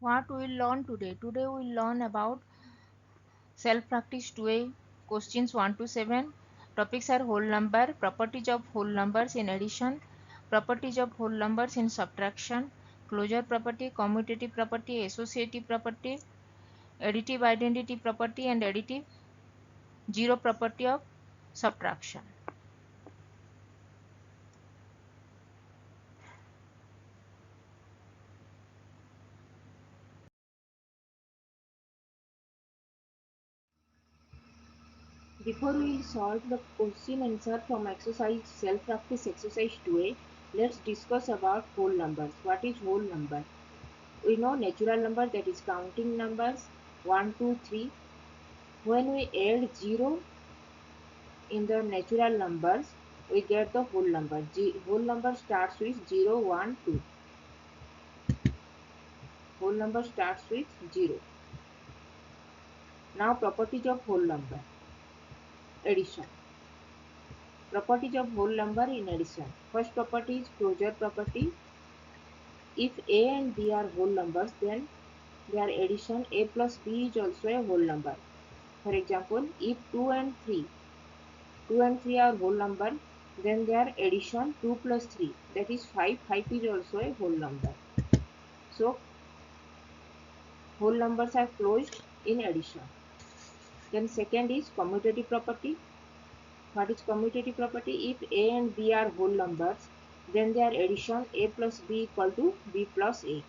What we will learn today? Today we will learn about self-practice 2A, questions 1 to 7. Topics are whole number, properties of whole numbers in addition, properties of whole numbers in subtraction, closure property, commutative property, associative property, additive identity property, and additive zero property of subtraction. Before we solve the question answer from exercise self-practice exercise 2A, let's discuss about whole numbers. What is whole number? We know natural number, that is counting numbers 1, 2, 3. When we add 0 in the natural numbers, we get the whole number. Whole number starts with 0, 1, 2. Whole number starts with 0. Now properties of whole number. Addition. Properties of whole number in addition. First property is closure property. If A and B are whole numbers, then their addition A plus B is also a whole number. For example, if 2 and 3 are whole number, then their addition 2 plus 3, that is 5. 5 is also a whole number. So whole numbers are closed in addition. Then second is commutative property. What is commutative property? If A and B are whole numbers, then their addition A plus B equal to B plus A.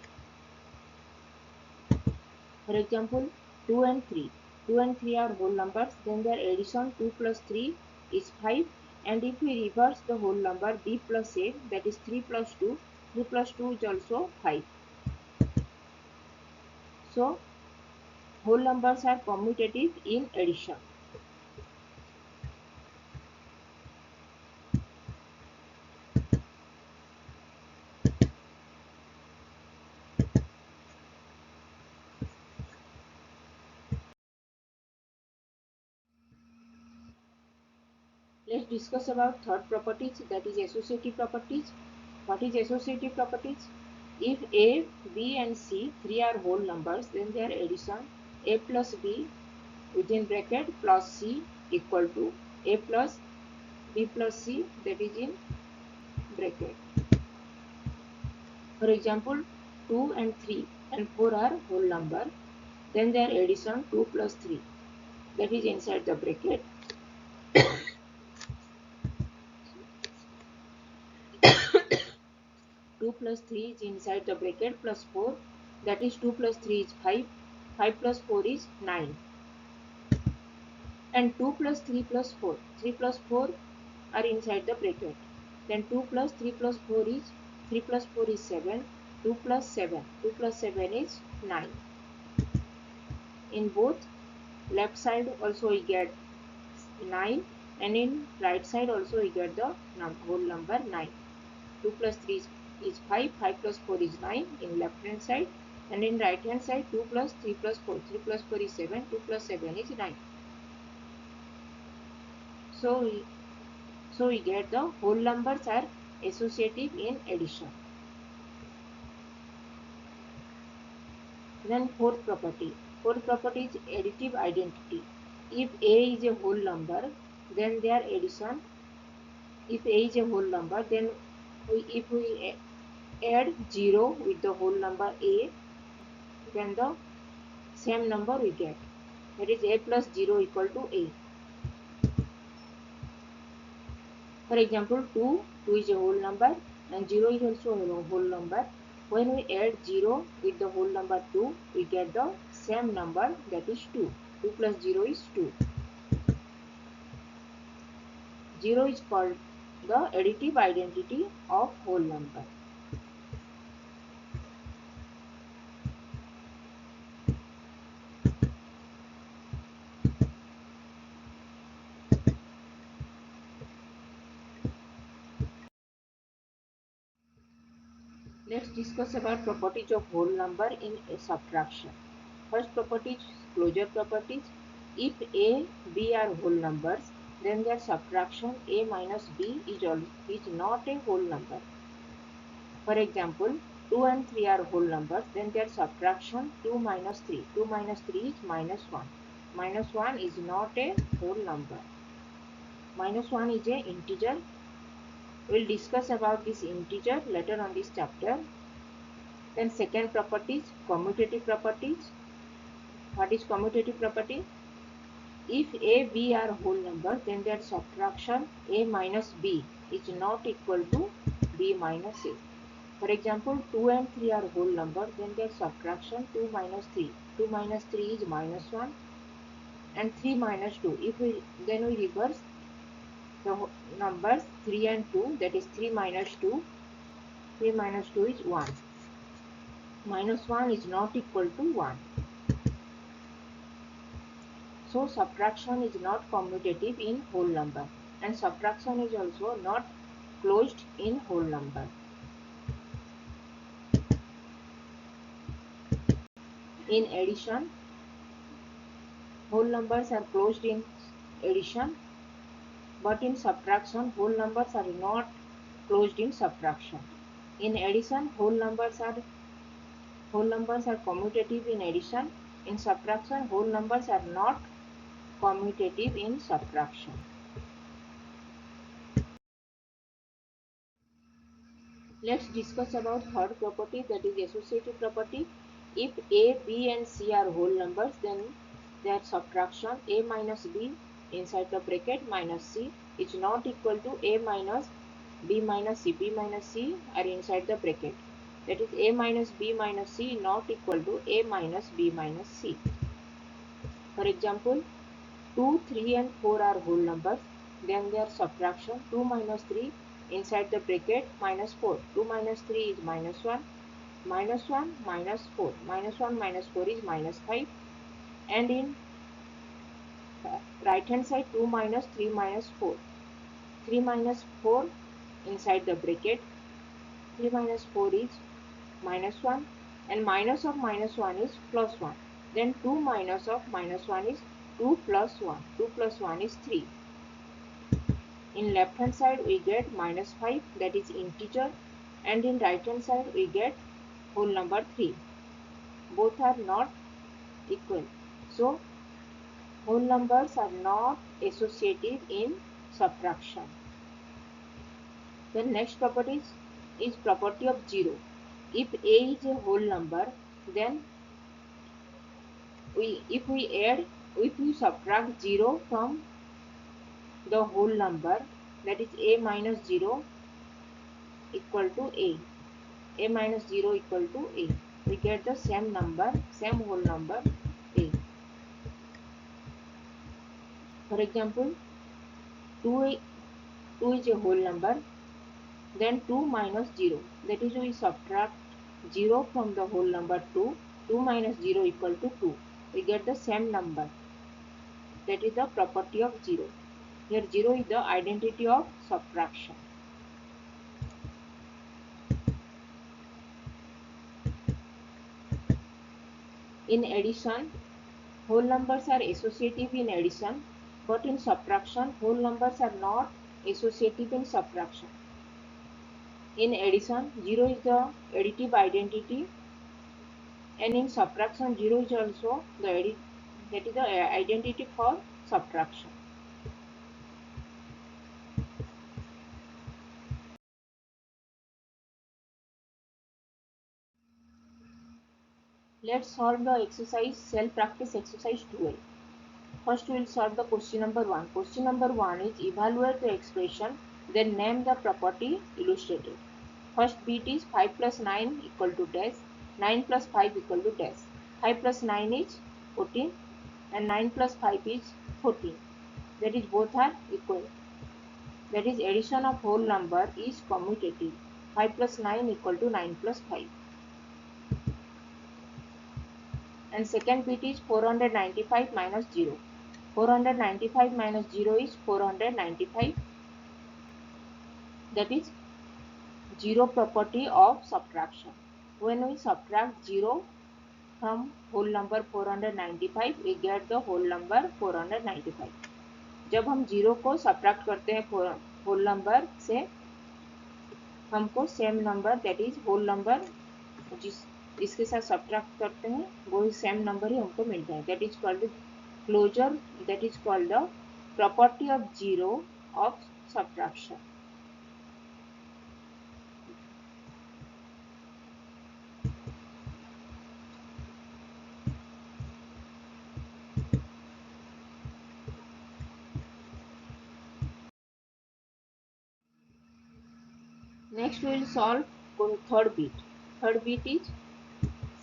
For example, 2 and 3. 2 and 3 are whole numbers, then their addition 2 plus 3 is 5. And if we reverse the whole number B plus A, that is 3 plus 2, 3 plus 2 is also 5. So, whole numbers are commutative in addition. Let's discuss about third properties, that is associative properties. What is associative properties? If A, B and C, 3 are whole numbers, then their addition A plus B within bracket plus C equal to A plus B plus C, that is in bracket. For example, 2 and 3 and 4 are whole number, then their addition 2 plus 3, that is inside the bracket. 2 plus 3 is inside the bracket plus 4, that is 2 plus 3 is 5, 5 plus 4 is 9. And 2 plus 3 plus 4, 3 plus 4 are inside the bracket. Then 2 plus 3 plus 4 is 3 plus 4 is 7, 2 plus 7, 2 plus 7 is 9. In both left side also we get 9, and in right side also we get the whole number 9. 2 plus 3 is 5, 5 plus 4 is 9 in left hand side, and in right hand side 2 plus 3 plus 4, 3 plus 4 is 7, 2 plus 7 is 9. So we get the whole numbers are associative in addition. Then fourth property. Fourth property is additive identity. If A is a whole number, then their addition, if A is a whole number, then if we add 0 with the whole number A, then the same number we get. That is A plus 0 equal to A. For example, 2 is a whole number and 0 is also a whole number. When we add 0 with the whole number 2, we get the same number, that is 2. 2 plus 0 is 2. 0 is called the additive identity of whole number. Let's discuss about properties of whole number in a subtraction. First property is closure properties. If A, B are whole numbers, then their subtraction A minus B is not a whole number. For example, 2 and 3 are whole numbers, then their subtraction 2 minus 3. 2 minus 3 is minus 1. Minus 1 is not a whole number. Minus 1 is a integer. We'll discuss about this integer later on this chapter. Then second property is commutative properties. What is commutative property? If a, b are whole numbers, then their subtraction a minus b is not equal to b minus a. For example, 2 and 3 are whole numbers, then their subtraction 2 minus 3. 2 minus 3 is minus 1 and 3 minus 2. Then we reverse the numbers 3 and 2, that is 3 minus 2. 3 minus 2 is 1. Minus 1 is not equal to 1. So subtraction is not commutative in whole number, and subtraction is also not closed in whole number. In addition, whole numbers are closed in addition, but in subtraction whole numbers are not closed in subtraction. In addition, whole numbers are commutative in addition. In subtraction, whole numbers are not commutative in subtraction. Let's discuss about third property, that is associative property. If a, b and c are whole numbers, then their subtraction a minus b inside the bracket minus c is not equal to a minus b minus c. B minus c are inside the bracket. That is a minus b minus c not equal to a minus b minus c. For example, 2, 3 and 4 are whole numbers, then their subtraction 2 minus 3 inside the bracket minus 4. 2 minus 3 is minus 1, minus 1 minus 4. Minus 1 minus 4 is minus 5, and in right hand side 2 minus 3 minus 4. 3 minus 4 inside the bracket. 3 minus 4 is minus 1, and minus of minus 1 is plus 1. Then 2 minus of minus 1 is 2 plus 1. 2 plus 1 is 3. In left hand side we get minus 5, that is integer, and in right hand side we get whole number 3. Both are not equal. So whole numbers are not associative in subtraction. The next property is property of 0. If a is a whole number, then if we subtract 0 from the whole number, that is a minus 0 equal to a. A minus 0 equal to a. We get the same number, same whole number a. For example, 2 is a whole number, then 2 minus 0. That is, we subtract 0 from the whole number 2. 2 minus 0 equal to 2. We get the same number. That is the property of 0. Here 0 is the identity of subtraction. In addition, whole numbers are associative in addition, but in subtraction, whole numbers are not associative in subtraction. In addition, 0 is the additive identity, and in subtraction, 0 is also the identity for subtraction. Let's solve the exercise, self-practice exercise 12. First, we will solve the question number 1. Question number 1 is evaluate the expression, then name the property illustrated. First bit is 5 plus 9 equal to dash, 9 plus 5 equal to dash. 5 plus 9 is 14 and 9 plus 5 is 14. That is, both are equal. That is, addition of whole number is commutative. 5 plus 9 equal to 9 plus 5. And second bit is 495 minus 0. 495 minus 0 is 495. That is 0 property of subtraction. When we subtract 0 from whole number 495, we get the whole number 495. जब हम 0 को subtract करते हैं whole number से, हमको same number, that is whole number जिस जिसके साथ सब्ट्रैक्ट करते हैं वही सेम नंबर ही हमको मिलता है. That is called closure, that is called the property of zero of subtraction. Next we will solve third bit. Third bit is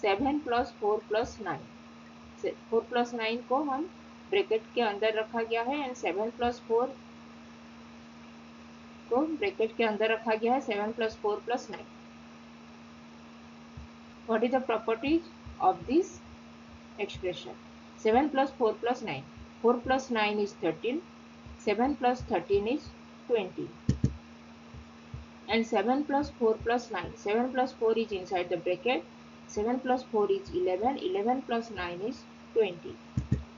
7 plus 4 plus 9. 4 plus 9 को हम ब्रैकेट के अंदर रखा गया है एंड 7 plus 4 को ब्रैकेट के अंदर रखा गया है. 7 plus 4 plus 9. What is the properties of this expression? 7 plus 4 plus 9. 4 plus 9 is 13. 7 plus 13 is 20. And 7 plus 4 plus 9. 7 plus 4 is inside the bracket. 7 plus 4 is 11. 11 plus 9 is 20.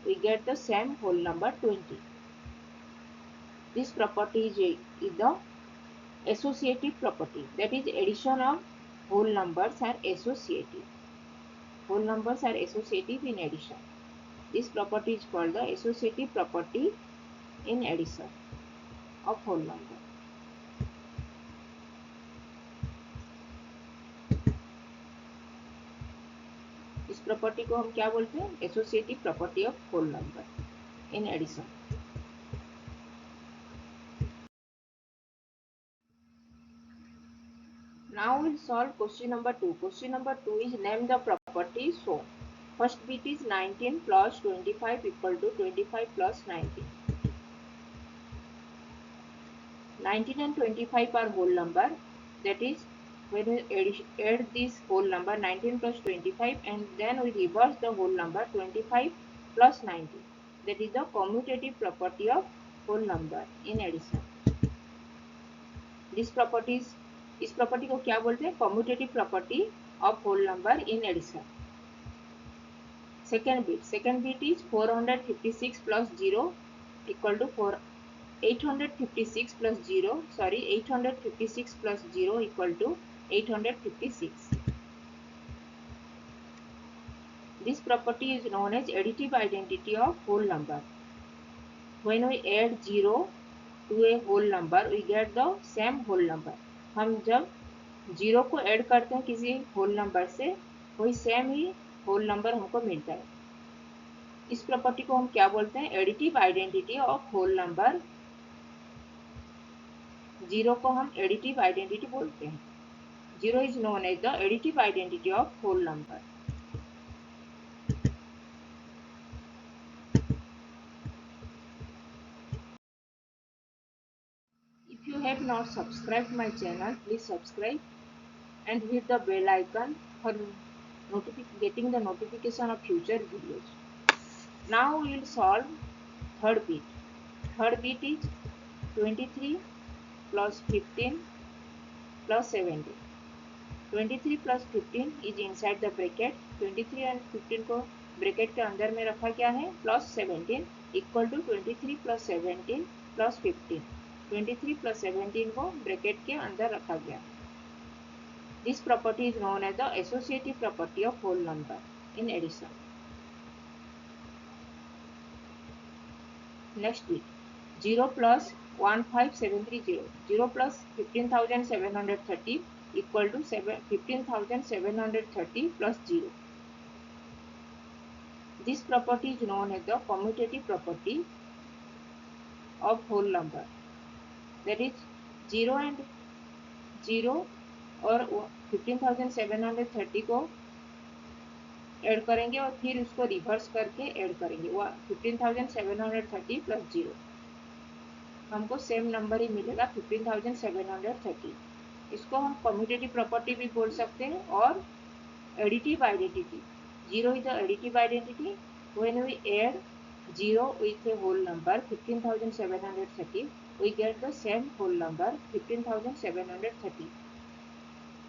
We get the same whole number 20. This property is the associative property. That is, addition of whole numbers are associative. Whole numbers are associative in addition. This property is called the associative property in addition of whole number. इस property को हम क्या बोलते हैं? Associative property of whole number in addition. Now we'll solve question number 2. Question number 2 is name the property shown. First bit is 19 plus 25 equal to 25 plus 19. 19 and 25 are whole number. That is, when we add this whole number 19 plus 25 and then we reverse the whole number 25 plus 19. That is the commutative property of whole number in addition. This properties, इस property को क्या बोलते हैं? Commutative property of whole number in addition. Second bit is 456 plus 0 equal to 856 plus 0, 856 plus 0 equal to 856. This property is known as additive identity of whole number. When we add 0 to a whole number, we get the same whole number. हम जब 0 को add करते हैं किसी whole number से, वही same ही whole number हमको मिलता है. इस प्रॉपर्टी को हम क्या बोलते हैं? Additive identity of whole number. 0 को हम एडिटिव आइडेंटिटी बोलते हैं. 0 is known as the additive identity of whole number. If you have not subscribed my channel, please subscribe and hit the bell icon for getting the notification of future videos. Now we will solve third bit. Third bit is 23 plus 15 plus 17. 23 plus 15 is inside the bracket. 23 and 15 को bracket के अंदर में रखा गया है. Plus 17 equal to 23 plus 17 plus 15. 23 plus 17 को bracket के अंदर रखा गया. This property is known as the associative property of whole number in addition. Next bit 0 plus 15730. 0 plus 15,730 equal to 15,730 plus 0. This property is known as the commutative property of whole number. That is, 0 and 0 और 15,730 को add करेंगे और फिर उसको reverse करके add करेंगे. 15,730 plus 0 हमको same number ही मिलेगा 15,730. इसको हम कम्यूटेटिव प्रॉपर्टी भी बोल सकते हैं और additive identity. 0 is the additive identity. When we add 0 with a whole number 15,730, we get the same whole number 15,730.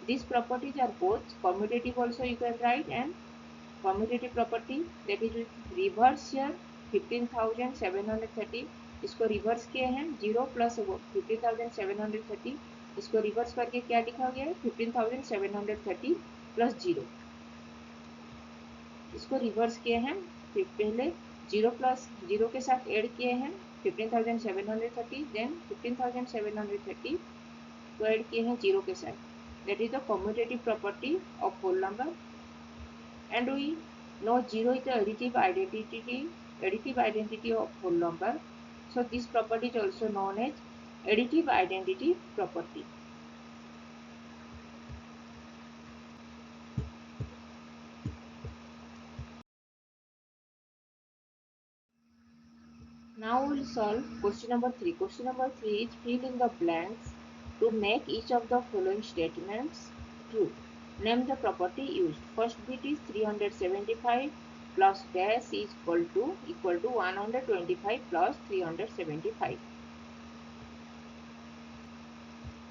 These properties are both commutative also you can write and commutative property, that is with reverse here 15,730. इसको reverse किए हैं 0 plus 15,730. इसको reverse करके क्या लिखा गया है 15,730 plus 0, इसको रिवर्स किए हैं, फिर पहले 0 प्लस 0 के साथ ऐड किए हैं 15,730, देन 15,730 को ऐड किए हैं 0 के साथ. That is the commutative property of whole number, and we know 0 is the additive identity of whole number. So this property is also known as additive identity property. Now we will solve question number 3. Question number 3 is fill in the blanks to make each of the following statements true. Name the property used. First bit is 375 plus dash is equal to 125 plus 375.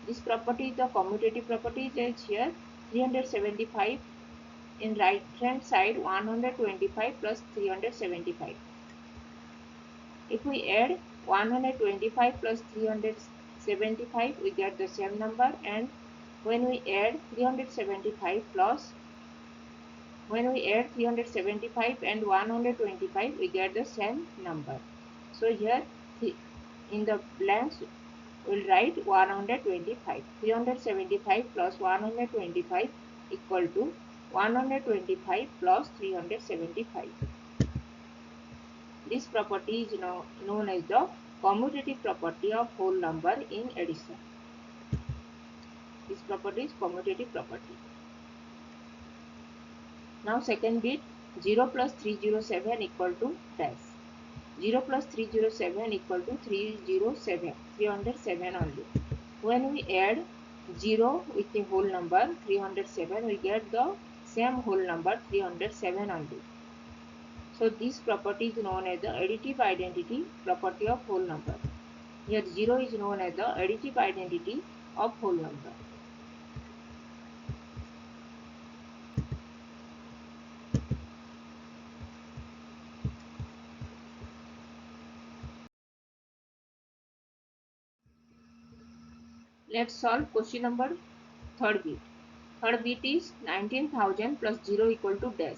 This property is the commutative property is here 375 in right hand side 125 plus 375. If we add 125 plus 375 we get the same number, and when we add 375 and 125 we get the same number. So here in the blanks we'll write 125. 375 plus 125 equal to 125 plus 375. This property is known as the commutative property of whole number in addition. This property is commutative property. Now second bit, 0 plus 307 equal to dash. 0 plus 307 equal to 307, 307 only. When we add 0 with a whole number 307, we get the same whole number 307 only. So this property is known as the additive identity property of whole number. Here 0 is known as the additive identity of whole number. Let's solve question number third bit. Third bit is 19,000 plus 0 equal to dash.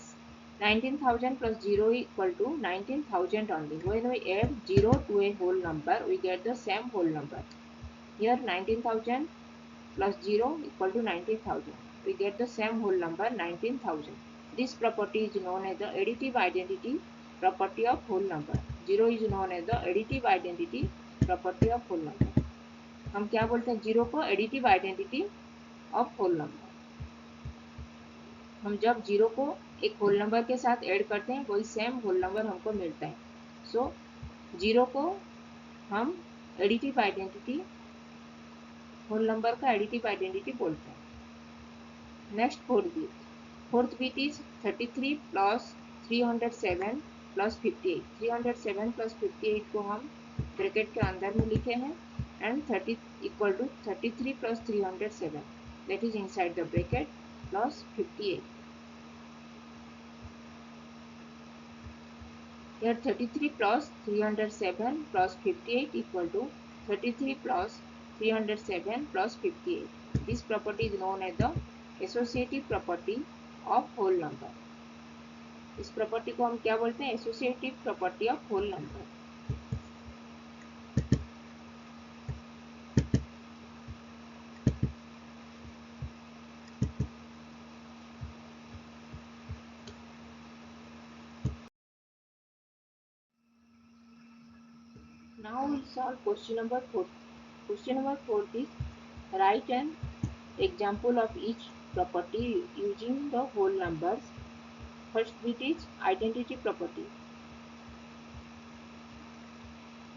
19,000 plus 0 equal to 19,000 only. When we add 0 to a whole number, we get the same whole number. Here 19,000 plus 0 equal to 19,000. We get the same whole number 19,000. This property is known as the additive identity property of whole number. 0 is known as the additive identity property of whole number. हम क्या बोलते हैं 0 को additive identity of whole number. हम जब 0 को एक whole number के साथ ऐड करते हैं वही सेम होल नंबर हमको मिलता है. सो 0 को हम एडिटिव आइडेंटिटी होल नंबर का एडिटिव आइडेंटिटी बोलते हैं. Next fourth beat is 33 plus 307 plus 58. 307 plus 58 को हम ब्रैकेट के अंदर में लिखे हैं, and 30 equal to 33 plus 307, that is inside the bracket, plus 58. Here 33 plus 307 plus 58 equal to 33 plus 307 plus 58. This property is known as the associative property of whole number. इस property को हम क्या बोलते हैं? Associative property of whole number. Now we will solve question number 4. Question number 4 is write an example of each property using the whole numbers. First bit is identity property.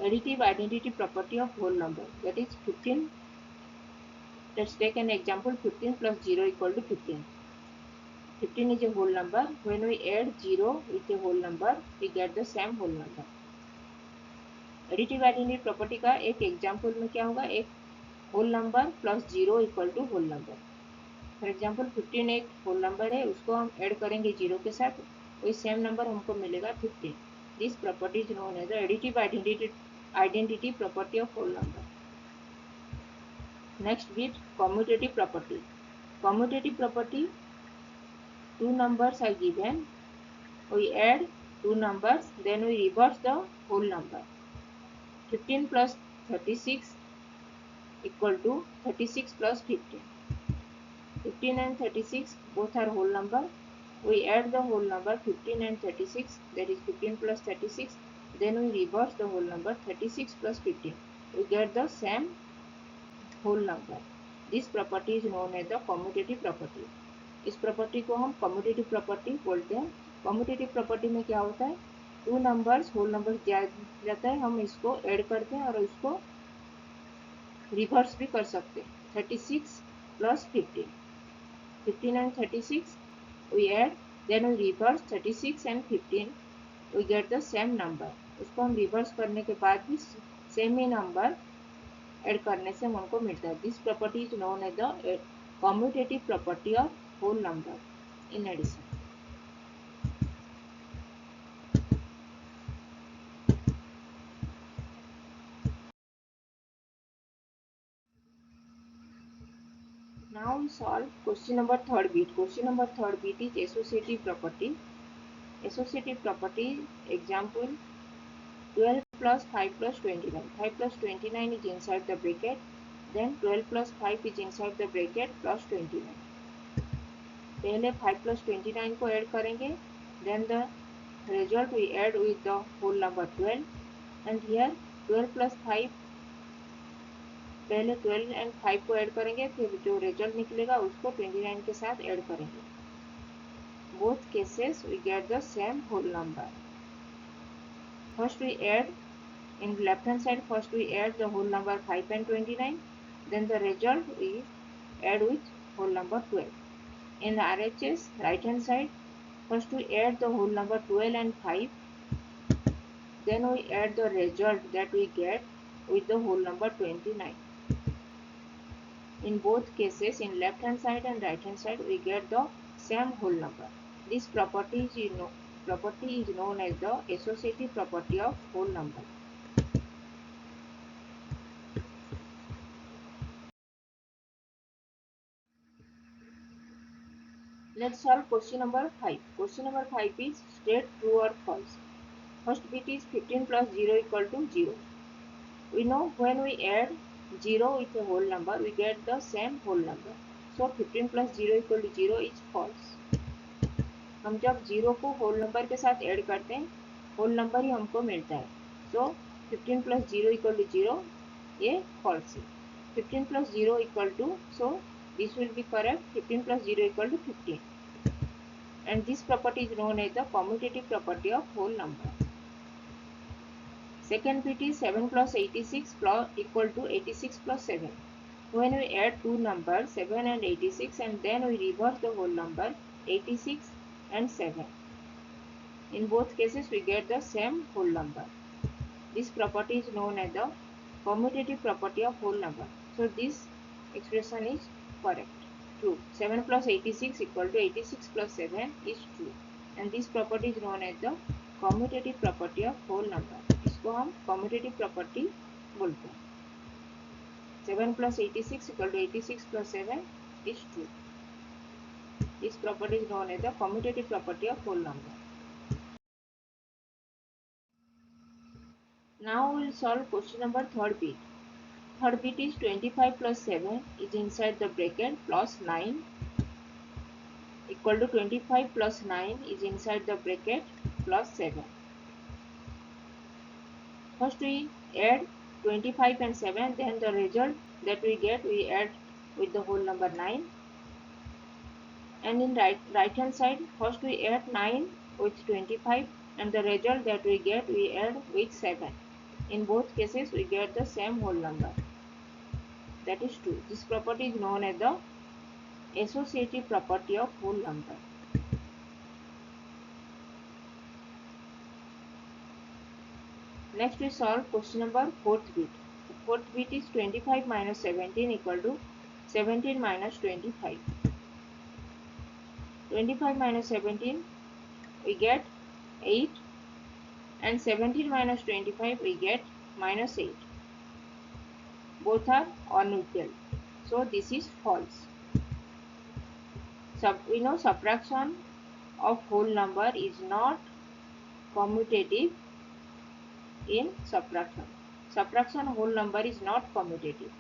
Additive identity property of whole number, that is 15. Let's take an example. 15 plus 0 equal to 15. 15 is a whole number. When we add 0 with a whole number, we get the same whole number. Additive identity property का एक example में क्या होगा? एक whole number plus 0 equal to whole number. For example 15 एक whole number है, उसको हम ऐड करेंगे 0 के साथ, वही सेम नंबर हमको मिलेगा 15. This property is known as the additive identity property of whole number. Next bit commutative property. Commutative property two numbers are given, we add two numbers, then we reverse the whole number. 15 plus 36 equal to 36 plus 15. 15 and 36 both are whole number. We add the whole number 15 and 36, that is 15 plus 36. Then we reverse the whole number 36 plus 15. We get the same whole number. This property is known as the commutative property. इस property को हम commutative property बोलते हैं. Commutative property में क्या होता है, to numbers whole numbers दिया जाता है, हम इसको ऐड करते हैं और इसको रिवर्स भी कर सकते हैं. 36 plus 15, 15 and 36 we add, then we reverse 36 and 15, we get the same number. उसको हम रिवर्स करने के बाद भी सेम ही नंबर ऐड करने से हमको मिलता है. This property is known as the commutative property of whole number in addition. Now we solve question number third bit. Question number third bit is associative property. Associative property example 12 plus 5 plus 29. 5 plus 29 is inside the bracket. Then 12 plus 5 is inside the bracket plus 29. पहले 5 plus 29 को add करेंगे, then the result we add with the whole number 12, and here 12 plus 5, पहले 12 and 5 को add करेंगे, फिर जो result निकलेगा उसको 29 के साथ ऐड करेंगे. Both cases we get the same whole number. First we add, in left hand side first we add the whole number 5 and 29, then the result we add with whole number 12. In the RHS right hand side, first we add the whole number 12 and 5, then we add the result that we get with the whole number 29. In both cases, in left hand side and right hand side, we get the same whole number. This property is known as the associative property of whole number. Let's solve question number 5. Question number 5 is state true or false. First bit is 15 plus 0 equal to 0. We know when we add 0 with a whole number, we get the same whole number. So 15 plus 0 equal to 0 is false. हम जब 0 को whole number के साथ add करते हैं, whole number ही हमको मिलता है. So 15 plus 0 equal to 0, ये false है. 15 plus 0 equal to, so this will be correct. 15 plus 0 equal to 15. And this property is known as the commutative property of whole number. Second bit is 7 plus 86 plus equal to 86 plus 7. When we add two numbers 7 and 86 and then we reverse the whole number 86 and 7. In both cases we get the same whole number. This property is known as the commutative property of whole number. So this expression is correct, true. 7 plus 86 equal to 86 plus 7 is true. And this property is known as the commutative property of whole number. इसको हम commutative property बोलते हैं. 7 plus 86 equal to 86 plus 7 is true. This property is known as the commutative property of whole number. Now we will solve question number third bit. Third bit is 25 plus 7 is inside the bracket plus 9 equal to 25 plus 9 is inside the bracket plus 7. First we add 25 and 7, then the result that we get we add with the whole number 9. And in right hand side, first we add 9 with 25 and the result that we get we add with 7. In both cases we get the same whole number. That is true. This property is known as the associative property of whole number. Next we solve question number fourth bit. The fourth bit is 25 minus 17 equal to 17 minus 25. 25 minus 17 we get 8 and 17 minus 25 we get minus 8. Both are unequal. So this is false. We know subtraction of whole number is not commutative in subtraction. Subtraction whole number is not commutative.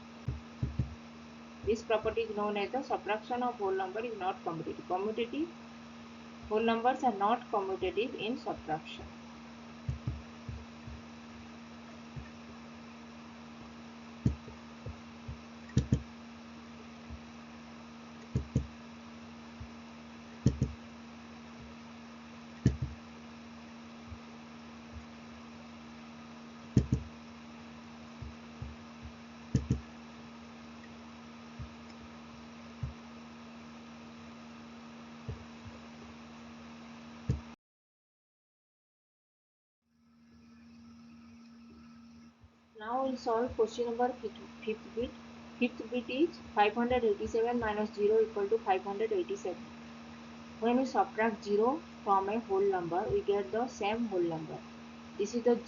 This property is known as the subtraction of whole number is not commutative. Commutative whole numbers are not commutative in subtraction. Now we'll solve question number fifth bit. Fifth bit is 587 minus 0 equal to 587. When we subtract 0 from a whole number, we get the same whole number. This is the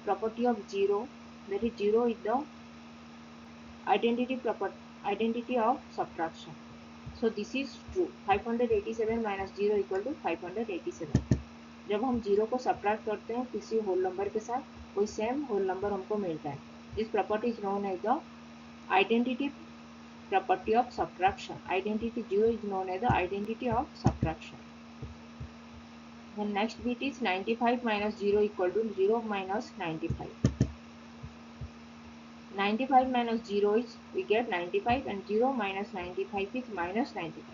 property of 0. That is 0 is the identity of subtraction. So this is true. 587 minus 0 equal to 587. जब हम 0 को subtract करते हैं किसी whole number के साथ कोई same whole number हमको मिलता है. This property is known as the identity property of subtraction. Identity 0 is known as the identity of subtraction. The next bit is 95 minus 0 equal to 0 minus 95. 95 minus 0 is we get 95 and 0 minus 95 is minus 95.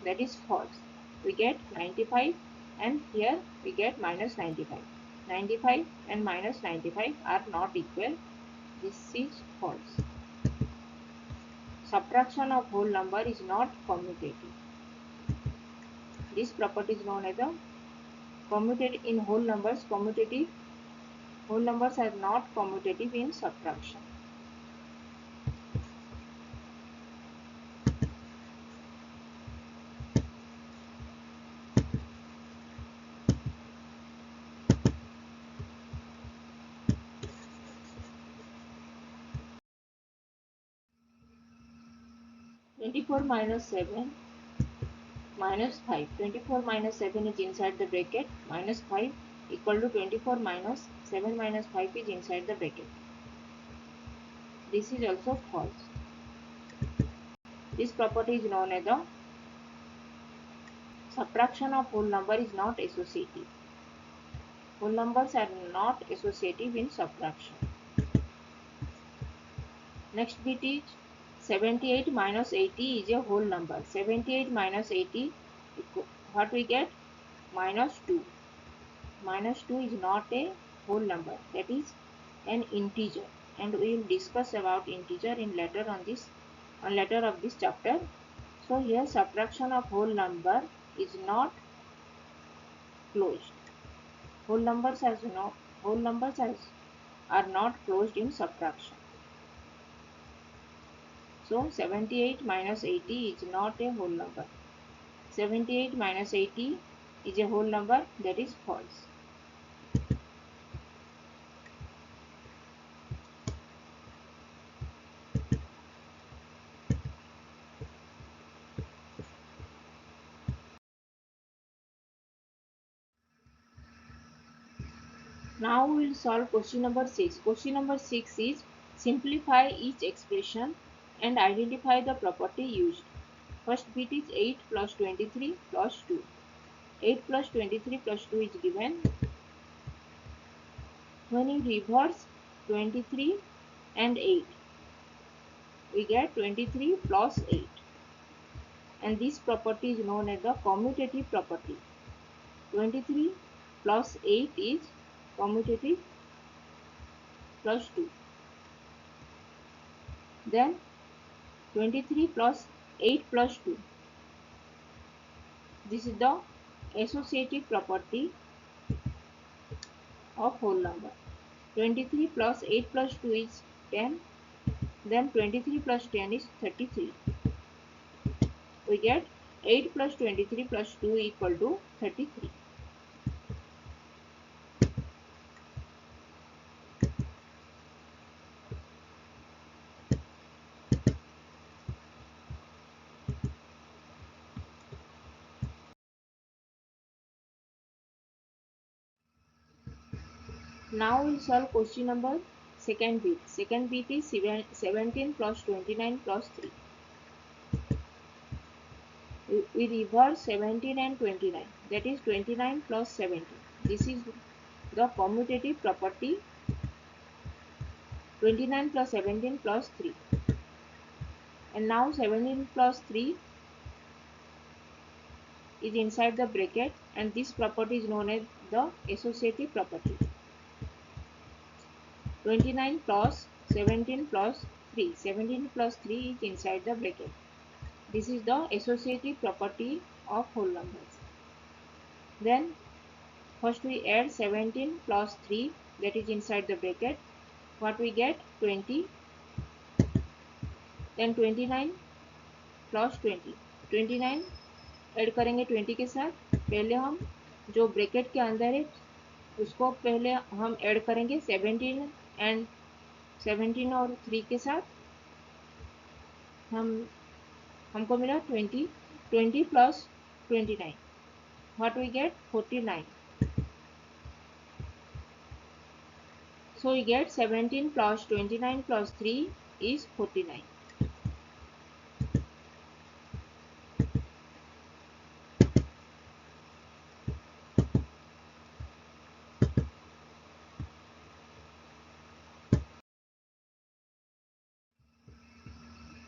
That is false. We get 95 and here we get minus 95. 95 and minus 95 are not equal. This is false. Subtraction of whole number is not commutative. This property is known as the commutative in whole numbers. Commutative whole numbers are not commutative in subtraction. Twenty-four minus 7 minus 5. 24 minus 7 is inside the bracket. Minus 5 equal to 24 minus 7 minus 5 is inside the bracket. This is also false. This property is known as the subtraction of whole number is not associative. Whole numbers are not associative in subtraction. Next bit is 78 minus 80 is a whole number. 78 minus 80, what we get? Minus 2. Minus 2 is not a whole number. That is an integer. And we will discuss about integer in later of this chapter. So here subtraction of whole number is not closed. Whole numbers are not closed in subtraction. So 78 minus 80 is not a whole number. 78 minus 80 is a whole number. That is false. Now we will solve question number 6. Question number 6 is simplify each expression and identify the property used. First bit is 8 plus 23 plus 2. 8 plus 23 plus 2 is given. When you reverse 23 and 8, we get 23 plus 8. And this property is known as the commutative property. 23 plus 8 is commutative plus 2. Then 23 plus 8 plus 2. This is the associative property of whole number. 23 plus 8 plus 2 is 10. Then 23 plus 10 is 33. We get 8 plus 23 plus 2 equal to 33. Now we'll solve question number second bit. Second bit is 17 plus 29 plus 3. We reverse 17 and 29. That is 29 plus 17. This is the commutative property 29 plus 17 plus 3. And now 17 plus 3 is inside the bracket, and this property is known as the associative property. 29 plus 17 plus 3. 17 plus 3 is inside the bracket. This is the associative property of whole numbers. Then first we add 17 plus 3, that is inside the bracket. What we get? 20. Then 29 plus 20. 29 add करेंगे 20 के साथ. पहले हम जो bracket के अंदर है उसको पहले हम ऐड करेंगे 17 एंड 17 और 3 के साथ. हमको मिला 20. 20 plus 29. What we get? 49. So we get 17 plus 29 plus 3 is 49.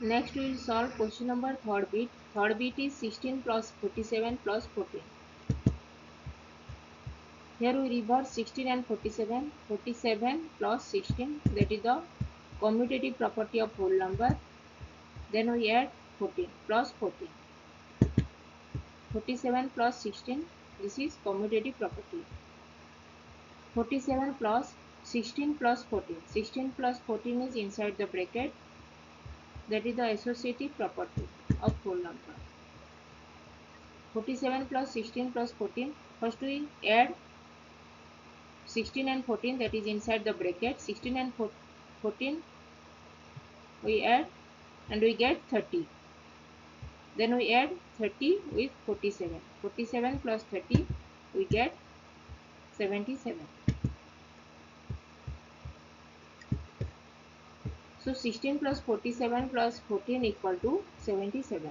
Next we will solve question number third bit. Third bit is 16 plus 47 plus 14. Here we reverse 16 and 47. 47 plus 16, that is the commutative property of whole number. Then we add 14 plus 14. 47 plus 16, this is commutative property. 47 plus 16 plus 14. 16 plus 14 is inside the bracket. That is the associative property of whole number. 47 plus 16 plus 14. First we add 16 and 14, that is inside the bracket. 16 and 14 we add and we get 30. Then we add 30 with 47. 47 plus 30 we get 77. So 16 plus 47 plus 14 equal to 77.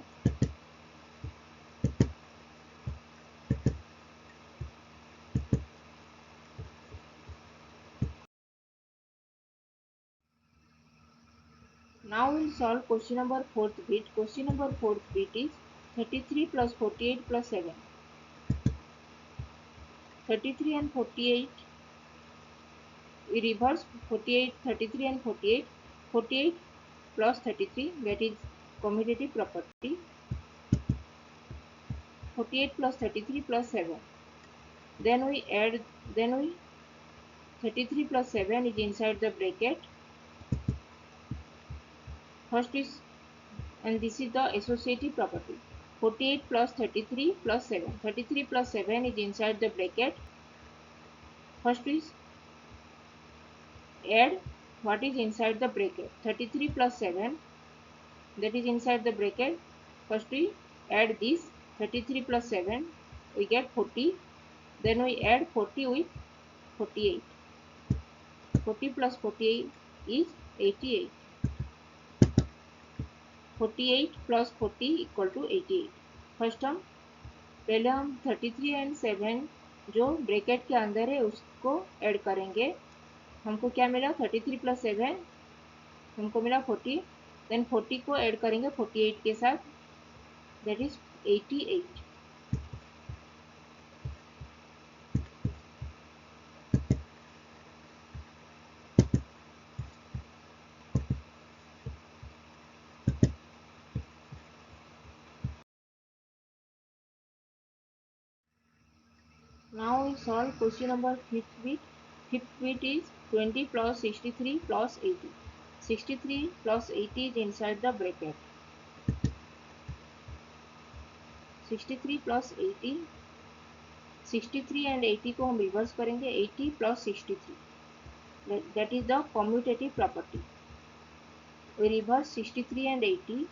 Now we will solve question number fourth bit. Question number fourth bit is 33 plus 48 plus 7. 33 and 48, we reverse 48, 33 and 48. 48 plus 33, that is commutative property. 48 plus 33 plus 7. Then we 33 plus 7 is inside the bracket. First is, and this is the associative property. 48 plus 33 plus 7. 33 plus 7 is inside the bracket. First is add what is inside the bracket. 33 plus 7, that is inside the bracket. First we add this 33 plus 7, we get 40. Then we add 40 with 48. 40 plus 48 is 88. 48 plus 40 equal to 88. First हम पहले हम 33 and 7 जो bracket के अंदर है उसको add करेंगे. हमको क्या मिला? 33 प्लस 7 हमको मिला 40. देन 40 को ऐड करेंगे 48 के साथ, that is 88. Now we solve question number fifth bit. Fifth bit is 20 plus 63 plus 80. 63 plus 80 is inside the bracket. 63 plus 80. 63 and 80 को हम रिवर्स करेंगे. 80 plus 63. That is the commutative property. We reverse 63 and 80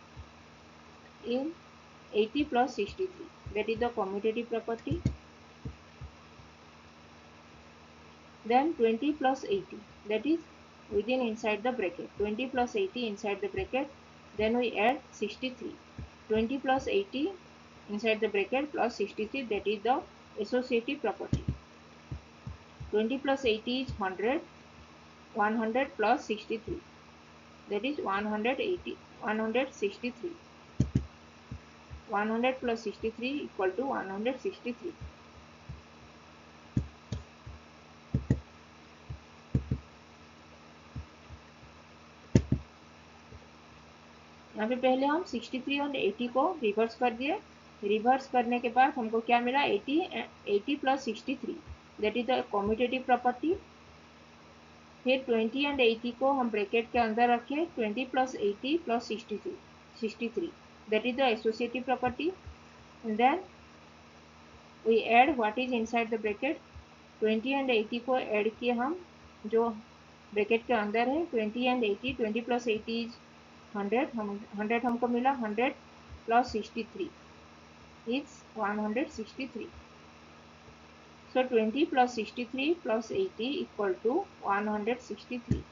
in 80 plus 63. That is the commutative property. Then 20 plus 80, that is within inside the bracket. 20 plus 80 inside the bracket. Then we add 63. 20 plus 80 inside the bracket plus 63, that is the associative property. 20 plus 80 is 100. 100 plus 63, that is 180. 163. 100 plus 63 equal to 163. यहाँ पे पहले हम 63 और 80 को reverse कर दिए. Reverse करने के बाद हमको क्या मिला? 80 plus 63, that is the commutative property. फिर 20 एंड 80 को हम ब्रैकेट के अंदर रखे. 20 plus 80 plus 63, that is the associative property. And then we add what is inside the bracket. 20 and 80 को ऐड किए हम जो ब्रैकेट के अंदर है. 20 एंड 80, 20 प्लस 80 इज 100. 100 हमको मिला. 100 plus 63 is 163. So 20 plus 63 plus 80 equal to 163.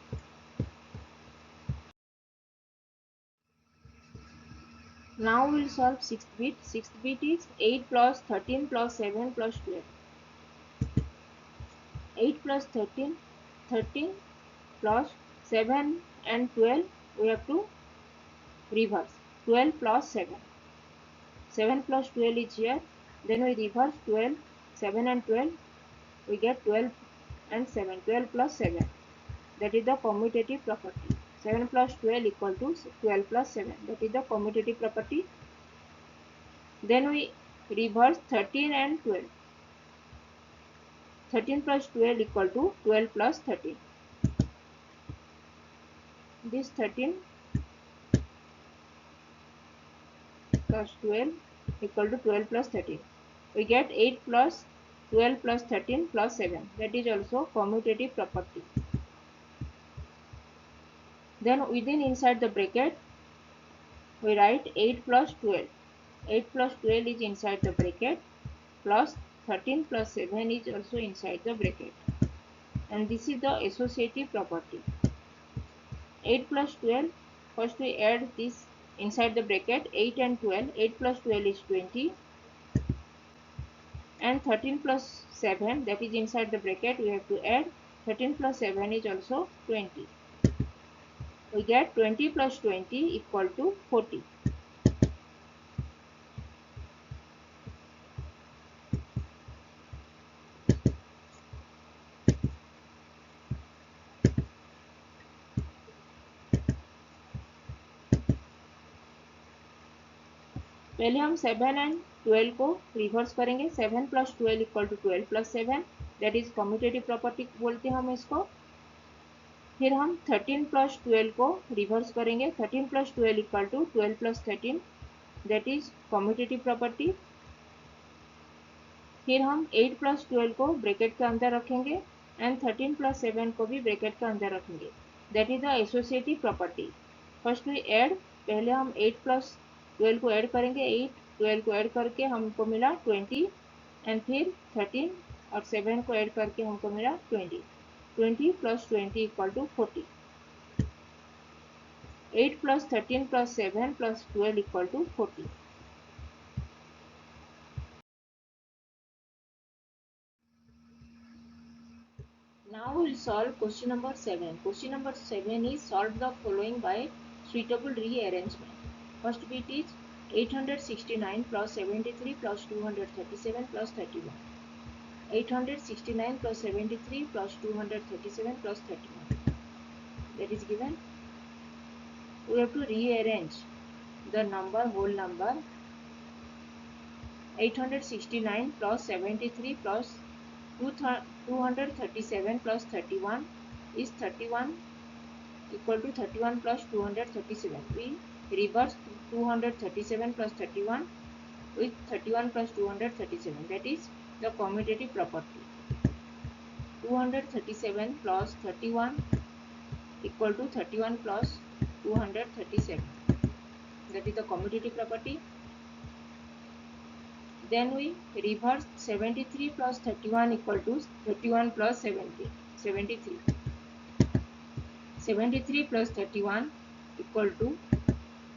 Now we will solve 6th bit. 6th bit is 8 plus 13 plus 7 plus 12. 8 plus 13 plus 7 and 12 we have to reverse. 12 plus 7. 7 plus 12 is here. Then we reverse 12. 7 and 12. We get 12 and 7. 12 plus 7. That is the commutative property. 7 plus 12 equal to 12 plus 7. That is the commutative property. Then we reverse 13 and 12. 13 plus 12 equal to 12 plus 13. This 13 plus 12 equal to 12 plus 13. We get 8 plus 12 plus 13 plus 7. That is also commutative property. Then within inside the bracket we write 8 plus 12. 8 plus 12 is inside the bracket plus 13 plus 7 is also inside the bracket. And this is the associative property. 8 plus 12, first we add this inside the bracket. 8 and 12. 8 plus 12 is 20. And 13 plus 7, that is inside the bracket, we have to add. 13 plus 7 is also 20. We get 20 plus 20 equal to 40. पहले हम 7 and 12 को reverse करेंगे. 7 plus 12 equal to 12 plus 7, that is commutative property बोलते हैं हम इसको. फिर हम 13 प्लस 12 को रिवर्स करेंगे. 13 plus 12 equal to 12 plus 13, that is commutative property. फिर हम 8 प्लस 12 को ब्रैकेट के अंदर रखेंगे एंड 13 प्लस 7 को भी ब्रैकेट के अंदर रखेंगे. That is the associative property. First we add. पहले हम 8 प्लस 12 को ऐड करेंगे. 8 12 को ऐड करके हमको मिला 20 एंड फिर 13 और 7 को ऐड करके हमको मिला 20. 20 plus 20 equal to 40. 8 plus 13 plus 7 plus 12 equal to 40. Now we will solve question number 7. Question number 7 is solve the following by suitable rearrangement. First bit is 869 plus 73 plus 237 plus 31. 869 plus 73 plus 237 plus 31. That is given. We have to rearrange the number, whole number. 869 plus 73 plus 237 plus 31 is 31 equal to 31 plus 237. We reverse 237 plus 31 with 31 plus 237. That is the commutative property. 237 plus 31 equal to 31 plus 237. That is the commutative property. Then we reverse 73 plus 31 equal to 31 plus 70. 73. 73 plus 31 equal to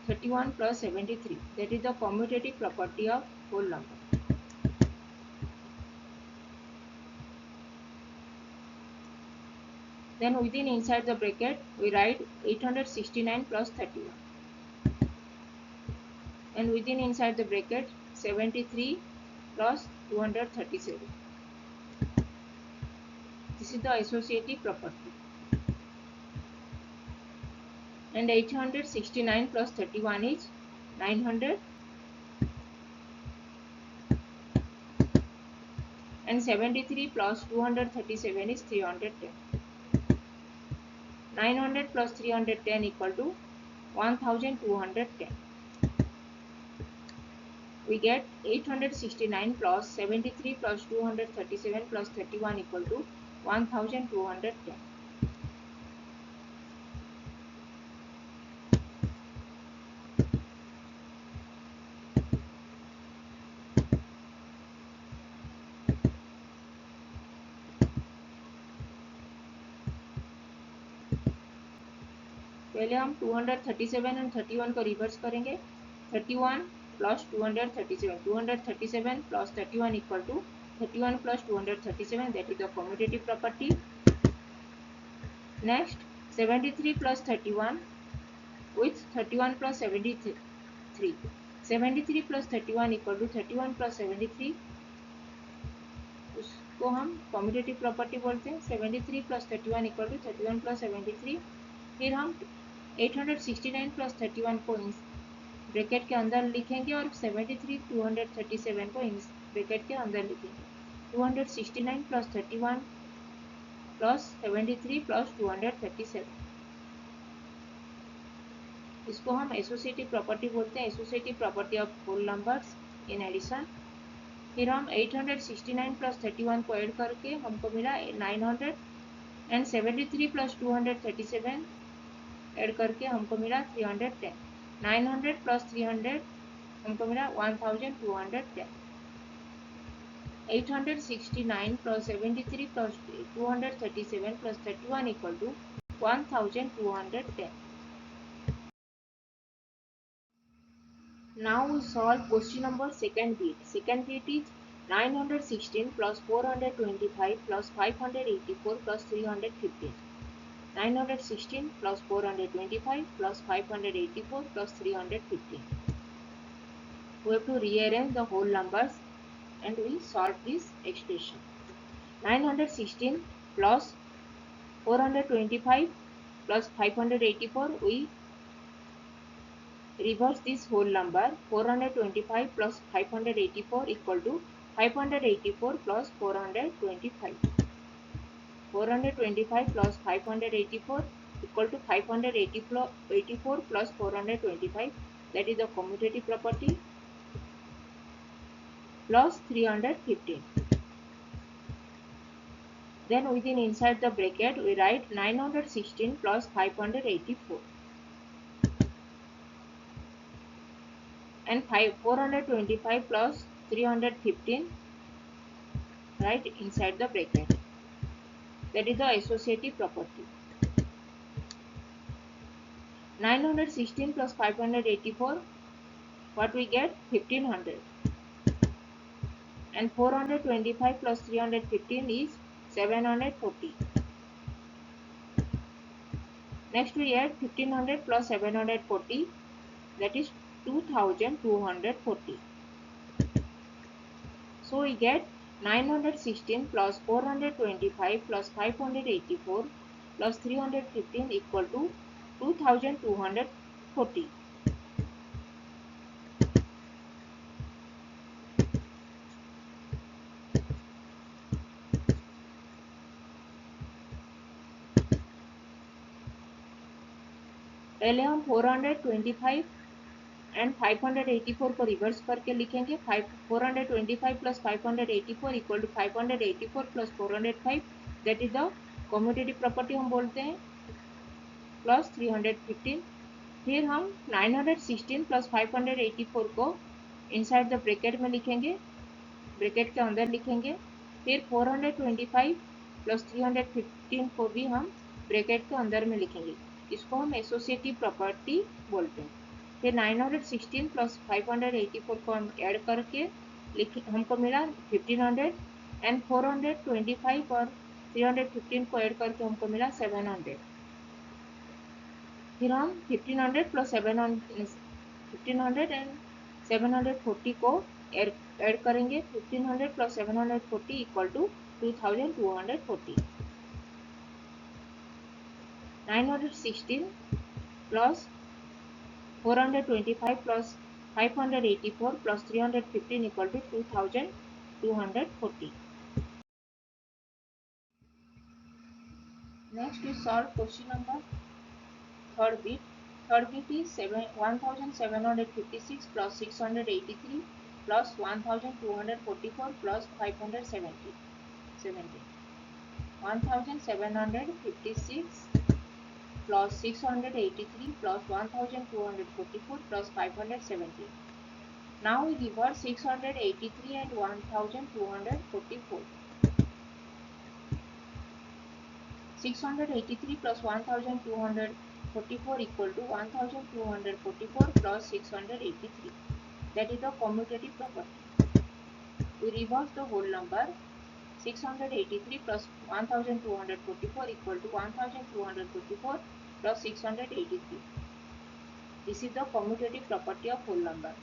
31 plus 73. That is the commutative property of whole number. Then within inside the bracket we write 869 plus 31. And within inside the bracket 73 plus 237. This is the associative property. And 869 plus 31 is 900. And 73 plus 237 is 310. 900 plus 310 equal to 1210. We get 869 plus 73 plus 237 plus 31 equal to 1210. पहले हम 237 और 31 को reverse करेंगे. 31 plus 237. 237 plus 31 equal to 31 plus 237. That is the commutative property. Next 73 plus 31 with 31 plus 73. 73 plus 31 equal to 31 plus 73. उसको हम commutative property बोलते हैं. 73 plus 31 equal to 31 plus 73. फिर हम 869 प्लस 31 को ब्रैकेट के अंदर लिखेंगे और 73 237 को ब्रैकेट के अंदर लिखेंगे. 269 प्लस 31 प्लस 73 प्लस 237. इसको हम एसोसिएटिव प्रॉपर्टी बोलते हैं. Associative property of whole numbers in addition. फिर हम 869 प्लस 31 को ऐड करके हमको मिला 900. एंड 73 प्लस 237 ऐड करके हमको मिला 310. 900 प्लस 300 हमको मिला 1210. 869 plus 73 plus 237 plus 31 equal to 1210. Now we solve question number second bit. Second bit is 916 plus 425 plus 584 plus 315. 916 plus 425 plus 584 plus 315. We have to rearrange the whole numbers and we solve this expression. 916 plus 425 plus 584, we reverse this whole number. 425 plus 584 equal to 584 plus 425. 425 plus 584 equal to 584 plus 425. That is the commutative property. Plus 315. Then within inside the bracket we write 916 plus 584. And 425 plus 315 right inside the bracket. That is the associative property. 916 plus 584, what we get? 1500. And 425 plus 315 is 740. Next we add 1500 plus 740, that is 2240. So we get 916 plus 425 plus 584 plus 315 equal to 2240. पहले हम 425 and 584 को reverse करके लिखेंगे. 425 plus 584 equal to 584 plus 405. That is the commutative property हम बोलते हैं. Plus 315. फिर हम 916 प्लस 584 को इनसाइड द ब्रैकेट में लिखेंगे, ब्रैकेट के अंदर लिखेंगे. फिर 425 प्लस 315 को भी हम ब्रैकेट के अंदर में लिखेंगे। इसको हम एसोसिएटिव प्रॉपर्टी बोलते हैं। फिर 916 प्लस 584 को हम ऐड करके हमको मिला 1500 एंड 425 और 315 को ऐड करके हमको मिला 700। फिर हम 1500 प्लस 1500 एंड 740 को ऐड करेंगे। 1500 plus 740 equal to 2240। 916 plus 425 plus 584 plus 315 equal to 2240. Next we solve question number third bit. Third bit is 1756 plus 683 plus 1244 plus 570. 1756 plus 683 plus 1244 plus 570. Now we reverse 683 and 1244. 683 plus 1244 equal to 1244 plus 683. That is the commutative property. We reverse the whole number. 683 plus 1244 equal to 1244 plus 683. This is the commutative property of whole number.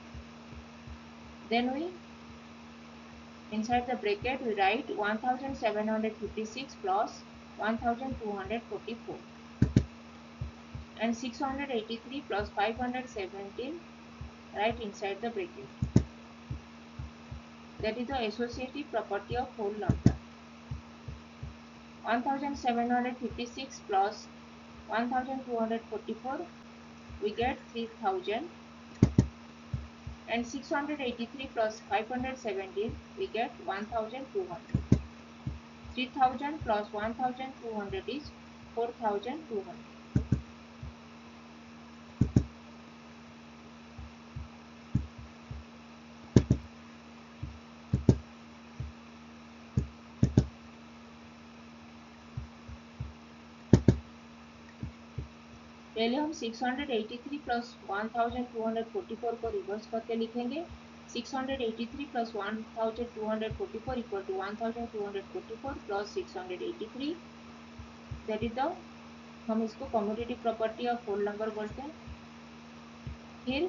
Then we inside the bracket we write 1756 plus 1244 and 683 plus 517 right inside the bracket. That is the associative property of whole number. 1756 plus 1244 we get 3000 and 683 plus 517 we get 1200. 3000 plus 1200 is 4200. पहले हम 683 plus 1244 को reverse करके लिखेंगे। 683 plus 1244 equal to 1244 plus 683। That is the हम इसको commutative property of whole number बोलते हैं। फिर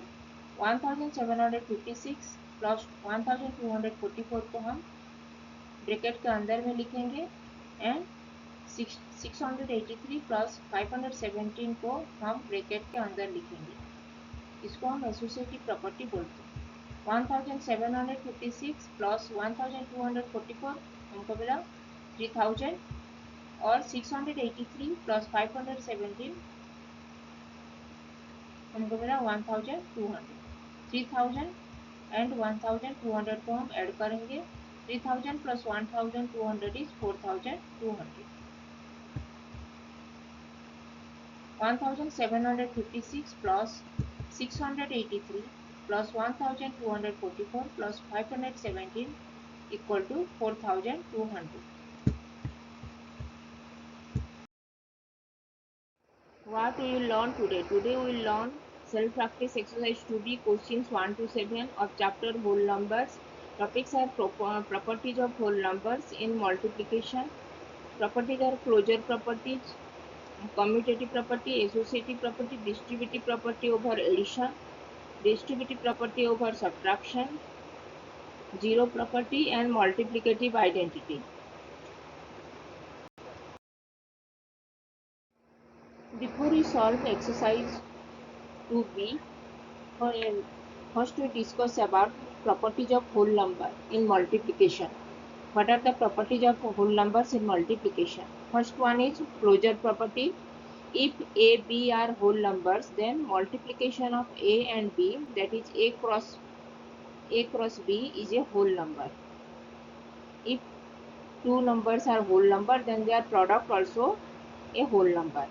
1756 प्लस 1244 को हम ब्रैकेट के अंदर में लिखेंगे एंड 683 प्लस 517 को हम ब्रैकेट के अंदर लिखेंगे। इसको हम एसोसिएटिव प्रॉपर्टी बोलते हैं। 1756 प्लस 1244 हमको मिला 3000 और 683 प्लस 517 हमको मिला 1200। 3000 एंड 1200 को हम ऐड करेंगे। 3000 plus 1200 is 4200। 1756 plus 683 plus 1244 plus 517 equal to 4200. What we will learn today? Today we will learn self-practice exercise 2B questions 1 to 7 of chapter whole numbers. Topics are properties of whole numbers in multiplication. Properties are closure properties, commutative property, associative property, distributive property over addition, distributive property over subtraction, zero property and multiplicative identity. Before we solve exercise 2B, first we discuss about properties of whole number in multiplication. What are the properties of whole numbers in multiplication? First one is closure property. If A, B are whole numbers, then multiplication of A and B, that is A cross B, is a whole number. If two numbers are whole number, then their product also a whole number.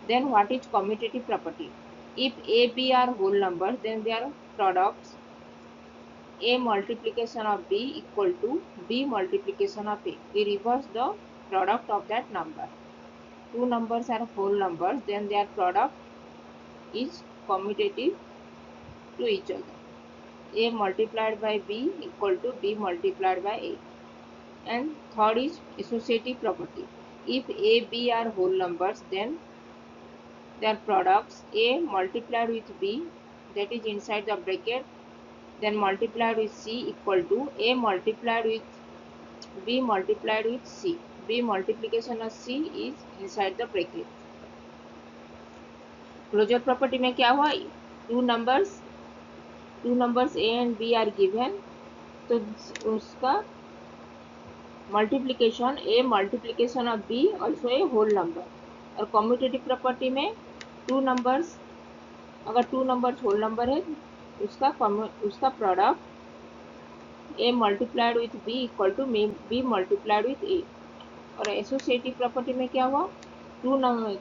Then what is commutative property? If A, B are whole numbers, then their products A multiplication of B equal to B multiplication of A. We reverse the product of that number. Two numbers are whole numbers, then their product is commutative to each other. A multiplied by B equal to B multiplied by A. And third is associative property. If A, B are whole numbers, then their products A multiplied with B, that is inside the bracket, then multiplied with C equal to A multiplied with B multiplied with C. B multiplication of C is inside the bracket. Closure property में क्या हुआ, two numbers A and B are given, तो उसका multiplication A multiplication of B also a whole number. और commutative property में अगर two numbers whole number है उसका product A multiplied with B equal to B multiplied with A. और associative property में क्या हुआ,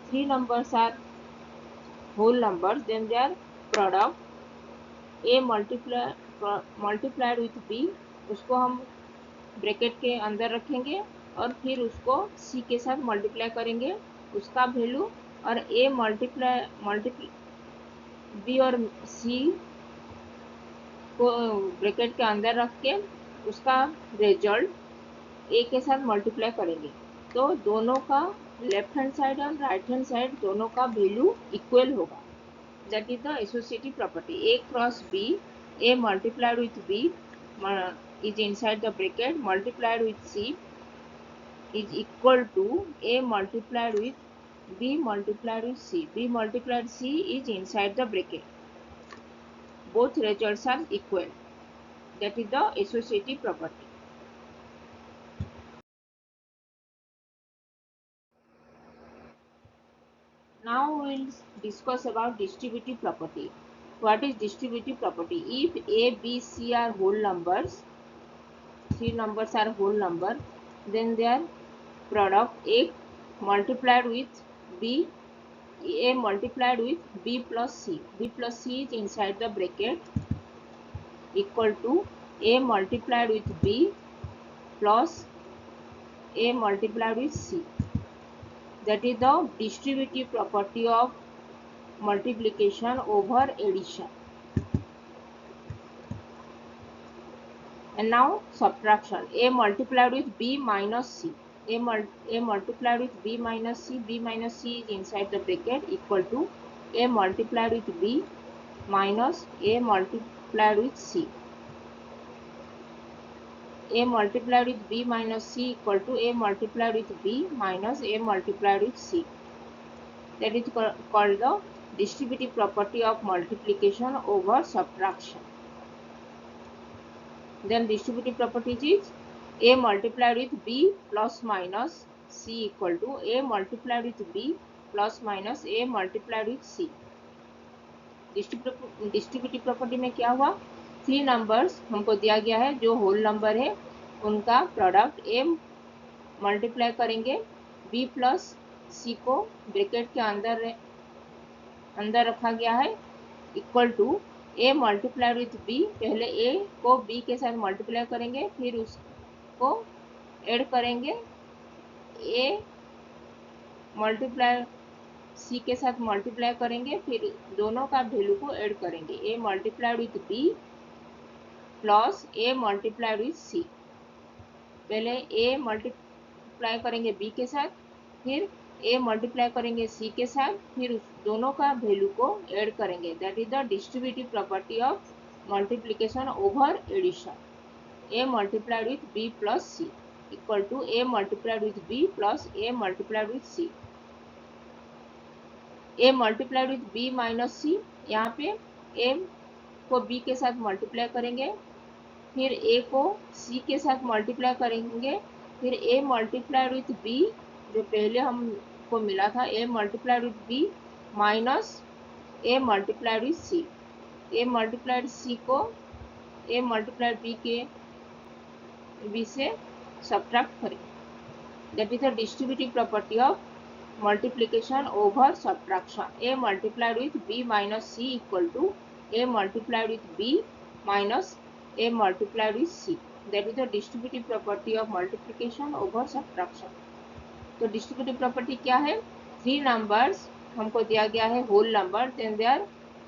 three numbers are whole numbers, then their product a multiplied with b, उसको हम ब्रैकेट के अंदर रखेंगे और फिर उसको c के साथ मल्टीप्लाई करेंगे उसका वैल्यू, और a b और c को ब्रैकेट के अंदर रख के उसका रिजल्ट a के साथ मल्टीप्लाई करेंगे. तो दोनों का लेफ्ट हैंड साइड और राइट हैंड साइड दोनों का वैल्यू इक्वल होगा. That is the associative property. A cross B, A multiplied with B is inside the bracket, multiplied with c is equal to a multiplied with b multiplied with c. b multiplied c is inside the bracket. Both results are equal. That is the associative property. Now we will discuss about distributive property. What is distributive property? If a, b, c are whole numbers, three numbers are whole number, then their product a multiplied with b, a multiplied with b plus c. b plus c is inside the bracket equal to a multiplied with b plus a multiplied with c. That is the distributive property of multiplication over addition. And now subtraction. A multiplied with b minus c. A multiplied with b minus c. b minus c is inside the bracket equal to a multiplied with b minus a multiplied with c. A multiplied with b minus c equal to a multiplied with b minus a multiplied with c. That is called the distributive property of multiplication over subtraction. Then distributive properties is a multiplied with b plus minus c equal to a multiplied with b plus minus a multiplied with c. Distributive property में क्या हुआ, three numbers हमको दिया गया है जो whole number है उनका प्रोडक्ट a मल्टीप्लाई करेंगे b प्लस c को ब्रैकेट के अंदर रखा गया है equal to a multiplied with b. पहले a को b के साथ मल्टीप्लाई करेंगे फिर उसको ऐड करेंगे a मल्टीप्लाई c के साथ मल्टीप्लाई करेंगे फिर दोनों का वैल्यू को ऐड करेंगे a multiplied with b plus a multiplied with c. पहले a मल्टीप्लाई करेंगे b के साथ फिर a मल्टीप्लाई करेंगे c के साथ फिर उस दोनों का वैल्यू को ऐड करेंगे. That is the distributive property of multiplication over addition. a multiplied with b plus c equal to a multiplied with b plus a multiplied with c. a multiplied with b minus c, यहाँ पे a को b के साथ multiply करेंगे फिर a को c के साथ मल्टीप्लाई करेंगे फिर a मल्टीप्लाइड विथ b जो पहले हमको मिला था a multiplied with b minus a multiplied with c. a multiplied c को a मल्टीप्लाइड b से सब्ट्रैक्ट करें. That is the distributive property of multiplication over subtraction. a multiplied with b minus c equal to a multiplied with b minus a multiplied with c. That is the distributive property of multiplication over subtraction. तो distributive property क्या है? Three numbers हमको दिया गया है whole number, then their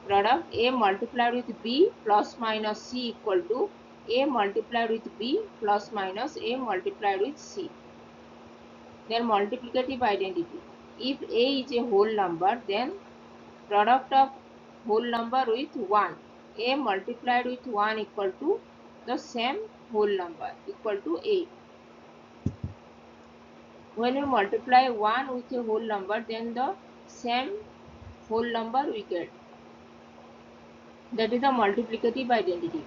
product a multiplied with b plus minus c equal to a multiplied with b plus minus a multiplied with c. Their multiplicative identity. If a is a whole number, then product of whole number with 1, a multiplied with 1 equal to the same whole number equal to a. When we multiply 1 with a whole number, then the same whole number we get. That is the multiplicative identity.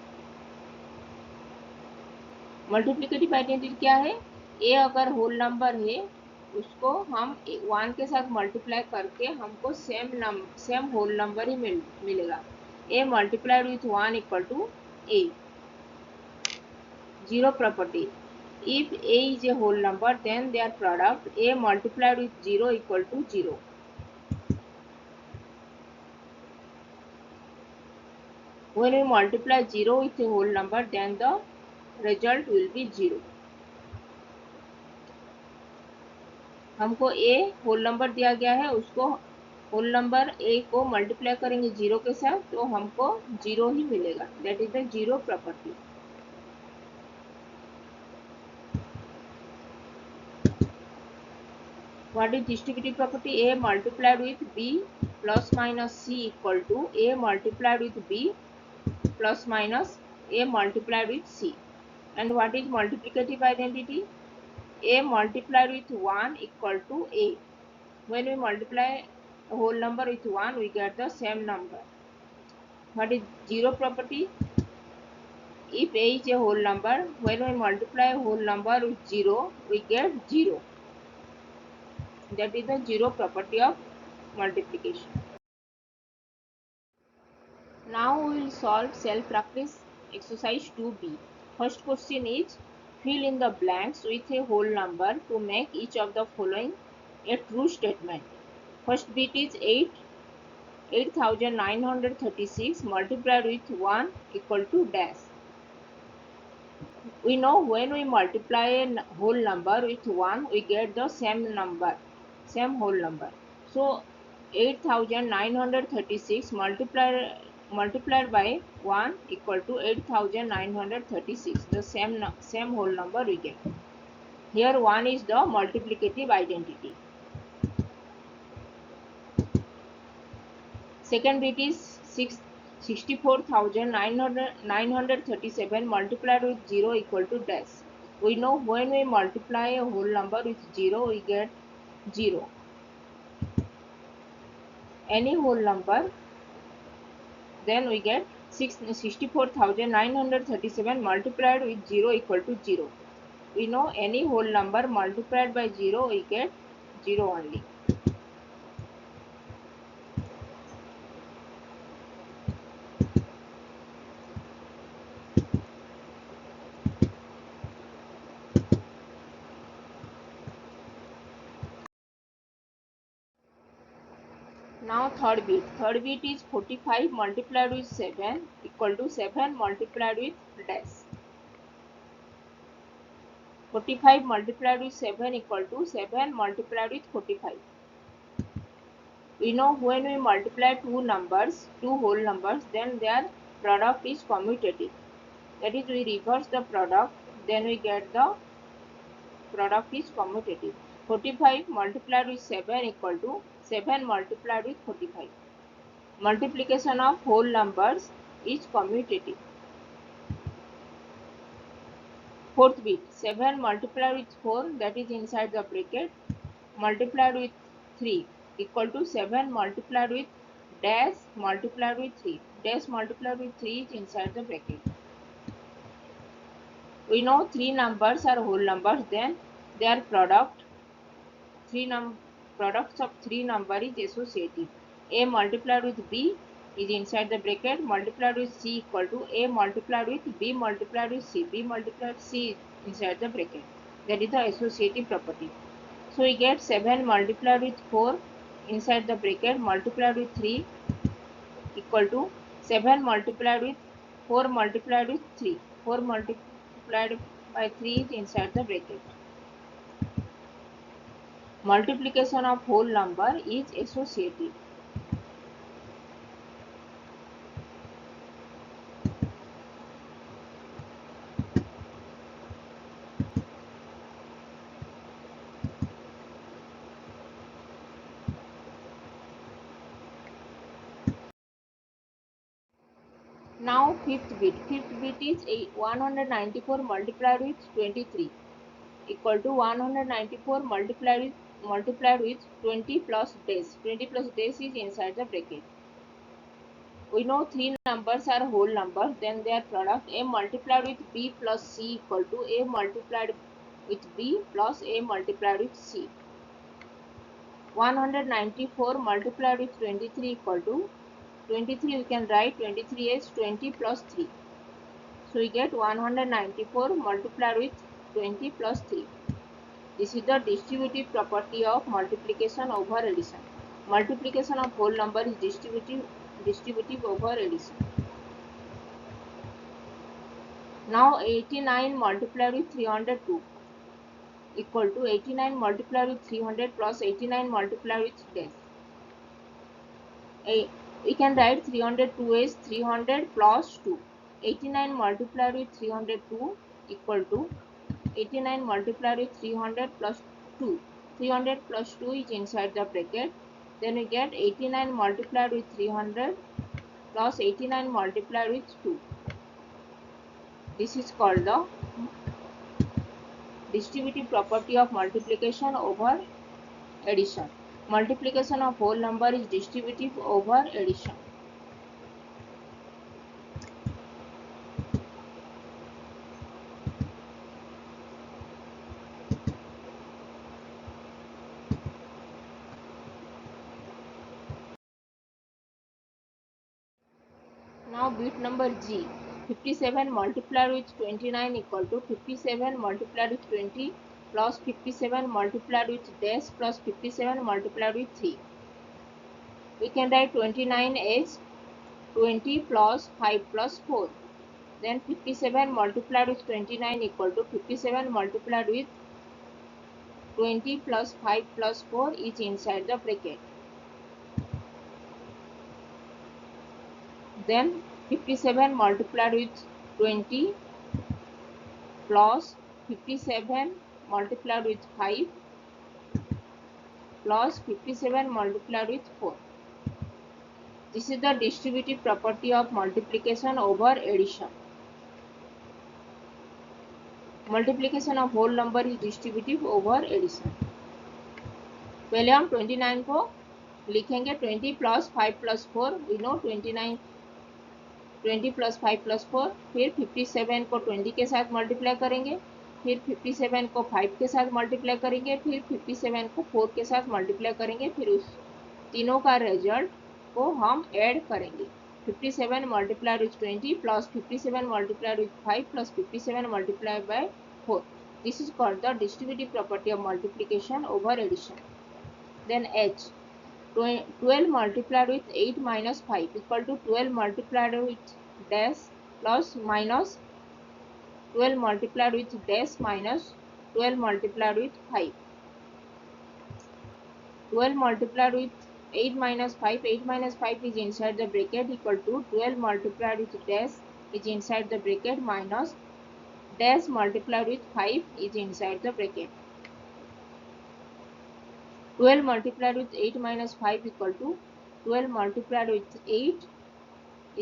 Multiplicative identity क्या है? ए अगर whole number है उसको हम 1 के साथ multiply करके हमको सेम होल नंबर ही मिलेगा. A multiplied with 1 equal to A. Zero property. If a is a whole number, then their product a multiplied with 0 equal to 0. When we multiply 0 with a whole number, then the result will be 0. हमको a whole number दिया गया है, उसको whole number a को multiply करेंगे 0 के साथ तो हमको 0 ही मिलेगा. That is the zero property. What is distributive property? A multiplied with b plus minus c equal to a multiplied with b plus minus a multiplied with c. And what is multiplicative identity? A multiplied with 1 equal to a. When we multiply a whole number with 1, we get the same number. What is zero property? If a is a whole number, when we multiply a whole number with 0, we get 0. That is the zero property of multiplication. Now we will solve self-practice exercise 2b. First question is, fill in the blanks with a whole number to make each of the following a true statement. First bit is 8,936 multiplied with 1 equal to dash. We know when we multiply a whole number with 1, we get the same number, same whole number. So 8,936 multiplied by 1 equal to 8,936. The same whole number we get. Here 1 is the multiplicative identity. Second bit is 64,937 multiplied with 0 equal to dash. We know when we multiply a whole number with 0, we get 0. Any whole number, then we get 64,937 multiplied with 0 equal to 0. We know any whole number multiplied by 0, we get 0 only. Now third bit. Third bit is 45 multiplied with 7 equal to 7 multiplied with dash. 45 multiplied with 7 equal to 7 multiplied with 45. We know when we multiply two whole numbers, then their product is commutative. That is, we reverse the product, then we get the product is commutative. 45 multiplied with 7 equal to 7 multiplied with 45. Multiplication of whole numbers is commutative. Fourth bit, 7 multiplied with 4, that is inside the bracket, multiplied with 3 equal to 7 multiplied with dash multiplied with 3. Dash multiplied with 3 is inside the bracket. We know three numbers are whole numbers, then their products of three number is associative. A multiplied with B is inside the bracket, multiplied with C equal to A multiplied with B multiplied with C. B multiplied with C is inside the bracket. That is the associative property. So we get 7 multiplied with 4 inside the bracket multiplied with 3 equal to 7 multiplied with 4 multiplied with 3. 4 multiplied by 3 is inside the bracket. Multiplication of whole number is associative. Now fifth bit. Fifth bit is 194 multiplied with 23 equal to 194 multiplied with 20 plus days. 20 plus days is inside the bracket. We know three numbers are whole number, then their product a multiplied with b plus c equal to a multiplied with b plus a multiplied with c. 194 multiplied with 23 equal to 23. We can write 23 as 20 plus 3. So we get 194 multiplied with 20 plus 3. This is the distributive property of multiplication over addition. Multiplication of whole number is distributive over addition. Now 89 multiplied with 302 equal to 89 multiplied with 300 plus 89 multiplied with dash. We can write 302 as 300 plus 2. 89 multiplied with 302 equal to 89 multiplied with 300 plus 2. 300 plus 2 is inside the bracket. Then we get 89 multiplied with 300 plus 89 multiplied with 2. This is called the distributive property of multiplication over addition. Multiplication of whole number is distributive over addition. Now bit number G. 57 multiplied with 29 equal to 57 multiplied with 20 plus 57 multiplied with dash plus 57 multiplied with 3. We can write 29 as 20 plus 5 plus 4. Then 57 multiplied with 29 equal to 57 multiplied with 20 plus 5 plus 4 is inside the bracket. Then 57 multiplied with 20 plus 57 multiplied with 5 plus 57 multiplied with 4. This is the distributive property of multiplication over addition. Multiplication of whole number is distributive over addition. पहले हम 29 को लिखेंगे 20 plus 5 plus 4. We know 29 20 plus 5 plus 4. फिर 57 को 20 के साथ multiply करेंगे, फिर 57 को 5 के साथ मल्टीप्लाई करेंगे, फिर 57 को 4 के साथ मल्टीप्लाई करेंगे, फिर उस तीनों का रिजल्ट को हम ऐड करेंगे. 57 multiplied with 20 plus 57 multiplied with 5 plus 57 multiplied by 4. This is called the distributive property of multiplication over addition. Then H. 12 multiplied with 8 minus 5 equal to 12 multiplied with dash plus minus 12 multiplied with dash minus 12 multiplied with 5. 12 multiplied with 8 minus 5. 8 minus 5 is inside the bracket equal to 12 multiplied with dash is inside the bracket minus dash multiplied with 5 is inside the bracket. 12 multiplied with 8 minus 5 equal to 12 multiplied with 8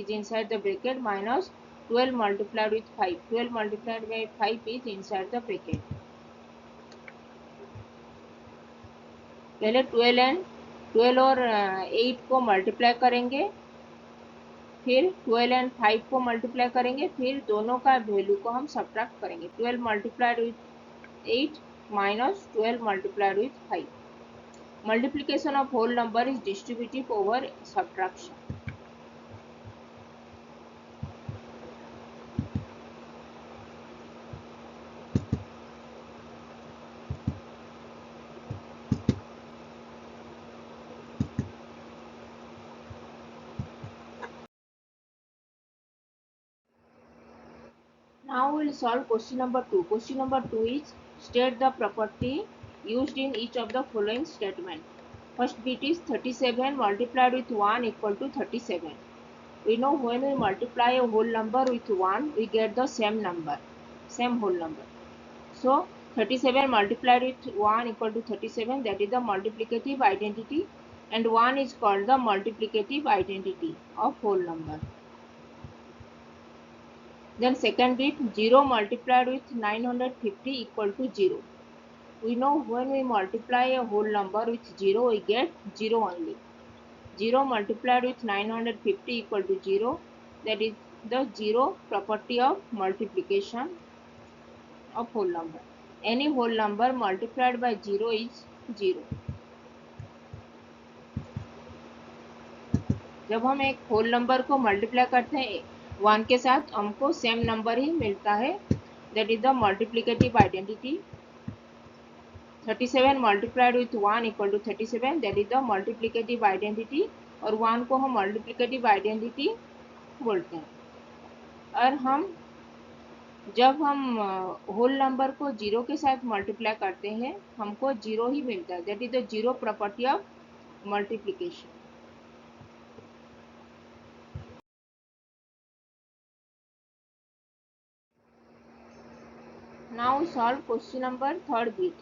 is inside the bracket minus 12 multiplied with 5. 12 multiplied by 5 is inside the bracket. पहले 12 और 8 को multiply करेंगे, फिर 12 and 5 को multiply करेंगे, फिर दोनों का वैल्यू को हम सब्ट्रैक्ट करेंगे. 12 multiplied with 8 minus 12 multiplied with 5. Multiplication of whole number is distributive over subtraction. Now we will solve question number 2. Question number 2 is state the property used in each of the following statement. First bit is 37 multiplied with 1 equal to 37. We know when we multiply a whole number with 1, we get the same number, same whole number. So 37 multiplied with 1 equal to 37, that is the multiplicative identity, and 1 is called the multiplicative identity of whole number. Then second bit, 0 multiplied with 950 equal to 0. We know when we multiply a whole number with 0, we get 0 only. 0 multiplied with 950 equal to 0, that is the 0 property of multiplication of whole number. Any whole number multiplied by 0 is 0. जब हम एक whole number को multiply करते हैं 1 के साथ, हमको same number ही मिलता है, that is the multiplicative identity. 37 multiplied with 1 equal to 37, that is the multiplicative identity, और 1 को हम multiplicative identity बोलते हैं. और जब हम होल नंबर को 0 के साथ मल्टीप्लाई करते हैं, हमको 0 ही मिलता है, that is the 0 property of multiplication. Now solve question number third bit.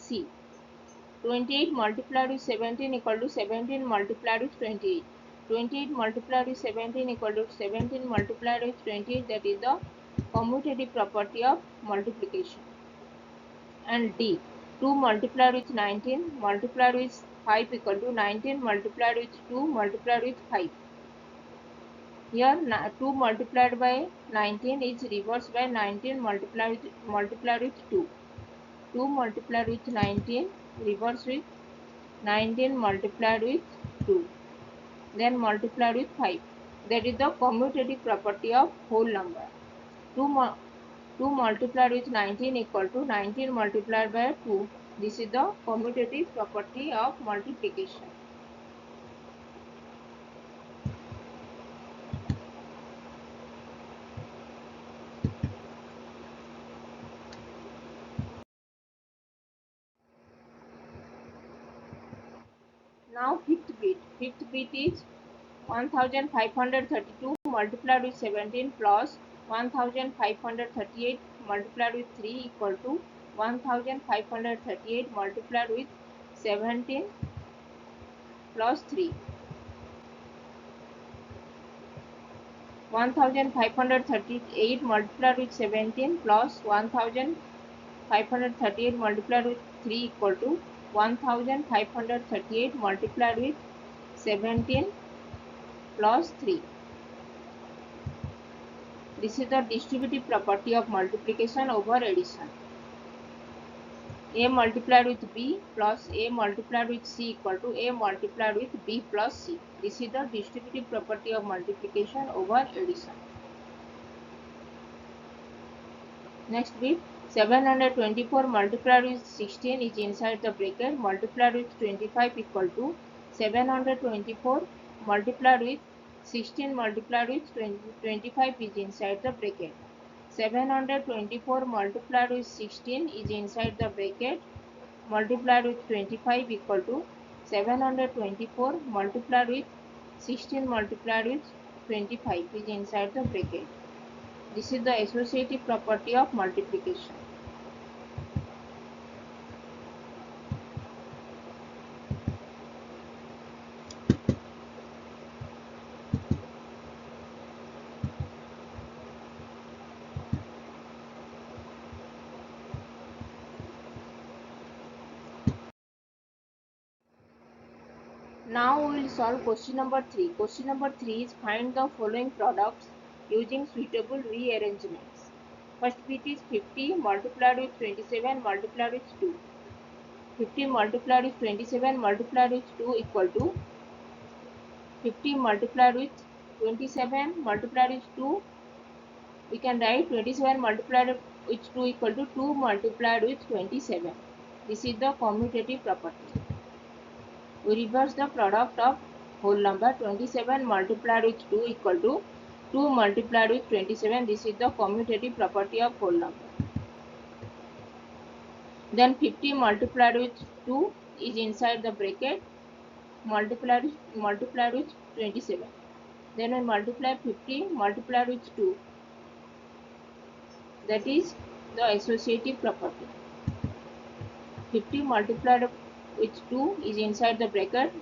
C. 28 multiplied with 17 equal to 17 multiplied with 28. 28 multiplied with 17 equal to 17 multiplied with 28, that is the commutative property of multiplication. And D. 2 multiplied with 19 multiplied with 5 equal to 19 multiplied with 2 multiplied with 5. Here 2 multiplied by 19 is reversed by 19 multiplied with 2. 2 multiplied with 19 reversed with 19 multiplied with 2, then multiplied with 5. That is the commutative property of whole number. 2 multiplied with 19 equal to 19 multiplied by 2. This is the commutative property of multiplication. Now fifth bit. Fifth bit is 1532 multiplied with 17 plus 1538 multiplied with 3 equal to 1538 multiplied with 17 plus 3. 1538 multiplied with 17 plus 1538 multiplied with 3 equal to 1538 multiplied with 17 plus 3. This is the distributive property of multiplication over addition. A multiplied with B plus A multiplied with C equal to A multiplied with B plus C. This is the distributive property of multiplication over addition. Next bit, 724 multiplied with 16 is inside the bracket, multiplied with 25 equal to 724 multiplied with 16 multiplied with 25 is inside the bracket. 724 multiplied with 16 is inside the bracket, multiplied with 25 equal to 724 multiplied with 16 multiplied with 25 is inside the bracket. This is the associative property of multiplication. Now we will solve question number 3. Question number 3 is find the following products using suitable rearrangements. First bit is 50 multiplied with 27 multiplied with 2. 50 multiplied with 27 multiplied with 2 equal to 50 multiplied with 27 multiplied with 2. We can write 27 multiplied with 2 equal to 2 multiplied with 27. This is the commutative property. We reverse the product of whole number. 27 multiplied with 2 equal to 2 multiplied with 27. This is the commutative property of whole number. Then 50 multiplied with 2 is inside the bracket, multiplied with 27. Then we multiply 50 multiplied with 2, that is the associative property. 50 multiplied with 2 is inside the bracket,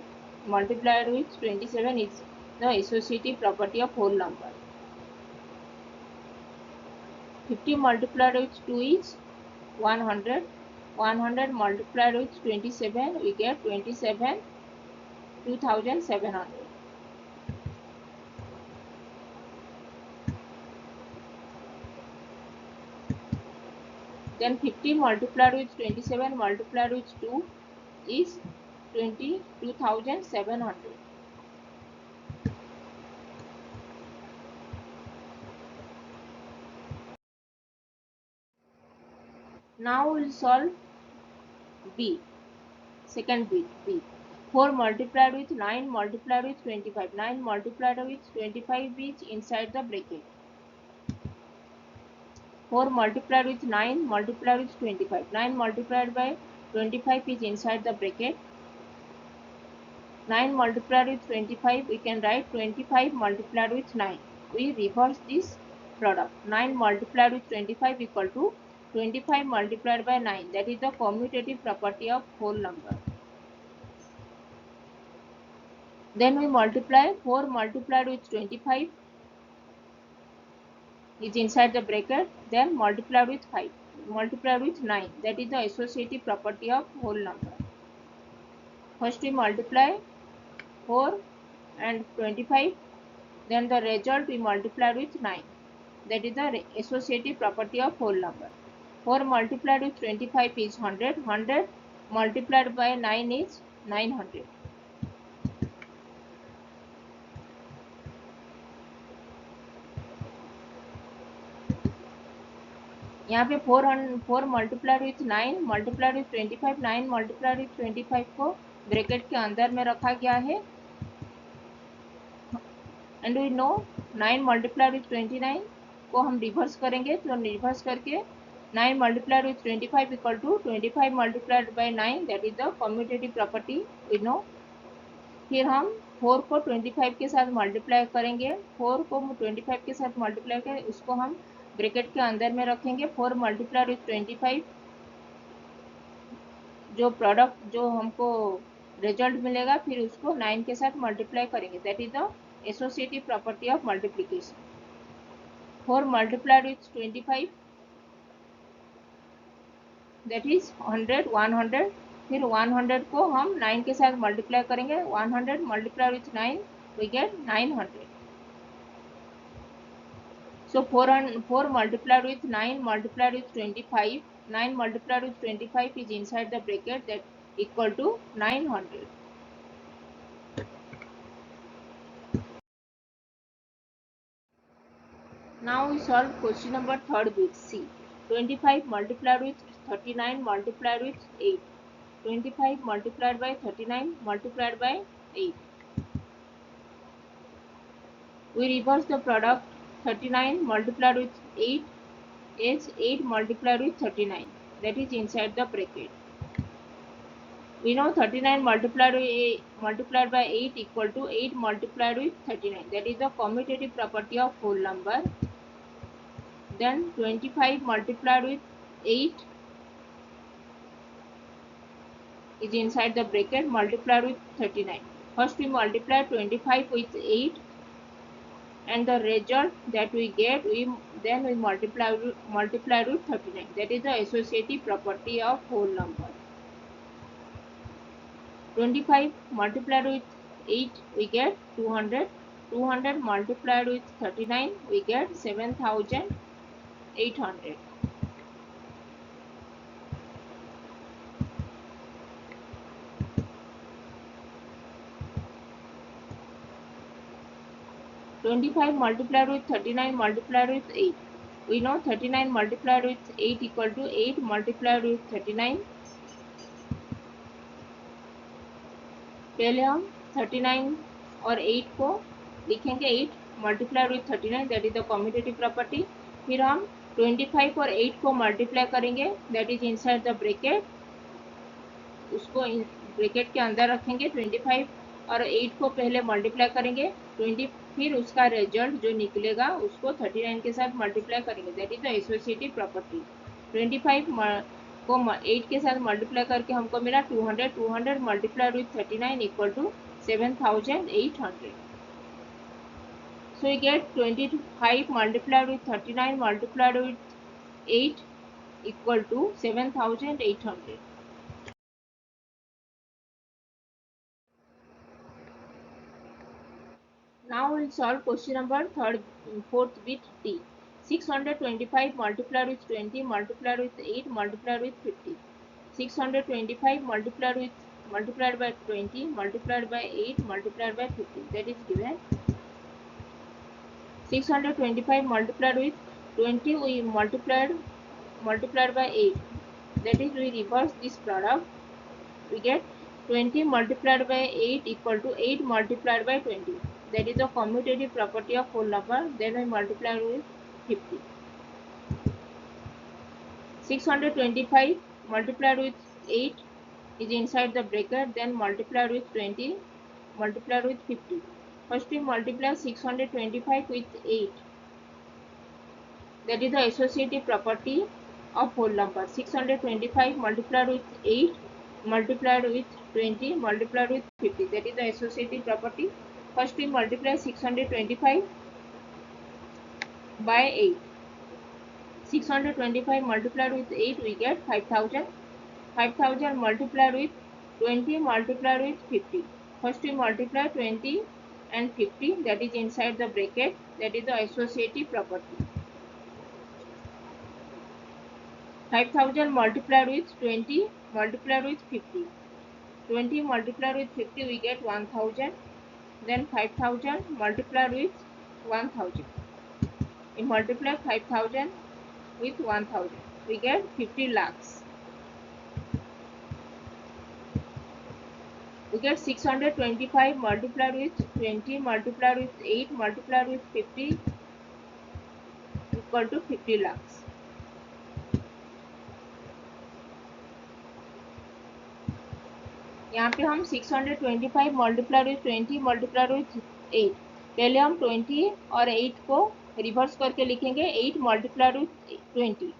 multiplied with 27 is the associative property of whole number. 50 multiplied with 2 is 100. 100 multiplied with 27, we get 27,700. Then 50 multiplied with 27 multiplied with 2 is 22,700. Now we will solve B. Second bit B. 4 multiplied with 9 multiplied with 25. 9 multiplied with 25 is inside the bracket. 4 multiplied with 9 multiplied with 25. 9 multiplied by 25 is inside the bracket. 9 multiplied with 25, we can write 25 multiplied with 9. We reverse this product. 9 multiplied with 25 equal to 25 multiplied by 9. That is the commutative property of whole number. Then we multiply 4 multiplied with 25 is inside the bracket. Then multiplied with 5. Multiplied with 9. That is the associative property of whole number. First we multiply 4 and 25. Then the result we multiply with 9. That is the associative property of whole number. 4 multiplied with 25 is 100. 100 multiplied by 9 is 900. यहाँ पे 4 multiplied with 9 multiplied with 25, 9 multiplied with 25 को bracket के अंदर में रखा गया है. And we know 9 multiplied with 29 को हम रिवर्स करेंगे, तो रिवर्स करके 9 multiplied with 25 equal to 25 multiplied by 9, that is the commutative property we know. फिर हम 4 को 25 के साथ मल्टीप्लाई करेंगे. 4 को 25 के साथ मल्टीप्लाई करें, उसको हम ब्रैकेट के अंदर में रखेंगे. 4 मल्टीप्लाइड विथ 25, जो प्रोडक्ट जो हमको रिजल्ट मिलेगा फिर उसको 9 के साथ मल्टीप्लाई करेंगे. That is the associative property of multiplication. 4 multiplied with 25, that is 100. 100 फिर 100 को हम 9 के साथ मल्टीप्लाई करेंगे. 100 multiply with 9, we get 900. So 4 multiplied with 9 multiplied with 25. 9 multiplied with 25 is inside the bracket, that equal to 900. Now we solve question number third bit C. 25 multiplied with 39 multiplied with 8. 25 multiplied by 39 multiplied by 8. We reverse the product. 39 multiplied with 8 is 8 multiplied with 39, that is inside the bracket. We know 39 multiplied by 8 equal to 8 multiplied with 39, that is the commutative property of whole number. Then 25 multiplied with 8 is inside the bracket, multiplied with 39. First we multiply 25 with 8, and the result that we get, then we multiply with 39. That is the associative property of whole number. 25 multiplied with 8, we get 200. 200 multiplied with 39, we get 7,800. Twenty-five multiplied with 39 multiplied with 8. We know 39 multiplied with 8 equal to 8 multiplied with 39. पहले हम 39 और 8 को लिखेंगे. 8 multiplied with 39, that is the commutative property. फिर हम 25 और 8 को multiply करेंगे, that is inside the bracket, उसको ब्रैकेट के अंदर रखेंगे। 25 और 8 को पहले मल्टीप्लाई करेंगे 20, फिर उसका रिजल्ट जो निकलेगा उसको 39 के साथ मल्टीप्लाई करेंगे, that is the associative property. 25 को 8 के साथ मल्टीप्लाई करके हमको मिला 200, 200 multiplied with 39 equal to 7800. So we get 25 multiplied with 39 multiplied with 8 equal to 7800. Now we'll solve question number fourth bit D. 625 multiplied with 20 multiplied with 8 multiplied with 50. 625 multiplied by 20 multiplied by 8 multiplied by 50. That is given. 625 multiplied with 20 we multiplied by 8. That is, we reverse this product. We get 20 multiplied by 8 equal to 8 multiplied by 20. That is the commutative property of whole number. Then we multiply with 50. 625 multiplied with 8 is inside the bracket. Then multiplied with 20 multiplied with 50. First we multiply 625 with 8. That is the associative property of whole number. 625 multiplied with 8 multiplied with 20 multiplied with 50. That is the associative property. First we multiply 625 by 8. 625 multiplied with 8 we get 5000. 5000 multiplied with 20 multiplied with 50. First we multiply 20 and 50, that is inside the bracket. That is the associative property. 5000 multiplied with 20 multiplied with 50. 20 multiplied with 50 we get 1000. Then 5000 multiplied with 1000. We multiply 5000 with 1000. We get 50 lakhs. We get 625 multiplied with 20 multiplied with 8 multiplied with 50 equal to 50 lakhs. यहाँ पे हम 625 multiplied with 20 multiplied with 8, पहले हम 20 और 8 को reverse करके लिखेंगे। 8 multiplied with 20,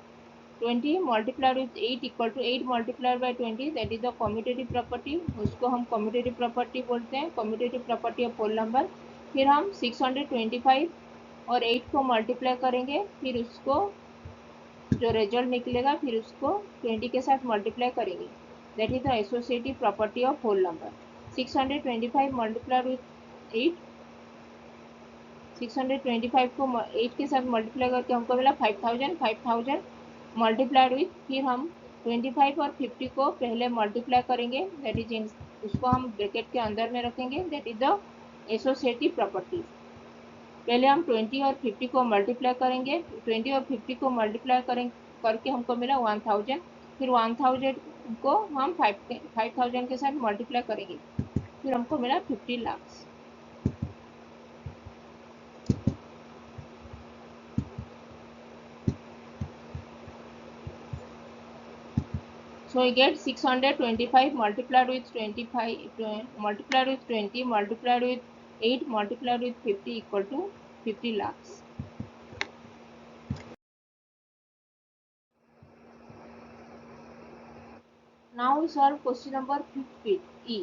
20 multiplied with 8 equal to 8 multiplied by 20, that is the commutative property. उसको हम कम्यूटेटिव प्रॉपर्टी बोलते हैं, commutative property of whole number. फिर हम 625 और 8 को मल्टीप्लाई करेंगे, फिर उसको जो रिजल्ट निकलेगा फिर उसको 20 के साथ मल्टीप्लाई करेंगे। That is the associative property of whole number. 625 multiplied with 8, 625 को 8 के साथ मल्टीप्लाई करके हमको मिला 5000। 5000 मल्टीप्लाइड विथ, फिर हम 25 और 50 को पहले मल्टीप्लाई करेंगे, दैट इज उसको हम ब्रैकेट के अंदर में रखेंगे। That is the associative property. पहले हम 20 और 50 को मल्टीप्लाई करेंगे, 20 और 50 को मल्टीप्लाई करके हमको मिला 1000। फिर 1000 को हम 5000 के साथ मल्टीप्लाई करेंगे, फिर हमको मिला 50 lakh. So we get 625 multiplied with 25 multiplied with 20 multiplied with 8 multiplied with 50 equal to 50 lakhs. Now we solve question number 50 E.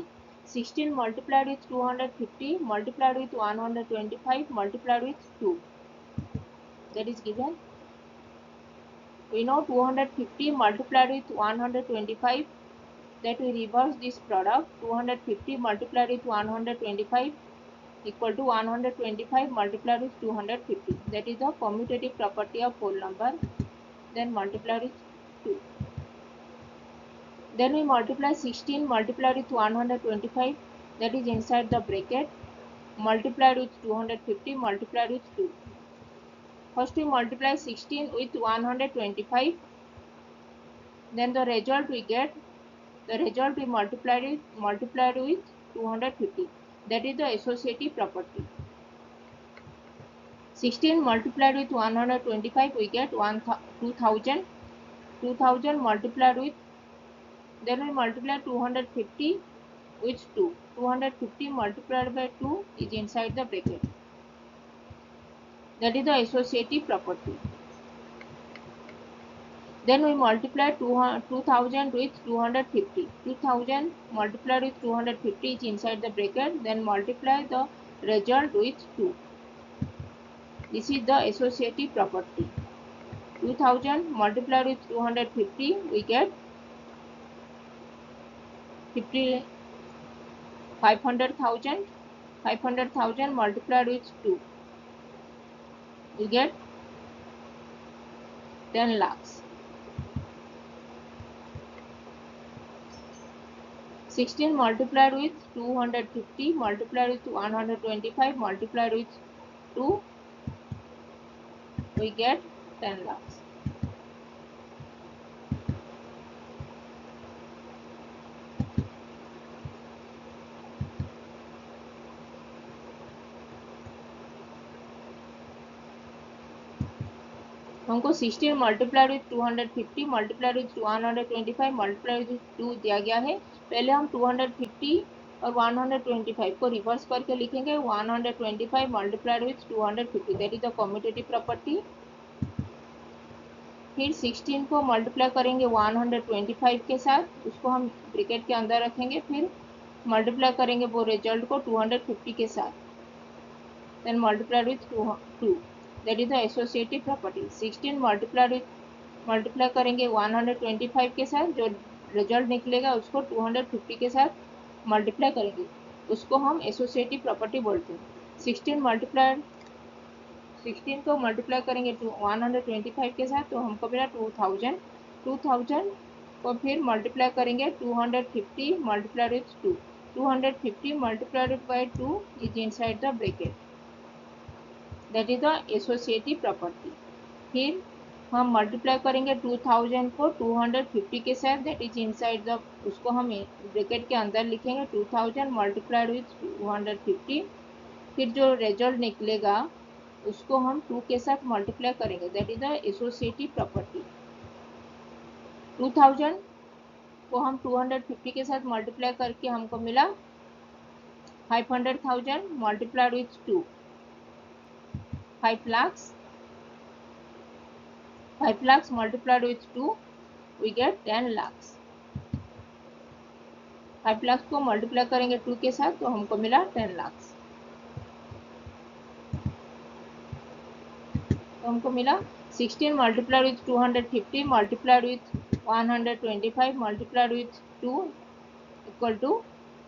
16 multiplied with 250 multiplied with 125 multiplied with 2. That is given. We know 250 multiplied with 125, that we reverse this product. 250 multiplied with 125 equal to 125 multiplied with 250. That is the commutative property of whole number. Then multiply with 2. Then we multiply 16 multiplied with 125, that is inside the bracket, multiplied with 250 multiplied with 2. First we multiply 16 with 125, then the result we get, the result we multiplied with 250. That is the associative property. 16 multiplied with 125, we get 2000. 2000 multiplied with, then we multiply 250 with 2. 250 multiplied by 2 is inside the bracket. That is the associative property. Then we multiply 2000 with 250. 2000 multiplied with 250 is inside the bracket. Then multiply the result with 2. This is the associative property. 2000 multiplied with 250, we get 500,000. 500,000 multiplied with 2, we get 10 lakhs. 16 multiplied with 250 multiplied with 125 multiplied with 2, we get 10 lakhs. हमको 16 multiplied with 250 multiplied with 125 multiplied with 2 दिया गया है. पहले हम 250 और 125 को reverse करके लिखेंगे. 125 multiplied with 250, that is the commutative property. फिर 16 को मल्टीप्लाई करेंगे 125 के साथ, उसको हम ब्रैकेट के अंदर रखेंगे. फिर मल्टीप्लाई करेंगे वो रिजल्ट को 250 के साथ, then multiplied with 2. That is the associative property. 16 multiply करेंगे 125 के साथ, जो रिजल्ट निकलेगा उसको 250 के साथ मल्टीप्लाई करेंगे, उसको हम एसोसिएटिव प्रॉपर्टी बोलते हैं. 16 को मल्टीप्लाई करेंगे 125 के साथ, तो हमको मिला 2000. 2000 को फिर मल्टीप्लाई करेंगे 250 multiplied with 2. 250 multiplied by 2 is inside the bracket, that is the associative property. फिर हम मल्टीप्लाई करेंगे 2000 को 250 के साथ, दैट इज इनसाइड द, उसको हम ब्रैकेट के अंदर लिखेंगे 2000 मल्टीप्लाइड विथ 250. फिर जो रिजल्ट निकलेगा उसको हम 2 के साथ मल्टीप्लाई करेंगे, that is the associative property. 2000 को हम 250 के साथ मल्टीप्लाई करके हमको मिला 500,000 multiplied with 2, 5 lakhs. 5 lakhs multiplied with 2, we get 10 lakhs. 5 lakhs को मल्टीप्लाई करेंगे 2 के साथ, तो हमको मिला 10 lakhs. तो हमको मिला 16 multiplied with 250 multiplied with 125 multiplied with 2 equal to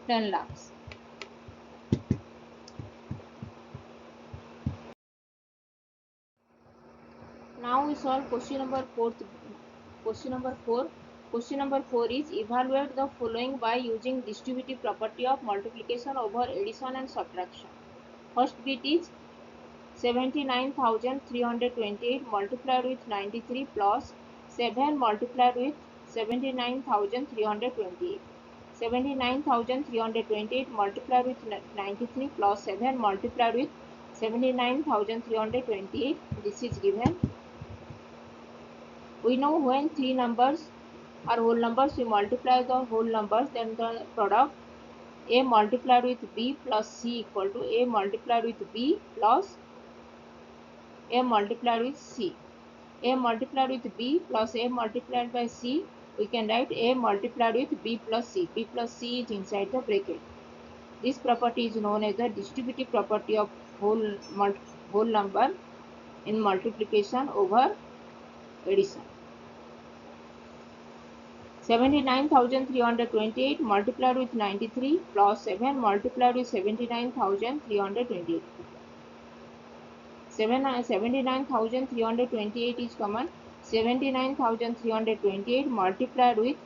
10 lakhs. Now we solve question number 4. Question number 4. Question number 4 is evaluate the following by using distributive property of multiplication over addition and subtraction. First bit is 79,328 multiplied with 93 plus 7 multiplied with 79,328. 79,328 multiplied with 93 plus 7 multiplied with 79,328. This is given. We know when three numbers are whole numbers, we multiply the whole numbers, then the product a multiplied with b plus c equal to a multiplied with b plus a multiplied with c. A multiplied with b plus a multiplied by c, we can write a multiplied with b plus c. b plus c is inside the bracket. This property is known as the distributive property of whole number in multiplication over addition. 79,328 multiplied with 93 plus 7 multiplied with 79,328. 79,328 is common. 79,328 multiplied with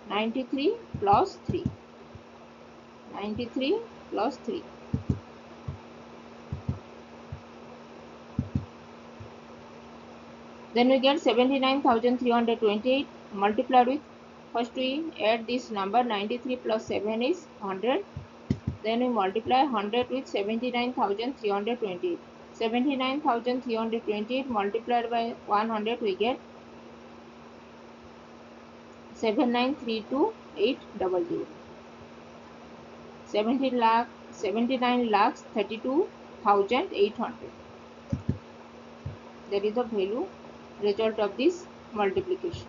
93 plus 3. 93 plus 3. Then we get 79,328 multiplied with, first we add this number, 93 plus 7 is 100. Then we multiply 100 with 79,328. 79,328 multiplied by 100 we get 79,32800. 79,32,800. That is the value result of this multiplication.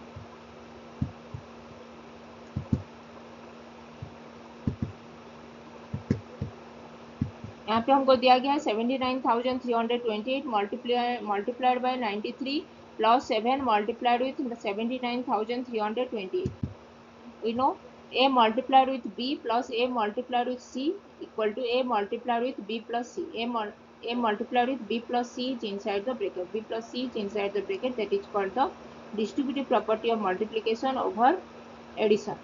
यहाँ पे हमको दिया गया है 79,328 multiplied by 93 plus 7 multiplied with 79,328. We know a multiplied with b plus a multiplied with c equal to a multiplied with b plus c. A multiplied with b plus c is inside the bracket. B plus c is inside the bracket. That is called the distributive property of multiplication over addition.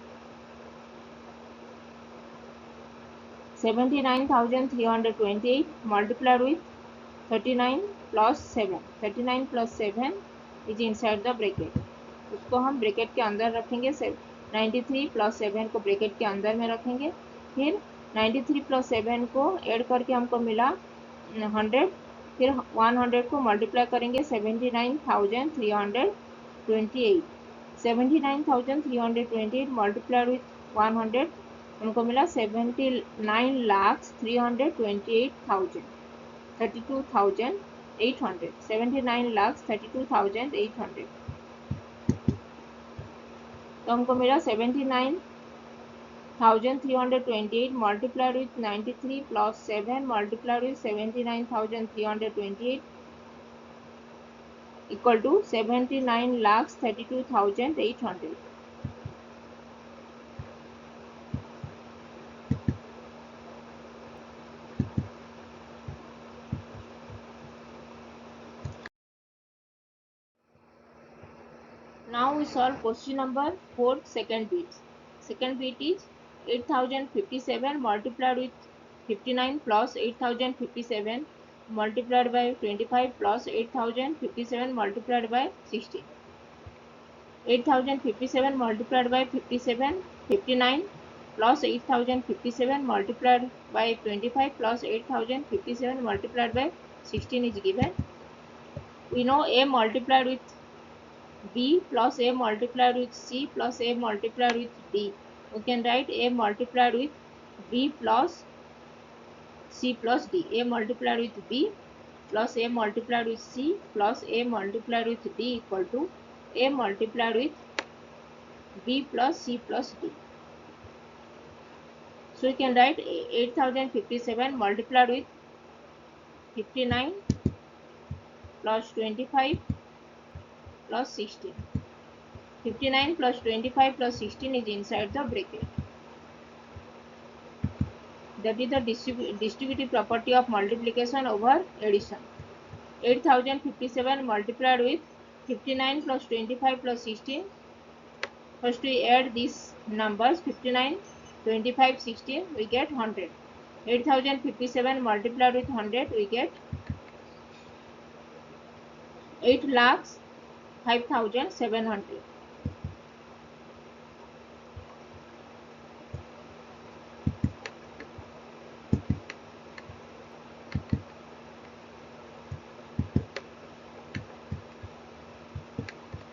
79,328 multiplied with 39 plus 7. 39 plus 7 is inside the bracket. उसको हम bracket के अंदर रखेंगे. 93 plus 7 को bracket के अंदर में रखेंगे. फिर 93 प्लस 7 को ऐड करके हमको मिला 100. फिर 100 को मल्टीप्लाई करेंगे 79,328. 79,328 मल्टीप्लाइड विथ 100 हमको मिला 79,328,000. 32,800. 79,32,800. तो हमको मिला 79,328 multiplied with 93 plus 7 multiplied with 79,328 equal to 79,32,800. Now we solve question number 4, second bit. Second bit is 8,057 multiplied with 59 plus 8,057 multiplied by 25 plus 8,057 multiplied by 16. 8,057 multiplied by 59 plus 8,057 multiplied by 25 plus 8,057 multiplied by 16 is given. We know a multiplied with b plus a multiplied with c plus a multiplied with d. We can write a multiplied with b plus c plus d. A multiplied with b plus a multiplied with c plus a multiplied with d equal to a multiplied with b plus c plus d. So we can write 8,057 multiplied with 59 plus 25 plus 16. 59 plus 25 plus 16 is inside the bracket. That is the distributive property of multiplication over addition. 8,057 multiplied with 59 plus 25 plus 16. First we add these numbers 59, 25, 16. We get 100. 8,057 multiplied with 100. We get 8,05,700.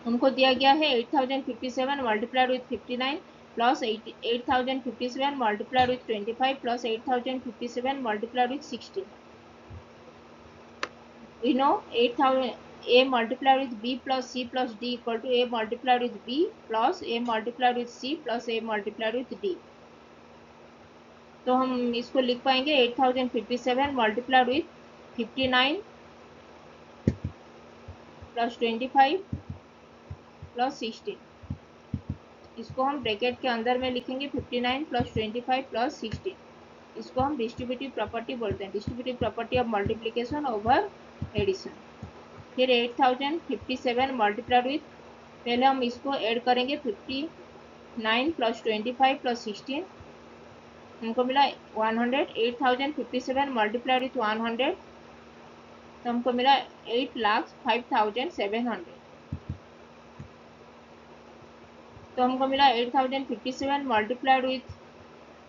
हमको दिया गया है 8,057 multiplied with 59 plus 8,057 multiplied with 25 plus 8,057 multiplied with 16. We know 8,000 a multiplied with b plus c plus d equal to a multiplied with b plus a multiplied with c plus a multiplied with d. तो हम इसको लिख पाएंगे 8,057 multiplied with 59 plus 25 plus 16. इसको हम bracket के अंदर में लिखेंगे 59 प्लस 25 प्लस 16. इसको हम डिस्ट्रीब्यूटिव प्रॉपर्टी बोलते हैं, distributive property of multiplication over addition. फिर 8,057 मल्टीप्लाइड विथ, पहले हम इसको ऐड करेंगे 59 प्लस 25 प्लस 16. हमको मिला 100. 8,057 मल्टीप्लाइड विथ 100 तो हमको मिला 8,05,700. तो हमको मिला 8,057 multiplied with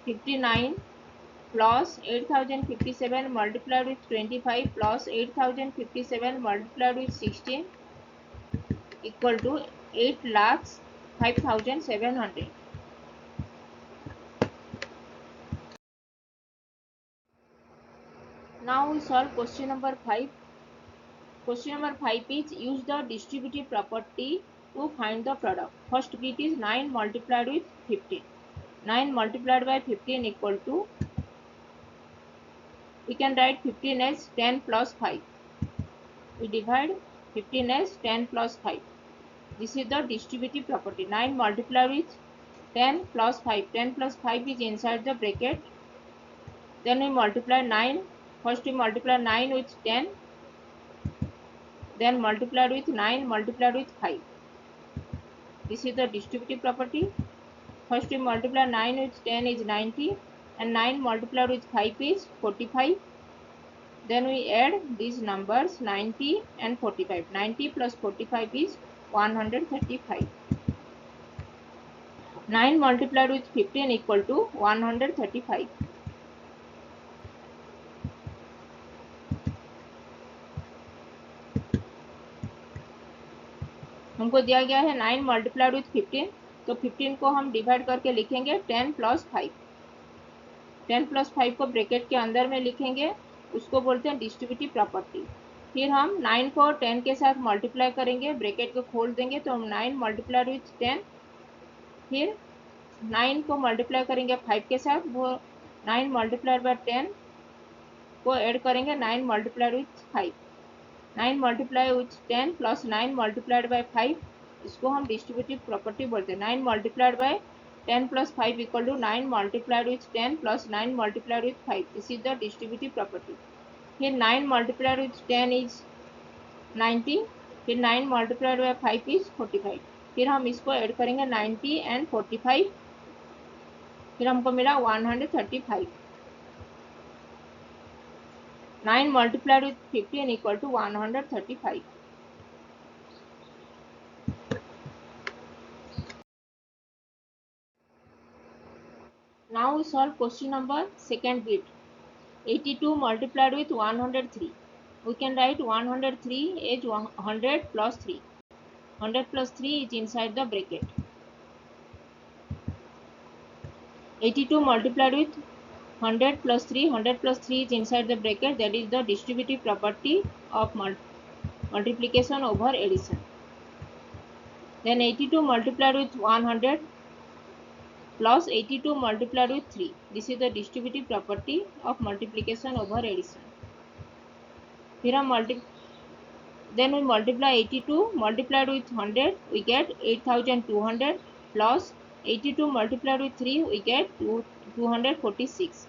59 plus 8057 multiplied with 25 plus 8057 multiplied with 16 equal to 8 lakhs 5700. Now we solve question number 5. Question number 5 is use the distributive property to find the product. First bit is 9 multiplied with 15. 9 multiplied by 15 equal to, we can write 15 as 10 plus 5. We divide 15 as 10 plus 5. This is the distributive property. 9 multiplied with 10 plus 5. 10 plus 5 is inside the bracket. Then we multiply 9. First we multiply 9 with 10. Then multiplied with 9 multiplied with 5. This is the distributive property. First we multiply 9 with 10 is 90 and 9 multiplied with 5 is 45. Then we add these numbers 90 and 45. 90 plus 45 is 135. 9 multiplied with 15 equal to 135. हमको दिया गया है 9 multiplied with 15, तो 15 को हम divide करके लिखेंगे 10 plus 5. 10 plus 5 को ब्रैकेट के अंदर में लिखेंगे, उसको बोलते हैं डिस्ट्रीब्यूटिव प्रॉपर्टी. फिर हम 9 को 10 के साथ मल्टीप्लाई करेंगे, ब्रैकेट को खोल देंगे तो हम 9 मल्टीप्लाइड विथ 10. फिर 9 को मल्टीप्लाई करेंगे 5 के साथ, वो 9 मल्टीप्लाइड बाय 10 को ऐड करेंगे 9 multiplied with 5. 9 multiply with 10 plus 9 multiplied by 5, इसको हम डिस्ट्रीब्यूटिव प्रॉपर्टी बोलते हैं. 9 multiplied by 10 plus 5 equal to 9 multiplied with 10 plus 9 multiplied with 5. This is the distributive property. फिर 9 मल्टीप्लाइड विथ 10 इज 90. फिर 9 मल्टीप्लाइड बाय 5 इज 45. फिर हम इसको ऐड करेंगे 90 एंड 45. फिर हमको मिला 135. 9 multiplied with 15 equal to 135. Now we solve question number second bit. 82 multiplied with 103. We can write 103 as 100 plus 3. 100 plus 3 is inside the bracket. 82 multiplied with 100 plus 3. 100 plus 3 is inside the bracket. That is the distributive property of multiplication over addition. Then 82 multiplied with 100 plus 82 multiplied with 3. This is the distributive property of multiplication over addition. Here then we multiply 82 multiplied with 100, we get 8200 plus 82 multiplied with 3, we get 246.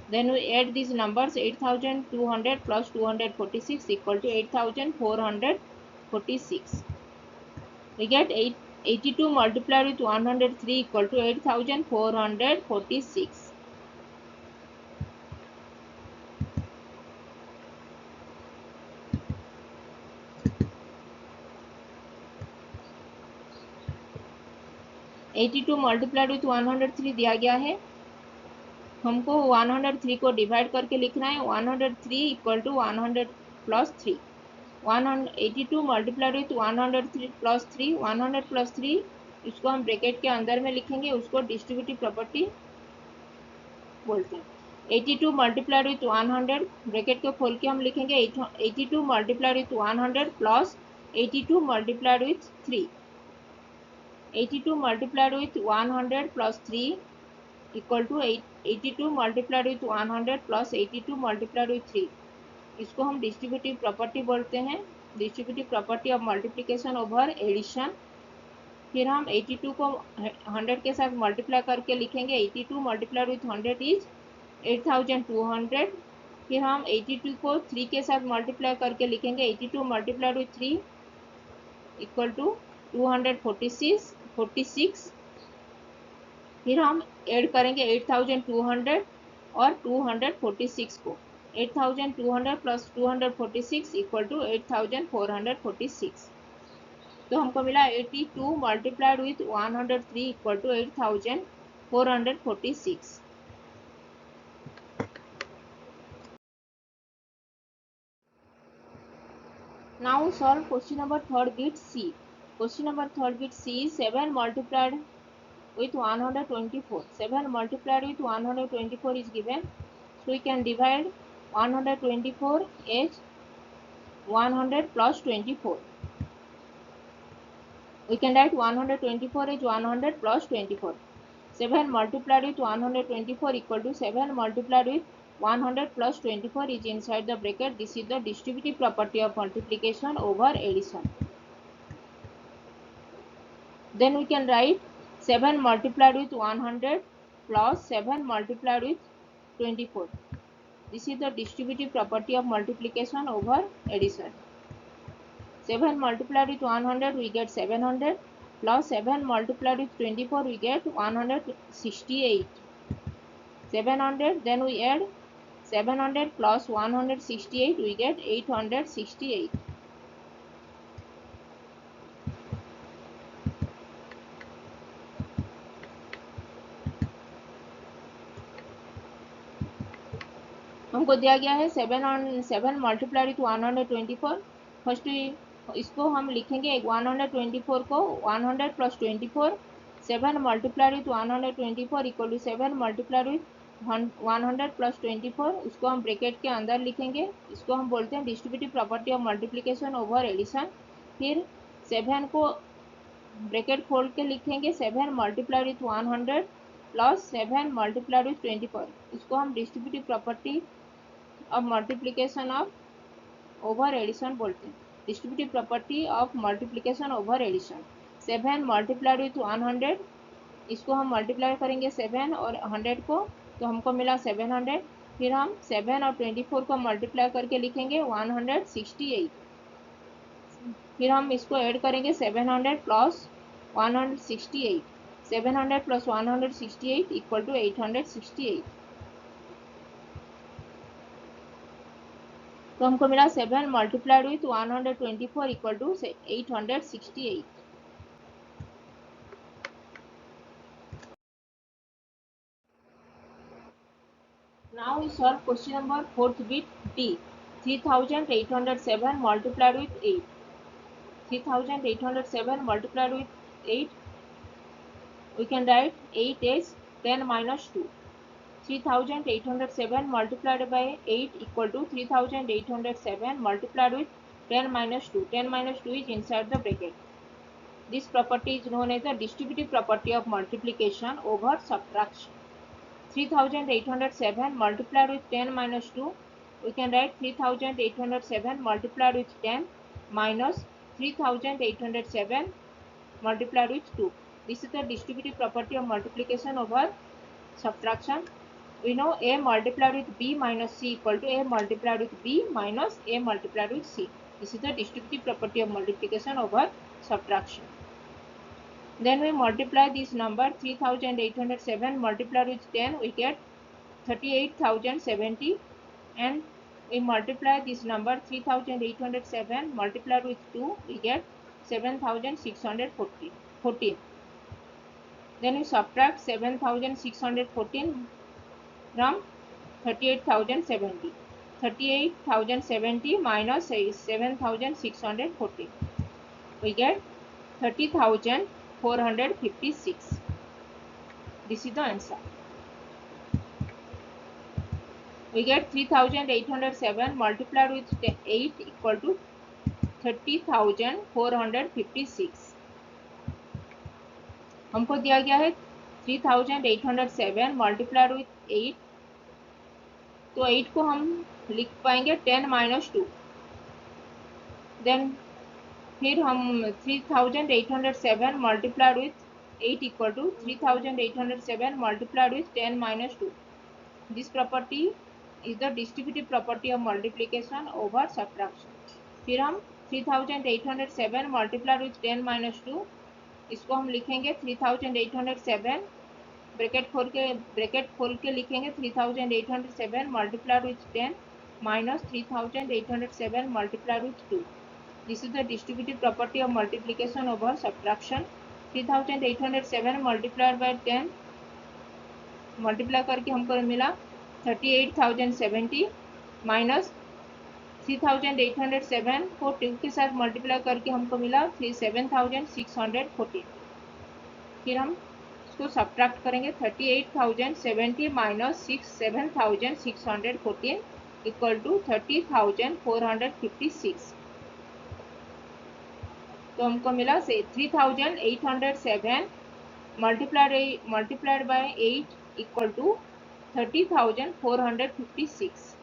Then we add these numbers, 8200 plus 246 equal to 8446. We get 82 multiplied with 103 equal to 8446. Eighty two multiplied with 103 दिया गया है, हमको 103 को divide करके लिखना है. 103 equal to 100 plus 3. 82 multiplied with 103 plus 3. 100 plus 3 इसको हम ब्रैकेट के अंदर में लिखेंगे, उसको डिस्ट्रीब्यूटिव प्रॉपर्टी बोलते हैं. 82 मल्टीप्लाइड विथ 100, ब्रैकेट को खोल के हम लिखेंगे 82 multiplied with 100 plus 82 multiplied with 3. 82 multiplied with 100 plus 3 equal to 82 multiplied with 100 plus 82 multiplied with 3. इसको हम डिस्ट्रीब्यूटिव प्रॉपर्टी बोलते हैं, distributive property of multiplication over addition. फिर हम 82 को 100 के साथ मल्टीप्लाई करके लिखेंगे. 82 मल्टीप्लाइड विथ 100 इज 8200. फिर हम 82 को 3 के साथ मल्टीप्लाई करके लिखेंगे. 82 मल्टीप्लाइड विथ 3 इक्वल टू 246. फिर हम ऐड करेंगे 8200 और 246 को. 8200 प्लस 246 इक्वल टू 8446. तो हमको मिला 82 multiplied with 103 equal to 8446. Now solve question number third bit C. Question number third bit C is 7 multiplied with 124. 7 multiplied with 124 is given. So we can divide 124 as 100 plus 24. We can write 124 as 100 plus 24. 7 multiplied with 124 equal to 7 multiplied with 100 plus 24 is inside the bracket. This is the distributive property of multiplication over addition. Then we can write 7 multiplied with 100 plus 7 multiplied with 24. This is the distributive property of multiplication over addition. 7 multiplied with 100 we get 700 plus 7 multiplied with 24 we get 168. 700, then we add 700 plus 168 we get 868. हमको दिया गया है 7 multiply with 124. First इसको हम लिखेंगे 124 को 100 plus 24. 7 multiply with 124 equal to 7 multiply with 100 plus 24. उसको हम ब्रैकेट के अंदर लिखेंगे. इसको हम बोलते हैं distributive property of multiplication over addition. फिर 7 को ब्रैकेट खोल के लिखेंगे 7 multiply with 100 plus 7 multiply with 24. इसको हम distributive property of multiplication of over addition बोलते हैं. Distributive property of multiplication over addition. 7 multiplied with 100, इसको हम मल्टीप्लाई करेंगे 7 और 100 को, तो हमको मिला 700. फिर हम 7 और 24 को मल्टीप्लाई करके लिखेंगे 168. फिर हम इसको ऐड करेंगे 700 प्लस 168. 700 plus 168 equal to 868. तो हमको मिला 7 multiplied with 124 equal to 868. Now we solve question number fourth bit D. 3807 multiplied with 8. 3807 multiplied with 8. We can write 8 as 10 minus 2. 3807 multiplied by 8 equal to 3807 multiplied with 10 minus 2. 10 minus 2 is inside the bracket. This property is known as the distributive property of multiplication over subtraction. 3807 multiplied with 10 minus 2. We can write 3807 multiplied with 10 minus 3807 multiplied with 2. This is the distributive property of multiplication over subtraction. We know a multiplied with b minus c equal to a multiplied with b minus a multiplied with c. This is the distributive property of multiplication over subtraction. Then we multiply this number 3807 multiplied with 10, we get 38,070, and we multiply this number 3807 multiplied with 2, we get 7,614. Then we subtract 7,614 from 38,070. 38,070 minus 7,614. We get 30,456. This is the answer. We get 3807 multiplied with 8 equal to 30,456. हमको दिया गया है 3807 multiplied with 8, तो 8 को हम लिख पाएंगे 10 minus 2. Then फिर हम 3807 multiplied with 8 equal to 3807 multiplied with 10 minus 2. This property is the distributive property of multiplication over subtraction. फिर हम 3807 मल्टीप्लाइड विथ 10 माइनस 2, इसको हम लिखेंगे 3807 ब्रैकेट खोल के लिखेंगे 3807 multiplied with 10 minus 3807 multiplied with 2. This is the distributive property of multiplication over subtraction. 3807 multiplied by 10 multiply करके हमको मिला 38,070 माइनस 3807 को 2 के साथ मल्टीप्लाई करके हमको मिला 7614। फिर हम इसको सब्ट्रैक्ट करेंगे 38,070 माइनस 7,614 इक्वल टू 30,456। तो हमको मिला से 3,807 multiplied by 8 equal to 30,456.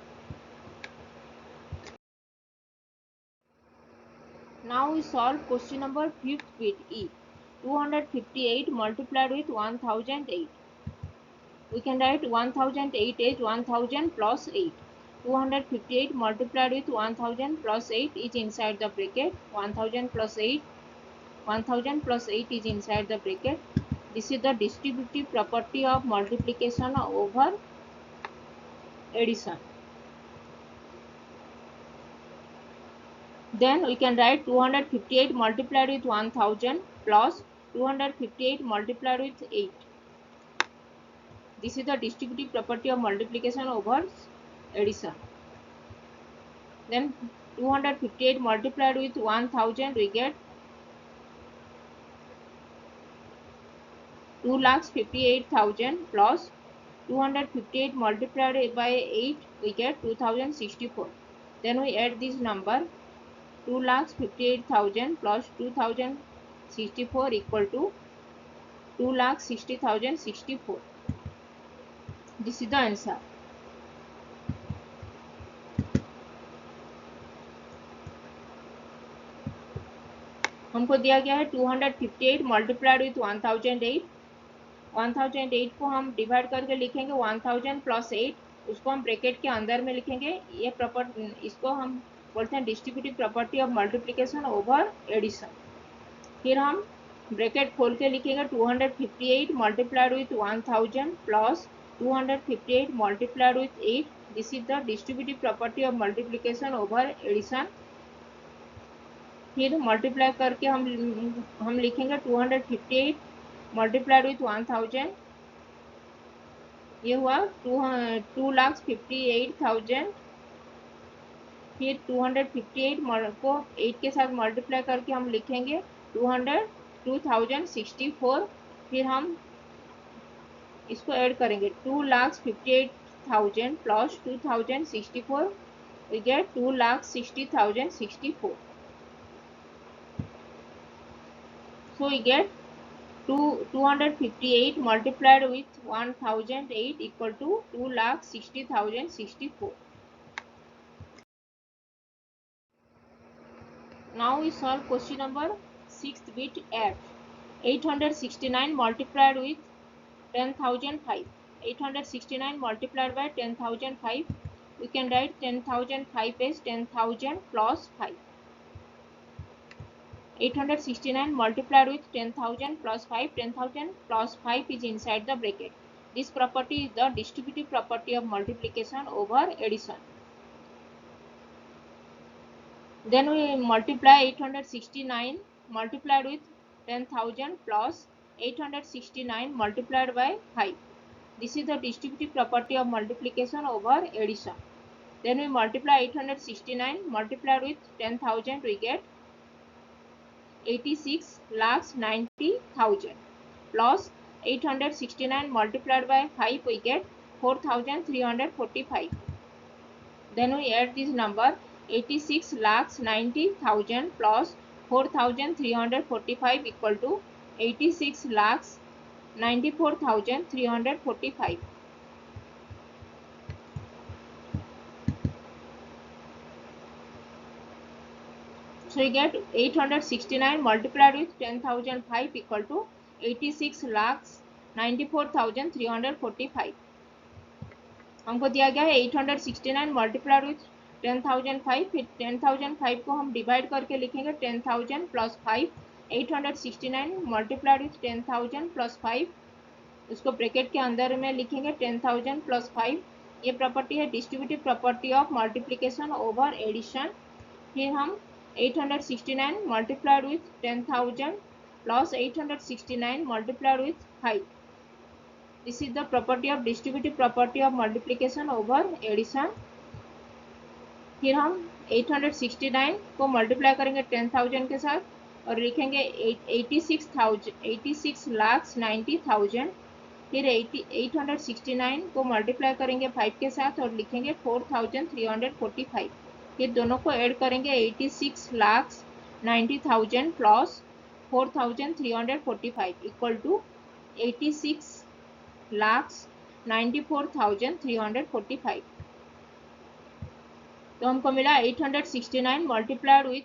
Now we solve question number 5th bit E. 258 multiplied with 1008. We can write 1008 as 1000 plus 8. 258 multiplied with 1000 plus 8 is inside the bracket. 1000 plus 8 is inside the bracket. This is the distributive property of multiplication over addition. Then we can write 258 multiplied with 1000 plus 258 multiplied with 8. This is the distributive property of multiplication over addition. Then 258 multiplied with 1000 we get 2,58,000 plus 258 multiplied by 8 we get 2064. Then we add this number 2,58,000 plus 2064 equal to 2,60,064. This is the answer. हमको दिया गया है 258 multiplied with 1008। 1008 को हम divide करके लिखेंगे 1000 plus 8, उसको हम ब्रैकेट के अंदर में लिखेंगे। ये प्रॉपर्टी, इसको हम बोलते हैं distributive property of multiplication over addition. फिर हम ब्रैकेट खोल के लिखेंगे 258 multiplied with 1000 plus 258 multiplied with 8। This is the distributive property of multiplication over addition. फिर मल्टीप्लाई करके हम लिखेंगे 258 मल्टीप्लाइड विथ 1000, ये हुआ 2,58,000। फिर 258 को 8 के साथ मल्टीप्लाई करके हम लिखेंगे 2,064। फिर हम इसको ऐड करेंगे 2,58,000 plus 2,064 we get 2,60,064. So we get 258 multiplied with 1008 equal to 2,60,064. Now we solve question number 6th bit F. 869 multiplied with 10,005. 869 multiplied by 10,005. We can write 10,005 as 10,000 plus 5. 869 multiplied with 10,000 plus 5. 10,000 plus 5 is inside the bracket. This property is the distributive property of multiplication over addition. Then we multiply 869 multiplied with 10,000 plus 869 multiplied by 5. This is the distributive property of multiplication over addition. Then we multiply 869 multiplied with 10,000 we get 86,90,000 plus 869 multiplied by 5 we get 4,345. Then we add this number 86,90,000 plus 4,345 equal to 86,94,345. So we get 869 multiplied with 10,005 equal to 86,94,345. हमको दिया गया है 869 multiplied with 10,005। फिर 10,005 को हम divide करके लिखेंगे 10,000 plus 5। 869 multiplied with 10,000 plus 5, उसको ब्रैकेट के अंदर में लिखेंगे 10,000 प्लस 5। ये प्रॉपर्टी है distributive property of multiplication over addition. फिर हम 869 multiplied with 10,000 plus 869 multiplied with 5. This is the property of distributive property of multiplication over addition. फिर हम 869 को मल्टीप्लाई करेंगे 10,000 के साथ और लिखेंगे 86,90,000। फिर 869 को मल्टीप्लाई करेंगे 5 के साथ और लिखेंगे 4,345। फिर दोनों को ऐड करेंगे 86,90,000 प्लस 4,345 इक्वल टू 86,94,345। तो हमको मिला 869 multiplied with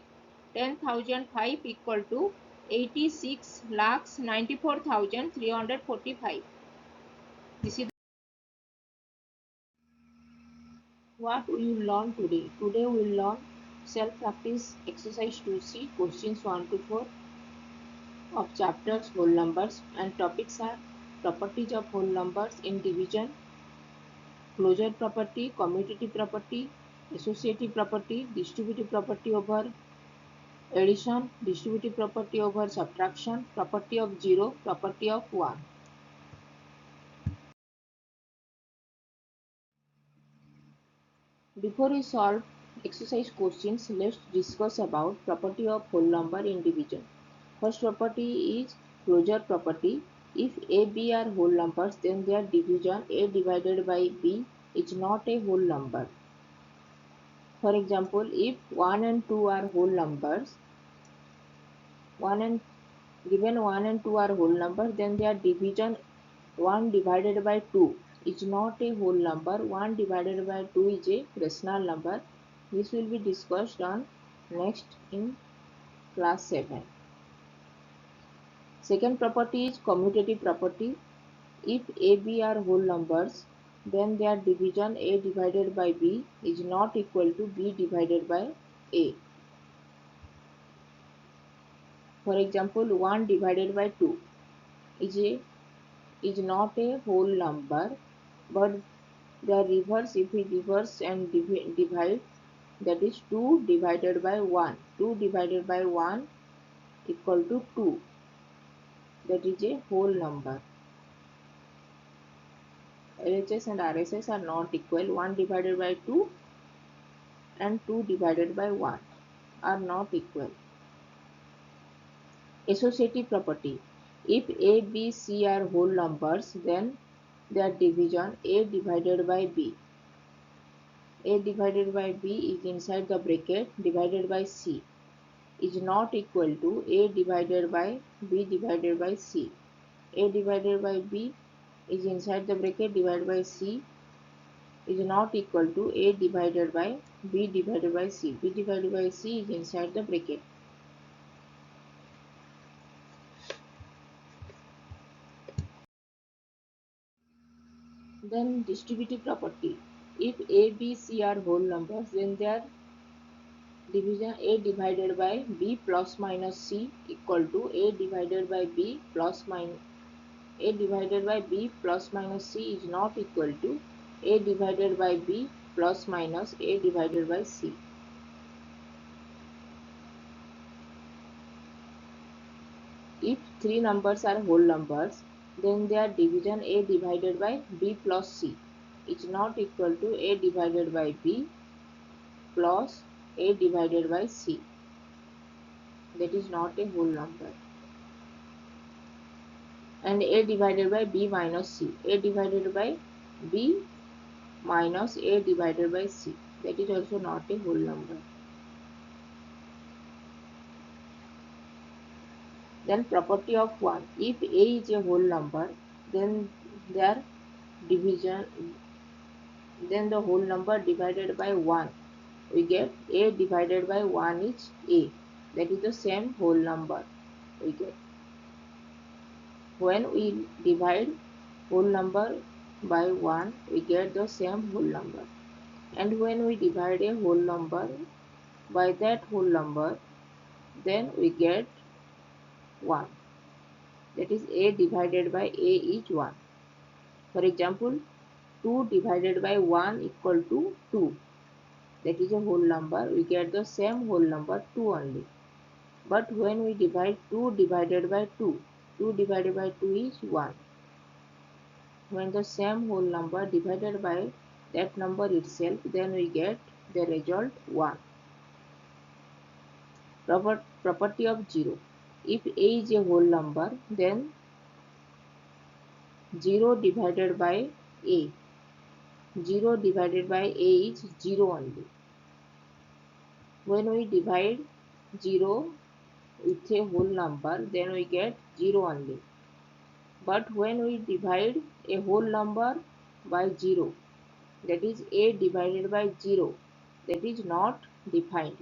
10,005 equal to 86,94,345। This is what we will learn today. Today we will learn self-practice exercise 2C, questions 1 to 4 of chapters whole numbers, and topics are properties of whole numbers in division, closure property, commutative property, associative property, distributive property over addition, distributive property over subtraction, property of 0, property of 1. Before we solve exercise questions, let's discuss about property of whole number in division. First property is closure property. If A, B are whole numbers, then their division A divided by B is not a whole number. For example, if 1 and 2 are whole numbers, 1 and given 1 and 2 are whole numbers, then their division 1 divided by 2 is not a whole number. 1 divided by 2 is a rational number. This will be discussed on next in class 7. Second property is commutative property. If A, B are whole numbers, then their division A divided by B is not equal to B divided by A. For example, 1 divided by 2 is not a whole number, but the reverse, if we reverse and divide, that is 2 divided by 1. 2 divided by 1 equal to 2. That is a whole number. LHS and RSS are not equal. 1 divided by 2 and 2 divided by 1 are not equal. Associative property. If A, B, C are whole numbers, then their division A divided by B. A divided by B is inside the bracket divided by C is not equal to A divided by B divided by C. A divided by B is inside the bracket divided by C is not equal to A divided by B divided by C. B divided by C is inside the bracket. Then distributive property. If A, B, C are whole numbers, then their division A divided by B plus minus C equal to A divided by B plus minus A divided by B plus minus C is not equal to A divided by B plus minus A divided by C. If three numbers are whole numbers, then their division A divided by B plus C is not equal to A divided by B plus A divided by C. That is not a whole number. And A divided by B minus C. A divided by B minus A divided by C. That is also not a whole number. Then property of 1. If A is a whole number, then their division, then the whole number divided by 1. We get A divided by 1 is A. That is the same whole number we get. When we divide whole number by 1, we get the same whole number. And when we divide a whole number by that whole number, then we get 1. That is A divided by A is 1. For example, 2 divided by 1 equal to 2. That is a whole number. We get the same whole number 2 only. But when we divide 2 divided by 2, 2 divided by 2 is 1. When the same whole number divided by that number itself, then we get the result 1. Property of 0. If a is a whole number, then 0 divided by a. 0 divided by a is 0 only. When we divide 0 with a whole number, then we get 0 only. But when we divide a whole number by 0, that is a divided by 0, that is not defined.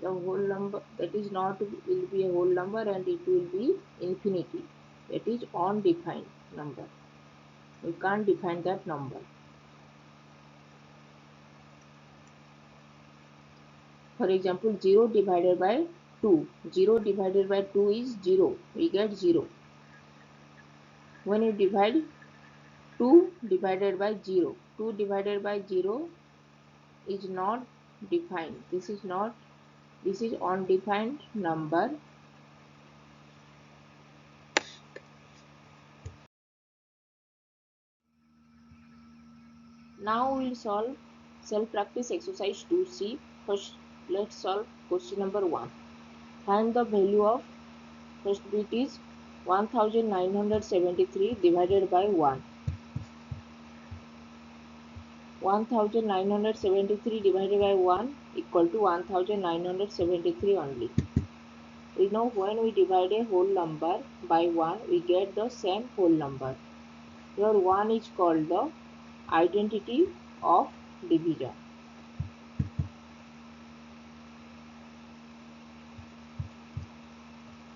The whole number that is not will be a whole number and it will be infinity. That is undefined number. We can't define that number. For example, 0 divided by 2. 0 divided by 2 is 0. We get 0. When you divide 2 divided by 0, 2 divided by 0 is not defined. This is undefined number. Now we'll solve self-practice exercise 2C. First, let's solve question number 1. Find the value of first bit is 1973 divided by 1. 1973 divided by 1 equal to 1973 only. We know when we divide a whole number by 1, we get the same whole number. Here 1 is called the identity of division.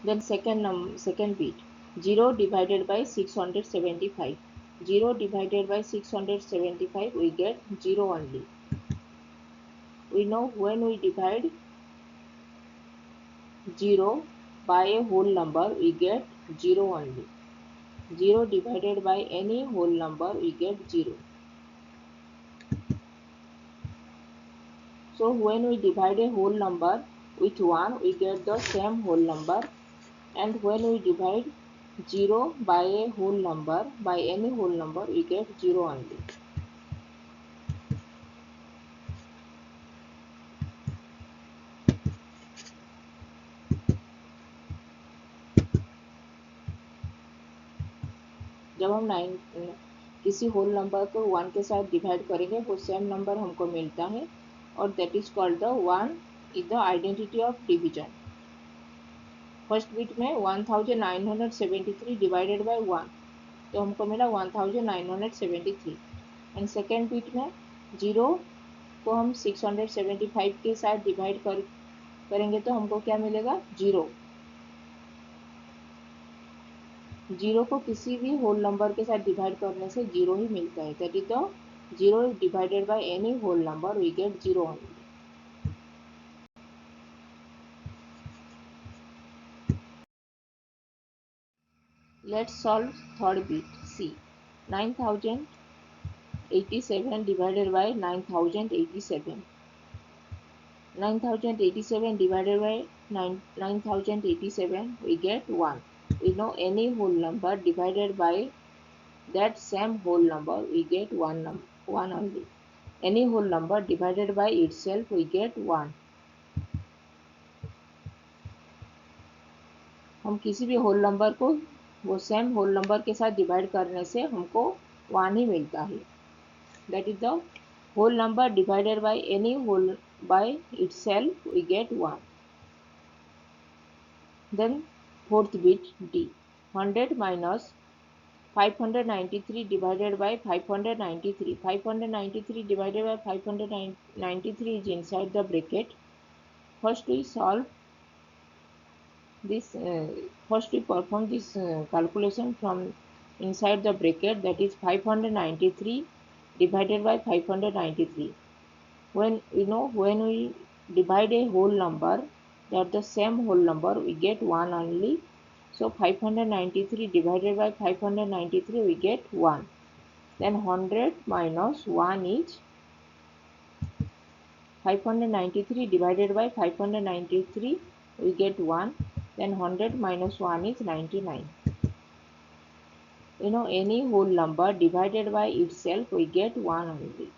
Then second bit, 0 divided by 675. 0 divided by 675, we get 0 only. We know when we divide 0 by a whole number, we get 0 only. 0 divided by any whole number, we get 0. So when we divide a whole number with 1, we get the same whole number. And when we divide 0 by a whole number, by any whole number, we get 0 only. जब हम किसी whole number को 1 के साथ divide करेंगे, वो same number हमको मिलता है और that is called the 1 is the identity of division. First bit में 1973 डिवाइडेड बाय 1, तो हमको मिला 1973. एंड सेकेंड बिट में 0 को हम 675 के साथ डिवाइड करेंगे तो हमको क्या मिलेगा? 0. 0 को किसी भी होल नंबर के साथ डिवाइड करने से 0 ही मिलता है. That is the 0 divided by any whole number, we get 0 only. Let's solve third bit. C. 9087 divided by 9087. 9087 divided by 9087, we get 1. We know any whole number divided by that same whole number, we get 1 only. Any whole number divided by itself, we get 1. हम किसी भी whole number को वो same whole number के साथ divide करने से हमको 1 ही मिलता है. That is the whole number divided by any whole by itself, we get 1. Then fourth bit D. 100 minus 593 divided by 593. 593 divided by 593 is inside the bracket. First we solve this. First we perform this calculation from inside the bracket, that is 593 divided by 593. When we divide a whole number, that the same whole number, we get 1 only. So 593 divided by 593, we get 1. Then 100 minus 1 is 593 divided by 593, we get 1. Then 100 minus 1 is 99. Any whole number divided by itself, we get 1 only.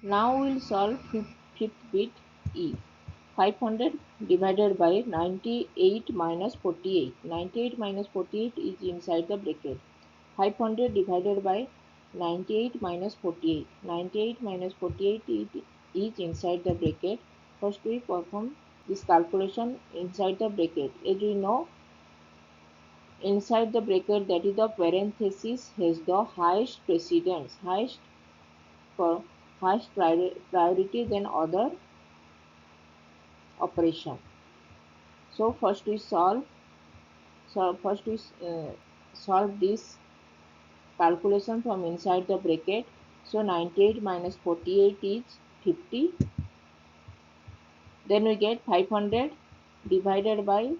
Now we'll solve fifth bit E. 500 divided by 98 minus 48. 98 minus 48 is inside the bracket. 500 divided by 98 minus 48. 98 minus 48 is inside the bracket. First we perform this calculation inside the bracket. As we know, inside the bracket, that is the parenthesis, has the highest precedence, for highest priority than other operation. So first we solve this calculation from inside the bracket. So 98 minus 48 is 50. Then we get 500 divided by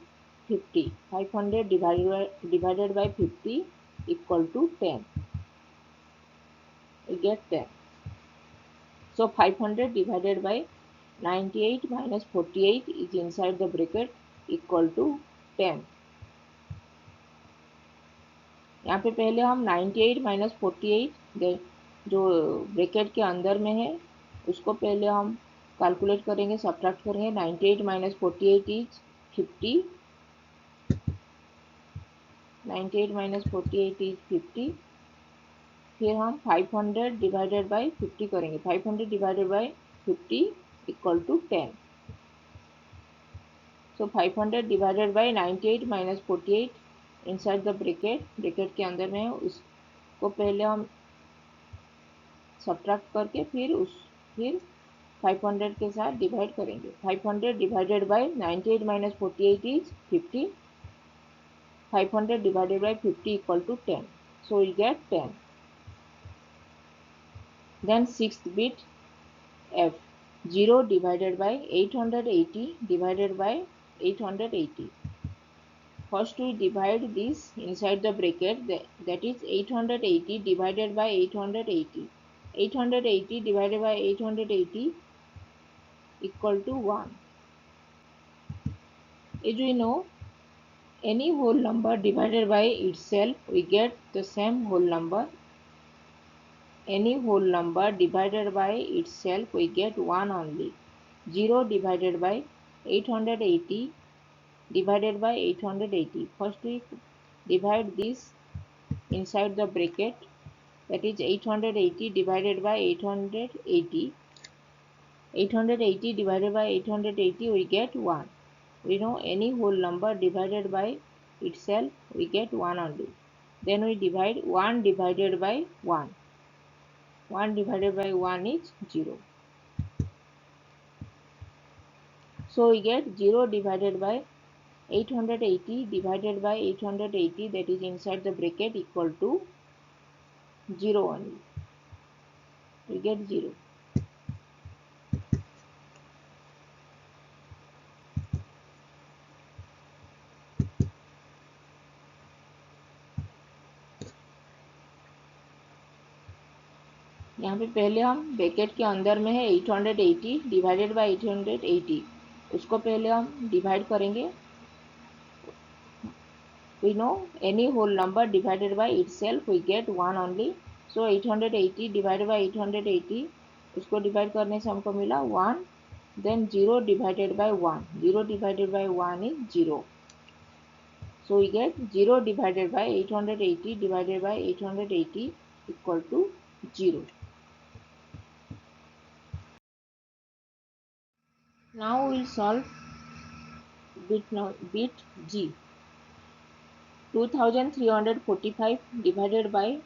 50. 500 divided by 50 equal to 10. We get 10. So 500 divided by 98 minus 48 is inside the bracket equal to 10. यहाँ पे पहले हम 98 minus 48 जो bracket के अंदर में है उसको पहले हम कैलकुलेट करेंगे, सब्ट्रैक्ट करेंगे. 98 माइनस 48 इज 50. 98 minus 48 is 50. फिर हम 500 डिवाइडेड बाई 50 करेंगे. 500 divided by 50 equal to 10. So 500 divided by 98 minus 48 inside the bracket के अंदर में है, उसको पहले हम सब्ट्रैक्ट करके फिर 500 के साथ डिवाइड करेंगे. 500 divided by 98 minus 48 is 50. 500 divided by 50 equal to 10. So we get 10. Then sixth bit F. 0 divided by 880 divided by 880. First we divide this inside the bracket, that is 880 divided by 880. 880 divided by 880 equal to 1. As we know, any whole number divided by itself, we get the same whole number. Any whole number divided by itself, we get 1 only. 0 divided by 880 divided by 880. First we divide this inside the bracket, that is 880 divided by 880. 880 divided by 880, we get 1. We know any whole number divided by itself, we get 1 only. Then we divide 1 divided by 1. 1 divided by 1 is 0. So we get 0 divided by 880 divided by 880, that is inside the bracket, equal to 0 only. We get 0. यहाँ पे पहले हम bracket के अंदर में है 880 divided by 880, उसको पहले हम डिवाइड करेंगे. We know any whole number divided by itself, we get 1 only. So 880 divided by 880, उसको डिवाइड करने से हमको मिला 1. Then 0 divided by 1. 0 divided by 1 is 0. So we get 0 divided by 880 divided by 880 equal to 0. Now we'll solve bit G. 2345 divided by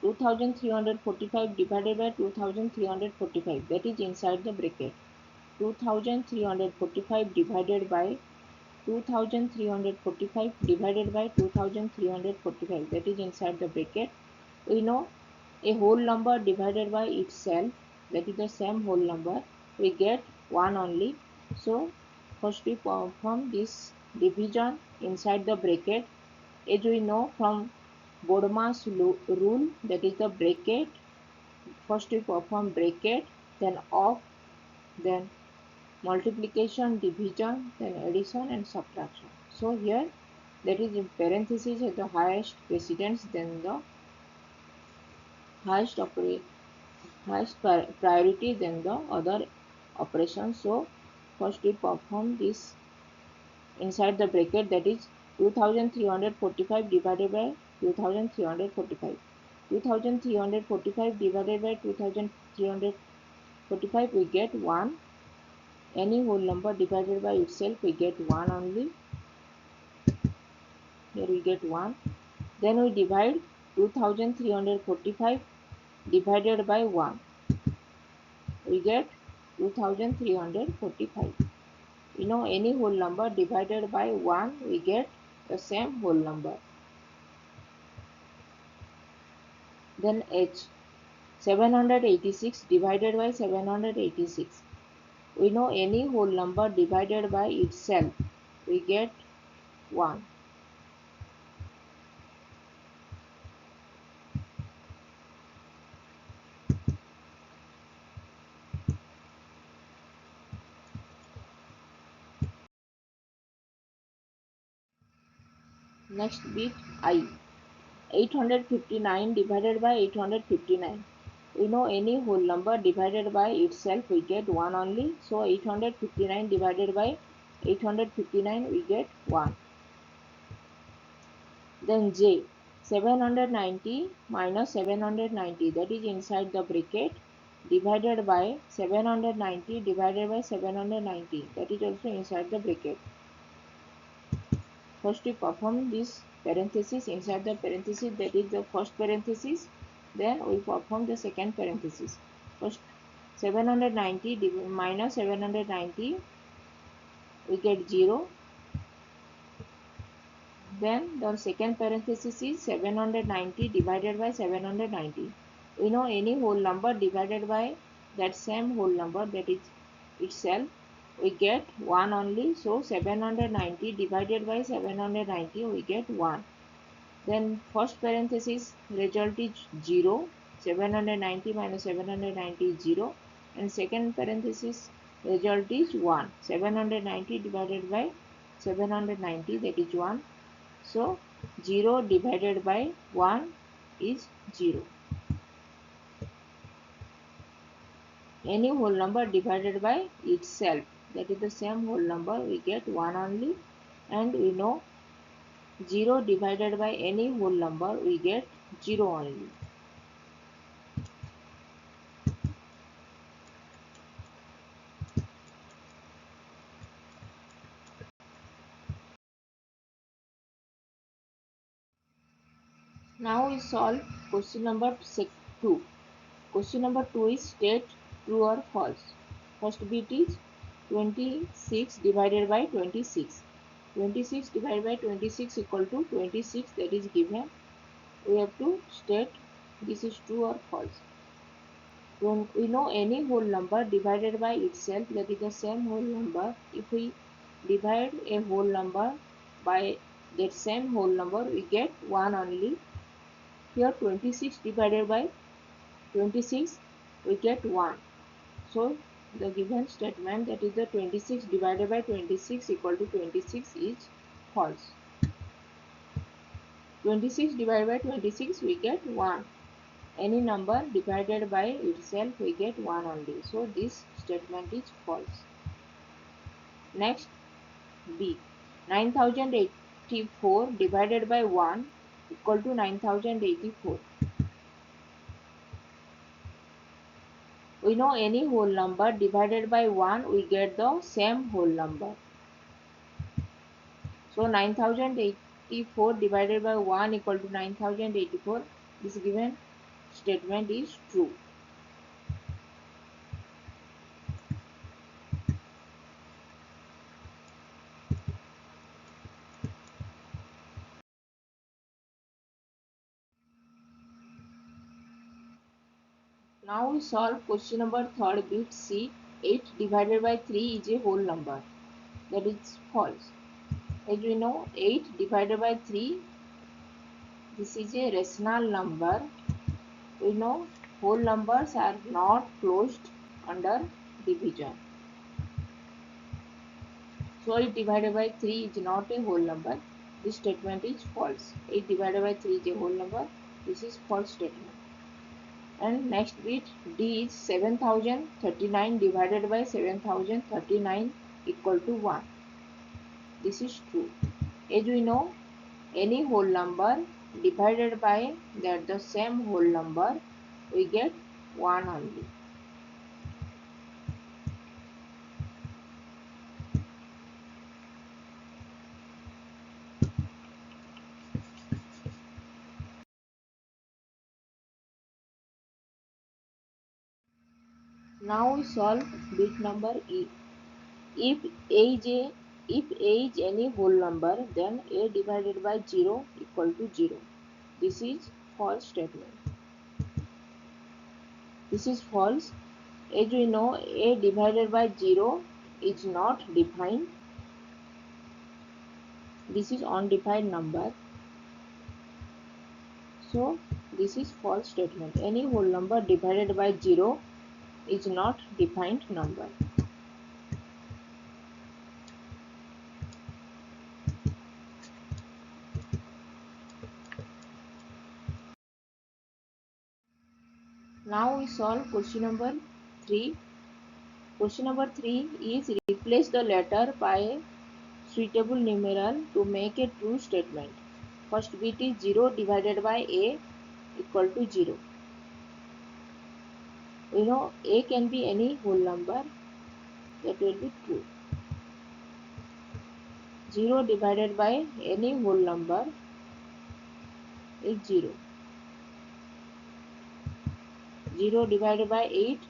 2345 divided by 2345, that is inside the bracket. 2345 divided by 2345 divided by 2345, that is inside the bracket. We know a whole number divided by itself, that is the same whole number, we get 1 only. So first we perform this division inside the bracket. As we know from Bodma's rule, that is the bracket, first we perform bracket, then off, then multiplication, division, then addition and subtraction. So here, that is in parentheses has the highest precedence than the highest highest priority than the other operations. So first we perform this inside the bracket, that is 2345 divided by 2345. 2345 divided by 2345 we get 1. Any whole number divided by itself we get 1 only. Here we get 1. Then we divide 2345 divided by 1. We get 2345. Any whole number divided by 1 we get the same whole number. Then H, 786 divided by 786. We know any whole number divided by itself we get 1. Next bit I, 859 divided by 859. We know any whole number divided by itself we get 1 only. So 859 divided by 859 we get 1. Then J, 790 minus 790, that is inside the bracket, divided by 790 divided by 790, that is also inside the bracket. First we perform this parenthesis inside the parenthesis, that is the first parenthesis. Then we perform the second parenthesis. First 790 minus 790 we get 0. Then the second parenthesis is 790 divided by 790. We know any whole number divided by that same whole number, that is itself, we get 1 only. So 790 divided by 790 we get 1. Then first parenthesis result is 0. 790 minus 790 is 0. And second parenthesis result is 1. 790 divided by 790, that is 1. So 0 divided by 1 is 0. Any whole number divided by itself, that is the same whole number, we get 1 only. And we know 0 divided by any whole number we get 0 only. Now we solve question number 2. Question number 2 is state true or false. First bit is 26 divided by 26. 26 divided by 26 equal to 26, that is given. We have to state this is true or false. When we know any whole number divided by itself, that is the same whole number. If we divide a whole number by that same whole number, we get 1 only. Here 26 divided by 26 we get 1. So the given statement, that is the 26 divided by 26 equal to 26, is false. 26 divided by 26 we get 1. Any number divided by itself we get 1 only. So this statement is false. Next B, 9084 divided by 1 equal to 9084. We know any whole number divided by 1 we get the same whole number. So 9084 divided by 1 equal to 9084. This given statement is true. Now we solve question number 3, bit C. 8 divided by 3 is a whole number. That is false. As we know, 8 divided by 3, this is a rational number. We know whole numbers are not closed under division. So 8 divided by 3 is not a whole number. This statement is false. 8 divided by 3 is a whole number. This is false statement. And next bit D is 7039 divided by 7039 equal to 1. This is true. As we know, any whole number divided by that the same whole number, we get 1 only. Now we solve bit number E. If A is any whole number, then A divided by 0 equal to 0. This is false statement. This is false. As we know, A divided by 0 is not defined. This is undefined number. So this is false statement. Any whole number divided by 0 is not defined number. Now we solve question number 3. Question number 3 is replace the letter by a suitable numeral to make a true statement. First bit is 0 divided by A equal to 0. We know A can be any whole number, that will be true. 0 divided by any whole number is 0. 0 divided by 8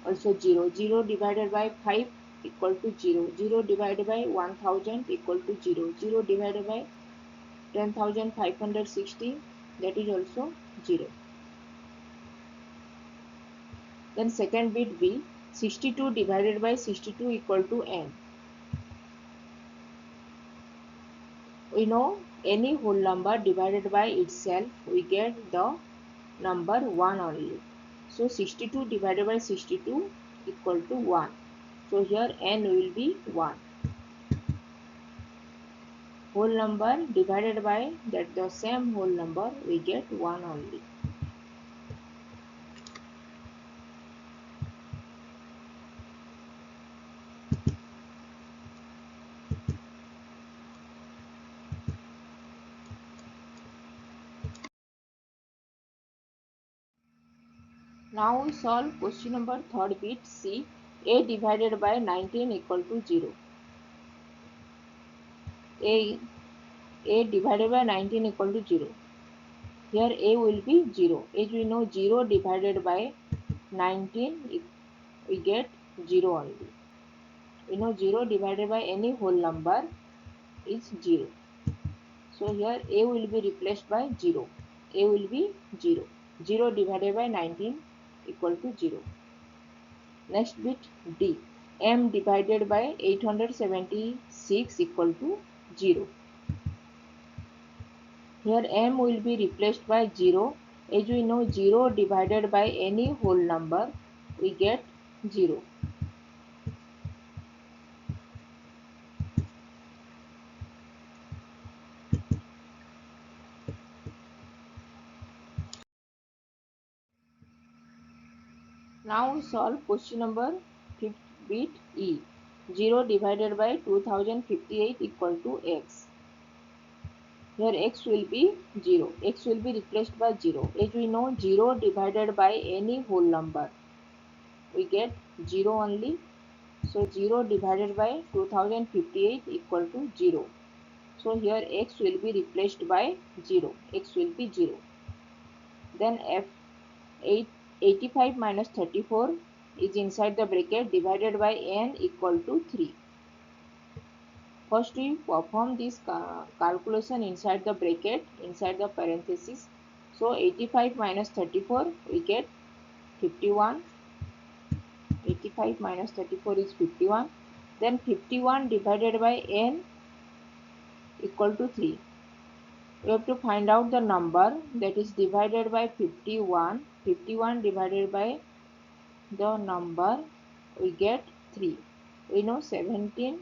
also 0. 0 divided by 5 equal to 0. 0 divided by 1000 equal to 0. 0 divided by 10,560, that is also 0. Then second bit B, 62 divided by 62 equal to n. We know any whole number divided by itself, we get the number 1 only. So 62 divided by 62 equal to 1. So here n will be 1. Whole number divided by that the same whole number, we get 1 only. Now we solve question number third bit C. A divided by 19 equal to 0. A divided by 19 equal to 0. Here A will be 0. As we know, 0 divided by 19, we get 0 only. We know 0 divided by any whole number is 0. So here A will be replaced by 0. A will be 0. 0 divided by 19 equal to 0. Next bit D. M divided by 876 equal to 0. Here M will be replaced by 0. As we know, 0 divided by any whole number, we get 0. Now we solve question number 5th bit E. 0 divided by 2058 equal to x. Here x will be 0. X will be replaced by 0. As we know, 0 divided by any whole number, we get 0 only. So 0 divided by 2058 equal to 0. So here x will be replaced by 0. X will be 0. Then f 85 minus 34 is inside the bracket divided by n equal to 3. First we perform this calculation inside the bracket, inside the parenthesis. So 85 minus 34, we get 51. 85 minus 34 is 51. Then 51 divided by n equal to 3. We have to find out the number that is divided by 51. 51 divided by the number, we get 3. We know 17.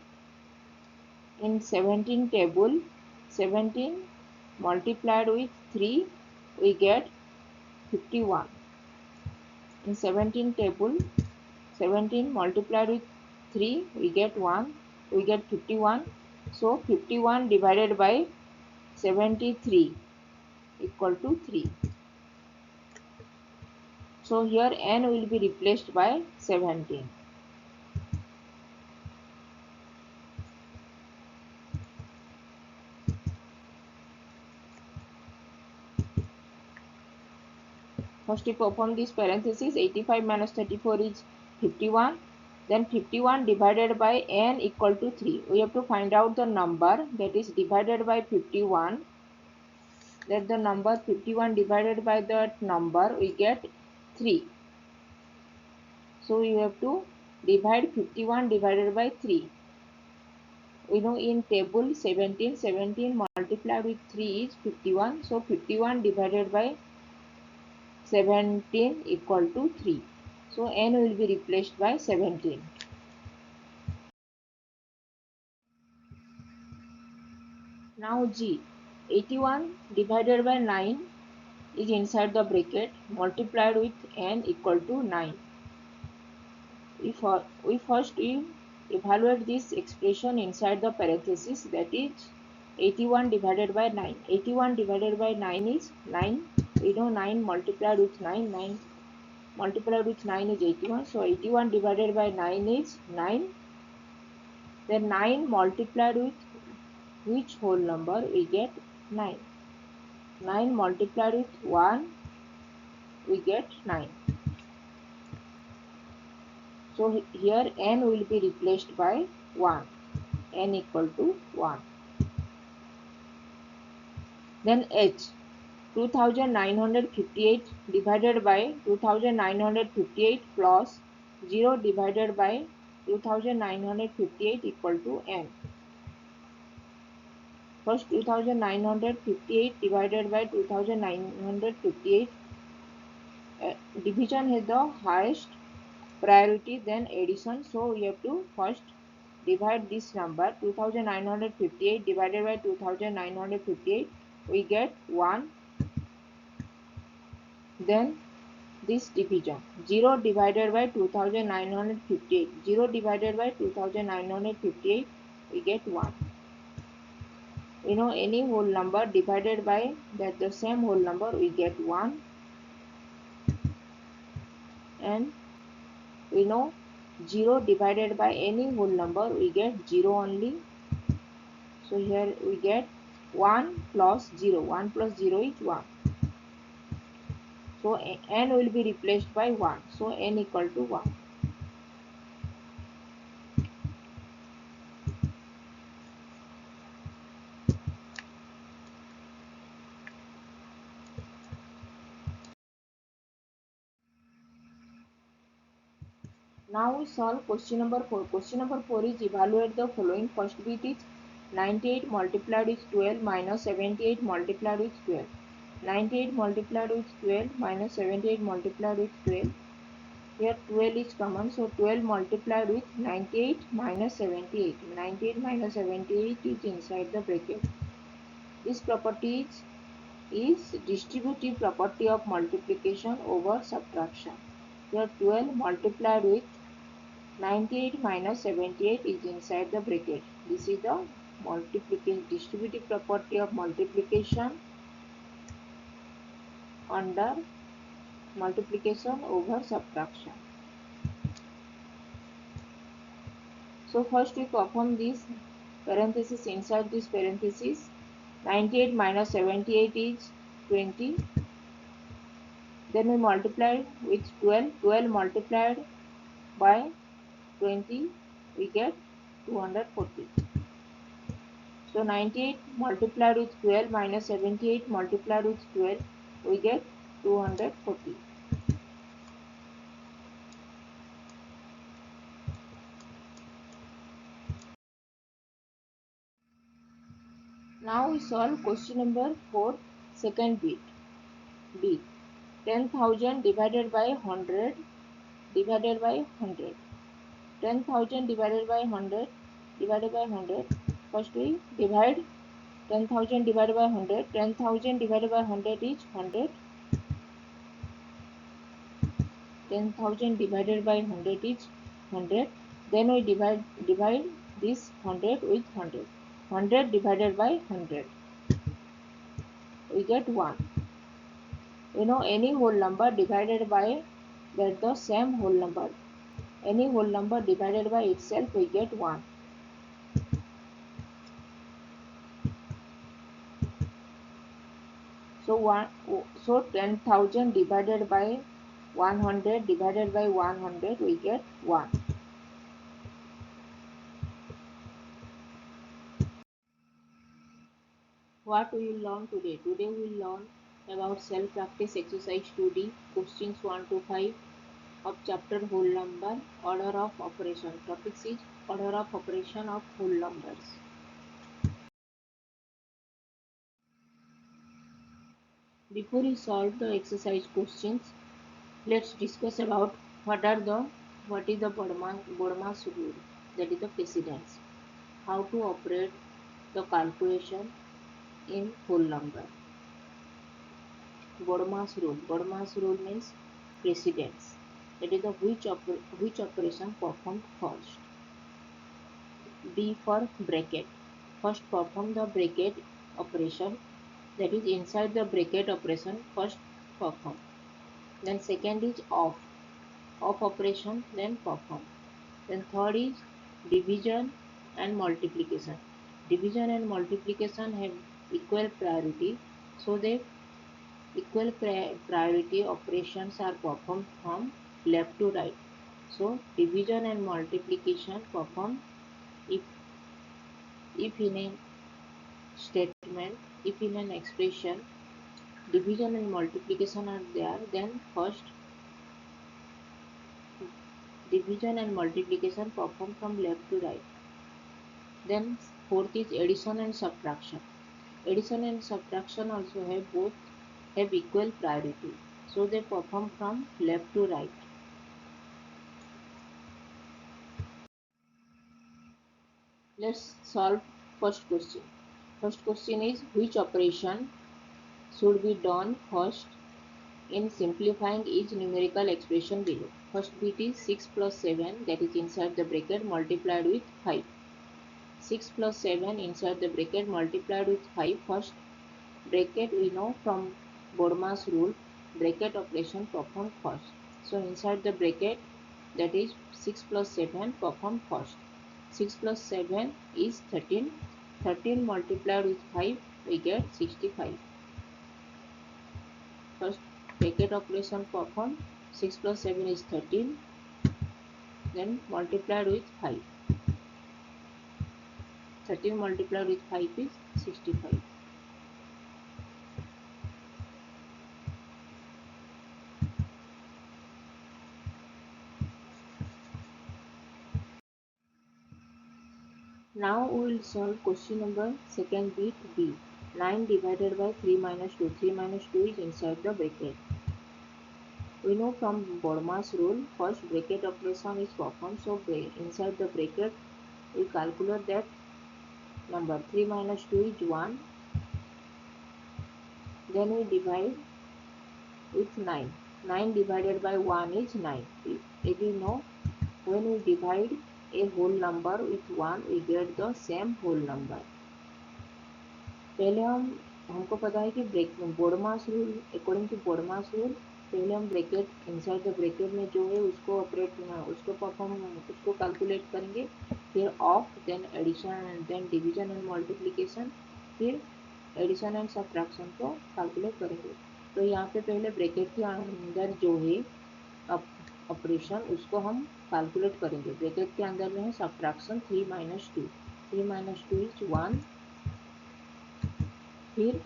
In 17 table, 17 multiplied with 3, we get 51. In 17 table, 17 multiplied with 3, we get 1, we get 51. So 51 divided by 73 equal to 3. So here n will be replaced by 17. First we perform this parenthesis. 85 minus 34 is 51. Then 51 divided by n equal to 3. We have to find out the number that is divided by 51. That the number 51 divided by that number we get 3. So we have to divide 51 divided by 3. We know in table 17 multiplied with 3 is 51. So 51 divided by 17 equal to 3. So n will be replaced by 17. Now G, 81 divided by 9 is inside the bracket multiplied with n equal to 9. We first evaluate this expression inside the parenthesis, that is 81 divided by 9. 81 divided by 9 is 9. We know 9 multiplied with 9. 9 multiplied with 9 is 81. So 81 divided by 9 is 9. Then 9 multiplied with which whole number? We get 9. 9 multiplied with 1, we get 9. So here n will be replaced by 1. N equal to 1. Then H, 2958 divided by 2958 plus 0 divided by 2958 equal to n. First 2958 divided by 2958, division has the highest priority, then addition. So we have to first divide this number. 2958 divided by 2958, we get 1. Then this division, 0 divided by 2958, 0 divided by 2958, we get 1. We know any whole number divided by that the same whole number, we get 1. And we know 0 divided by any whole number, we get 0 only. So here we get 1 plus 0. 1 plus 0 is 1. So n will be replaced by 1. So n equal to 1. Now we solve question number 4. Question number 4 is evaluate the following. First bit is 98 multiplied with 12 minus 78 multiplied with 12. 98 multiplied with 12 minus 78 multiplied with 12. Here 12 is common, so 12 multiplied with 98 minus 78. 98 minus 78 is inside the bracket. This property is distributive property of multiplication over subtraction. Here 12 multiplied with 98 minus 78 is inside the bracket. This is the distributive property of multiplication under multiplication over subtraction. So first we perform this parenthesis. Inside this parenthesis, 98 minus 78 is 20. Then we multiply with 12. 12 multiplied by 20, we get 240. So 98 multiplied with 12 minus 78 multiplied with 12, we get 240. Now we solve question number 4, second bit. B. 10,000 divided by 100 divided by 100. 10,000 divided by 100 divided by 100. First we divide 10,000 divided by 100. 10,000 divided by 100 is 100. 10,000 divided by 100 is 100. Then we divide this 100 with 100. 100 divided by 100, we get 1. Any whole number divided by get the same whole number. Any whole number divided by itself, we get 1. So 10,000 divided by 100 divided by 100, we get 1. What we will learn today? Today we will learn about self-practice exercise 2D, questions 1 to 5 of chapter whole number, order of operation. Topic is order of operation of whole numbers. Before we solve the exercise questions, let's discuss about what is the Bodmas rule, that is the precedence. How to operate the calculation in whole number. Bodmas rule means precedence. That is the which operation performed first. B for bracket. First perform the bracket operation, that is inside the bracket operation first perform. Then second is off operation, then perform. Then third is division and multiplication. Division and multiplication have equal priority, so the equal priority operations are performed from left to right. So division and multiplication perform if in a statement, if in an expression division and multiplication are there, then first division and multiplication perform from left to right. Then fourth is addition and subtraction. Addition and subtraction also have equal priority, so they perform from left to right. Let's solve first question. First question is which operation should be done first in simplifying each numerical expression below. First bit is 6 plus 7, that is inside the bracket, multiplied with 5. 6 plus 7 inside the bracket multiplied with 5. First bracket, we know from Bodmas rule, bracket operation performed first. So inside the bracket, that is 6 plus 7 performed first. 6 plus 7 is 13. 13 multiplied with 5, we get 65. First bracket operation performed, 6 plus 7 is 13, then multiplied with 5. 13 multiplied with 5 is 65. Now we will solve question number second bit B. 9 divided by 3 minus 2. 3 minus 2 is inside the bracket. We know from Bodmas rule, first bracket operation is performed. So inside the bracket, we calculate that number. 3 minus 2 is 1. Then we divide with 9. 9 divided by 1 is 9. If you know, when we divide a whole number with 1, we get the same whole number. पहले हमको पता है कि BODMAS rule, according to BODMAS rule, पहले हम bracket inside the bracket में जो है उसको कैलकुलेट करेंगे, फिर of, then addition, then division and multiplication, फिर एडिशन एंड सब्ट्रैक्शन को कैलकुलेट करेंगे. तो यहाँ पे पहले ब्रैकेट के अंदर जो है ऑपरेशन, उसको हम कैलकुलेट करेंगे. ब्रैकेट के अंदर में है सब्ट्रैक्शन 3 minus 2. 3 minus 2 is 1. फिर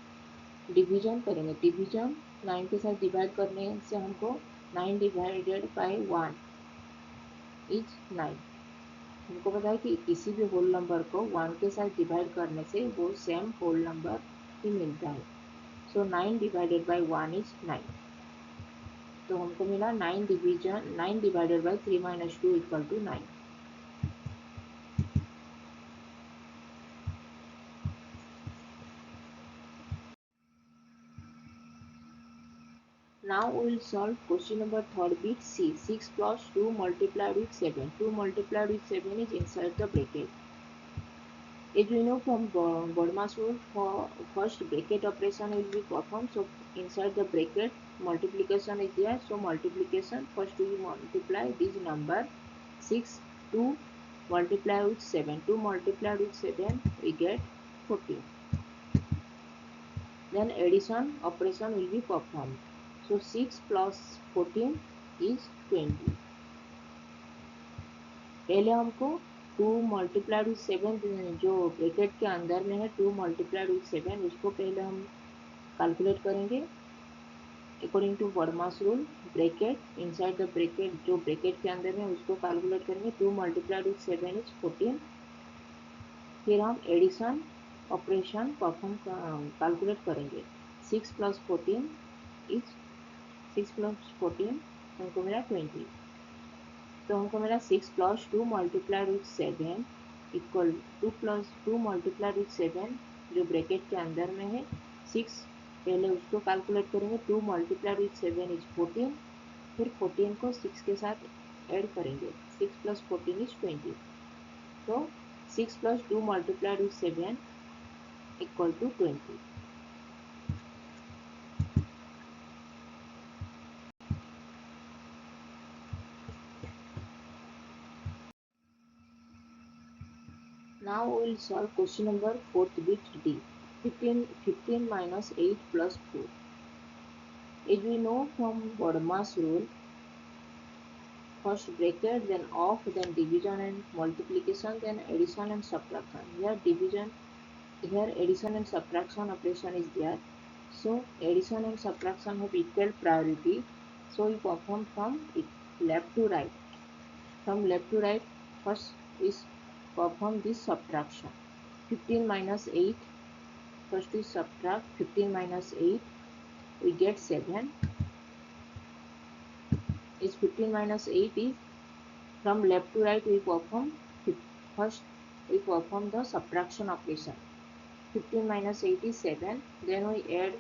डिवीजन करेंगे. डिवीजन 9 के साथ डिवाइड करने से हमको 9 डिवाइडेड बाय 1 इज 9. हमको पता है कि किसी भी होल नंबर को 1 के साथ डिवाइड करने से वो सेम होल नंबर ही मिलता है. So 9 divided by 1 is 9. तो हमको मिला 9 divided by 3 minus 2 equal to 9. Now we will solve question number third bit C. 6 plus 2 multiplied with 7. 2 multiplied with 7 is inside the bracket. As we know from Bodmas rule, for first bracket operation will be performed. So inside the bracket multiplication is there. So multiplication, first we multiply this number 6 2 multiply with 7. 2 multiplied with 7 we get 14. Then addition operation will be performed. So 6 plus 14 is 20. पहले हमको 2 multiplied with 7 जो bracket के अंदर में है 2 multiplied with 7 उसको पहले हम कैलकुलेट करेंगे अकॉर्डिंग टू वर्मास rule. Bracket inside the bracket जो ब्रैकेट के अंदर में उसको कैलकुलेट करेंगे. 2 मल्टीप्लाइड विथ 7 इज 14. फिर हम एडिशन ऑपरेशन परफॉर्म कैलकुलेट करेंगे. 6 प्लस 14 इज 6 प्लस 14 हमको मिला 20. तो हमको मिला 6 plus 2 multiplied with 7 equal 2 plus 2 multiplied with 7 जो ब्रैकेट के अंदर में है 6 पहले उसको कैलकुलेट करेंगे. 2 मल्टीप्लाइड विथ 7 इज 14. फिर 14 को 6 के साथ ऐड करेंगे. 6 प्लस 14 इज 20. तो 6 plus 2 multiplied with 7 equal to 20. Now we will solve question number 4th bit D. 15 minus 8 plus 4. As we know from Bodmas rule, first bracket, then off, then division and multiplication, then addition and subtraction. Here addition and subtraction operation is there. So addition and subtraction have equal priority. So we perform from left to right. From left to right, first is perform this subtraction. 15 minus 8. First we subtract 15 minus 8. We get 7. Is 15 minus 8 is from left to right we perform. First we perform the subtraction operation. 15 minus 8 is 7. Then we add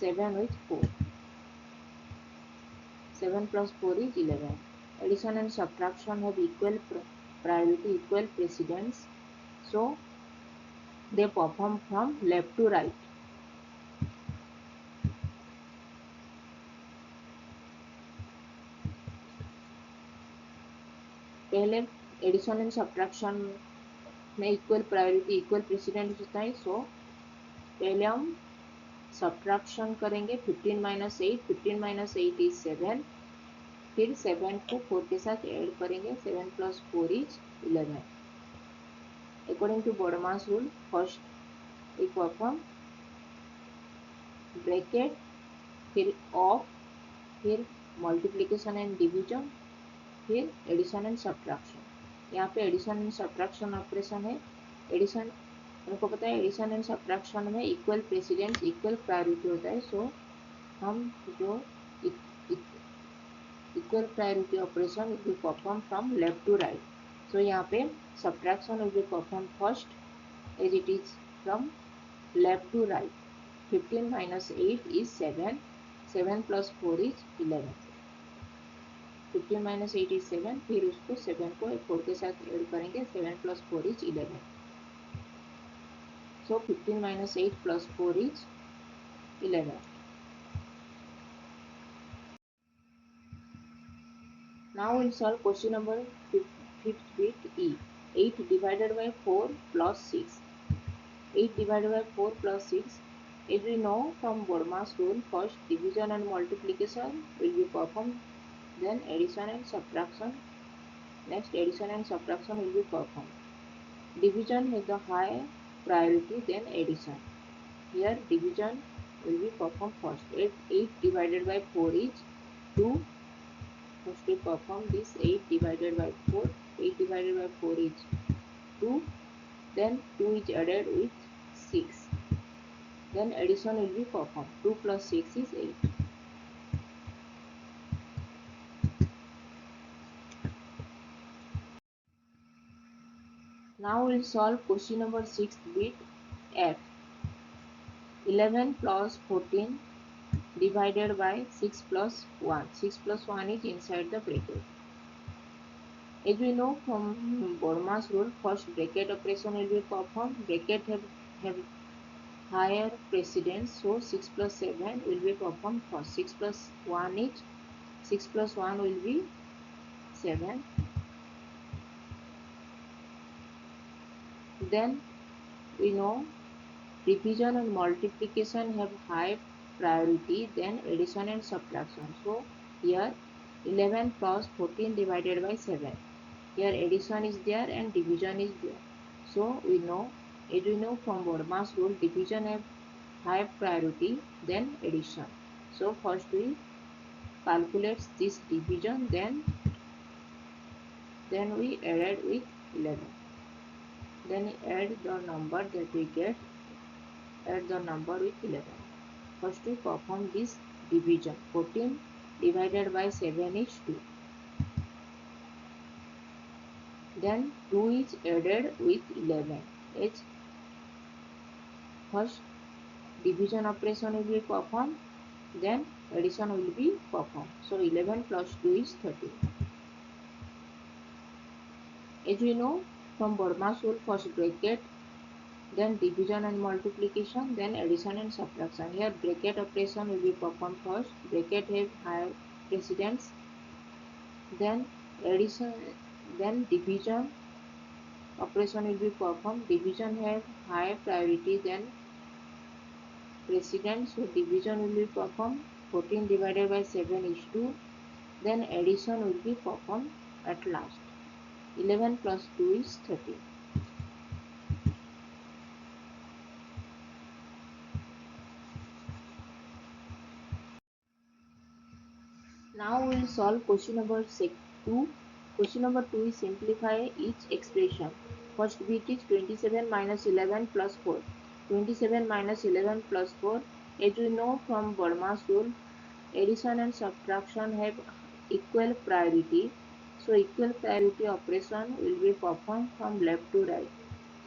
7 with 4. 7 plus 4 is 11. Addition and subtraction have equal priority, equal precedence. So they perform from left to right. पहले addition and subtraction में equal priority equal precedence होता है. सो पहले हम subtraction करेंगे. 15 minus 8. 15 minus 8 is 7. फिर 7 को 4 के साथ ऐड करेंगे. 7 plus 4 is 11. According to BODMAS rule, first we perform bracket, फिर ऑफ, फिर मल्टीप्लिकेशन एंड डिवीजन, फिर एडिशन एंड सब्ट्रैक्शन. यहाँ पे एडिशन एंड सब्ट्रैक्शन ऑपरेशन है. एडिशन हमको पता है एडिशन एंड सब्ट्रैक्शन में इक्वल प्रेसिडेंस इक्वल प्रायोरिटी होता है. सो हम जो equal priority operation will perform from left to right. So यहाँ पे subtraction will perform first as it is from left to right. 15 minus 8 is 7. 7 plus 4 is 11. 15 minus 8 is 7. फिर उसको 7 को 4 के साथ ऐड करेंगे. 7 plus 4 is 11. So 15 minus 8 plus 4 is 11. Now we'll solve question number 5th bit E. 8 divided by 4 plus 6. 8 divided by 4 plus 6. As we know from Bodmas rule, first division and multiplication will be performed. Then addition and subtraction. Next addition and subtraction will be performed. Division has the high priority than addition. Here division will be performed first. 8 divided by 4 is 2. First we perform this 8 divided by 4. 8 divided by 4 is 2. Then 2 is added with 6. Then addition will be performed. 2 plus 6 is 8. Now we will solve question number 6th bit F. 11 plus 14 divided by 6 plus 1. 6 plus 1 is inside the bracket. As we know from Borma's rule, first bracket operation will be performed. Bracket have higher precedence, so 6 plus 7 will be performed first. 6 plus 1 is 6 plus 1 will be 7. Then we know division and multiplication have high priority than addition and subtraction. So here 11 plus 14 divided by 7. Here addition is there and division is there. So we know, as we know from Borma's rule, division have high priority than addition. So first we calculate this division, then we add with 11. Then add the number that we get, add the number with 11. First we perform this division. 14 divided by 7 is 2. Then 2 is added with 11. It's first division operation will be performed, then addition will be performed. So 11 plus 2 is 13. As we know from Borma's rule, first bracket, then division and multiplication, then addition and subtraction. Here bracket operation will be performed first. Bracket have high precedence, then addition, then division operation will be performed. Division have high priority than precedence, so division will be performed. 14 divided by 7 is 2. Then addition will be performed at last. 11 plus 2 is 13. Now we will solve question number 2. Question number 2 is simplify each expression. First bit is 27 minus 11 plus 4. 27 minus 11 plus 4. As we know from Borma's rule, addition and subtraction have equal priority. So equal priority operation will be performed from left to right.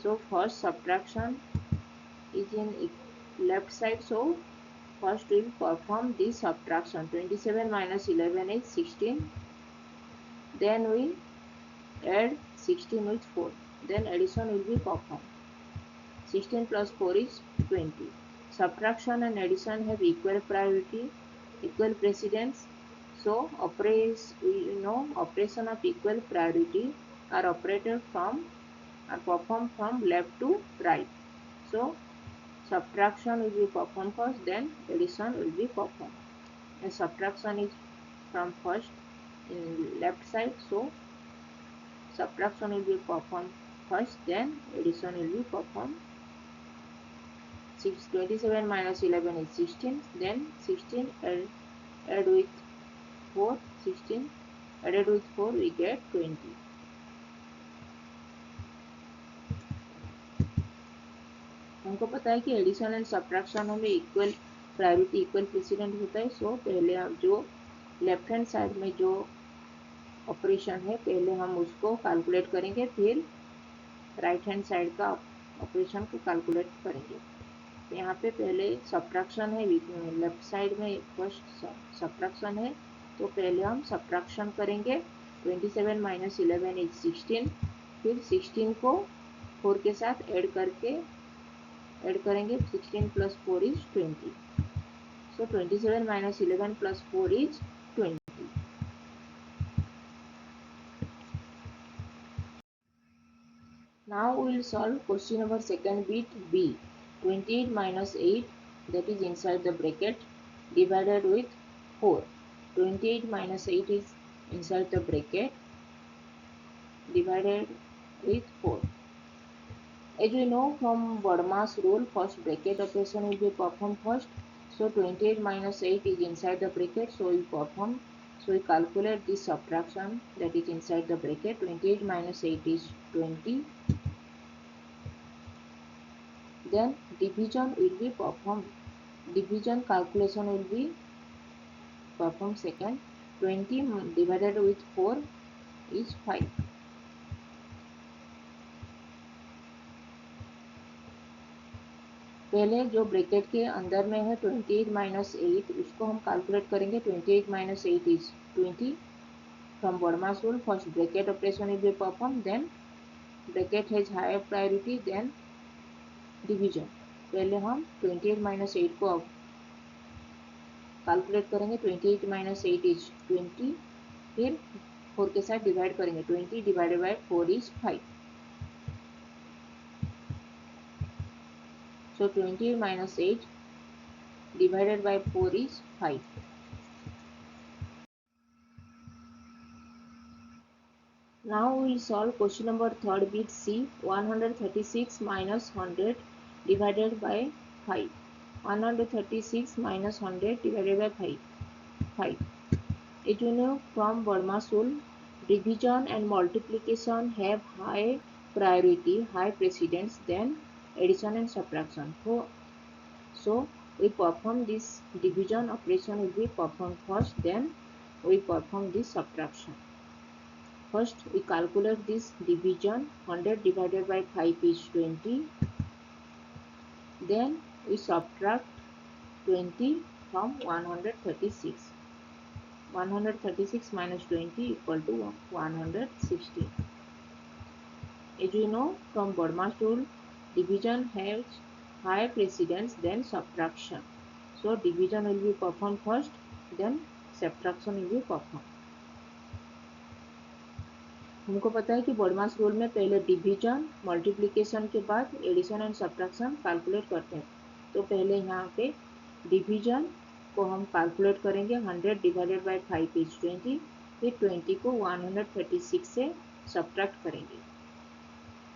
So first subtraction is in left side. So first we will perform this subtraction. 27 minus 11 is 16. Then we add 16 with 4. Then addition will be performed. 16 plus 4 is 20. Subtraction and addition have equal priority, equal precedence. So operation of equal priority are performed from left to right. So subtraction will be performed first, then addition will be performed. And subtraction is from first in left side, so subtraction will be performed first, then addition will be performed. 27 minus 11 is 16, then 16 add with 4, 16 added with 4 we get 20. हमको पता है कि addition and subtraction में equal priority equal president होता है. सो पहले हम जो लेफ्ट हैंड साइड में जो ऑपरेशन है पहले हम उसको कैलकुलेट करेंगे, फिर राइट हैंड साइड का ऑपरेशन को कैलकुलेट करेंगे. तो यहाँ पे पहले सब्ट्रैक्शन है, लेफ्ट साइड में फर्स्ट सब्ट्रैक्शन है, तो पहले हम सब्ट्रैक्शन करेंगे. 27 माइनस 11 इज 16. फिर 16 को 4 के साथ ऐड करेंगे. 16 plus 4 is 20. So 27 minus 11 plus 4 is 20. Now we will solve question number second bit B. 28 minus 8, that is inside the bracket, divided with 4. 28 minus 8 is inside the bracket, divided with 4. As we know from Verma's rule, first bracket operation will be performed first. So 28 minus 8 is inside the bracket, so we calculate this subtraction that is inside the bracket. 28 minus 8 is 20. Then division will be performed. Division calculation will be performed second. 20 divided with 4 is 5. पहले जो bracket के अंदर में है 28 minus 8, उसको हम calculate करेंगे. 28 minus 8 is 20. From Verma's rule, first bracket operation will be performed, then bracket has higher priority, then division. पहले हम 28 माइनस 8 को अब कैलकुलेट करेंगे. 28 माइनस 8 इज 20. फिर 4 के साथ डिवाइड करेंगे. 20 divided by 4 is 5. So 28 minus 8 divided by 4 is 5. Now we will solve question number 3rd bit C. 136 minus 100 divided by 5. 136 minus 100 divided by 5. As you know from Verma's rule, division and multiplication have high priority, high precedence than addition and subtraction. So we perform this division operation will be performed first, then we perform this subtraction. First we calculate this division. 100 divided by 5 is 20. Then we subtract 20 from 136. 136 minus 20 equal to 160. As you know from Verma's rule, division has higher precedence than subtraction. So division will be performed first, then subtraction will be performed. हमको पता है कि वर्मास rule में पहले division multiplication के बाद addition and subtraction calculate करते हैं. तो पहले यहाँ पे डिवीजन को हम कैलकुलेट करेंगे. 100 डिवाइडेड बाय 5 इज 20. फिर 20 को 136 से सब्ट्रैक्ट करेंगे.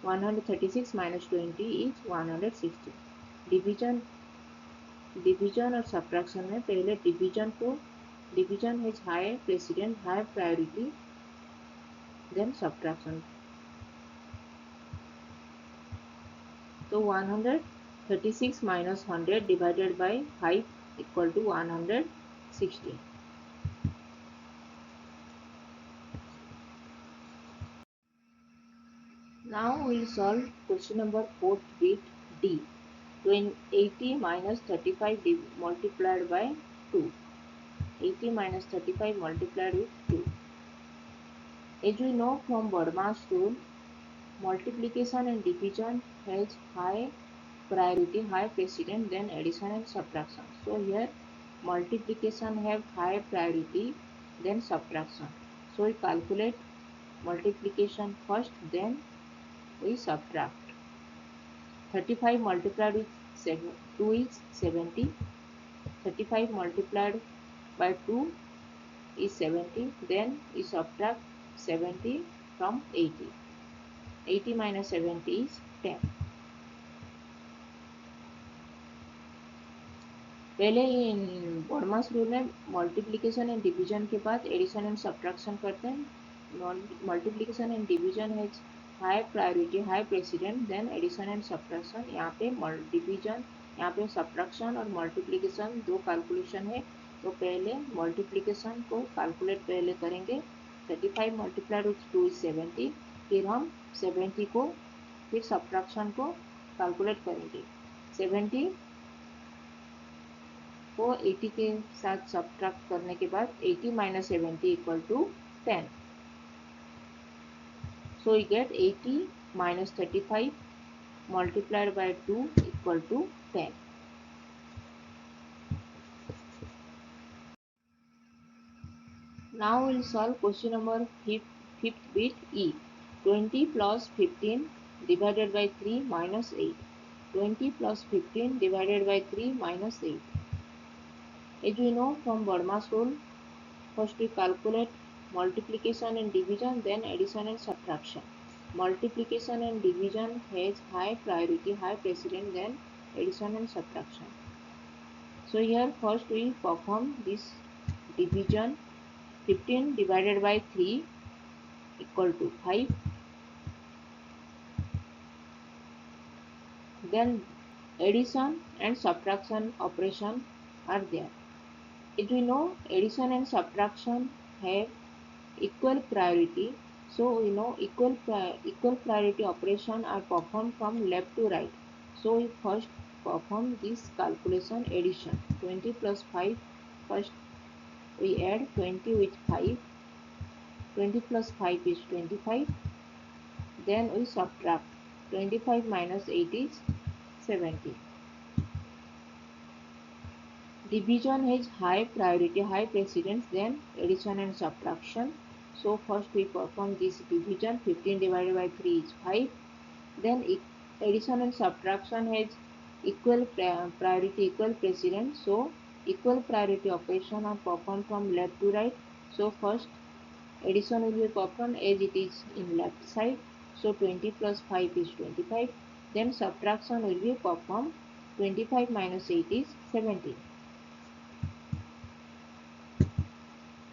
136 माइनस 20 इज 160. डिवीजन और सब्ट्रैक्शन में पहले division has high president, high priority, then subtraction. तो 136 minus 100 divided by 5 equal to 160. Now we will solve question number 4th bit D. 80 minus 35 multiplied by 2. 80 minus 35 multiplied with 2. As we know from Verma's rule, multiplication and division has high priority, high precedence than addition and subtraction. So here multiplication have high priority than subtraction. So we calculate multiplication first, then we subtract. 35 multiplied with 2 is 70. 35 multiplied by 2 is 70. Then we subtract 70 from 80. 80 minus 70 is 10. पहले इन BODMAS rule में multiplication and division के बाद addition and subtraction करते हैं. Multiplication and division has high priority, high president then addition and subtraction. यहाँ पे division, यहाँ पे सब्ट्रैक्शन और मल्टीप्लिकेशन दो कैलकुलेशन है. तो पहले मल्टीप्लिकेशन को कैलकुलेट पहले करेंगे. 35 मल्टीप्लाइड विथ 2 इज 70. फिर हम 70 को फिर सब्ट्रैक्शन को कैलकुलेट करेंगे. 70 को 80 के साथ सब्ट्रैक्ट करने के बाद 80 minus 70 equal to 10. So we get 80 minus 35 multiplied by 2 equal to 10. Now we will solve question number 5th bit E. 20 plus 15 divided by 3 minus 8. 20 plus 15 divided by 3 minus 8. As we know from Verma's rule, first we calculate multiplication and division, then addition and subtraction. Multiplication and division has high priority, high precedence than addition and subtraction. So here first we perform this division. 15 divided by 3 equal to 5. Then addition and subtraction operation are there. As we know, addition and subtraction have equal priority. So we know equal priority operation are performed from left to right. So we first perform this calculation addition. 20 plus 5, first we add 20 with 5. 20 plus 5 is 25. Then we subtract. 25 minus 8 is 17. Division has high priority, high precedence than addition and subtraction. So first we perform this division. 15 divided by 3 is 5. Then addition and subtraction has equal priority, equal precedence. So equal priority operation are performed from left to right. So first addition will be performed as it is in left side. So 20 plus 5 is 25. Then subtraction will be performed. 25 minus 8 is 17.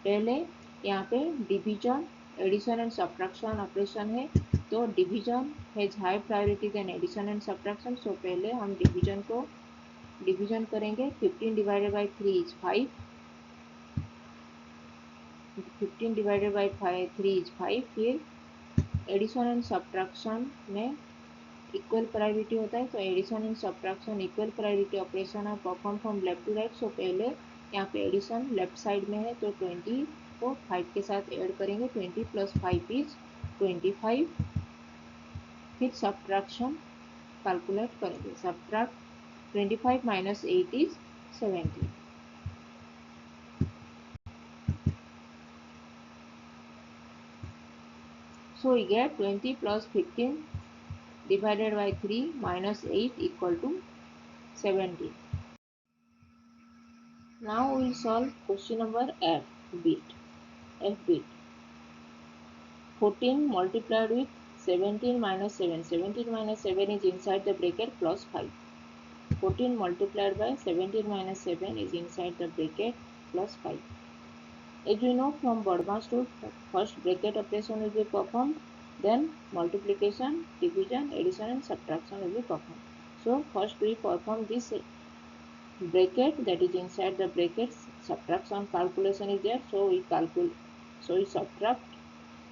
पहले यहाँ पे division addition and subtraction operation है, तो division has high priority then addition and subtraction. So पहले हम division करेंगे. 15 divided by 3 is 5. 15 divided by 3 is 5. फिर addition and subtraction में इक्वल प्रायोरिटी होता है, तो addition and subtraction equal priority operation है perform from left to right. So पहले यहाँ पे एडिशन लेफ्ट साइड में है, तो 20 को 5 के साथ ऐड करेंगे. 20 प्लस 5 इज 25. फिर सब्ट्रैक्शन कैलकुलेट करेंगे. Subtract 25 minus 8 is 17. So we get 20 plus 15 divided by 3 minus 8 equal to 17. Now we will solve question number F bit. 14 multiplied with 17 minus 7. 17 minus 7 is inside the bracket plus 5. 14 multiplied by 17 minus 7 is inside the bracket plus 5. As we know from Bodmas rule, first bracket operation will be performed, then multiplication, division, addition and subtraction will be performed. So first we perform this bracket, that is inside the brackets. Subtraction calculation is there, so we subtract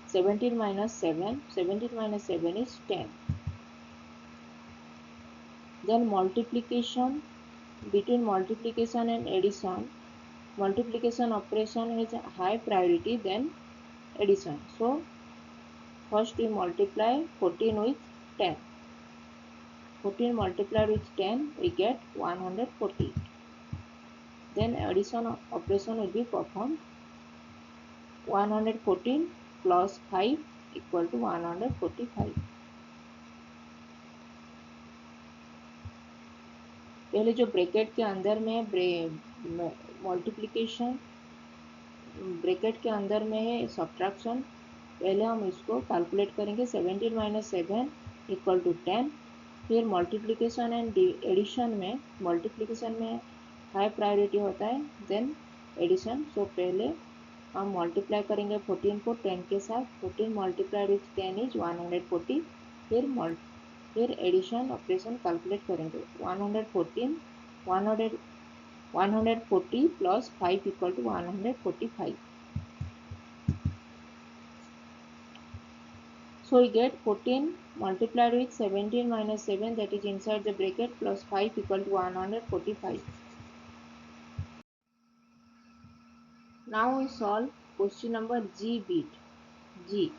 17 minus 7. 17 minus 7 is 10. Then multiplication, between multiplication and addition, multiplication operation has a high priority than addition. So first we multiply 14 with 10. 14 multiplied with 10, we get 140. Then addition operation will be performed. 114 plus 5 equal to 145. पहले जो bracket के अंदर में multiplication, bracket के अंदर में है subtraction, पहले हम इसको कैलकुलेट करेंगे. 17 माइनस 7 इक्वल टू 10. फिर मल्टीप्लिकेशन एंड एडिशन में, मल्टीप्लिकेशन में हाई प्रायोरिटी होता है देन एडिशन. सो पहले हम मल्टीप्लाई करेंगे 14 को 10 के साथ. 14 मल्टीप्लाइड विथ 10 इज 140. फिर एडिशन ऑपरेशन कैलकुलेट करेंगे. 140 plus 5 equal to 145. So we get 14 multiplied with 17 minus 7, that is inside the bracket, plus 5 equal to 145. Now we solve question number G bit. G.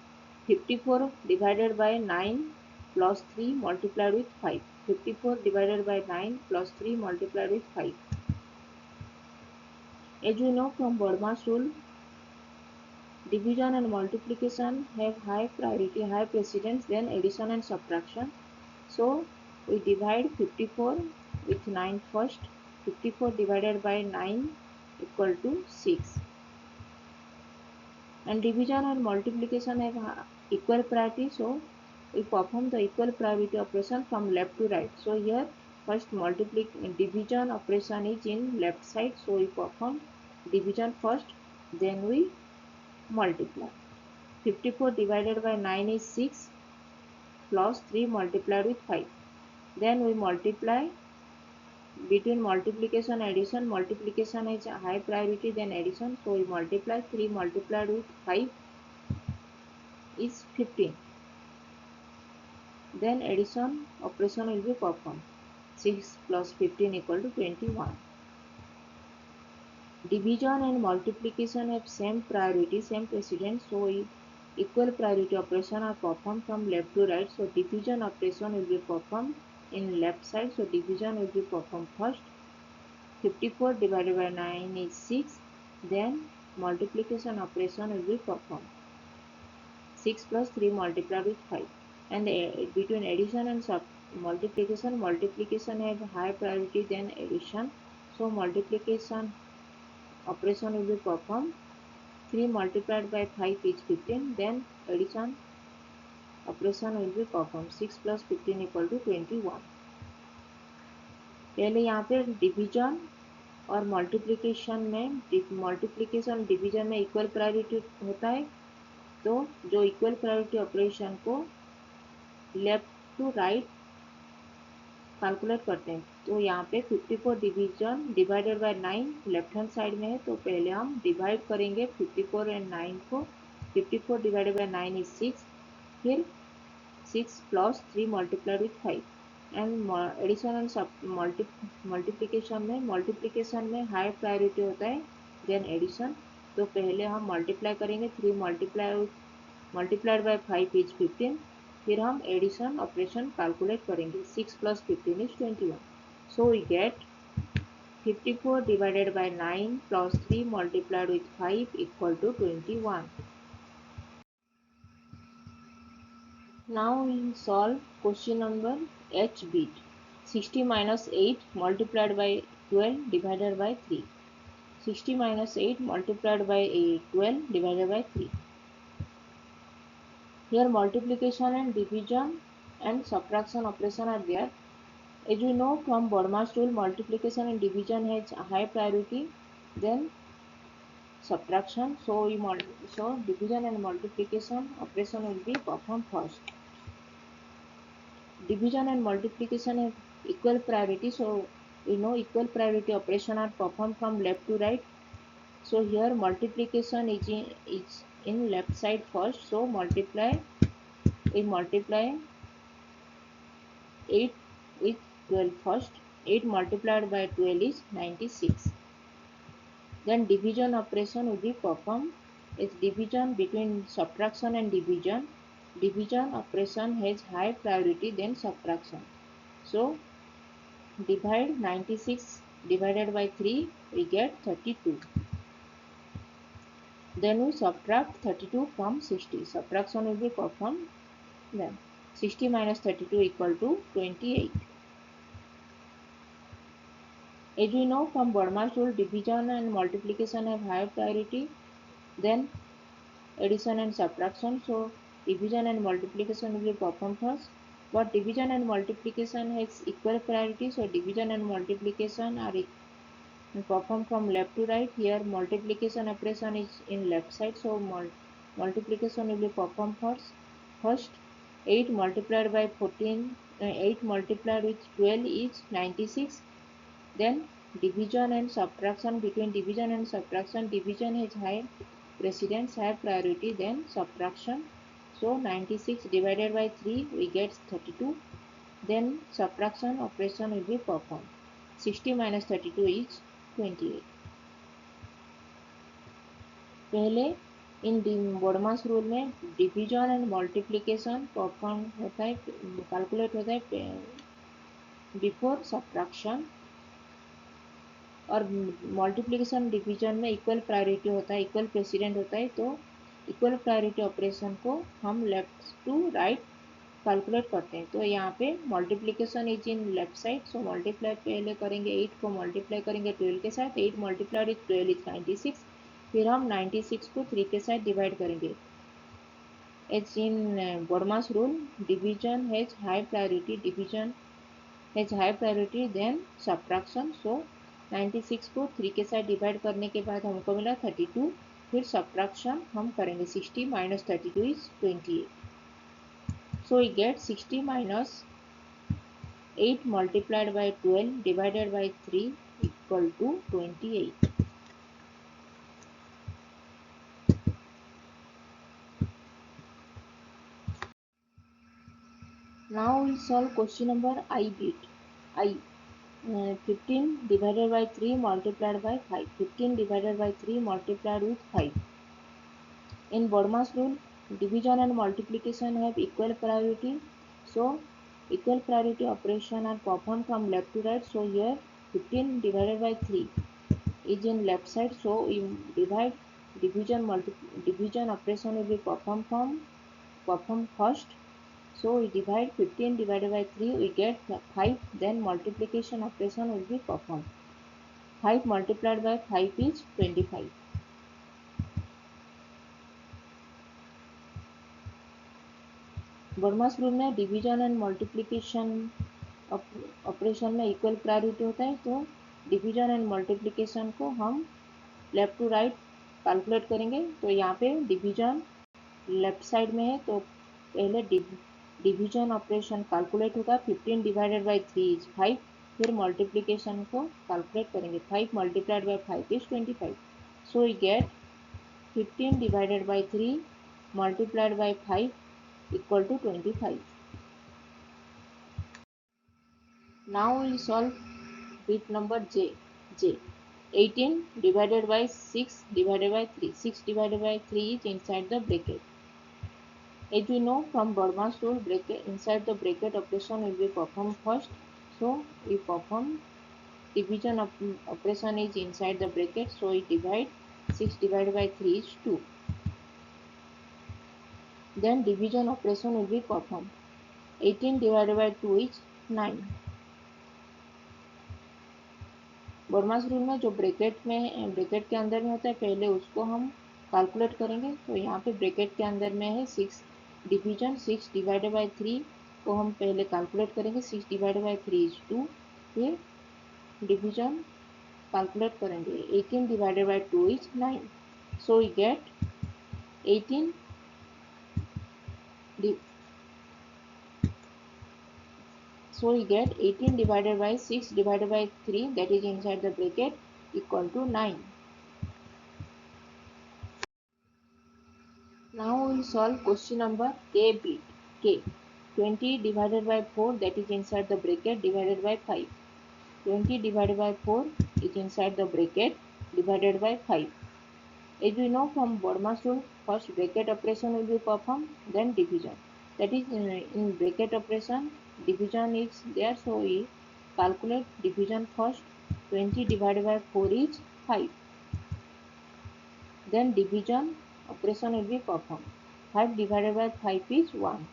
54 divided by 9 plus 3 multiplied with 5. 54 divided by 9 plus 3 multiplied with 5. As we know from Bodmas rule, division and multiplication have high priority, high precedence than addition and subtraction. So we divide 54 with 9 first. 54 divided by 9 equal to 6. And division and multiplication have equal priority, so we perform the equal priority operation from left to right. So here first division operation is in left side, so we perform division first, then we multiply. 54 divided by 9 is 6 plus 3 multiplied with 5. Then we multiply. Between multiplication and addition, multiplication is a high priority than addition, so we multiply. 3 multiplied with 5 is 15. Then addition operation will be performed. 6 plus 15 equal to 21. Division and multiplication have same priority, same precedence, so equal priority operation are performed from left to right. So division operation will be performed in left side. So division will be performed first. 54 divided by 9 is 6. Then multiplication operation will be performed. 6 plus 3 multiplied with 5. And between addition and multiplication have high priority than addition. So multiplication operation will be performed. 3 multiplied by 5 is 15. Then addition operation will be performed. 6 plus 15 equal to 21. पहले यहाँ पे division और multiplication division में equal priority होता है, तो जो equal priority operation को लेफ्ट टू राइट कैलकुलेट करते हैं। तो यहाँ पे 54 division divided by 9 left hand side में है, तो पहले हम डिवाइड करेंगे 54 एंड 9 को। 54 डिवाइडेड बाय 9 इज 6, फिर 6 plus 3 multiplied with 5 and addition and multiplication में हाई प्रायोरिटी होता है देन एडिशन। तो पहले हम मल्टीप्लाई करेंगे, 3 मल्टीप्लाइड बाय 5 इज 15, फिर हम एडिशन ऑपरेशन कैलकुलेट करेंगे। 6 plus 15 is 21, so we get 54 divided by 9 plus 3 multiplied with 5 equal to 21. Now we solve question number H bit. 60 minus 8 multiplied by 12 divided by 3. 60 minus 8 multiplied by 12 divided by 3. Here multiplication and division and subtraction operation are there. As we know from Bodmer's rule, multiplication and division has high priority than subtraction. So division and multiplication operation will be performed first. Division and multiplication have equal priority, so we know equal priority operation are performed from left to right. So here multiplication is in left side first, so multiply 8 with 12 first. 8 multiplied by 12 is 96. Then division operation will be performed. It's division between subtraction and division. Division operation has high priority than subtraction. So divide 96 divided by 3, we get 32. Then we subtract 32 from 60. Subtraction will be performed. Then 60 minus 32 equal to 28. As we know from Bodmer's rule, division and multiplication have higher priority than addition and subtraction. So division and multiplication will be performed first. But division and multiplication has equal priority, so division and multiplication are performed from left to right. Here multiplication operation is in left side, so multiplication will be performed first. 8 multiplied by 14, 8 multiplied with 12 is 96. Then division and subtraction, between division and subtraction, division has high precedence, high priority than subtraction. So 96 divided by 3, we get 32. Then subtraction operation will be performed. 60 minus 32 is 28. पहले इन BODMAS rule में division and multiplication perform होता है, calculate होता है before subtraction, और multiplication division में equal priority होता है, इक्वल प्रेसिडेंट होता है। तो इक्वल प्रायोरिटी ऑपरेशन को हम लेफ्ट टू राइट कैलकुलेट करते हैं। तो यहाँ पे multiplication is in left side, so multiply पहले करेंगे, 8 को मल्टीप्लाई करेंगे 12 के साथ, 8 मल्टीप्लाइड विथ 12 इज 96, फिर हम 96 को 3 के साथ डिवाइड करेंगे। As in BODMAS rule, division has high priority, division has high priority then subtraction. So 96 को 3 के साथ डिवाइड करने के बाद हमको मिला 32, फिर सब्ट्रैक्शन हम करेंगे। 60 minus 32 is 28. So we get 60 minus 8 multiplied by 12 divided by 3 equal to 28. Now we solve question number I bit. I 15 divided by 3 multiplied by 5. 15 divided by 3 multiplied with 5. In Bodmer's rule, division and multiplication have equal priority. So, equal priority operation are performed from left to right. So, here 15 divided by 3 is in left side. So, we divide division operation will be performed first. So, we divide 15 divided by 3, we get 5. Then multiplication operation will be performed. 5 multiplied by 5 is 25. बर्मास rule में division and multiplication operation में equal priority होता है, तो division and multiplication को हम left to right calculate करेंगे। तो यहाँ पे डिवीजन लेफ्ट साइड में है, तो पहले डिवीजन ऑपरेशन कैलकुलेट होगा। 15 डिवाइडेड बाई 3 इज 5। फिर मल्टीप्लिकेशन को कैलकुलेट करेंगे। 5 multiplied by 5 is 25। So we get 15 divided by 3 multiplied by 5 equal to 25. Now we solve bit number J. 18 divided by 6 divided by 3. 6 divided by 3 is inside the bracket. As we know from Burma's rule, inside the bracket operation will be performed first. So we perform division operation is inside the bracket. So we divide 6 divided by 3 is 2. Then division operation will be performed. 18 divided by 2 is 9. बोर्मास rule में जो bracket के अंदर में होता है, पहले उसको हम कैलकुलेट करेंगे। तो यहाँ पे ब्रैकेट के अंदर में है 6 डिवीजन। 6 डिवाइडेड बाय 3 को हम पहले कैलकुलेट करेंगे। 6 डिवाइडेड बाय 3 इज 2। फिर डिवीजन कैलकुलेट करेंगे। 18 divided by 2 is 9। So we get 18 So we get 18 divided by 6 divided by 3, that is inside the bracket, equal to 9. Now we will solve question number K bit. K. 20 divided by 4, that is inside the bracket, divided by 5. 20 divided by 4 is inside the bracket, divided by 5. As we know from Bodmer's rule, first bracket operation will be performed, then division. That is in bracket operation, division is there, so we calculate division first. 20 divided by 4 is 5. Then division operation will be performed. 5 divided by 5 is 1.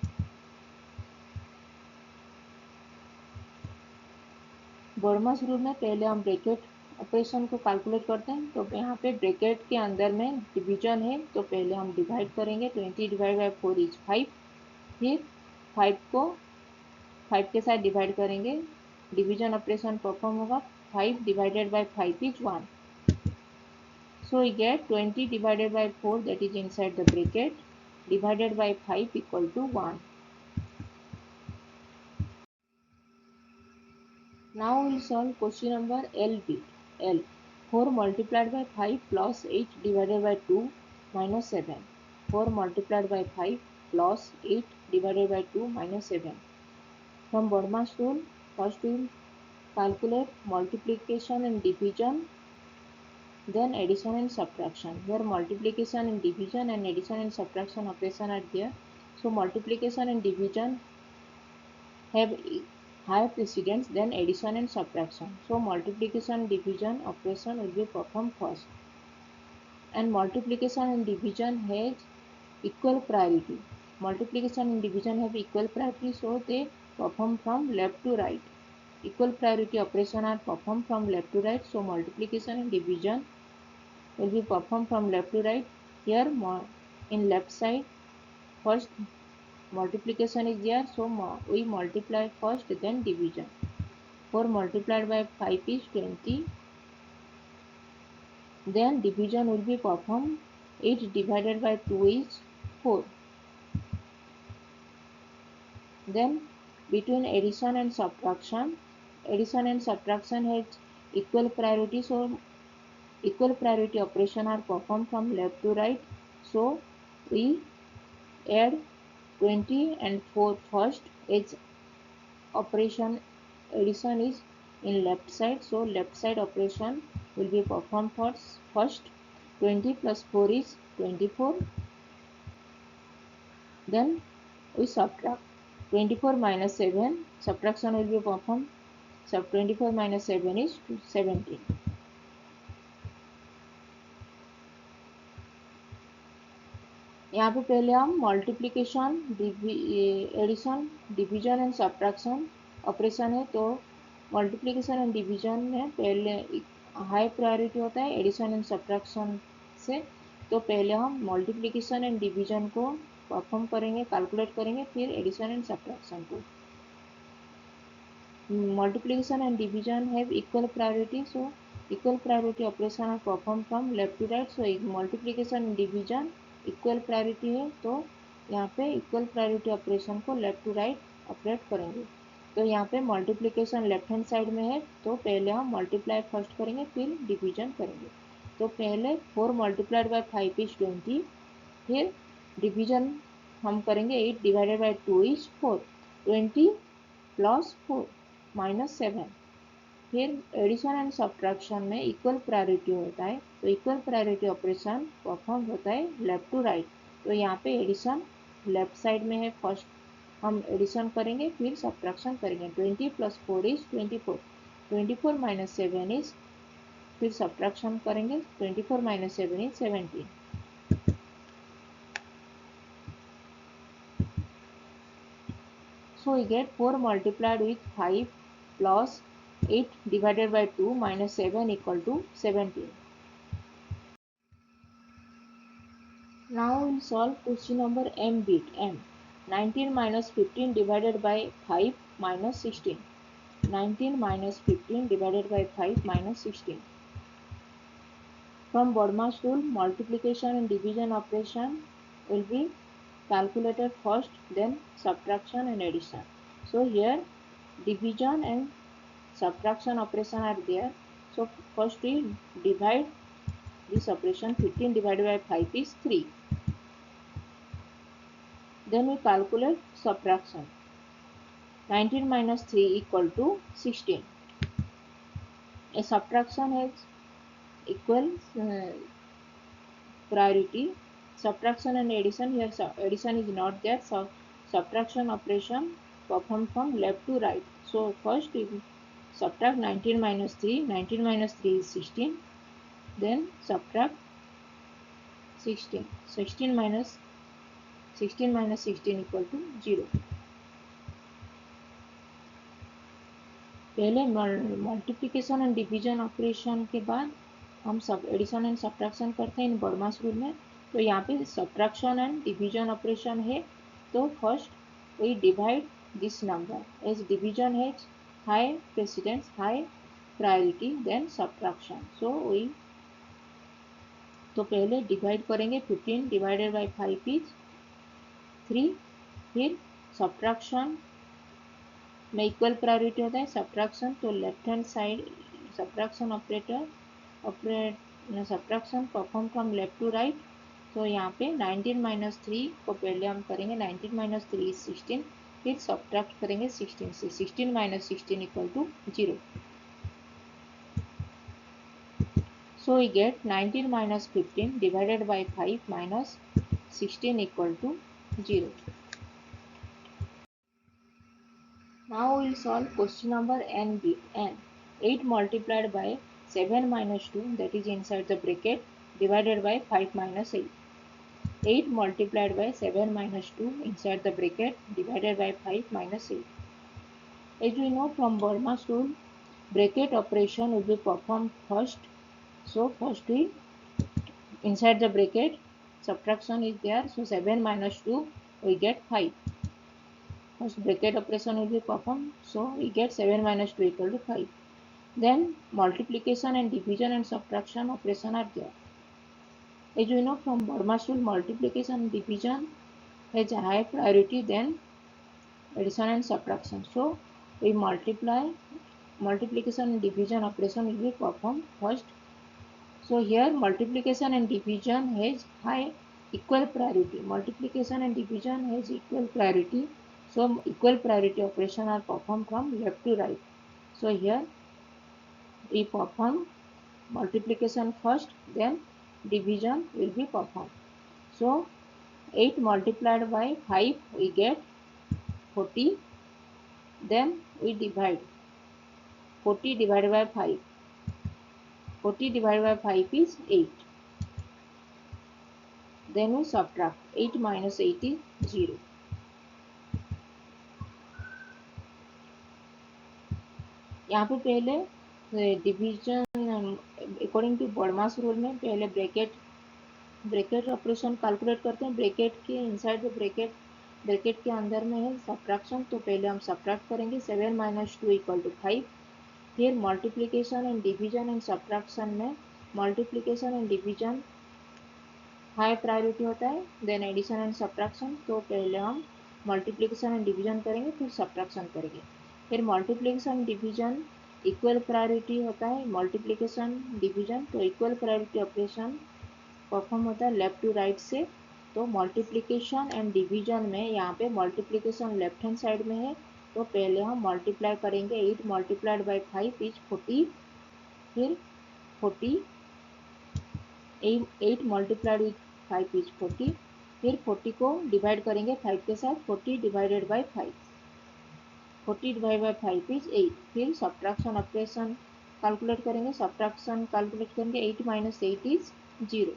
बोर्मस rule में पहले हम bracket operation को calculate करते हैं। तो यहाँ पे bracket के अंदर में डिवीजन है, तो पहले हम डिवाइड करेंगे। 20 डिवाइड बाय 4 इज 5। फिर 5 को 5 के साथ डिवाइड करेंगे। डिवीजन ऑपरेशन परफॉर्म होगा। 5 divided by 5 is 1। So we get 20 divided by 4, that is inside the bracket, divided by 5 equal to 1. Now we will solve question number L bit. L. 4 multiplied by 5 plus 8 divided by 2 minus 7. 4 multiplied by 5 plus 8 divided by 2 minus 7. From Bodmer's rule, first we will calculate multiplication and division, then addition and subtraction. Here multiplication and division and addition and subtraction operation are there. So multiplication and division have higher precedence than addition and subtraction. So multiplication and division operation will be performed first. And multiplication and division has equal priority. Multiplication and division have equal priority, so they perform from left to right. Equal priority operation are performed from left to right. So multiplication and division will be performed from left to right. Here in left side, first multiplication is there, so we multiply first, then division. 4 multiplied by 5 is 20. Then division will be performed. 8 divided by 2 is 4. Then between addition and subtraction has equal priority, so equal priority operation are performed from left to right. So we add 20 and 4 first as operation addition is in left side, so left side operation will be performed first. 20 plus 4 is 24. Then we subtract 24 minus 7, subtraction will be performed. So 24 minus 7 is 17. यहाँ पे पहले हम multiplication, addition, division and subtraction operation है, तो multiplication and division में पहले high priority होता है एडिशन एंड सब्ट्रैक्शन से। तो पहले हम मल्टीप्लिकेशन एंड डिवीजन को परफॉर्म करेंगे, कैलकुलेट करेंगे, फिर एडिशन एंड सब्ट्रैक्शन को। Multiplication and division have equal priority, so equal priority operation are performed from left to right. So multiplication and division equal priority है, तो यहाँ पे equal priority operation को left to right ऑपरेट करेंगे। तो यहाँ पे multiplication लेफ्ट हैंड साइड में है, तो पहले हम multiply फर्स्ट करेंगे, फिर division करेंगे। तो पहले 4 multiplied by 5 is 20, फिर division हम करेंगे 8 divided by 2 is 4, 20 plus 4 minus 7। फिर एडिशन एंड सब्ट्रैक्शन में इक्वल प्रायोरिटी होता है, तो इक्वल प्रायोरिटी ऑपरेशन परफॉर्म होता है लेफ्ट टू राइट। तो यहाँ पे एडिशन लेफ्ट साइड में है, फर्स्ट हम एडिशन करेंगे, फिर सब्ट्रैक्शन करेंगे। 20 प्लस 4 इज 24, 24 माइनस 7 इज, फिर सब्ट्रैक्शन करेंगे, 24 minus 7 is 17। So we get 4 multiplied with 5 plus 8 divided by 2 minus 7 equal to 17. Now we'll solve question number M bit M. 19 minus 15 divided by 5 minus 16. 19 minus 15 divided by 5 minus 16. From Bodmas rule, multiplication and division operation will be calculated first, then subtraction and addition. So here division and subtraction operation are there. So first we divide this operation. 15 divided by 5 is 3. Then we calculate subtraction. 19 minus 3 equal to 16. A subtraction has equal priority. Subtraction and addition, here addition is not there, so subtraction operation performed from left to right. So first we subtract 19 minus 3. 19 minus 3 is 16. Then subtract 16. 16 minus 16 equal to 0. पहले multiplication and division operation के बाद हम सब addition and subtraction करते हैं इन बर्मास rule में। तो यहाँ पे सब्ट्रैक्शन एंड डिवीजन ऑपरेशन है, तो first we divide this number as division has high precedence, high priority, then subtraction. So we तो पहले डिवाइड करेंगे, 15 डिवाइडेड बाई 5 इज 3। फिर सब्ट्रैक्शन में इक्वल प्रायोरिटी होता है सब्ट्रैक्शन, तो left hand side subtraction subtraction perform from left to right. तो यहाँ पे 19 माइनस 3 को पहले हम करेंगे, 19 माइनस 3 इज 16, फिर सब्ट्रैक्ट करेंगे 16 से, 16 minus 16 equal to 0। So we get 19 minus 15 divided by 5 minus 16 equal to 0. Now we will solve question number n bit n. 8 multiplied by 7 minus 2, that is inside the bracket, divided by 5 minus 8. 8 multiplied by 7 minus 2 inside the bracket, divided by 5 minus 8. As we know from Burma's rule, bracket operation will be performed first. So first we inside the bracket subtraction is there, so 7 minus 2 we get 5. First bracket operation will be performed, so we get 7 minus 2 equal to 5. Then multiplication and division and subtraction operation are there. As we know from Burma's rule, multiplication and division has a high priority than addition and subtraction. So we multiplication and division operation will be performed first. So here multiplication and division has high equal priority. Multiplication and division has equal priority. So equal priority operation are performed from left to right. So here we perform multiplication first, then division will be performed. So 8 multiplied by 5 we get 40, then we divide 40 divided by 5. 40 divided by 5 is 8. Then we subtract 8 minus 8 is 0. यहाँ पे पहले division according to BODMAS rule में पहले bracket operation calculate करते हैं. Bracket के inside the bracket के अंदर में है सब्ट्रैक्शन, तो पहले हम सब्ट्रैक्ट करेंगे 7 माइनस 2 इक्वल टू 5. फिर multiplication and division and subtraction में multiplication and division high priority होता है, देन एडिशन एंड सब्ट्रैक्शन. तो पहले हम मल्टीप्लिकेशन एंड डिवीजन करेंगे, फिर सब्ट्रैक्शन करेंगे. फिर मल्टीप्लिकेशन डिवीजन इक्वल प्रायोरिटी होता है. मल्टीप्लिकेशन डिवीजन तो इक्वल प्रायोरिटी ऑपरेशन परफॉर्म होता है लेफ्ट टू राइट से. तो मल्टीप्लिकेशन एंड डिवीजन में यहाँ पे मल्टीप्लिकेशन लेफ्ट हैंड साइड में है, तो पहले हम मल्टीप्लाई करेंगे 8 मल्टीप्लाइड बाई 5 इज 40. फिर 40 8 मल्टीप्लाइड विथ 5 इज 40. फिर 40 को डिवाइड करेंगे 5 के साथ. 40 divided by 5, 40 divide by 5 is 8. फिर सब्ट्रैक्शन ऑपरेशन कैलकुलेट करेंगे. सब्ट्रैक्शन कैलकुलेट करेंगे 8 minus 8 is 0.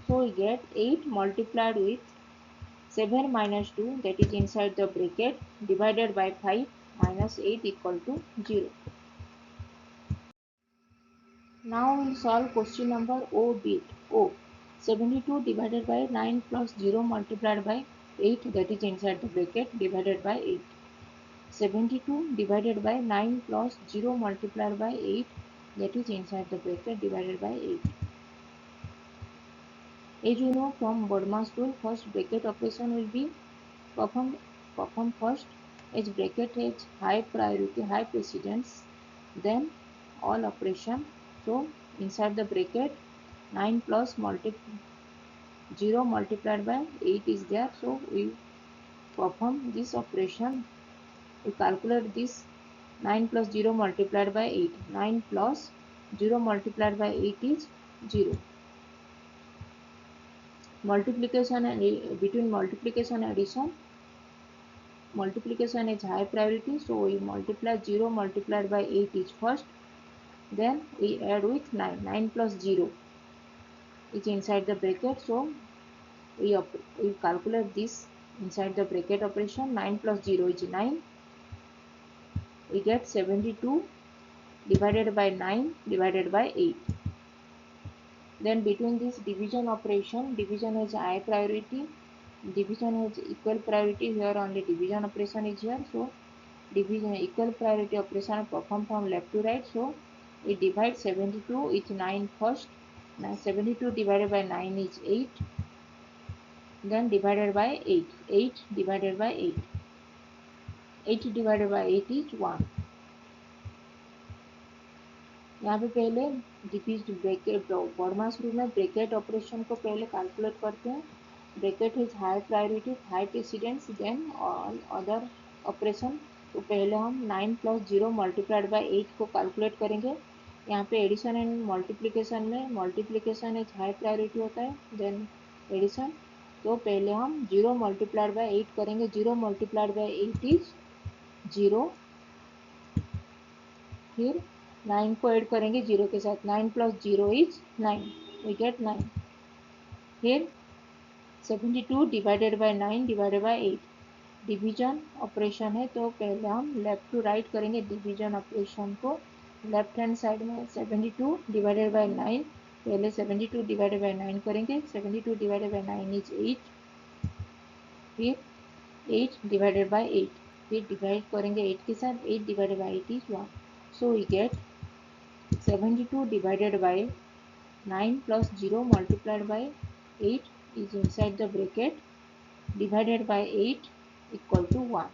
So we get 8 multiplied with 7 minus 2, that is inside the bracket, divided by 5 minus 8 equal to 0. Now we will solve question number O bit. O. 72 divided by 9 plus 0 multiplied by 8, that is inside the bracket, divided by 8. 72 divided by 9 plus 0 multiplied by 8, that is inside the bracket, divided by 8. As you know from Bodmas rule, first bracket operation will be performed first, as bracket has high priority, high precedence, then all operation. So inside the bracket 9 plus 0 multiplied by 8 is there, so we perform this operation. We calculate this 9 plus 0 multiplied by 8. 9 plus 0 multiplied by 8 is 0. Multiplication and between multiplication and addition, multiplication is high priority, so we multiply 0 multiplied by 8 is first, then we add with 9. 9 plus 0 is inside the bracket, so we calculate this inside the bracket operation. 9 plus 0 is 9. We get 72 divided by 9 divided by 8. Then between this division operation, division has high priority, division has equal priority. Here only division operation is here, so division equal priority operation performed from left to right. So we divide 72 with 9 first. Now 72 divided by 9 is 8. Then divided by 8. 8 divided by 8. 8 divided by 8 is 1. यहाँ पे पहले bracket BODMAS rule में bracket operation को पहले calculate करते हैं. Bracket is high priority, high precedence, then all other operation. तो पहले हम 9 प्लस 0 मल्टीप्लाइड बाई 8 को कैलकुलेट करेंगे. यहाँ पे एडिशन एंड मल्टीप्लिकेशन में मल्टीप्लिकेशन इज हाई प्रायोरिटी होता है, देन एडिशन. तो पहले हम 0 मल्टीप्लाइड बाई 8 करेंगे. 0 मल्टीप्लाइड बाई 8 इज 0. फिर 9 को ऐड करेंगे 0 के साथ. 9 प्लस 0 इज 9. We gate 9. फिर 72 divided by 9 divided bye 8. Division operation है, तो पहले हम लेफ्ट टू राइट करेंगे डिवीजन ऑपरेशन को. लेफ्ट हैंड साइड में 72 डिवाइडेड बाय 9, पहले 72 डिवाइडेड बाय 9 करेंगे. 72 डिवाइडेड बाय 9 इज 8. फिर 8 डिवाइडेड बाय 8, फिर डिवाइड करेंगे 8 के साथ. 8 divided by 8 is 1. So we get 72 divided by 9 plus 0 multiplied by 8 is inside the bracket, divided by 8 equal to 1.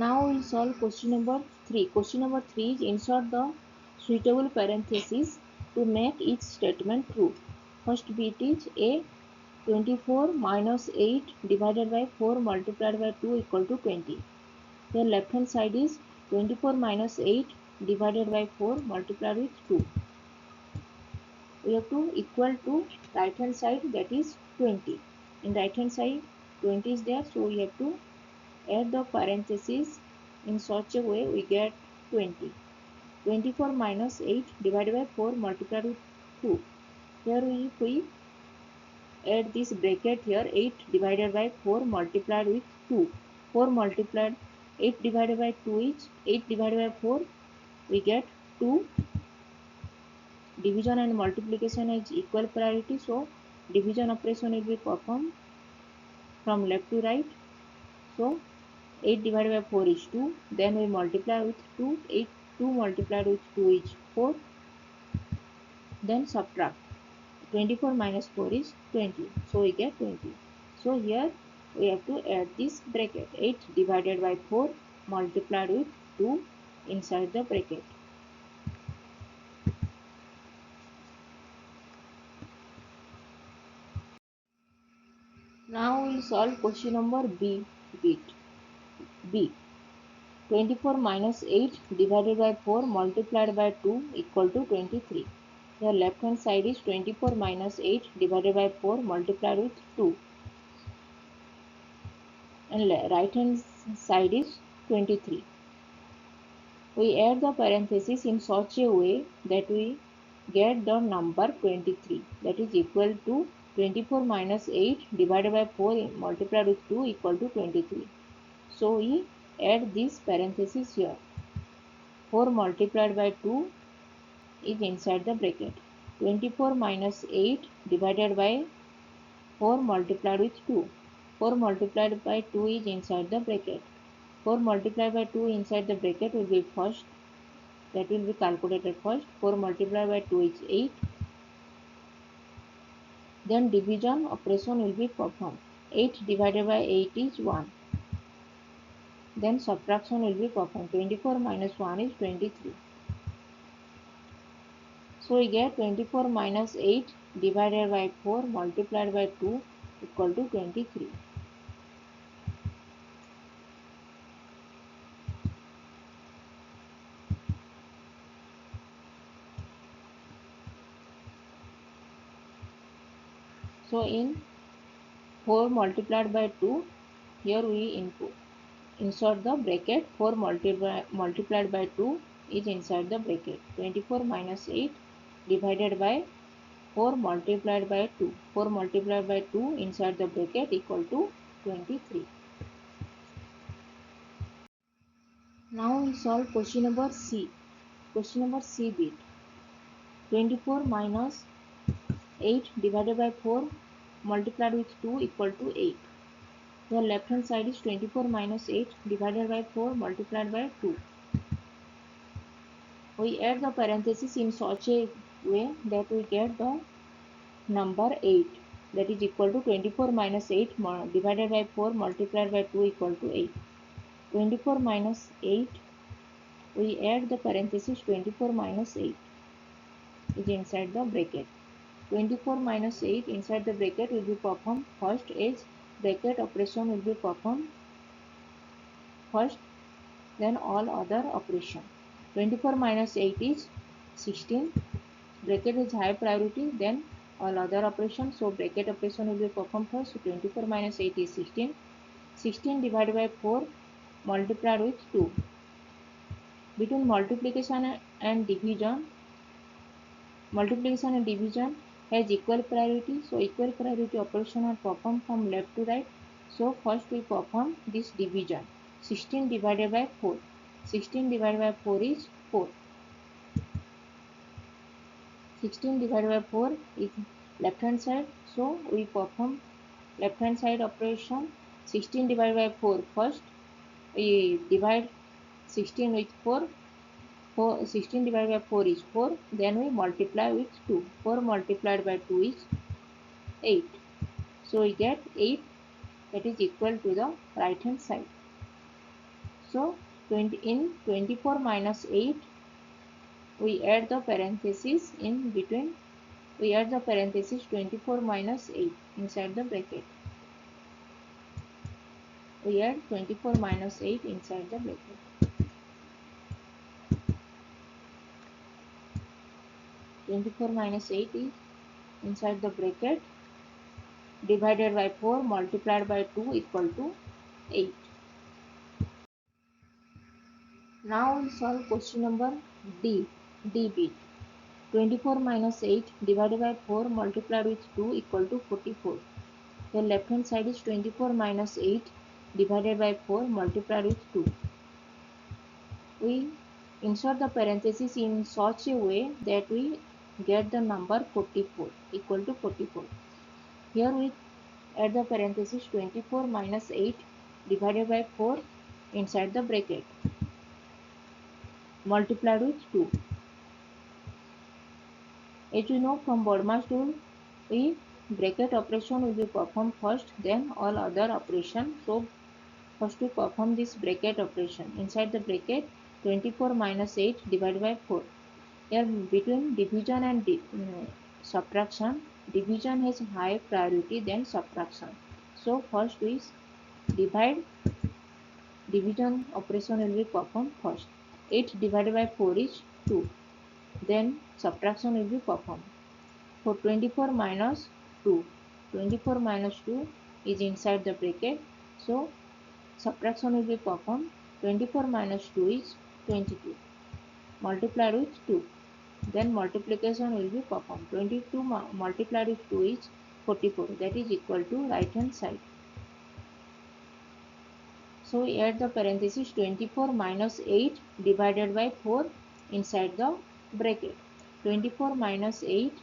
Now we solve question number 3. Question number 3 is insert the suitable parentheses to make each statement true. First bit is A 24 minus 8 divided by 4 multiplied by 2 equal to 20. Here left hand side is 24 minus 8 divided by 4 multiplied with 2. We have to equal to right hand side, that is 20. In right hand side 20 is there, so we have to add the parentheses in such a way we get 20. 24 minus 8 divided by 4 multiplied with 2. Here if we add this bracket here, 8 divided by 4 multiplied with 2. 4 multiplied 8 divided by 2 is 8 divided by 4, we get 2. Division and multiplication is equal priority, so division operation will be performed from left to right. So 8 divided by 4 is 2, then we multiply with 2, 2 multiplied with 2 is 4, then subtract. 24 minus 4 is 20, so we get 20. So here we have to add this bracket, 8 divided by 4 multiplied with 2 inside the bracket. Now we will solve question number B bit. B. 24 minus 8 divided by 4 multiplied by 2 equal to 23. The left hand side is 24 minus 8 divided by 4 multiplied with 2. And right hand side is 23. We add the parentheses in such a way that we get the number 23, that is equal to 24 minus 8 divided by 4 multiplied with 2 equal to 23. So we add this parenthesis here. 4 multiplied by 2 is inside the bracket. 24 minus 8 divided by 4 multiplied with 2. 4 multiplied by 2 is inside the bracket. 4 multiplied by 2 inside the bracket will be first, that will be calculated first. 4 multiplied by 2 is 8. Then division operation will be performed. 8 divided by 8 is 1. Then subtraction will be performed. 24 minus 1 is 23. So we get 24 minus 8 divided by 4 multiplied by 2 equal to 23. So in 4 multiplied by 2, here we insert the bracket. 4 multiplied by 2 is inside the bracket. 24 minus 8 divided by 4 multiplied by 2. 4 multiplied by 2 inside the bracket equal to 23. Now we solve question number C. Question number C bit. 24 minus 8 divided by 4 multiplied with 2 equal to 8. The left hand side is 24 minus 8 divided by 4 multiplied by 2. We add the parenthesis in such a way that we get the number 8, that is equal to 24 minus 8 divided by 4 multiplied by 2 equal to 8. 24 minus 8, we add the parenthesis 24 minus 8 is inside the bracket. 24 minus 8 inside the bracket will be performed first, as bracket operation will be performed first, then all other operation. 24 minus 8 is 16. Bracket is high priority, then all other operations. So bracket operation will be performed first. So 24 minus 8 is 16. 16 divided by 4 multiplied with 2. Between multiplication and division has equal priority. So equal priority operation are performed from left to right. So first we perform this division. 16 divided by 4. 16 divided by 4 is 4. 16 divided by 4 is left hand side. So we perform left hand side operation. 16 divided by 4. First we divide 16 with 4. 16 divided by 4 is 4. Then we multiply with 2. 4 multiplied by 2 is 8. So we get 8, that is equal to the right hand side. So in 24 minus 8, we add the parenthesis in between We add the parenthesis 24 minus 8 inside the bracket. We add 24 minus 8 inside the bracket. 24 minus 8 is inside the bracket, divided by 4 multiplied by 2 equal to 8. Now we solve question number D. D bit. 24 minus 8 divided by 4 multiplied with 2 equal to 44. The left hand side is 24 minus 8 divided by 4 multiplied with 2. We insert the parenthesis in such a way that we get the number 44 equal to 44. Here we add the parenthesis 24 minus 8 divided by 4 inside the bracket multiplied with 2. As we know from Bodmas rule, we bracket operation will be performed first, then all other operation. So first we perform this bracket operation. Inside the bracket 24 minus 8 divided by 4. Here between division and subtraction, division has high priority than subtraction. So first we divide, division operation will be performed first. 8 divided by 4 is 2. Then subtraction will be performed. For 24 minus 2, 24 minus 2 is inside the bracket. So subtraction will be performed. 24 minus 2 is 22. Multiplied with 2. Then multiplication will be performed. 22 multiplied with 2 is 44. That is equal to right hand side. So we add the parenthesis 24 minus 8 divided by 4 inside the bracket. 24 minus 8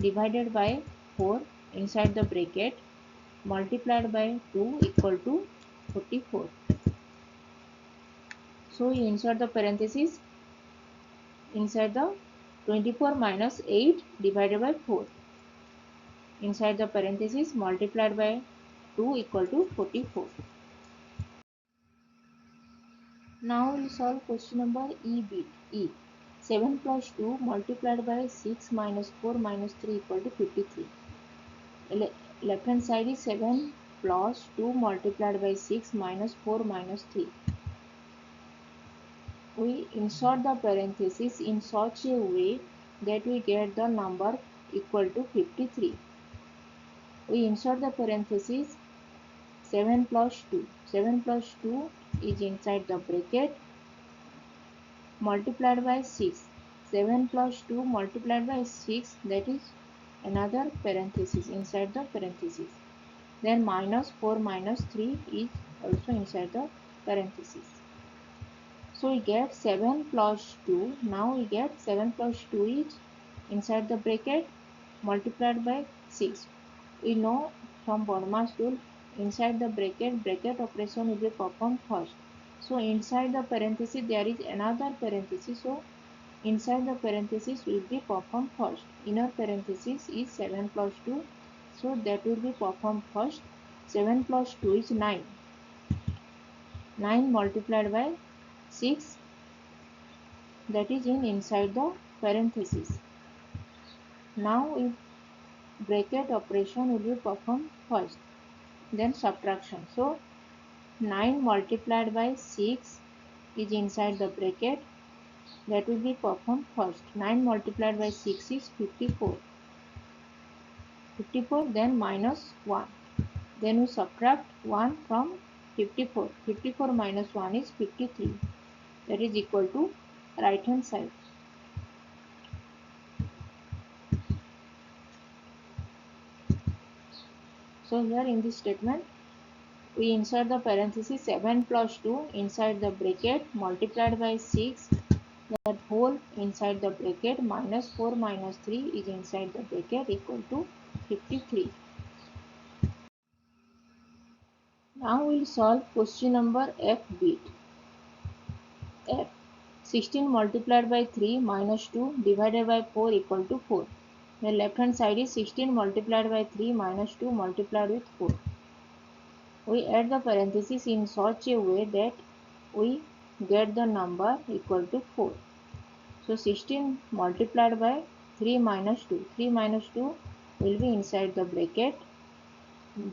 divided by 4 inside the bracket multiplied by 2 equal to 44. So we insert the parenthesis inside the 24 minus 8 divided by 4 inside the parenthesis multiplied by 2 equal to 44. Now we will solve question number E bit. E. 7 plus 2 multiplied by 6 minus 4 minus 3 equal to 53. Left hand side is 7 plus 2 multiplied by 6 minus 4 minus 3. We insert the parenthesis in such a way that we get the number equal to 53. We insert the parenthesis 7 plus 2. 7 plus 2 is inside the bracket multiplied by 6. 7 plus 2 multiplied by 6, that is another parenthesis inside the parenthesis. Then minus 4 minus 3 is also inside the parenthesis. So we get 7 plus 2. Now we get 7 plus 2 is inside the bracket multiplied by 6. We know from Bodmas rule, inside the bracket operation will be performed first. So inside the parenthesis there is another parenthesis. So inside the parenthesis will be performed first. Inner parenthesis is 7 plus 2. So that will be performed first. 7 plus 2 is 9. 9 multiplied by 6, that is inside the parenthesis. Now if bracket operation will be performed first, then subtraction. So 9 multiplied by 6 is inside the bracket, that will be performed first. 9 multiplied by 6 is 54. 54, then minus 1. Then we subtract 1 from 54. 54 minus 1 is 53. That is equal to right hand side. So here in this statement, we insert the parenthesis 7 plus 2 inside the bracket multiplied by 6, that whole inside the bracket minus 4 minus 3 is inside the bracket equal to 53. Now we will solve question number F bit. F. 16 multiplied by 3 minus 2 divided by 4 equal to 4. The left hand side is 16 multiplied by 3 minus 2 multiplied with 4. We add the parenthesis in such a way that we get the number equal to 4. So 16 multiplied by 3 minus 2. 3 minus 2 will be inside the bracket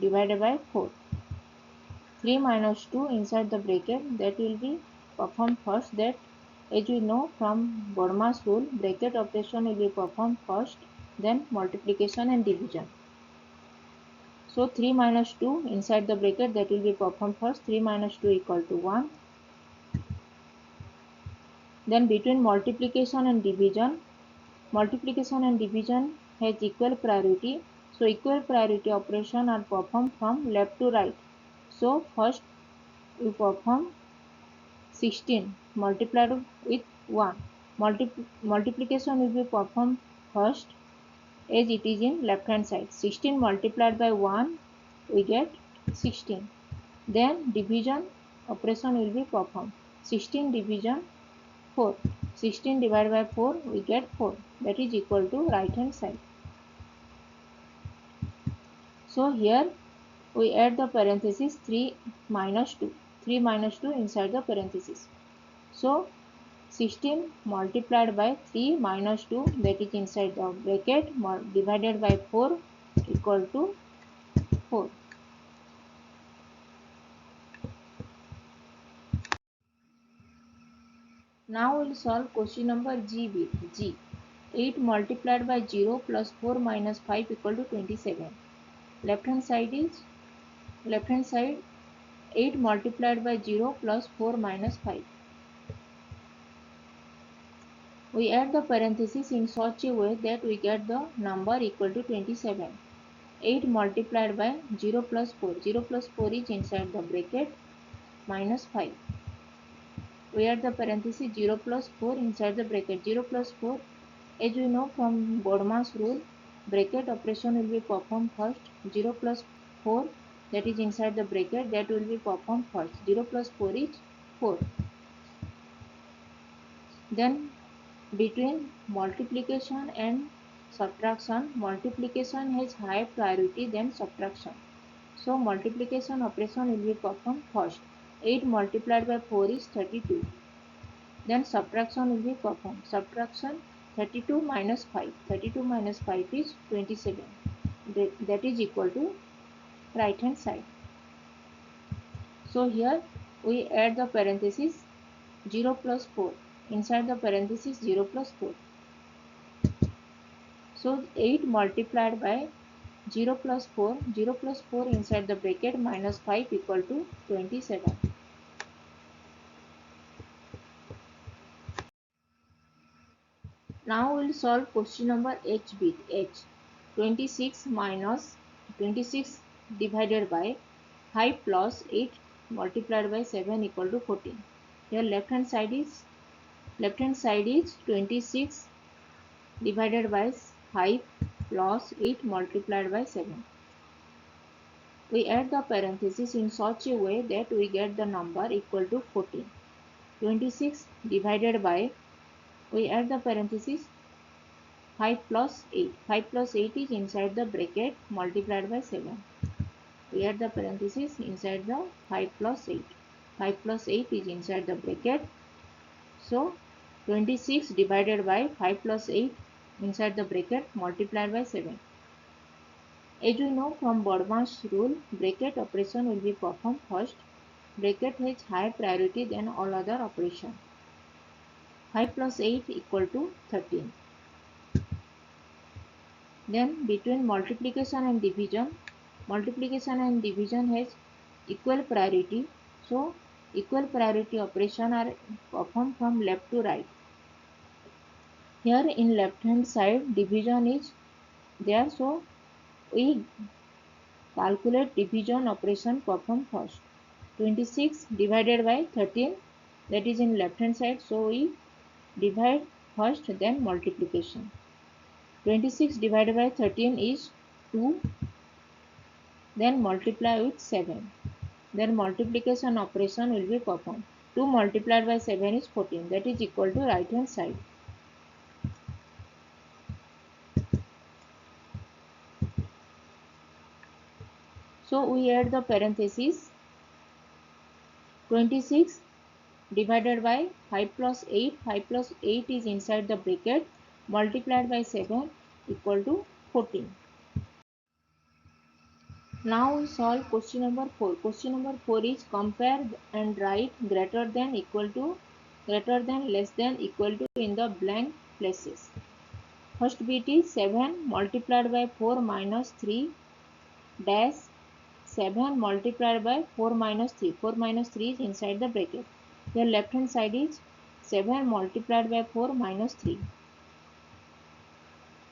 divided by 4. 3 minus 2 inside the bracket, that will be performed first. That, as we know from Bodmas rule, bracket operation will be performed first, then multiplication and division. So 3 minus 2 inside the bracket, that will be performed first. 3 minus 2 equal to 1. Then between multiplication and division has equal priority. So equal priority operation are performed from left to right. So first we perform 16 multiplied with 1. Multiplication will be performed first as it is in left hand side. 16 multiplied by 1 we get 16. Then division operation will be performed. 16 division 4. 16 divided by 4 we get 4, that is equal to right hand side. So here we add the parenthesis 3 minus 2. 3 minus 2 inside the parenthesis. So 16 multiplied by 3 minus 2, that is inside the bracket, divided by 4 equal to 4. Now we will solve question number G with G. 8 multiplied by 0 plus 4 minus 5 equal to 27. Left hand side 8 multiplied by 0 plus 4 minus 5. We add the parenthesis in such a way that we get the number equal to 27. 8 multiplied by 0 plus 4. 0 plus 4 is inside the bracket minus 5. We add the parenthesis 0 plus 4 inside the bracket. 0 plus 4, as we know from Bodmas rule, bracket operation will be performed first. 0 plus 4, that is inside the bracket, that will be performed first. 0 plus 4 is 4. Then between multiplication and subtraction, multiplication has higher priority than subtraction. So multiplication operation will be performed first. 8 multiplied by 4 is 32. Then subtraction will be performed. Subtraction 32 minus 5. 32 minus 5 is 27. That is equal to right hand side. So here we add the parenthesis 0 plus 4. Inside the parenthesis 0 plus 4. So 8 multiplied by 0 plus 4. 0 plus 4 inside the bracket minus 5 equal to 27. Now we will solve question number H with H. 26 minus 26 divided by 5 plus 8 multiplied by 7 equal to 14. Here left hand side is 26 divided by 5 plus 8 multiplied by 7. We add the parenthesis in such a way that we get the number equal to 14. 26 divided by, we add the parenthesis 5 plus 8. 5 plus 8 is inside the bracket multiplied by 7. We add the parenthesis inside the 5 plus 8. 5 plus 8 is inside the bracket. So 26 divided by 5 plus 8 inside the bracket multiplied by 7. As we know from Bodmas rule, bracket operation will be performed first. Bracket has higher priority than all other operations. 5 plus 8 equal to 13. Then between multiplication and division has equal priority. So equal priority operation are performed from left to right. Here in left hand side division is there, so we calculate division operation performed first. 26 divided by 13, that is in left hand side, so we divide first, then multiplication. 26 divided by 13 is 2, then multiply with 7. Then multiplication operation will be performed. 2 multiplied by 7 is 14, that is equal to right hand side. So we add the parenthesis 26 divided by 5 plus 8. 5 plus 8 is inside the bracket multiplied by 7 equal to 14. Now we solve question number 4. Question number 4 is compare and write greater than, equal to, greater than, less than, equal to in the blank places. First bit is 7 multiplied by 4 minus 3 dash 7 multiplied by 4 minus 3. 4 minus 3 is inside the bracket. Your left hand side is 7 multiplied by 4 minus 3.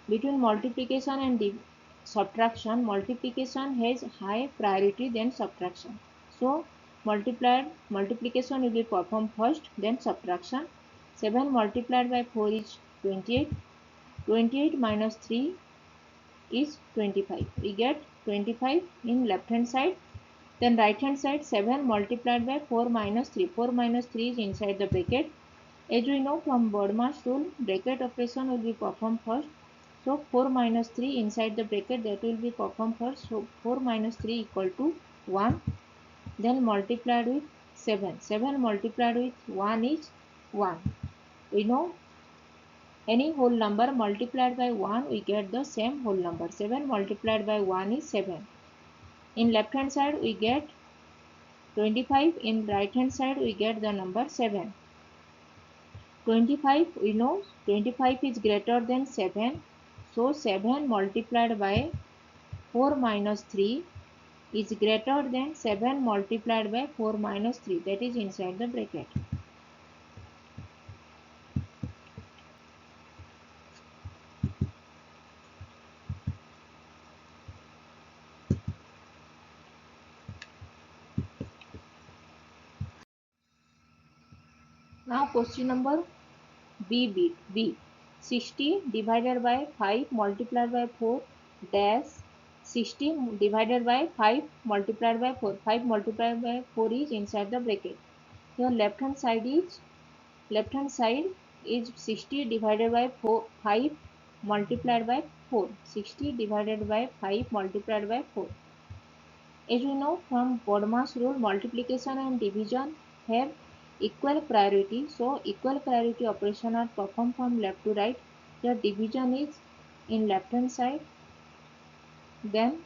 Between multiplication and subtraction, multiplication has high priority than subtraction. So multiplication will be performed first, then subtraction. 7 multiplied by 4 is 28. 28 minus 3 is 25. We get 25 in left hand side. Then right hand side, 7 multiplied by 4 minus 3. 4 minus 3 is inside the bracket. As we know from Bodmas rule, bracket operation will be performed first. So 4 minus 3 inside the bracket, that will be performed first. So 4 minus 3 equal to 1. Then multiplied with 7. 7 multiplied with 1 is 1. We know any whole number multiplied by 1, we get the same whole number. 7 multiplied by 1 is 7. In left hand side we get 25. In right hand side we get the number 7. 25, we know 25 is greater than 7. So 7 multiplied by 4 minus 3 is greater than 7 multiplied by 4 minus 3. That is inside the bracket. Now question number B. 60 divided by 5 multiplied by 4 dash 60 divided by 5 multiplied by 4. 5 multiplied by 4 is inside the bracket. Your left hand side is 60 divided by 5 multiplied by 4. 60 divided by 5 multiplied by 4. As we know from Bodmas rule, multiplication and division have equal priority. So equal priority operation are performed from left to right. Your division is in left hand side, then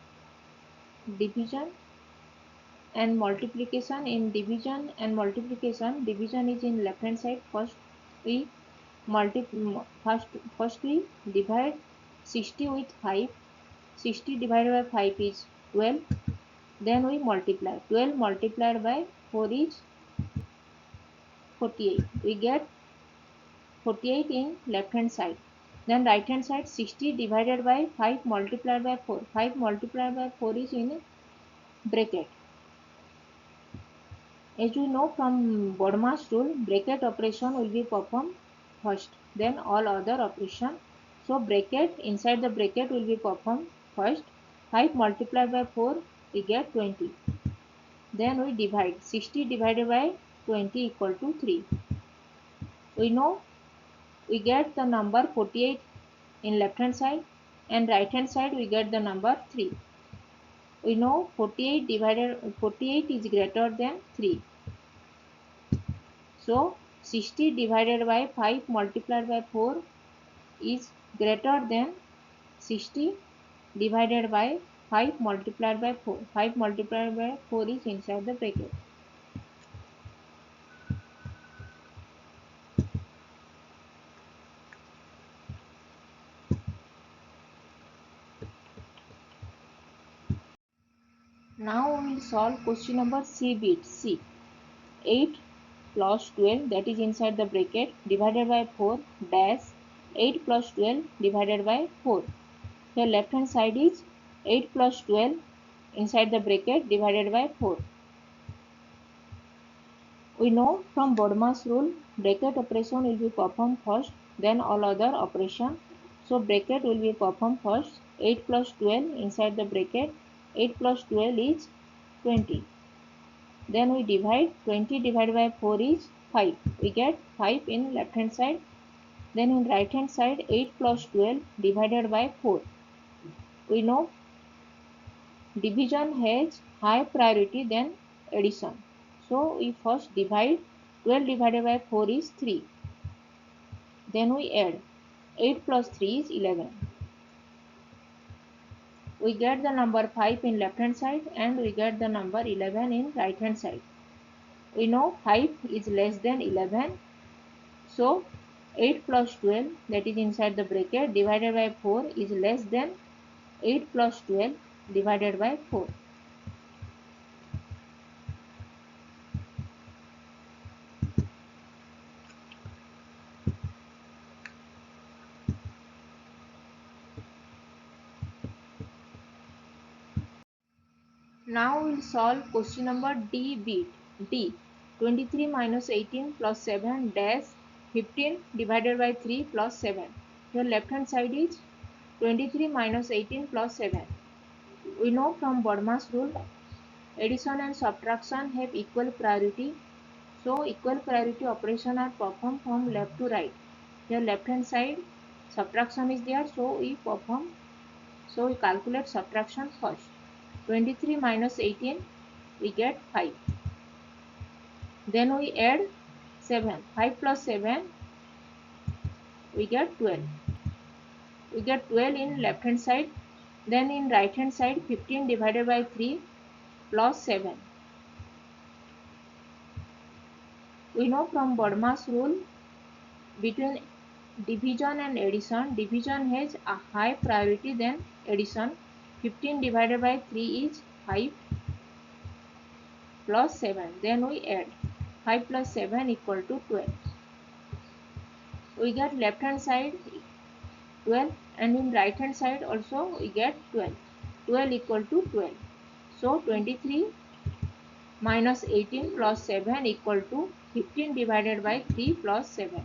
division and multiplication. In division and multiplication, division is in left hand side. First we we divide 60 with 5. 60 divided by 5 is 12. Then we multiply. 12 multiplied by 4 is 48. We get 48 in left hand side. Then right hand side, 60 divided by 5 multiplied by 4. 5 multiplied by 4 is in bracket. As we know from Bodmas rule, bracket operation will be performed first, then all other operation. So bracket, inside the bracket will be performed first. 5 multiplied by 4, we get 20. Then we divide. 60 divided by 20 equal to 3. We know we get the number 48 in left hand side, and right hand side we get the number 3. We know 48 is greater than 3. So 60 divided by 5 multiplied by 4 is greater than 60 divided by 5 multiplied by 4. 5 multiplied by 4 is inside the bracket. Now we will solve question number C. 8 plus 12, that is inside the bracket, divided by 4 dash 8 plus 12 divided by 4. Here left hand side is 8 plus 12 inside the bracket divided by 4. We know from Bodmas rule, bracket operation will be performed first, then all other operation. So bracket will be performed first. 8 plus 12 inside the bracket. 8 plus 12 is 20. Then we divide. 20 divided by 4 is 5. We get 5 in left hand side. Then in right hand side, 8 plus 12 divided by 4. We know division has high priority than addition. So we first divide. 12 divided by 4 is 3. Then we add. 8 plus 3 is 11. We get the number 5 in left hand side and we get the number 11 in right hand side. We know 5 is less than 11. So 8 plus 12, that is inside the bracket, divided by 4 is less than 8 plus 12 divided by 4. Now we will solve question number D bit. D. 23 minus 18 plus 7 dash 15 divided by 3 plus 7. Your left hand side is 23 minus 18 plus 7. We know from Bodmer's rule, addition and subtraction have equal priority. So equal priority operation are performed from left to right. Here left hand side subtraction is there, so we calculate subtraction first. 23 minus 18, we get 5. Then we add 7. 5 plus 7, we get 12. We get 12 in left hand side. Then in right hand side, 15 divided by 3 plus 7. We know from Bodmer's rule, between division and addition, division has a high priority than addition. 15 divided by 3 is 5 plus 7. Then we add 5 plus 7 equal to 12. We get left hand side 12 and in right hand side also we get 12. 12 equal to 12. So 23 minus 18 plus 7 equal to 15 divided by 3 plus 7.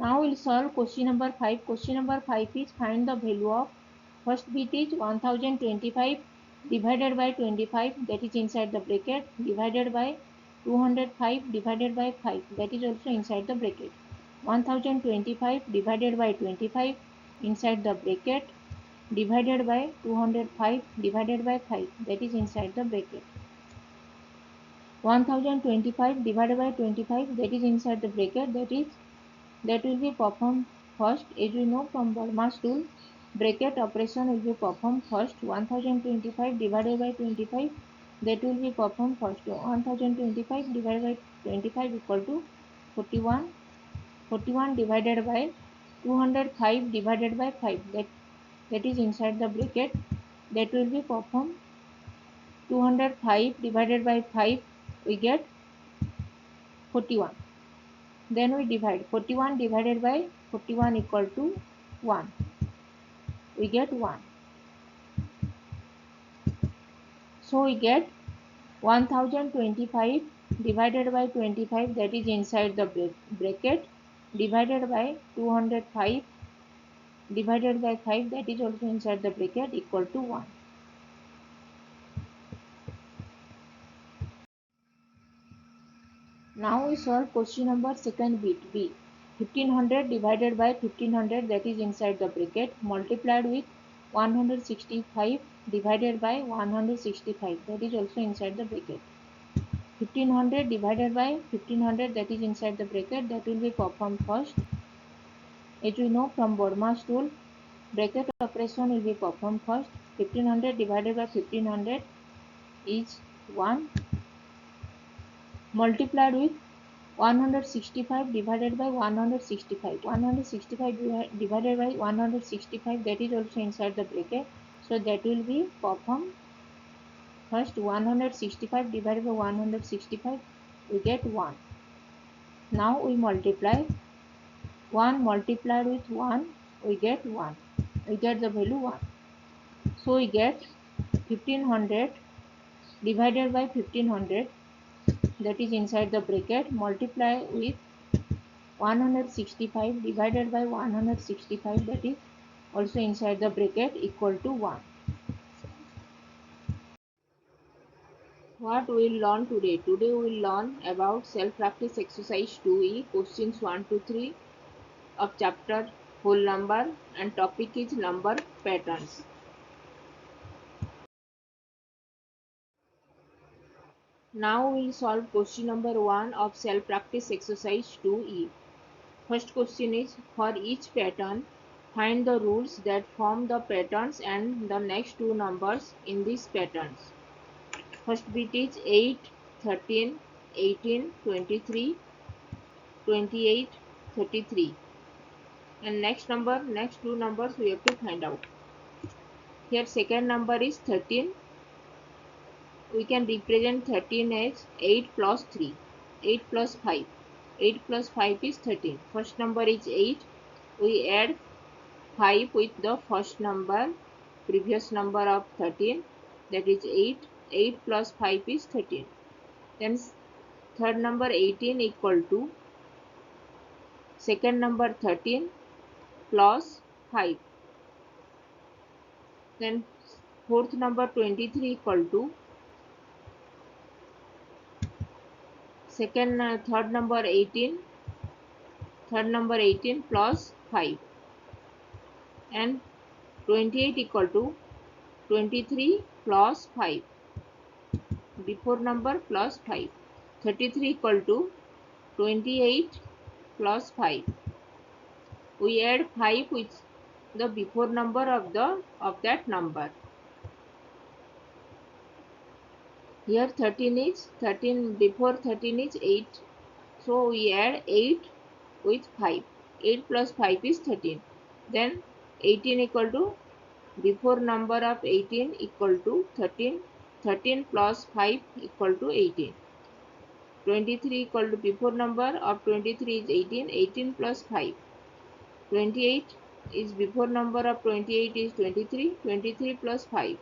Now we will solve question number 5. Question number 5 is find the value of first bit is 1025 divided by 25, that is inside the bracket, divided by 205 divided by 5, that is also inside the bracket. 1025 divided by 25 inside the bracket, divided by 205 divided by 5, that is inside the bracket. 1025 divided by 25, that is inside the bracket, that will be performed first. As we know from Bodmer's rule, bracket operation will be performed first. 1025 divided by 25, that will be performed first. 1025 divided by 25 equal to 41. 41 divided by 205 divided by 5, that is inside the bracket, that will be performed. 205 divided by 5, we get 41. Then we divide 41 divided by 41 equal to 1. We get 1. So we get 1025 divided by 25, that is inside the bracket, divided by 205 divided by 5, that is also inside the bracket, equal to 1. Now we solve question number second bit B. 1500 divided by 1500, that is inside the bracket, multiplied with 165 divided by 165, that is also inside the bracket. 1500 divided by 1500, that is inside the bracket, that will be performed first. As we know from Bodmer's rule, bracket operation will be performed first. 1500 divided by 1500 is 1, multiplied with 165 divided by 165. 165 divided by 165, that is also inside the bracket. So that will be performed first. 165 divided by 165, we get 1. Now we multiply 1 multiplied with 1, we get 1. We get the value 1. So we get 1500 divided by 1500, that is inside the bracket, multiply with 165 divided by 165, that is also inside the bracket, equal to 1. What we will learn today? Today we will learn about self-practice exercise 2E, questions 1 to 3 of chapter whole number, and topic is number patterns. Now we will solve question number 1 of self practice exercise 2E. First question is, for each pattern, find the rules that form the patterns and the next two numbers in these patterns. First bit is 8, 13, 18, 23, 28, 33. And next two numbers we have to find out. Here second number is 13. We can represent 13 as 8 plus 3, 8 plus 5. 8 plus 5 is 13. First number is 8. We add 5 with the first number, previous number of 13, that is 8. 8 plus 5 is 13. Then third number 18 equal to second number 13 plus 5. Then fourth number 23 equal to third number 18 plus 5, and 28 equal to 23 plus 5, before number plus 5. 33 equal to 28 plus 5. We add 5 with the before number of that number. Here 13 before 13 is 8. So we add 8 with 5. 8 plus 5 is 13. Then 18 equal to before number of 18 equal to 13. 13 plus 5 equal to 18. 23 equal to before number of 23 is 18. 18 plus 5. 28 is before number of 28 is 23. 23 plus 5.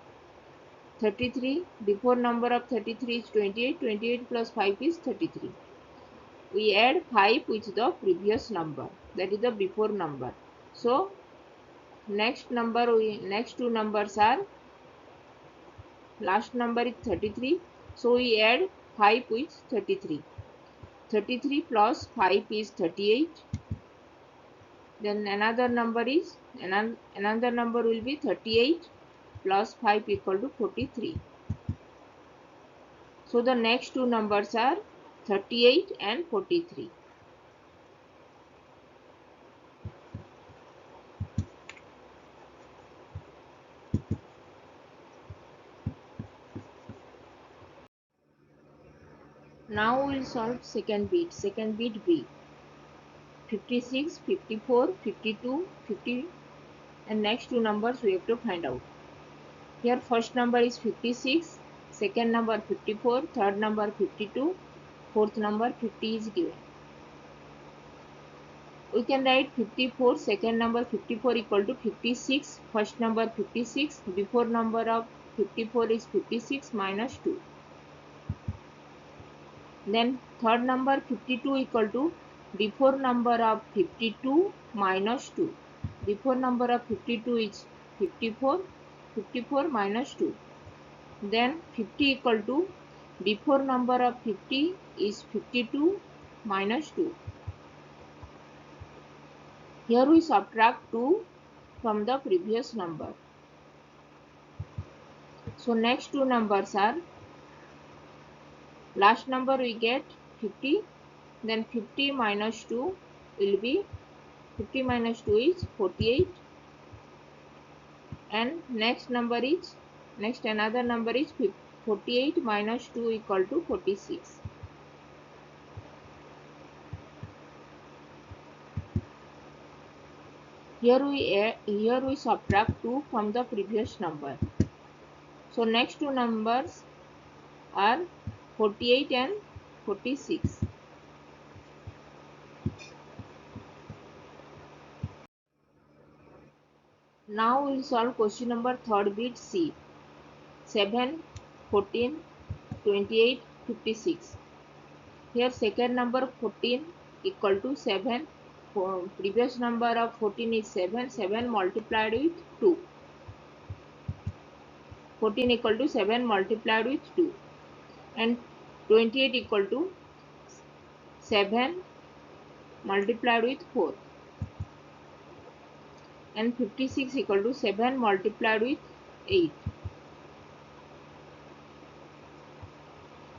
33 before number of 33 is 28. 28 plus 5 is 33. We add 5 with the previous number, that is the before number. So next two numbers are, last number is 33. So we add 5 with 33. 33 plus 5 is 38. Then another number will be 38 plus 5 equal to 43. So the next two numbers are 38 and 43. Now we will solve second bit B. 56, 54, 52, 50, and next two numbers we have to find out. Here first number is 56, second number 54, third number 52, fourth number 50 is given. We can write 54, second number 54 equal to 56, first number 56, before number of 54 is 56 minus 2. Then third number 52 equal to before number of 52 minus 2. Before number of 52 is 54, 54 minus 2. Then 50 equal to before number of 50 is 52 minus 2. Here we subtract 2 from the previous number. So next two numbers are, last number we get 50, then 50 minus 2 will be, 50 minus 2 is 48, and next another number is 48 minus 2 equal to 46. Here we subtract 2 from the previous number. So next two numbers are 48 and 46. Now we will solve question number third bit C. 7, 14, 28, 56. Here second number 14 equal to 7. Previous number of 14 is 7. 7 multiplied with 2. 14 equal to 7 multiplied with 2. And 28 equal to 7 multiplied with 4. And 56 equal to 7 multiplied with 8.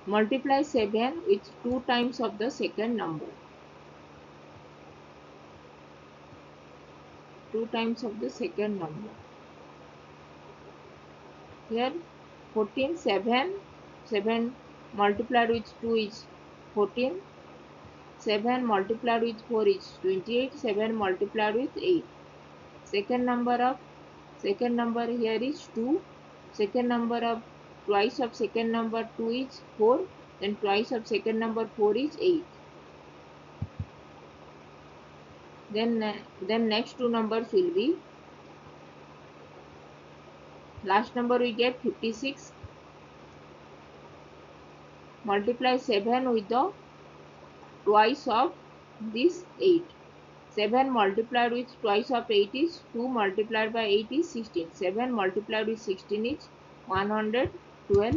Multiply 7 with 2 times of the second number. 2 times of the second number. Here 14, 7 multiplied with 2 is 14, 7 multiplied with 4 is 28, 7 multiplied with 8. Second number here is 2. Second number of twice of second number 2 is 4. Then twice of second number 4 is 8. Then next two numbers will be, last number we get 56. Multiply 7 with the twice of this 8. 7 multiplied with twice of 8 is 2, multiplied by 8 is 16. 7 multiplied with 16 is 112.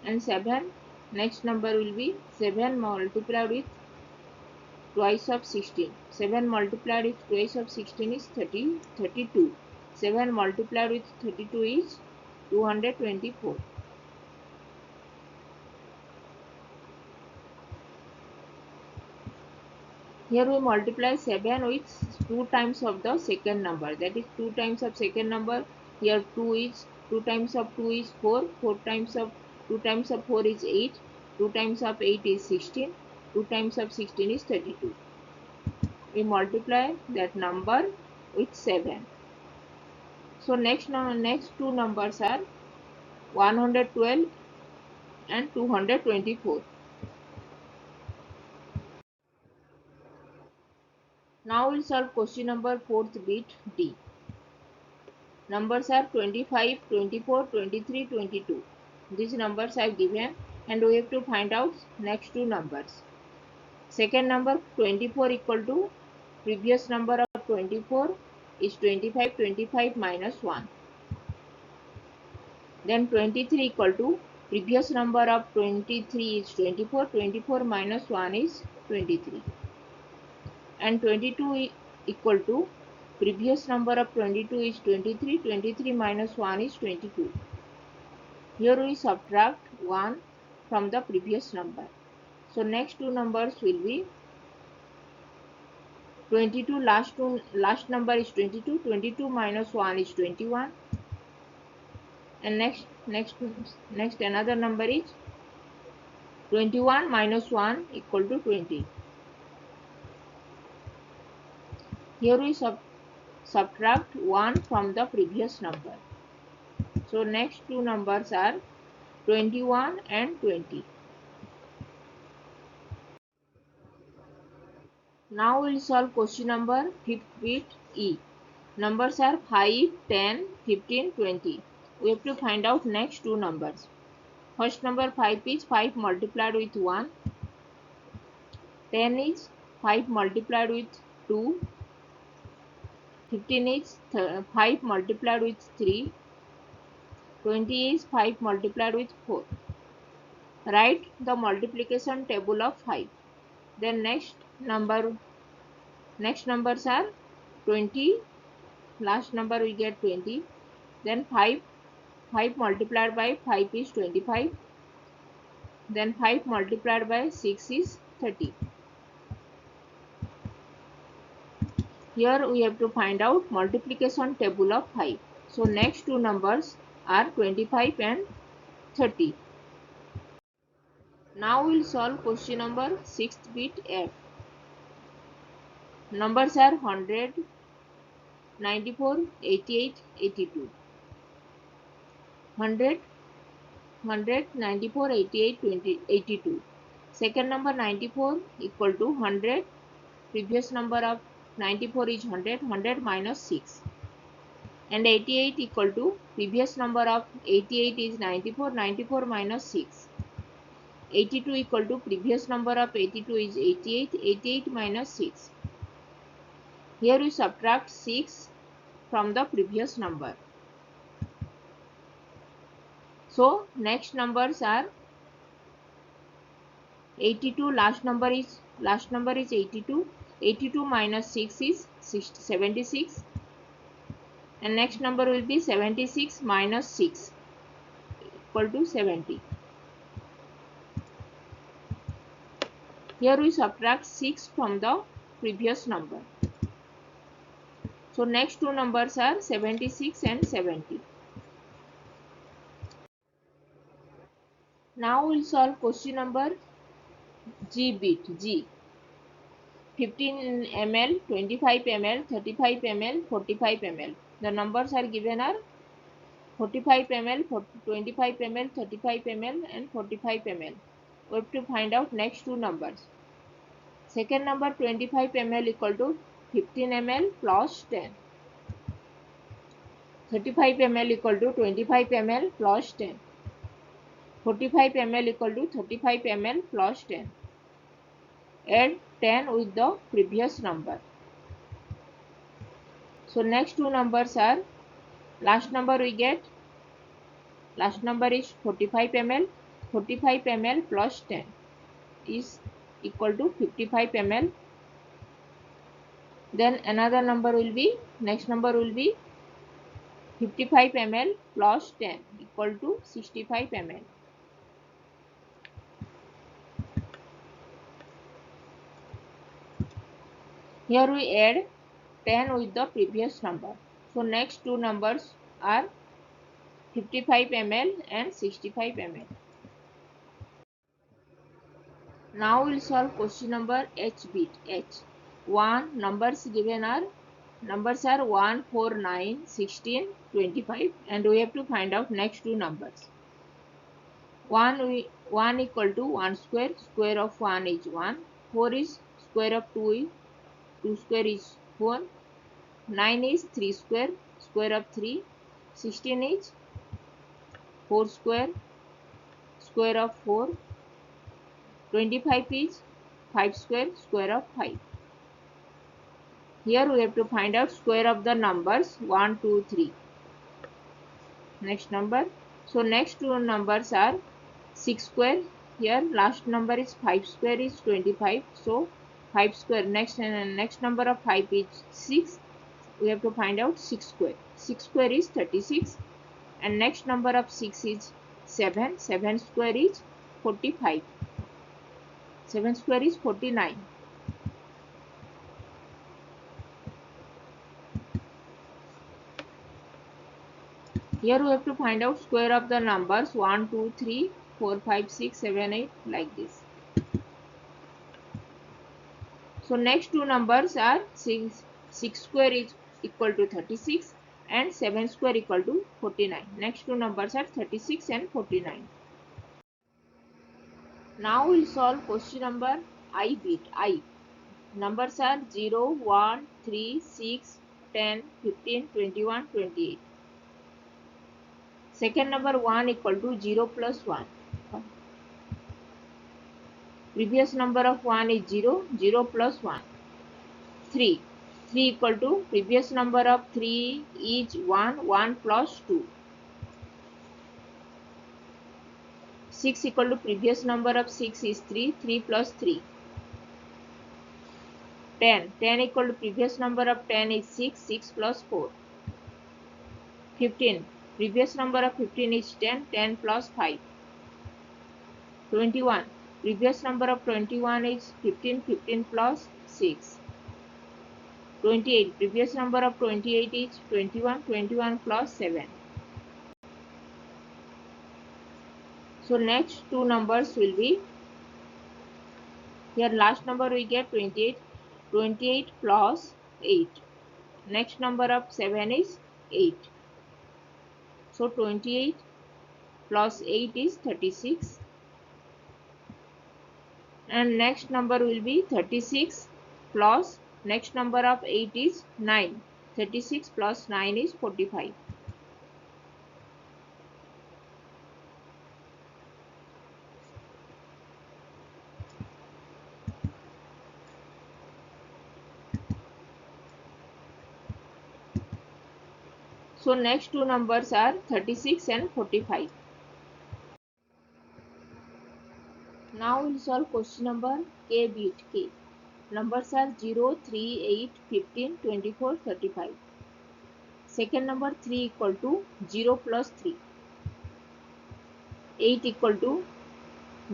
And 7, next number will be 7 multiplied with twice of 16. 7 multiplied with twice of 16 is 32. 7 multiplied with 32 is 224. Here we multiply 7 with 2 times of the second number, that is 2 times of second number. Here 2 times of 2 is 4, 4 times of 2 times of 4 is 8, 2 times of 8 is 16, 2 times of 16 is 32. We multiply that number with 7. So next two numbers are 112 and 224. Now we'll solve question number 4th bit D. Numbers are 25, 24, 23, 22. These numbers are given and we have to find out next two numbers. Second number 24 equal to previous number of 24 is 25, 25 minus 1. Then 23 equal to previous number of 23 is 24, 24 minus 1 is 23. And 22 equal to previous number of 22 is 23, 23 minus 1 is 22. Here we subtract 1 from the previous number. So next two numbers will be 22, last number is 22, 22 minus 1 is 21. And next another number is 21 minus 1 equal to 20. Here we subtract 1 from the previous number. So next two numbers are 21 and 20. Now we'll solve question number 5th bit E. Numbers are 5, 10, 15, 20. We have to find out next two numbers. First number 5 is 5 multiplied with 1. 10 is 5 multiplied with 2. 15 is 5 multiplied with 3. 20 is 5 multiplied with 4. Write the multiplication table of 5. Then next numbers are 20. Last number we get 20. Then 5 multiplied by 5 is 25. Then 5 multiplied by 6 is 30. Here we have to find out multiplication table of 5. So next two numbers are 25 and 30. Now we'll solve question number 6th bit F. Numbers are 100, 94, 88, 82. 100, 94, 88, 20, 82. Second number 94 equal to 100. Previous number of 94 is 100, 100 minus 6. And 88 equal to previous number of 88 is 94, 94 minus 6. 82 equal to previous number of 82 is 88, 88 minus 6. Here we subtract 6 from the previous number. So next numbers are 82, last number is 82. 82 minus 6 is 76. And next number will be 76 minus 6 equal to 70. Here we subtract 6 from the previous number. So next two numbers are 76 and 70. Now we'll solve question number G bit. G. 15 ml, 25 ml, 35 ml, 45 ml. The numbers are given are 45 ml, 25 ml, 35 ml and 45 ml. We have to find out next two numbers. Second number 25 ml equal to 15 ml plus 10. 35 ml equal to 25 ml plus 10. 45 ml equal to 35 ml plus 10. Add 10 with the previous number. So next two numbers are, last number is 45 ml. 45 ml plus 10 is equal to 55 ml. Then another number will be, next number will be 55 ml plus 10 equal to 65 ml. Here we add 10 with the previous number. So next two numbers are 55 ml and 65 ml. Now we'll solve question number H bit. H. 1 numbers given are 1, 4, 9, 16, 25 and we have to find out next two numbers. 1 equal to 1 square, square of 1 is 1, 4 is square of 2 square is 4, 9 is 3 square, square of 3, 16 is 4 square, square of 4, 25 is 5 square, square of 5. Here we have to find out square of the numbers 1, 2, 3. Next number. So next two numbers are 6 square. Here last number is 5 square is 25. So 5 square. Next number of 5 is 6. We have to find out 6 square. 6 square is 36. And next number of 6 is 7. 7 square is 45. 7 square is 49. Here we have to find out square of the numbers 1, 2, 3, 4, 5, 6, 7, 8 like this. So next two numbers are 6 square is equal to 36 and 7 square equal to 49. Next two numbers are 36 and 49. Now we will solve question number I bit. I. Numbers are 0, 1, 3, 6, 10, 15, 21, 28. Second number 1 equal to 0 plus 1. Previous number of 1 is 0, 0 plus 1. 3. 3 equal to previous number of 3 is 1, 1 plus 2. 6 equal to previous number of 6 is 3, 3 plus 3. 10. 10 equal to previous number of 10 is 6, 6 plus 4. 15. Previous number of 15 is 10, 10 plus 5. 21. Previous number of 21 is 15, 15 plus 6. 28. Previous number of 28 is 21, 21 plus 7. So next two numbers will be, here last number we get 28, 28 plus 8. Next number of 7 is 8. So 28 plus 8 is 36. And next number will be 36 plus next number of 8 is 9. 36 plus 9 is 45. So next two numbers are 36 and 45. Now we will solve question number K bit. K. Numbers are 0, 3, 8, 15, 24, 35. Second number 3 equal to 0 plus 3. 8 equal to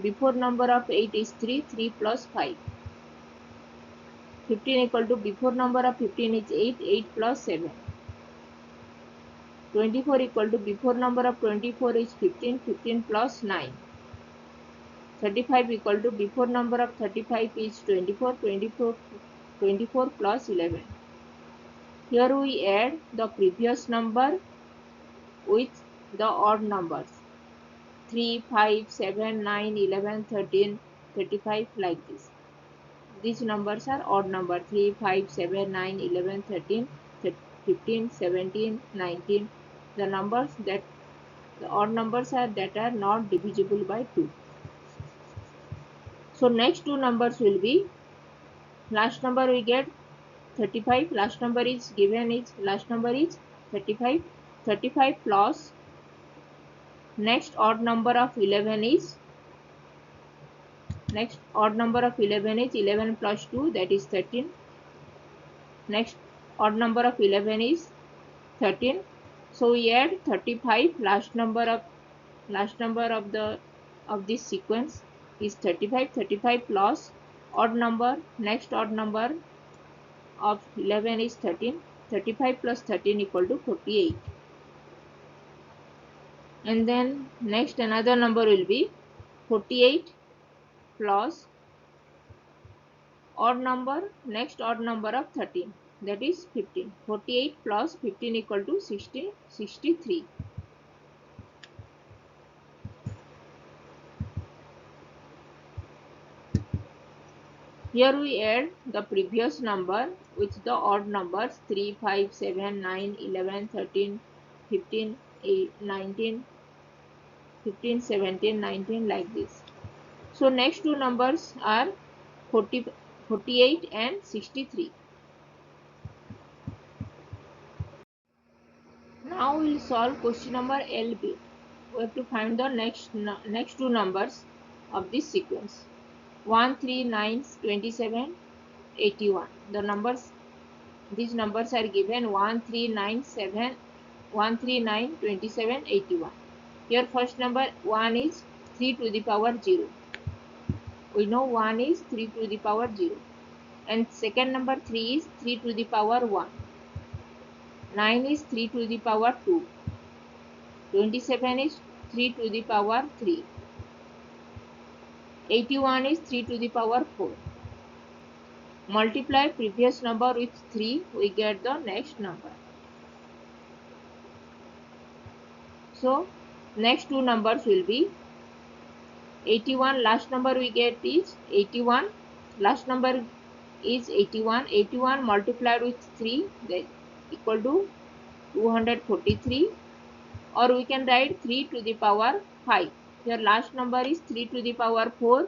before number of 8 is 3, 3 plus 5. 15 equal to before number of 15 is 8, 8 plus 7. 24 equal to before number of 24 is 15, 15 plus 9. 35 equal to before number of 35 is 24, 24 plus 11. Here we add the previous number with the odd numbers 3, 5, 7, 9, 11, 13, 35 like this. These numbers are odd number 3, 5, 7, 9, 11, 13, 15, 17, 19. The odd numbers are that are not divisible by 2. So next two numbers will be, last number we get 35, last number is given is, last number is 35, 35 plus next odd number of 11 is, next odd number of 11 is 11 plus 2, that is 13. Next odd number of 11 is 13. So we add 35, last number of this sequence is 35, 35 plus odd number, next odd number of 11 is 13, 35 plus 13 equal to 48. And then next another number will be 48 plus odd number, next odd number of 13, that is 15. 48 plus 15 equal to 63. Here we add the previous number with the odd numbers 3, 5, 7, 9, 11, 13, 15, 8, 19, 15, 17, 19 like this. So next two numbers are 48 and 63. Now we will solve question number LB. We have to find the next two numbers of this sequence. 1, 3, 9, 27, 81. These numbers are given 1, 3, 9, 7, 1, 3, 9, 27, 81. Here first number 1 is 3 to the power 0. We know 1 is 3 to the power 0. And second number 3 is 3 to the power 1. 9 is 3 to the power 2. 27 is 3 to the power 3. 81 is 3 to the power 4. Multiply previous number with 3, we get the next number. So next two numbers will be 81, last number we get is 81, last number is 81, 81 multiplied with 3, that equal to 243, or we can write 3 to the power 5. Here last number is 3 to the power 4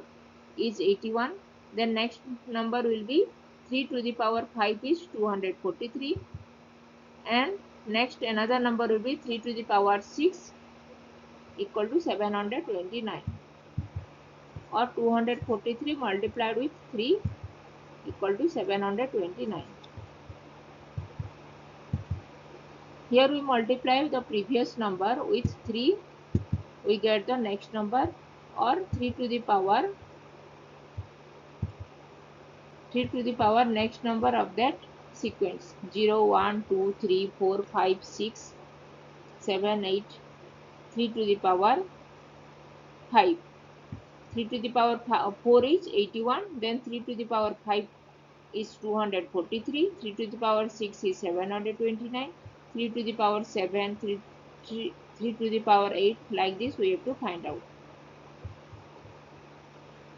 is 81, then next number will be 3 to the power 5 is 243, and next another number will be 3 to the power 6 equal to 729, or 243 multiplied with 3 equal to 729. Here we multiply the previous number with 3, we get the next number, or 3 to the power next number of that sequence 0, 1, 2, 3, 4, 5, 6, 7, 8, 3 to the power 5. 3 to the power 4 is 81, then 3 to the power 5 is 243, 3 to the power 6 is 729, 3 to the power 7, 3 to the power 8, like this we have to find out.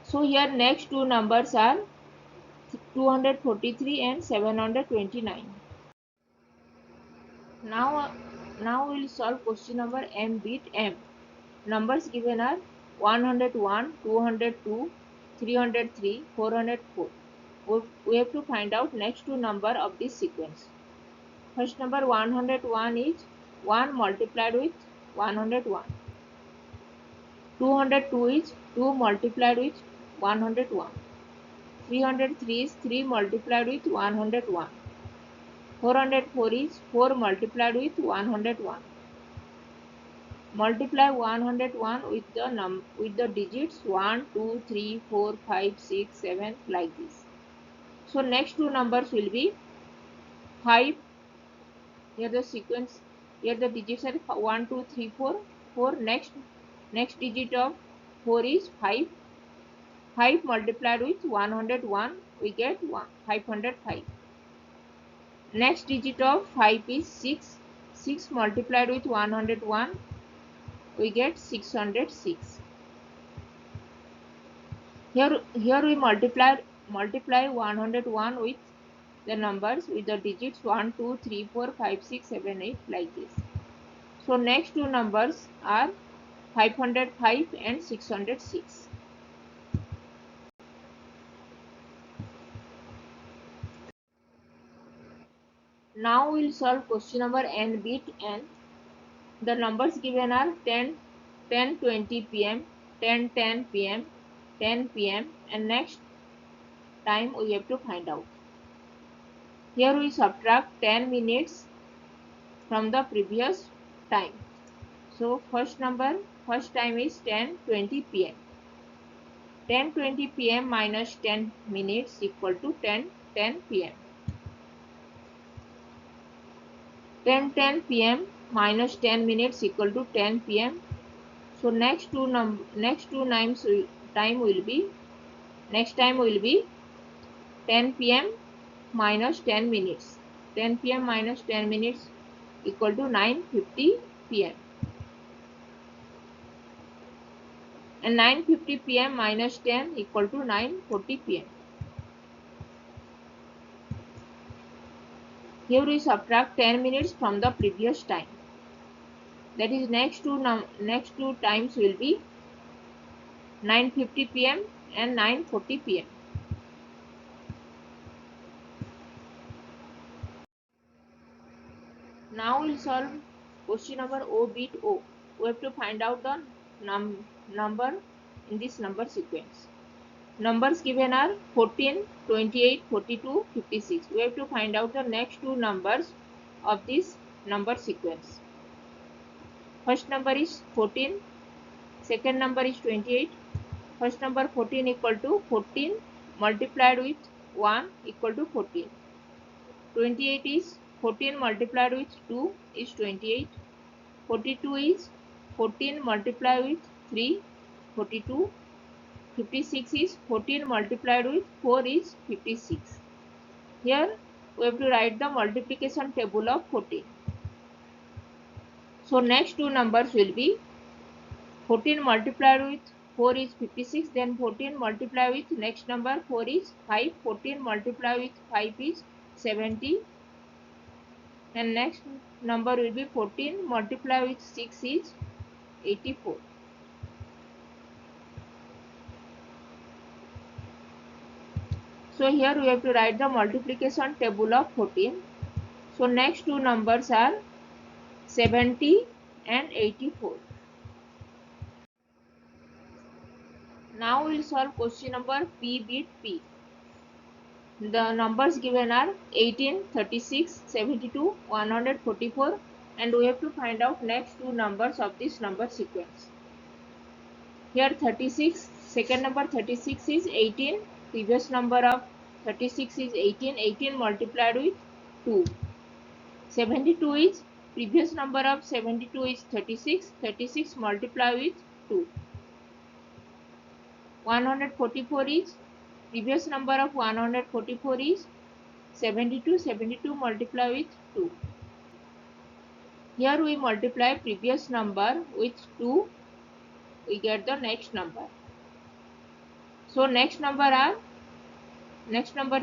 So here next two numbers are 243 and 729. Now we will solve question number M bit M. Numbers given are 101, 202, 303, 404. We have to find out next two number of this sequence. First number 101 is 1 multiplied with 101. 202 is 2 multiplied with 101. 303 is 3 multiplied with 101. 404 is 4 multiplied with 101. Multiply 101 with the digits 1, 2, 3, 4, 5, 6, 7 like this. So next two numbers will be 5. Here the sequence, here the digits are 1, 2, 3, 4. 4. Next digit of 4 is 5. 5 multiplied with 101, we get 505. Next digit of 5 is 6. 6 multiplied with 101, we get 606. Here we multiply 101 with the numbers with the digits 1, 2, 3, 4, 5, 6, 7, 8 like this. So next two numbers are 505 and 606. Now we'll solve question number n bit n. The numbers given are 10, 10:20 p.m., 10:10 p.m., 10 p.m. and next time we have to find out. Here we subtract 10 minutes from the previous time. So first time is 10:20 p.m. 10:20 p.m. minus 10 minutes equal to 10:10 p.m. 10:10 p.m. minus 10 minutes equal to 10 p.m. So next two time will be 10 p.m. minus 10 minutes. 10 p.m. minus 10 minutes equal to 9:50 p.m. and 9:50 p.m. minus 10 equal to 9:40 p.m. Here we subtract 10 minutes from the previous time. That is next two times will be 9:50 p.m. and 9:40 p.m. Now we'll solve question number O bit O. We have to find out the number in this number sequence. Numbers given are 14, 28, 42, 56. We have to find out the next two numbers of this number sequence. First number is 14, second number is 28. First number 14 equal to 14 multiplied with 1 equal to 14. 28 is 14 multiplied with 2 is 28. 42 is 14 multiplied with 3, 42. 56 is 14 multiplied with 4 is 56. Here we have to write the multiplication table of 14. So next two numbers will be 14 multiplied with 4 is 56, then 14 multiplied with next number 4 is 5, 14 multiplied with 5 is 70, and next number will be 14 multiplied with 6 is 84. So here we have to write the multiplication table of 14. So next two numbers are 70 and 84. Now we will solve question number P bit P. The numbers given are 18, 36, 72, 144, and we have to find out next two numbers of this number sequence. Here 36, second number 36 is 18, previous number of 36 is 18, 18 multiplied with 2. 72 is previous number of 72 is 36, 36 multiplied with 2. 144 is previous number of 144 is 72, 72 multiplied with 2. Here we multiply previous number with 2, we get the next number. So next numbers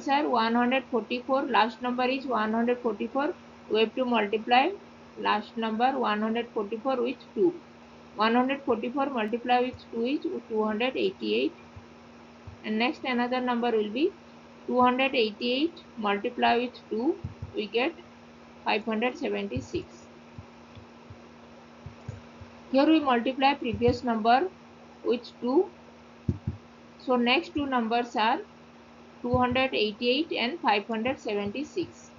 are 144, last number is 144. We have to multiply last number 144 with 2. 144 multiplied with 2 is 288, and next another number will be 288 multiplied with 2, we get 576. Here we multiply previous number with 2. So next two numbers are 288 and 576.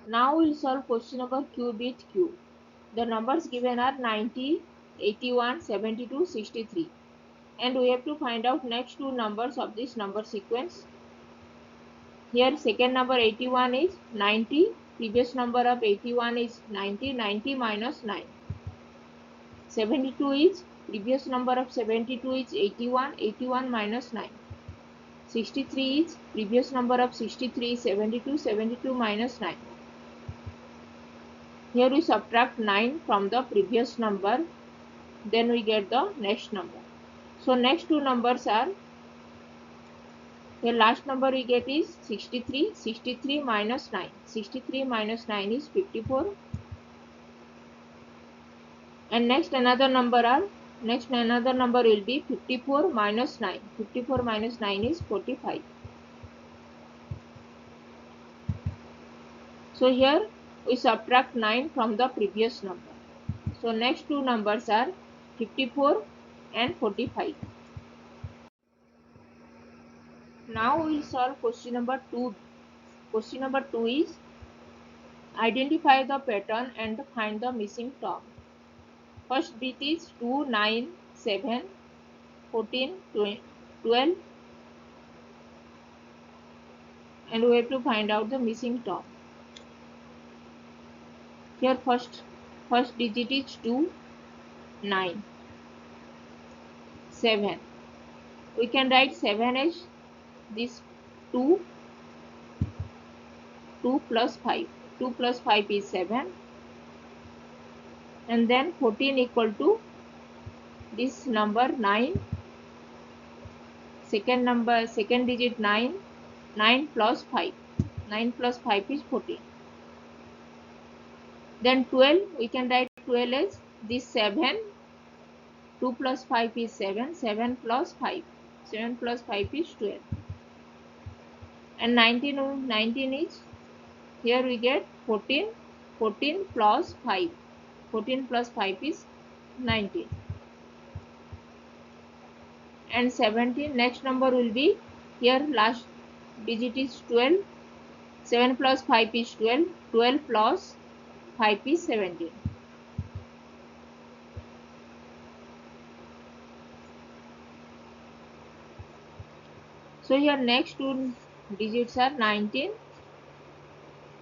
Now we will solve question number Q bit Q. The numbers given are 90, 81, 72, 63. And we have to find out next two numbers of this number sequence. Here second number 81 is 90. Previous number of 81 is 90. 90 minus 9. 72 is previous number of 72 is 81. 81 minus 9. 63 is previous number of 63 is 72. 72 minus 9. Here we subtract 9 from the previous number. Then we get the next number. So next two numbers are, the last number we get is 63. 63 minus 9. 63 minus 9 is 54. And next another number will be 54 minus 9. 54 minus 9 is 45. So here we subtract 9 from the previous number. So next two numbers are 54 and 45. Now we will solve question number 2. Question number 2 is identify the pattern and find the missing term. First bit is 2, 9, 7, 14, 12, and we have to find out the missing term. Here first digit is 2, 9, 7. We can write 7 as this 2 plus 5. 2 plus 5 is 7. And then 14 equal to this number 9. Second digit 9. 9 plus 5. 9 plus 5 is 14. Then 12, we can write 12 as this 7. 2 plus 5 is 7. 7 plus 5. 7 plus 5 is 12. And 19 is, here we get 14. 14 plus 5. 14 plus 5 is 19. And 17, next number will be, here last digit is 12. 7 plus 5 is 12. 12 plus 5 is 17. So here next two digits are 19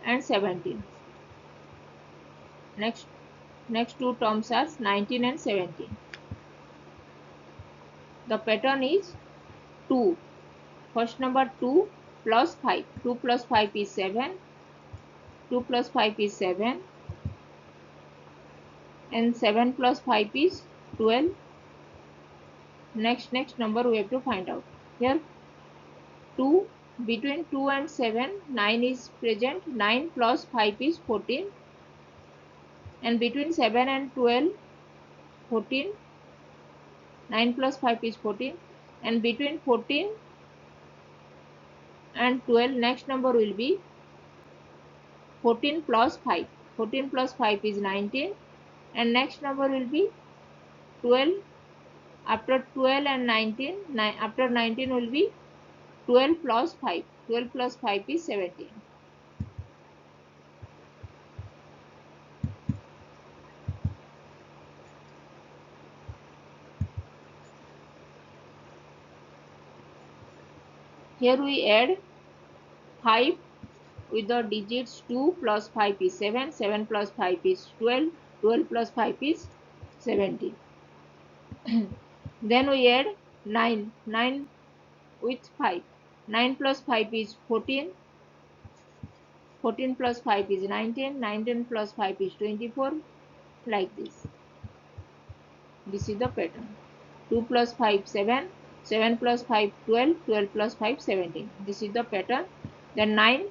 and 17. Next two terms are 19 and 17. The pattern is 2. First number 2 plus 5. 2 plus 5 is 7. 2 plus 5 is 7. And 7 plus 5 is 12. Next number we have to find out. Here 2, between 2 and 7, 9 is present. 9 plus 5 is 14. And between 7 and 12, 14. 9 plus 5 is 14. And between 14 and 12, next number will be 14 plus 5. 14 plus 5 is 19. And next number will be 12. After 12 and 19, after 19 will be 12 plus 5. 12 plus 5 is 17. Here we add 5 with the digits 2 plus 5 is 7. 7 plus 5 is 12. 12 plus 5 is 17. Then we add 9. 9 with 5. 9 plus 5 is 14. 14 plus 5 is 19. 19 plus 5 is 24. Like this. This is the pattern. 2 plus 5 7. 7 plus 5 12. 12 plus 5 17. This is the pattern. Then 9.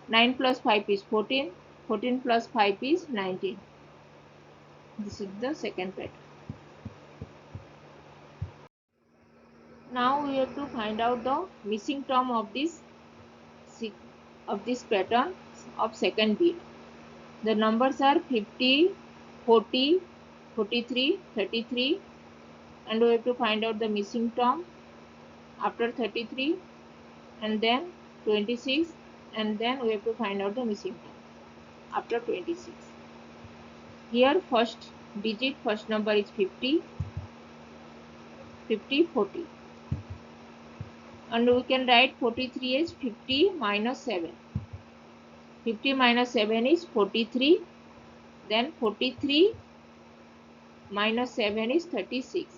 9 plus 5 is 14. 14 plus 5 is 19. This is the second pattern. Now we have to find out the missing term of this pattern of second bit. The numbers are 50, 40, 43, 33, and we have to find out the missing term after 33, and then 26, and then we have to find out the missing term after 26. Here first digit, first number is 50, 50, 40. And we can write 43 as 50 minus 7. 50 minus 7 is 43. Then 43 minus 7 is 36.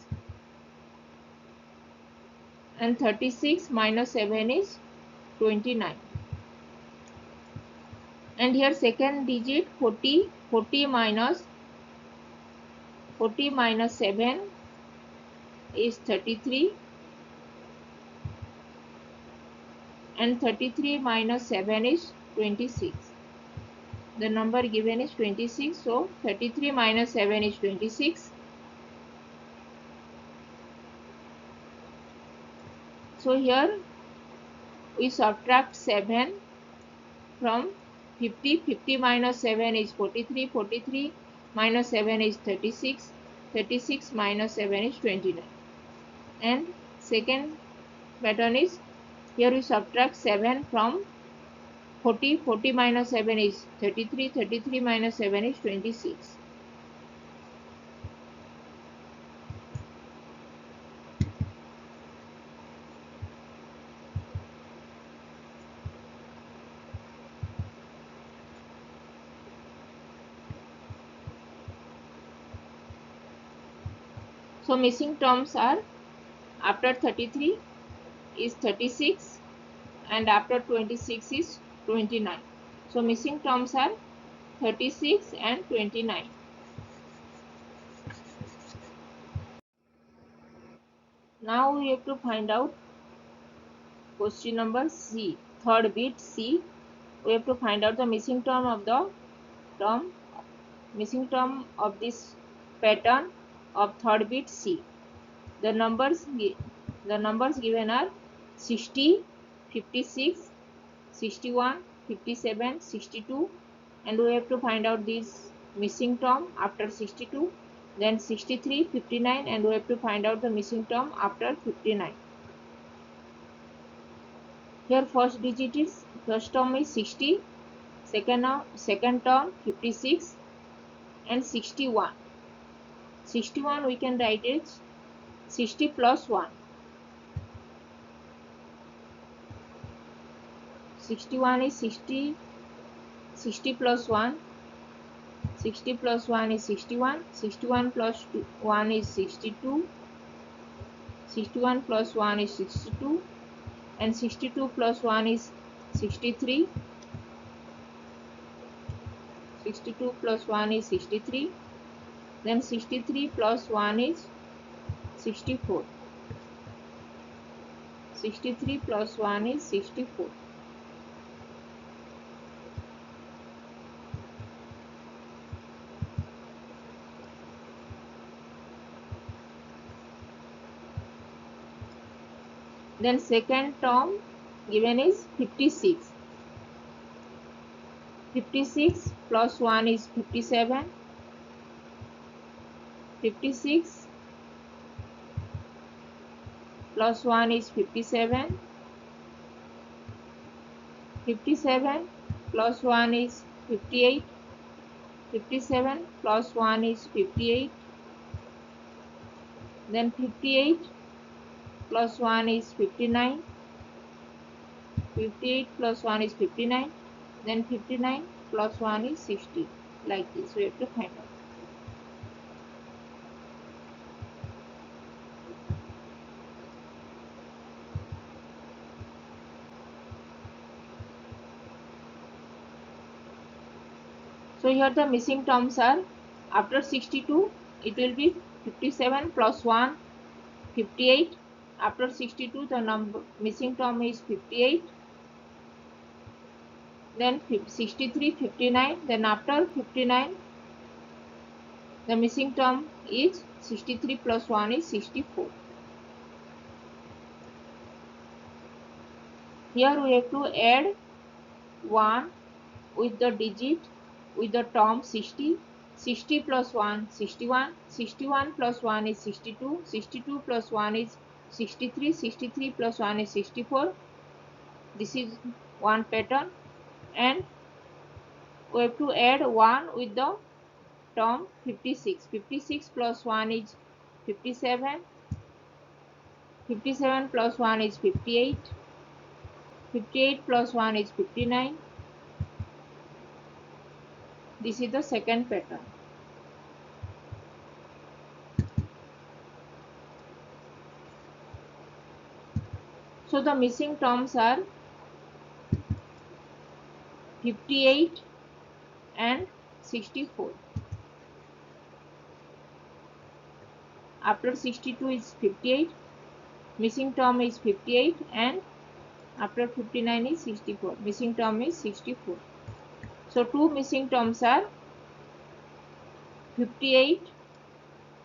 And 36 minus 7 is 29. And here second digit 40, 40 minus 7 is 33. And 33 minus 7 is 26. The number given is 26. So 33 minus 7 is 26. So here we subtract 7 from 50. 50 minus 7 is 43. 43 minus 7 is 36. 36 minus 7 is 29. And second pattern is here we subtract 7 from 40. 40 minus 7 is 33. 33 minus 7 is 26. So missing terms are after 33 is 36 and after 26 is 29. So missing terms are 36 and 29. Now we have to find out question number C. Third bit C. We have to find out the missing term of the missing term of this pattern of third bit C. The numbers given are 60, 56, 61, 57, 62, and we have to find out this missing term after 62, then 63, 59, and we have to find out the missing term after 59. Here first term is 60, second term 56 and 61. 61 we can write it 60 plus 1. 61 is 60, 60 plus 1, 60 plus 1 is 61, 61 plus 1 is 62, 61 plus 1 is 62, and 62 plus 1 is 63, 62 plus 1 is 63, then 63 plus 1 is 64, 63 plus 1 is 64. Then second term given is 56. 56 plus 1 is 57. 56 plus 1 is 57. 57 plus 1 is 58. 57 plus 1 is 58. Then 58 plus 1 is 59. 58 plus 1 is 59. Then 59 plus 1 is 60. Like this we have to find out. So here the missing terms are after 62 it will be 57 plus 1 58. After 62 the missing term is 58. Then 63 59. Then after 59 the missing term is 63 plus 1 is 64. Here we have to add 1 with the digit with the term 60. 60 plus 1 61. 61 plus 1 is 62. 62 plus 1 is 63. 63 plus 1 is 64. This is one pattern, and we have to add 1 with the term 56. 56 plus 1 is 57. 57 plus 1 is 58. 58 plus 1 is 59. This is the second pattern. So the missing terms are 58 and 64. After 62 is 58. Missing term is 58 and after 59 is 64. Missing term is 64. So two missing terms are 58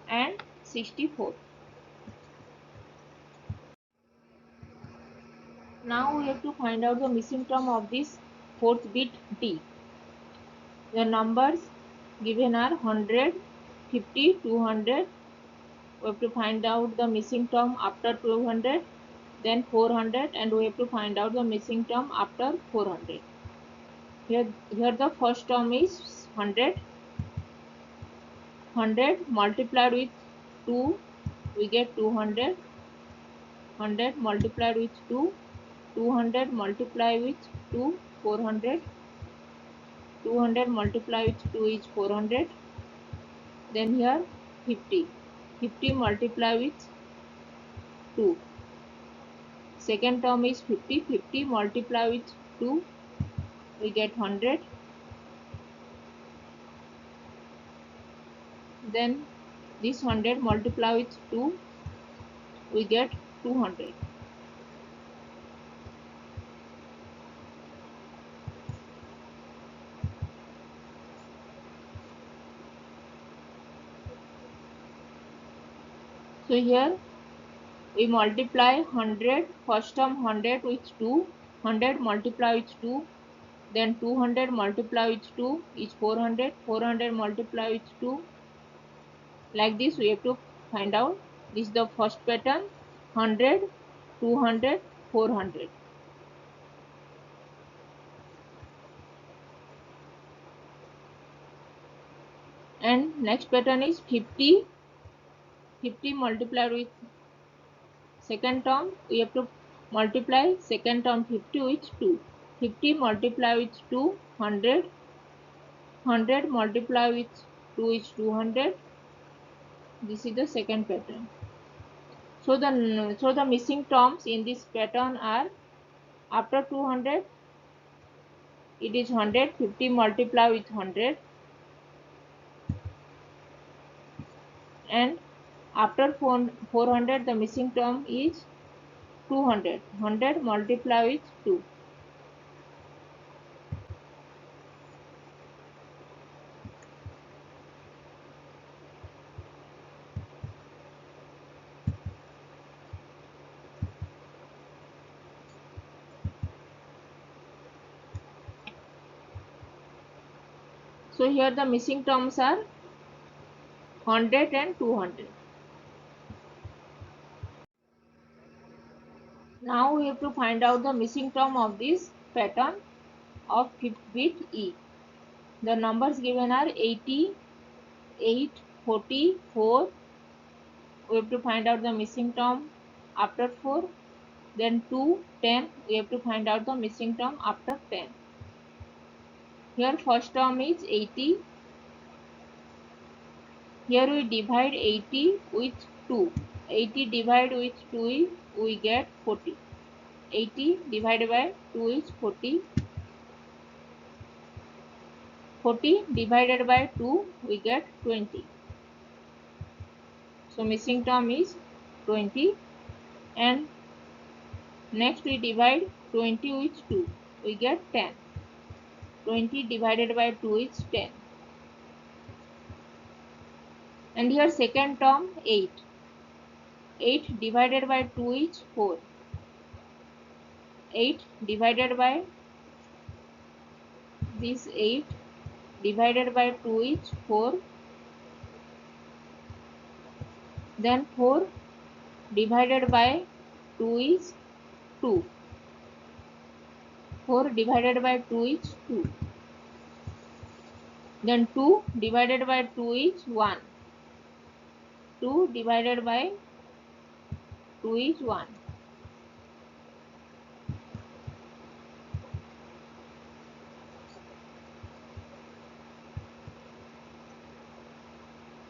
and 64. Now we have to find out the missing term of this fourth bit D. The numbers given are 100, 50, 200. We have to find out the missing term after 200, then 400, and we have to find out the missing term after 400. Here the first term is 100. 100 multiplied with 2, we get 200. 100 multiplied with 2, 200 multiplied with 2, 400. 200 multiplied with 2 is 400. Then here 50. 50 multiplied with 2. Second term is 50. 50 multiplied with 2, we get 100. Then this 100 multiplied with 2, we get 200. So here we multiply 100, first term 100 with 2, 100 multiply with 2, then 200 multiply with 2 is 400, 400 multiply with 2. Like this we have to find out. This is the first pattern: 100, 200, 400. And next pattern is 50. 50 multiplied with second term, we have to multiply second term 50 with 2. 50 multiplied with 2, 100. 100 multiplied with 2 is 200. This is the second pattern. So the missing terms in this pattern are, after 200 it is 100. 50 multiplied with 100, and after 400 the missing term is 200. 100 multiplied with 2. So here the missing terms are 100 and 200. Now we have to find out the missing term of this pattern of fifth bit E. The numbers given are 80, 8, 40, 4. We have to find out the missing term after 4. Then 2, 10. We have to find out the missing term after 10. Here first term is 80. Here we divide 80 with 2. 80 divided with 2, we get 40. 80 divided by 2 is 40. 40 divided by 2, we get 20. So missing term is 20. And next we divide 20 with 2. We get 10. 20 divided by 2 is 10. And here second term 8. 8 divided by 2 is 4. 8 divided by this 8 divided by 2 is 4. Then 4 divided by 2 is 2. 4 divided by 2 is 2. Then 2 divided by 2 is 1. 2 divided by 2 is 1.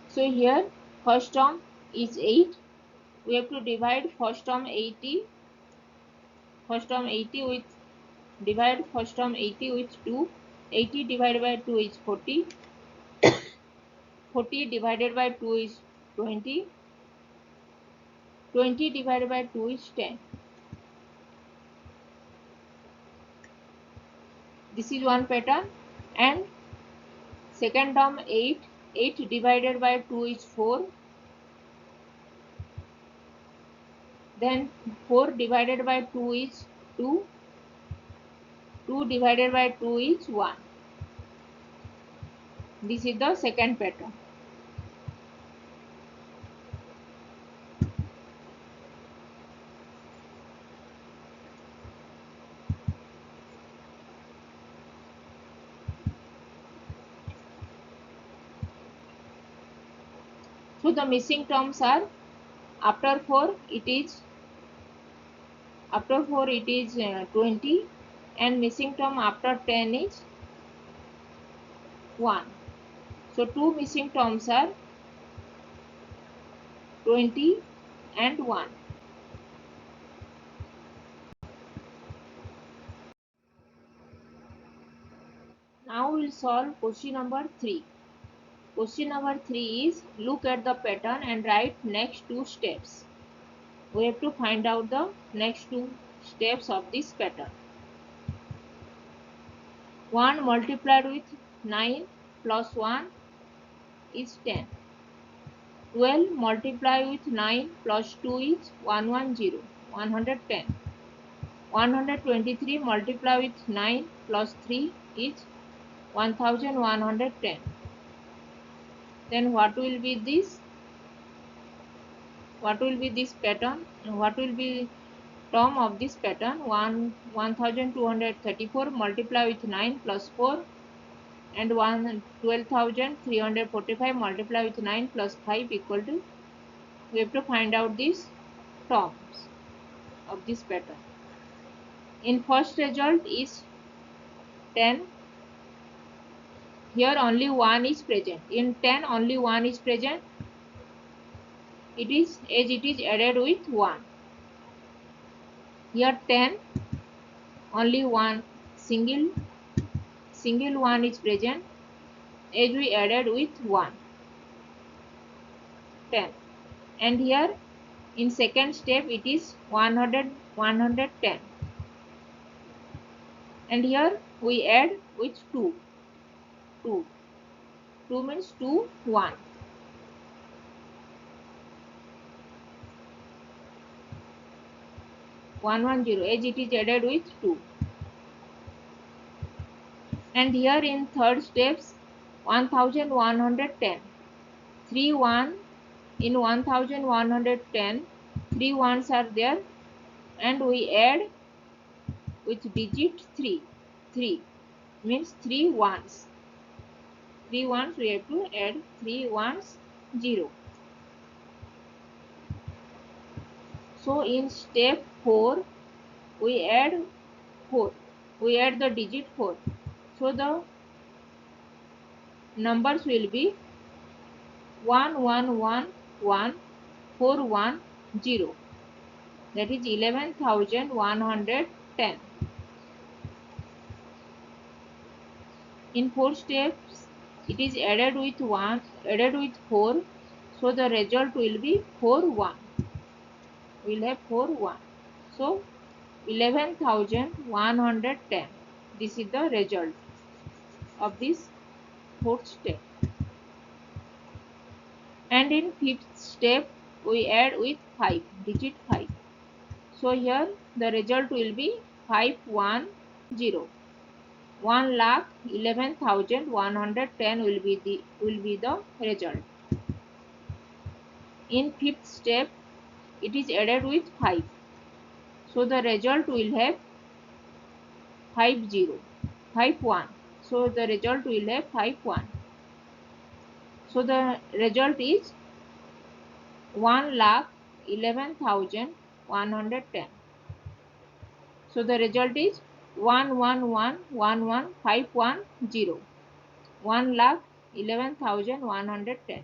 So here first term is 8. We have to divide first term 80. First term 80 with divide first term 80 with 2. 80 divided by 2 is 40. 40 divided by 2 is 20. 20 divided by 2 is 10. This is one pattern. And second term 8. 8 divided by 2 is 4. Then 4 divided by 2 is 2. 2 divided by 2 is 1. This is the second pattern. So the missing terms are after 4 it is 20, and missing term after 10 is 1. So two missing terms are 20 and 1. Now we will solve question number 3. Question number 3 is look at the pattern and write next two steps. We have to find out the next two steps of this pattern. 1 multiplied with 9 plus 1 is 10. 12 multiplied with 9 plus 2 is 110, 110. 123 multiplied with 9 plus 3 is 1110. Then what will be this? What will be this pattern? What will be term of this pattern? 1234 multiplied with 9 plus 4 and 12,345 multiplied with 9 plus 5 equal to, we have to find out these terms of this pattern. In first result is 10. Here only 1 is present. In 10 only 1 is present. It is as it is added with 1. Here 10 only one single 1 is present as we added with 1. 10. And here in second step it is 110. And here we add with 2. 2 means 2, 1. 110 as it is added with 2. And here in third steps 1110. 3 1 in 1110. 3 ones are there and we add with digit 3. 3 means 3 ones. 3 ones we have to add 3 ones 0. So in step 4 we add 4. We add the digit 4. So the numbers will be 11114110. That is 11,110. In 4 steps it is added with 1, added with 4. So the result will be 4 1. We will have 4 1. So 11,110. This is the result of this fourth step. And in fifth step we add with 5, digit 5. So here the result will be 510. 1,11,110 will be the result. In fifth step it is added with 5. So the result will have 50, 51. So the result will have 51. So the result is 1,11,110. So the result is 111,11510. 1,11,110.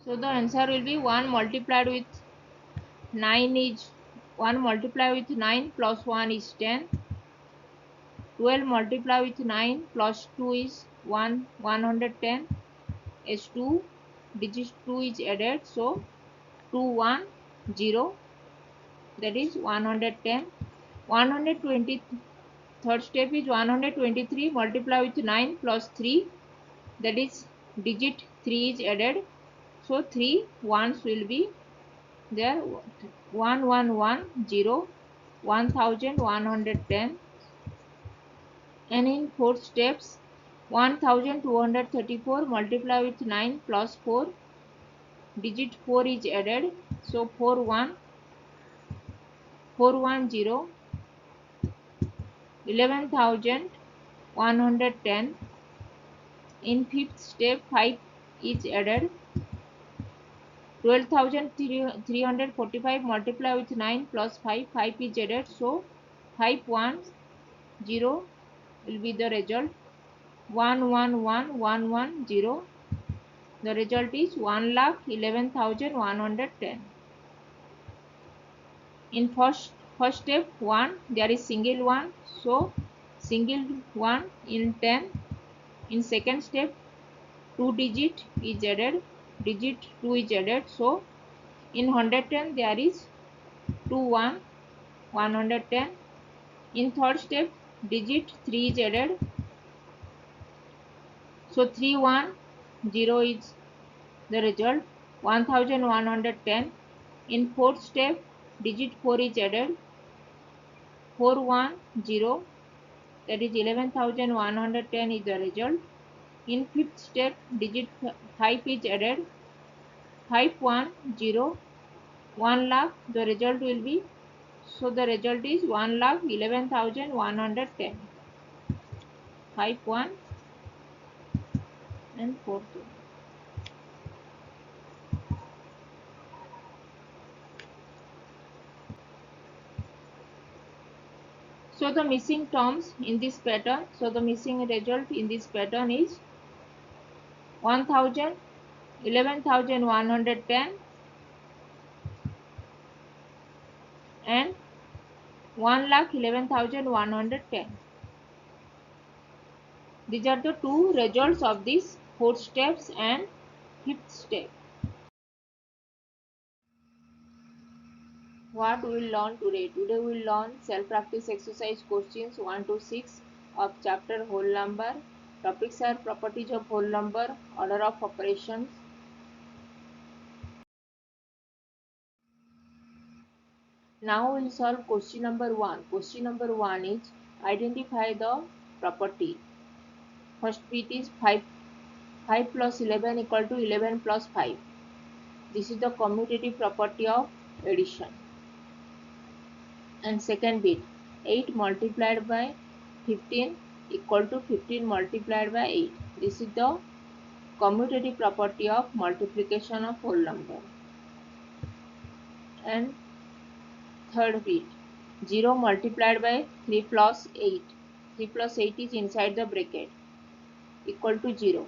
So the answer will be 1 multiplied with 9 is 1 multiplied with 9 plus 1 is 10. 12 multiplied with 9 plus 2 is 110. As 2 digit 2 is added, so 210, that is 110. 120, third step is 123 multiplied with 9 plus 3, that is digit 3 is added, so 3 ones will be there. 1110, 1110. And in fourth steps, 1234 multiplied with 9 plus 4, digit 4 is added, so 410, 11,110. In fifth step, 5 is added. 12,345 multiplied with 9 plus 5, 5 is added, so 510 will be the result. 111,110. The result is 1,11,110. In first step 1, there is single 1, so single 1 in 10. In second step, 2 digit is added, digit 2 is added, so in 110 there is 2 1, 110. In third step, digit 3 is added, so 310 is the result, 1,110. In fourth step, digit 4 is added, 410, that is 11,110 is the result. In fifth step, digit 5 is added, 510, 1 lakh, the result will be, so the result is 1,11,110. 5 1 and 4 2. So the missing terms in this pattern, so the missing result in this pattern is 1,000, 11,110 and 1,11,110. These are the two results of these fourth steps and fifth step. What we will learn today? Today we will learn self-practice exercise questions 1 to 6 of chapter whole number. Topics are properties of whole number, order of operations. Now we will solve question number 1. Question number 1 is identify the property. First bit is 5 plus 11 equal to 11 plus 5. This is the commutative property of addition. And second bit, 8 multiplied by 15 equal to 15 multiplied by 8. This is the commutative property of multiplication of whole number. And third bit, 0 multiplied by 3 plus 8. 3 plus 8 is inside the bracket equal to 0.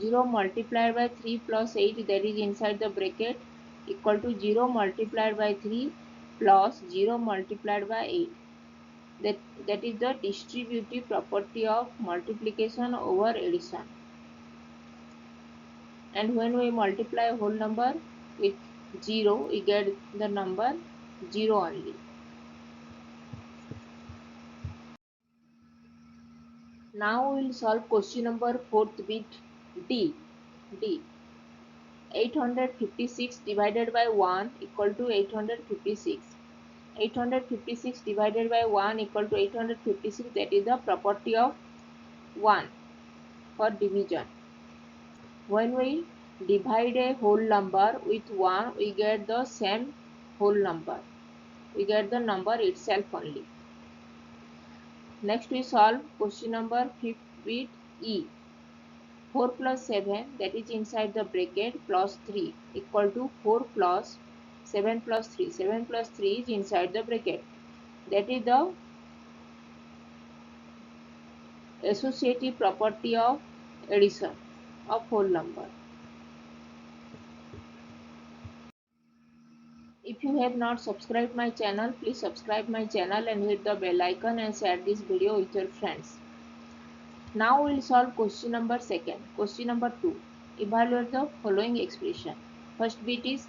0 multiplied by 3 plus 8, that is inside the bracket, equal to 0 multiplied by 3 plus 0 multiplied by 8. That is the distributive property of multiplication over addition. And when we multiply a whole number with 0, we get the number 0 only. Now we will solve question number 4th bit D. 856 divided by 1 equal to 856. 856 divided by 1 equal to 856. That is the property of 1 for division. When we divide a whole number with 1, we get the same whole number. We get the number itself only. Next we solve question number 5 with E. 4 plus 7, that is inside the bracket, plus 3 equal to 4 plus 7 plus 3. 7 plus 3 is inside the bracket. That is the associative property of addition of whole number. If you have not subscribed my channel, please subscribe my channel and hit the bell icon and share this video with your friends. Now we will solve question number 2. Question number 2. Evaluate the following expression. First bit is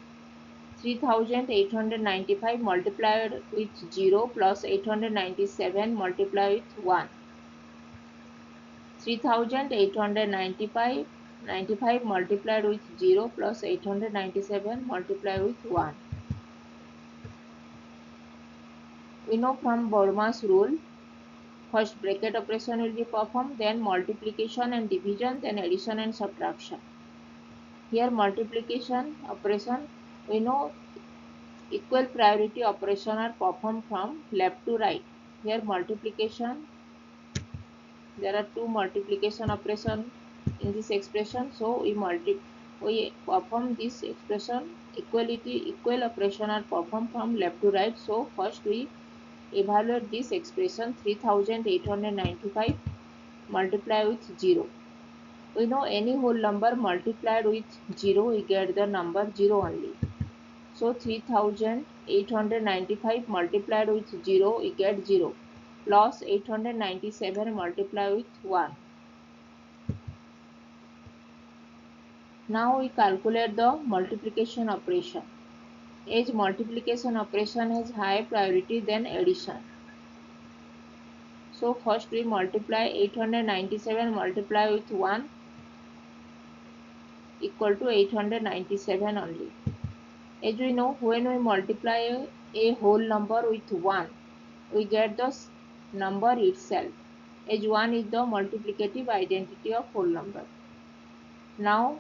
3895 multiplied with 0 plus 897 multiplied with 1. 3895 multiplied with 0 plus 897 multiplied with 1. We know from Borma's rule, first bracket operation will be performed, then multiplication and division, then addition and subtraction. Here multiplication operation, we know equal priority operation are performed from left to right. Here multiplication, there are two multiplication operation in this expression, so we perform this expression equal operation are performed from left to right. So first we evaluate this expression 3895 multiplied with 0. We know any whole number multiplied with 0, we get the number 0 only. So 3895 multiplied with 0, we get 0, plus 897 multiplied with 1. Now we calculate the multiplication operation. As multiplication operation has higher priority than addition. So first we multiply 897 multiplied with 1 equal to 897 only. As we know, when we multiply a whole number with 1, we get the number itself, as 1 is the multiplicative identity of whole number. Now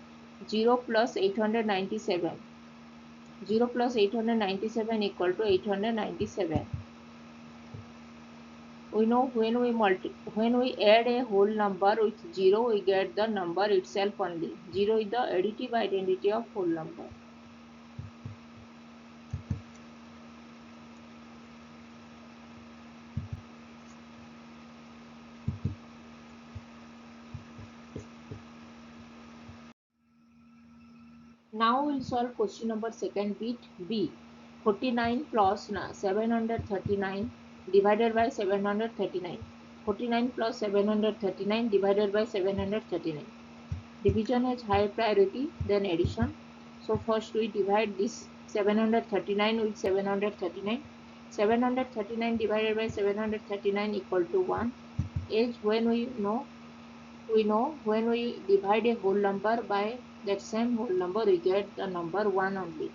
0 plus 897. 0 plus 897 equal to 897. We know when we add a whole number with 0, we get the number itself only. 0 is the additive identity of whole number. Now we will solve question number 2, bit B. 49 plus 739 divided by 739. 49 plus 739 divided by 739. Division has higher priority than addition. So first we divide this 739 with 739. 739 divided by 739 equal to 1. As when we know when we divide a whole number by that same whole number, we get the number 1 only.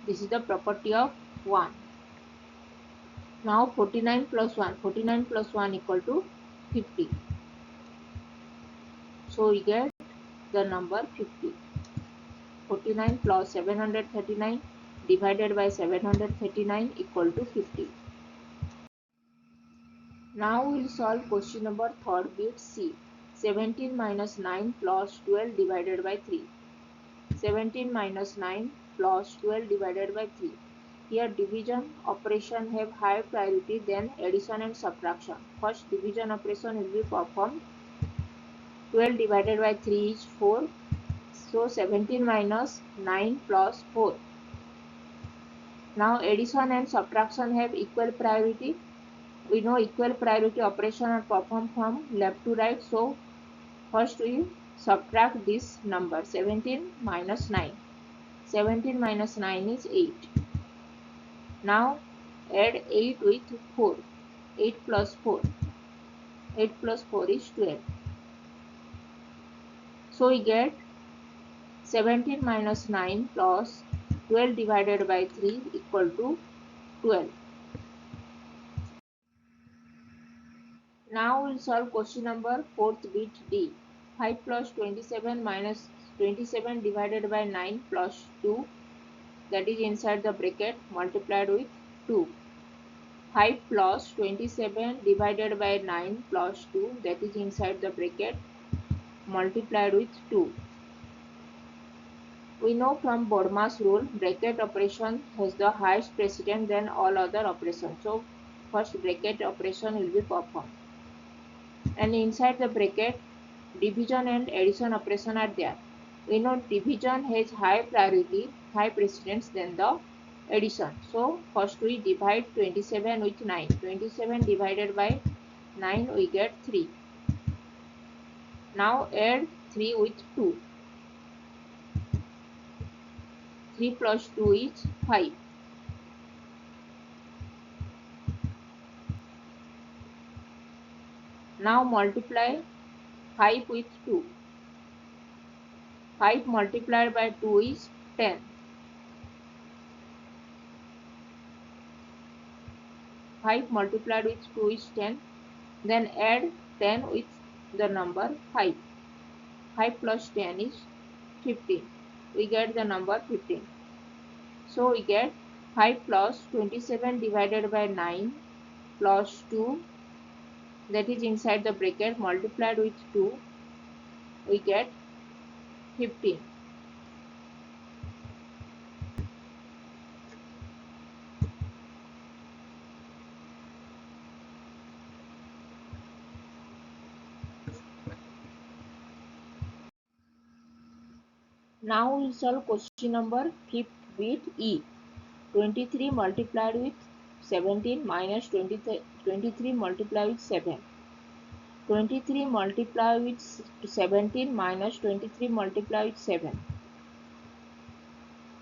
This is the property of 1. Now 49 plus 1. 49 plus 1 equal to 50. So we get the number 50. 49 plus 739 divided by 739 equal to 50. Now we will solve question number 3, bit C. 17 minus 9 plus 12 divided by 3. 17 minus 9 plus 12 divided by 3. Here division operation have higher priority than addition and subtraction. First division operation will be performed. 12 divided by 3 is 4. So 17 minus 9 plus 4. Now addition and subtraction have equal priority. We know equal priority operation are performed from left to right. So first we subtract this number 17 minus 9. 17 minus 9 is 8. Now add 8 with 4. 8 plus 4. 8 plus 4 is 12. So we get 17 minus 9 plus 12 divided by 3 equal to 12. Now we'll solve question number 4th bit D. 5 plus 27 minus 27 divided by 9 plus 2, that is inside the bracket, multiplied with 2. 5 plus 27 divided by 9 plus 2, that is inside the bracket, multiplied with 2. We know from Bodmer's rule, bracket operation has the highest precedence than all other operations. So first bracket operation will be performed. And inside the bracket, division and addition operation are there. We know division has high priority, high precedence than the addition. So first we divide 27 with 9. 27 divided by 9 we get 3. Now add 3 with 2. 3 plus 2 is 5. Now multiply 5 with 2. 5 multiplied by 2 is 10. 5 multiplied with 2 is 10. Then add 10 with the number 5. 5 plus 10 is 15. We get the number 15. So we get 5 plus 27 divided by 9 plus 2, that is inside the bracket, multiplied with 2, we get 15. Now we solve question number 5th bit E. 23 multiplied with 17 minus 23 multiplied with 7. 23 multiplied with 17 minus 23 multiplied with 7.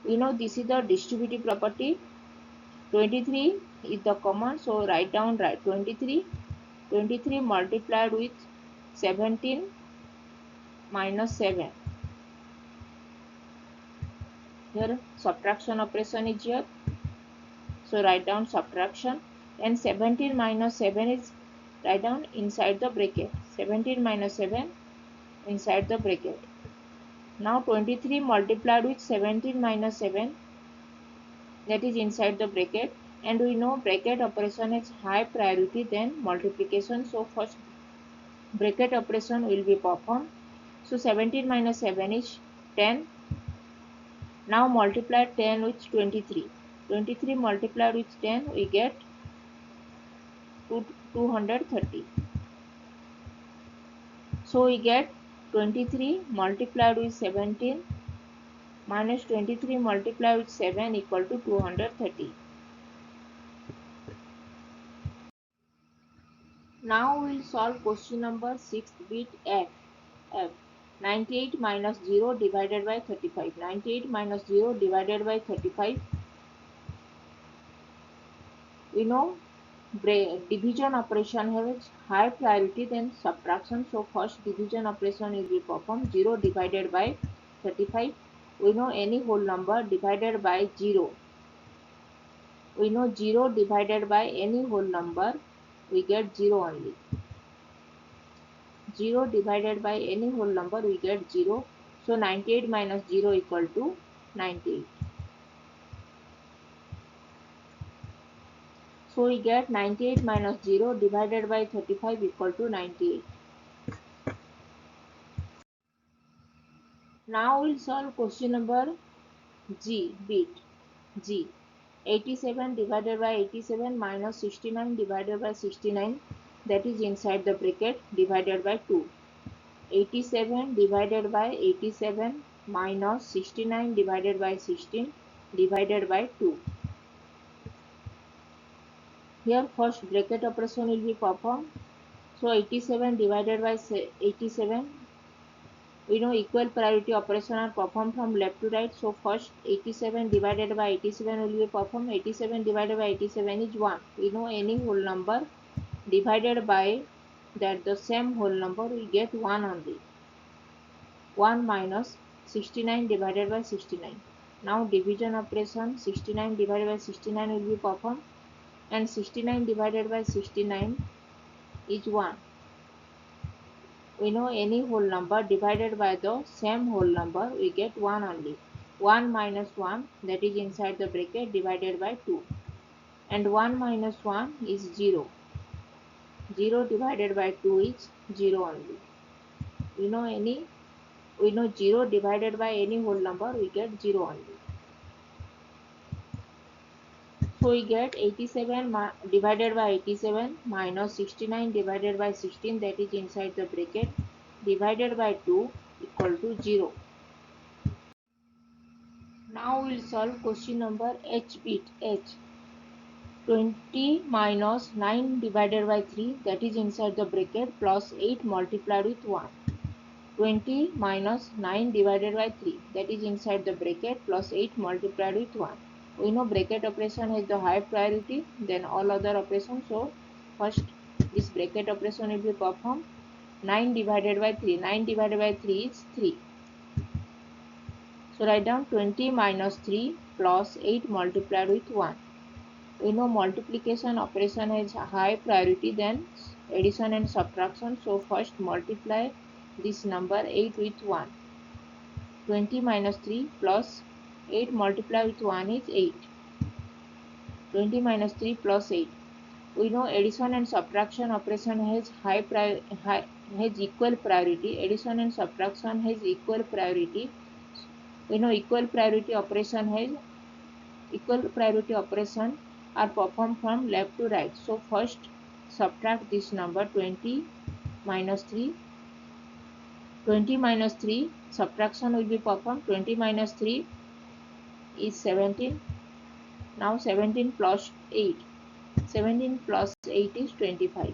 We know this is the distributive property. 23 is the common, so write down 23. 23 multiplied with 17 minus 7. Here subtraction operation is here, so write down subtraction, and 17 minus 7 is write down inside the bracket. 17 minus 7 inside the bracket. Now 23 multiplied with 17 minus 7, that is inside the bracket, and we know bracket operation is high priority than multiplication, so first bracket operation will be performed. So 17 minus 7 is 10. Now multiply 10 with 23. 23 multiplied with 10, we get 230. So we get 23 multiplied with 17 minus 23 multiplied with 7 equal to 230. Now we will solve question number 6th bit F. 98 minus 0 divided by 35. 98 minus 0 divided by 35. We know division operation has high priority than subtraction, so first division operation will be performed. 0 divided by 35. We know any whole number divided by 0. We know 0 divided by any whole number, we get 0 only. 0 divided by any whole number, we get 0. So 98 minus 0 equal to 98. So we get 98 minus 0 divided by 35 equal to 98. Now we'll solve question number G bit G. 87 divided by 87 minus 69 divided by 69, that is inside the bracket, divided by 2. 87 divided by 87 minus 69 divided by 16 divided by 2. Here first bracket operation will be performed. So 87 divided by 87, we know equal priority operation are performed from left to right. So first 87 divided by 87 will be performed. 87 divided by 87 is 1. We know any whole number divided by that the same whole number, we get 1 only. 1 minus 69 divided by 69. Now division operation, 69 divided by 69 will be performed, and 69 divided by 69 is 1. We know any whole number divided by the same whole number, we get 1 only. 1 minus 1, that is inside the bracket, divided by 2. And 1 minus 1 is 0. 0 divided by 2 is 0 only. We know 0 divided by any whole number, we get 0 only. So we get 87 divided by 87 minus 69 divided by 16, that is inside the bracket, divided by 2 equal to 0. Now we'll solve question number H bit H. 20 minus 9 divided by 3, that is inside the bracket, plus 8 multiplied with 1. 20 minus 9 divided by 3, that is inside the bracket, plus 8 multiplied with 1. We know bracket operation has the higher priority than all other operations. So first this bracket operation will be performed. 9 divided by 3. 9 divided by 3 is 3. So write down 20 minus 3 plus 8 multiplied with 1. We know multiplication operation has high priority than addition and subtraction. So first multiply this number 8 with 1. 20 minus 3 plus 8 multiplied with 1 is 8. 20 minus 3 plus 8. We know addition and subtraction operation has has equal priority. Addition and subtraction has equal priority. We know equal priority operation are performed from left to right. So first subtract this number 20 minus 3. 20 minus 3 subtraction will be performed. 20 minus 3 is 17. Now 17 plus 8. 17 plus 8 is 25.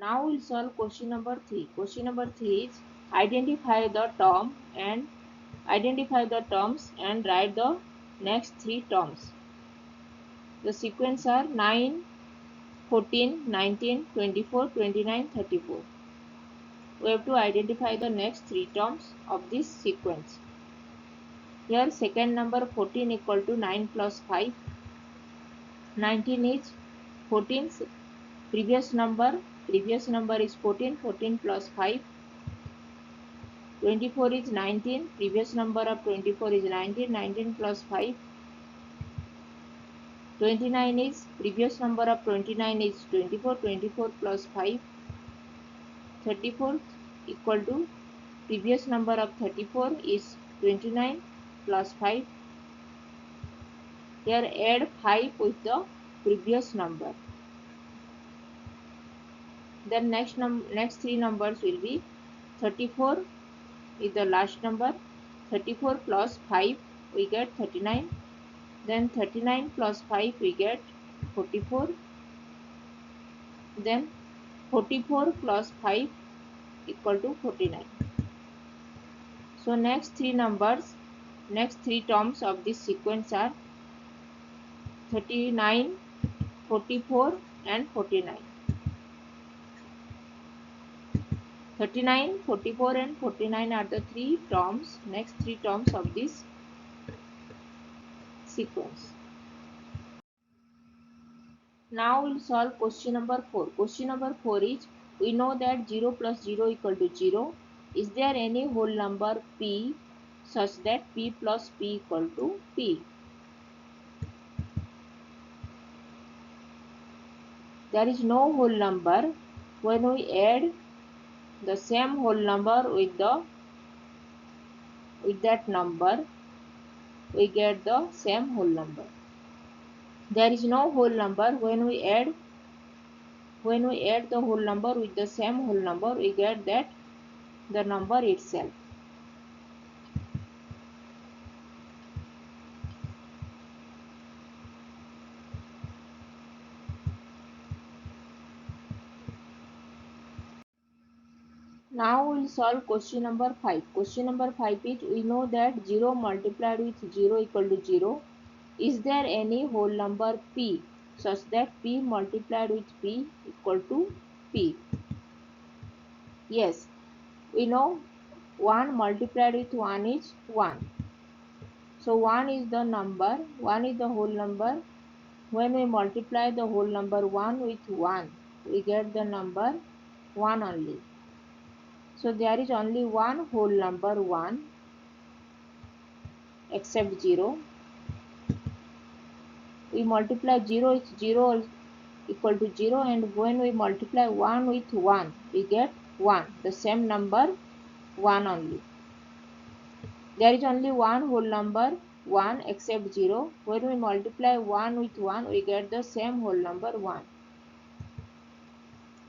Now we'll solve question number 3. Question number 3 is identify the terms and write the next 3 terms. The sequence are 9, 14, 19, 24, 29, 34. We have to identify the next 3 terms of this sequence. Here second number 14 equal to 9 plus 5. 19 is 14. Previous number is 14. 14 plus 5. 24 is 19. Previous number of 24 is 19. 19 plus 5. 29 is previous number of 29 is 24. 24 plus 5. 34 equal to previous number of 34 is 29 plus 5. Here add 5 with the previous number. Then next 3 numbers will be 34 is the last number. 34 plus 5 we get 39. Then 39 plus 5 we get 44. Then 44 plus 5 equal to 49. So next 3 terms of this sequence are 39, 44 and 49. 39, 44 and 49 are the next 3 terms of this sequence. Now we'll solve question number 4. Question number 4 is, we know that 0 plus 0 equal to 0. Is there any whole number p such that p plus p equal to p? There is no whole number. When we add the same whole number with that number, we get the same whole number. There is no whole number. When we add the whole number with the same whole number, we get that the number itself. Now we'll solve question number 5. Question number 5 is, we know that 0 multiplied with 0 equal to 0. Is there any whole number p such that p multiplied with p equal to p? Yes, we know 1 multiplied with 1 is 1. So 1 is the number, 1 is the whole number. When we multiply the whole number 1 with 1, we get the number 1 only. So there is only one whole number 1 except 0. We multiply 0 is 0 equal to 0, and when we multiply 1 with 1, we get 1, the same number 1 only. There is only one whole number 1 except 0. When we multiply 1 with 1, we get the same whole number 1.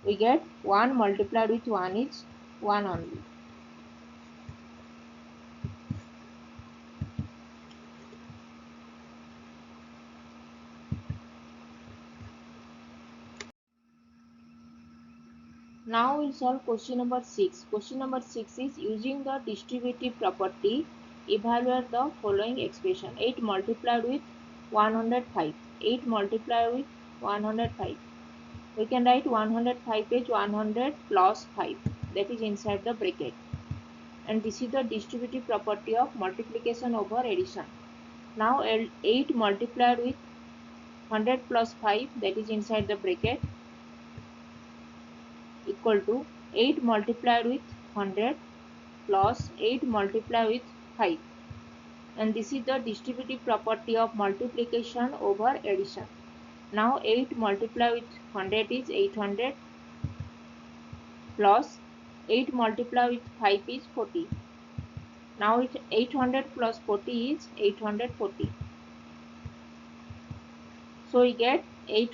We get 1 multiplied with 1 is 1 only. Now we'll solve question number 6. Question number 6 is, using the distributive property, evaluate the following expression. 8 multiplied with 105. 8 multiplied with 105. We can write 105 is 100 plus 5. That is inside the bracket. And this is the distributive property of multiplication over addition. Now 8 multiplied with 100 plus 5, that is inside the bracket, equal to 8 multiplied with 100 plus 8 multiplied with 5. And this is the distributive property of multiplication over addition. Now 8 multiplied with 100 is 800 plus 8 multiplied with 5 is 40. Now 800 plus 40 is 840. So we get 8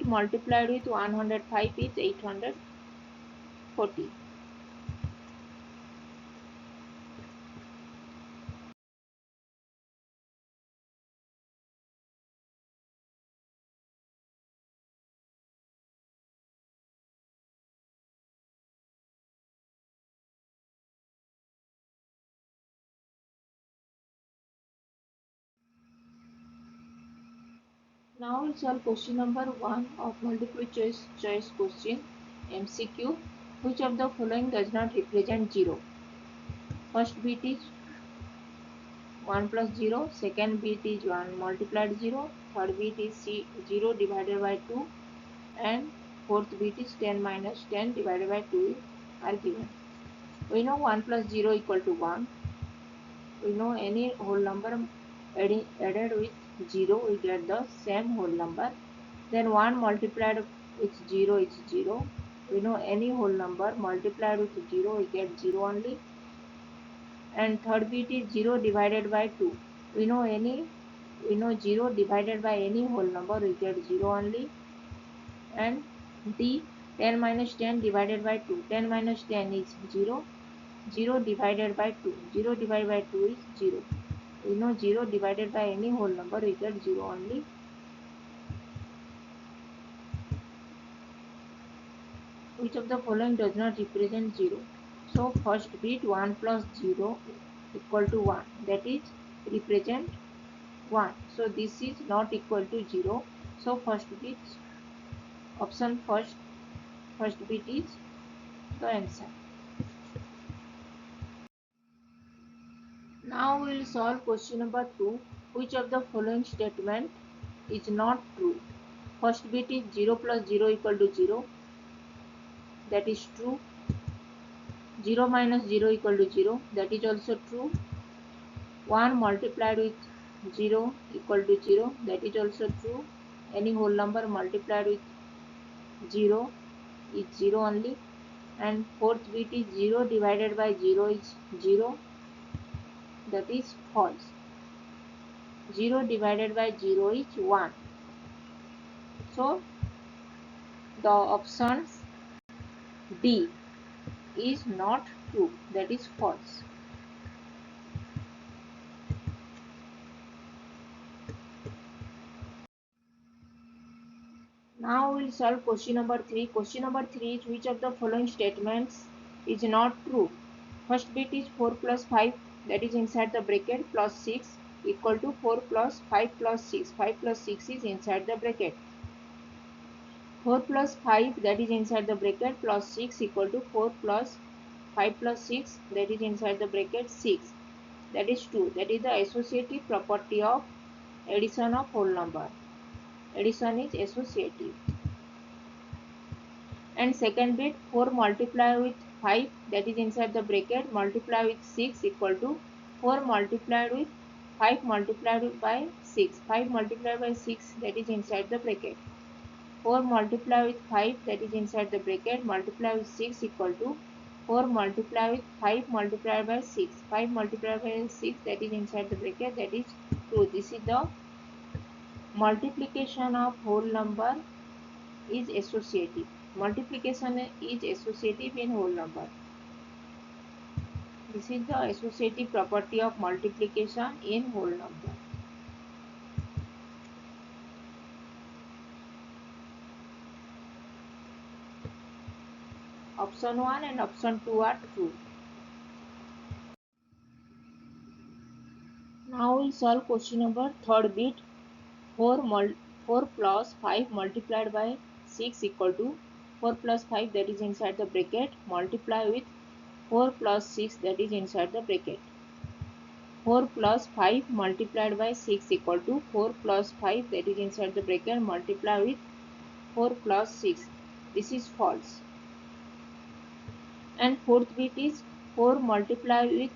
multiplied with 105 is 840. Now we'll solve question number 1 of multiple choice question MCQ. Which of the following does not represent 0? First bit is 1 plus 0, second bit is 1 multiplied 0, third bit is 0 divided by 2, and fourth bit is 10 minus 10 divided by 2 are given. We know 1 plus 0 equal to 1. We know any whole number added with 0, we get the same whole number. Then 1 multiplied with 0 is 0. We know any whole number multiplied with 0, we get 0 only. And third bit is 0 divided by 2. We know 0 divided by any whole number, we get 0 only. And D, 10 minus 10 divided by 2. 10 minus 10 is 0. 0 divided by 2. 0 divided by 2 is 0. We know 0 divided by any whole number, we get 0 only. Which of the following does not represent 0? So first bit 1 plus 0 equal to 1, that is represent 1. So this is not equal to 0. So first bit, option first bit is the answer. Now we will solve question number 2. Which of the following statement is not true? First bit is 0 plus 0 equal to 0. That is true. 0 minus 0 equal to 0. That is also true. 1 multiplied with 0 equal to 0. That is also true. Any whole number multiplied with 0 is 0 only. And fourth bit is 0 divided by 0 is 0. That is false. 0 divided by 0 is 1. So the options D is not true. That is false. Now we will solve question number 3. Question number 3 is, which of the following statements is not true. First bit is 4 plus 5, that is inside the bracket, plus 6 equal to 4 plus 5 plus 6. 5 plus 6 is inside the bracket. 4 plus 5, that is inside the bracket, plus 6 equal to 4 plus 5 plus 6, that is inside the bracket, 6. That is true. That is the associative property of addition of whole number. Addition is associative. And second bit, 4 multiply with 5, that is inside the bracket, multiply with 6 equal to 4 multiplied with 5 multiplied by 6. 5 multiplied by 6, that is inside the bracket. 4 multiply with 5, that is inside the bracket, multiply with 6 equal to 4 multiply with 5 multiplied by 6. 5 multiplied by 6, that is inside the bracket, that is true. This is the multiplication of whole number is associative. Multiplication is associative in whole number. This is the associative property of multiplication in whole number. Option 1 and option 2 are true. Now we solve question number third bit. 4 plus 5 multiplied by 6 equal to 4 plus 5, that is inside the bracket, multiply with 4 plus 6, that is inside the bracket. 4 plus 5 multiplied by 6 equal to 4 plus 5, that is inside the bracket, multiply with 4 plus 6. This is false. And fourth bit is 4 multiply with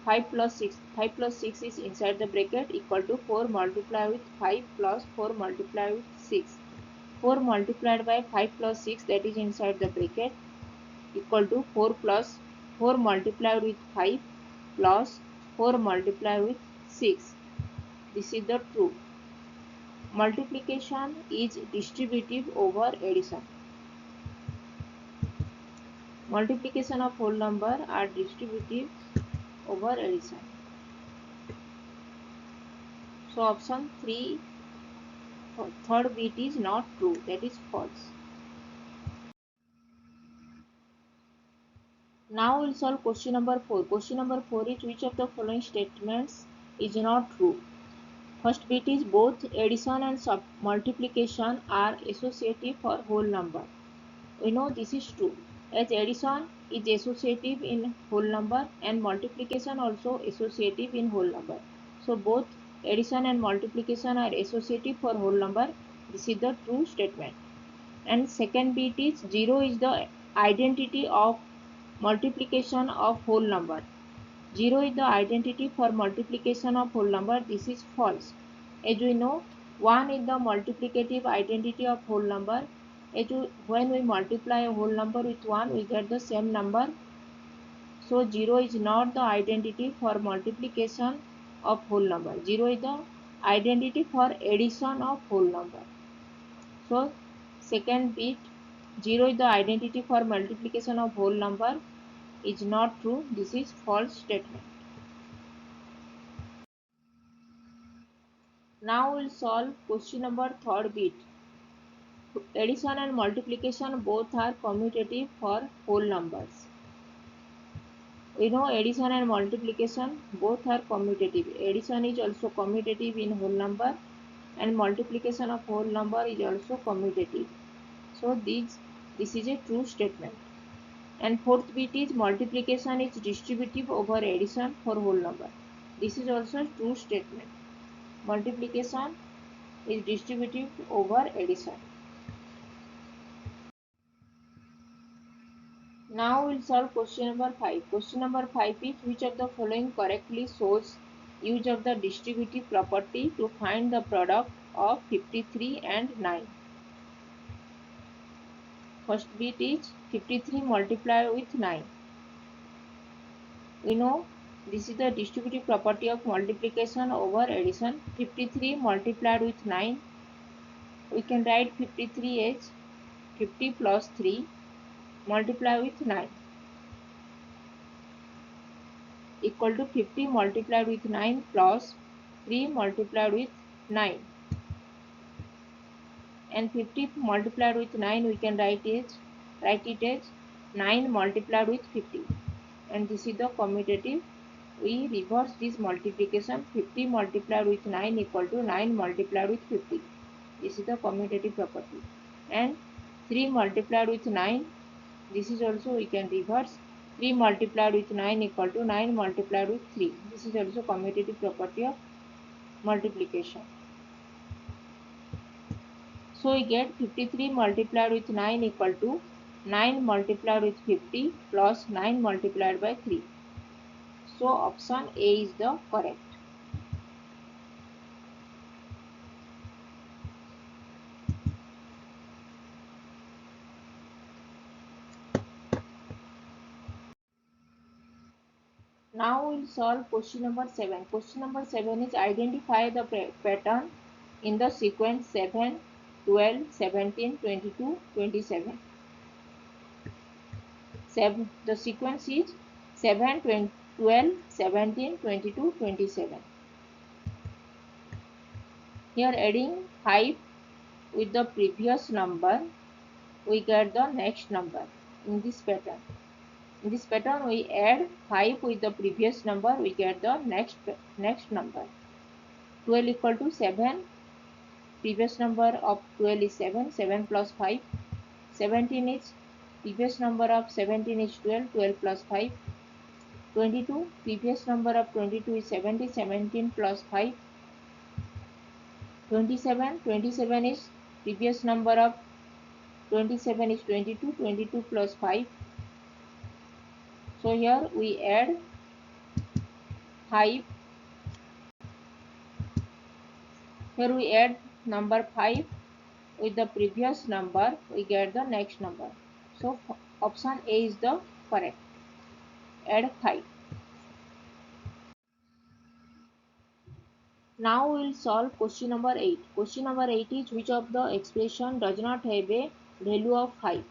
5 plus 6. 5 plus 6 is inside the bracket, equal to 4 multiply with 5 plus 4 multiply with 6. 4 multiplied by 5 plus 6, that is inside the bracket, equal to 4 plus 4 multiplied with 5 plus 4 multiplied with 6. This is the true. Multiplication is distributive over addition. Multiplication of whole number are distributive over addition. So option 3, third bit is not true, that is false. Now we will solve question number 4. Question number 4 is which of the following statements is not true. First bit is both addition and multiplication are associative for whole number. We know this is true, as addition is associative in whole number and multiplication also associative in whole number. So both addition and multiplication are associative for whole number. This is the true statement. And second bit is 0 is the identity of multiplication of whole number. 0 is the identity for multiplication of whole number. This is false. As we know, 1 is the multiplicative identity of whole number. When we multiply a whole number with 1, we get the same number. So 0 is not the identity for multiplication of whole number. 0 is the identity for addition of whole number. So second bit, 0 is the identity for multiplication of whole number, is not true. This is false statement. Now we'll solve question number third bit. Addition and multiplication both are commutative for whole numbers. We know addition and multiplication both are commutative. Addition is also commutative in whole number and multiplication of whole number is also commutative. So this is a true statement. And fourth bit is multiplication is distributive over addition for whole number. This is also a true statement. Multiplication is distributive over addition. Now we'll solve question number 5. Question number 5 is which of the following correctly shows use of the distributive property to find the product of 53 and 9. First bit is 53 multiplied with 9. We know this is the distributive property of multiplication over addition. 53 multiplied with 9. We can write 53 as 50 plus 3 multiplied with 9 equal to 50 multiplied with 9 plus 3 multiplied with 9. And 50 multiplied with 9 we can write it as 9 multiplied with 50, and this is the commutative. We reverse this multiplication. 50 multiplied with 9 equal to 9 multiplied with 50. This is the commutative property. And 3 multiplied with 9, this is also we can reverse. 3 multiplied with 9 equal to 9 multiplied with 3. This is also commutative property of multiplication. So we get 53 multiplied with 9 equal to 9 multiplied with 50 plus 9 multiplied by 3. So option A is the correct. Now we will solve question number 7. Question number 7 is identify the pattern in the sequence 7, 12, 17, 22, 27. The sequence is 7, 12, 17, 22, 27. Here adding 5 with the previous number, we get the next number in this pattern. In this pattern, we add 5 with the previous number, we get the next number. 12 equal to 7. Previous number of 12 is 7. 7 plus 5. 17 is previous number of 17 is 12. 12 plus 5. 22. Previous number of 22 is 70. 17 plus 5. 27. 27 is previous number of 27 is 22. 22 plus 5. So here we add 5. Here we add number 5 with the previous number, we get the next number. So option A is the correct. Add 5. Now we will solve question number 8. Question number 8 is which of the expression does not have a value of 5?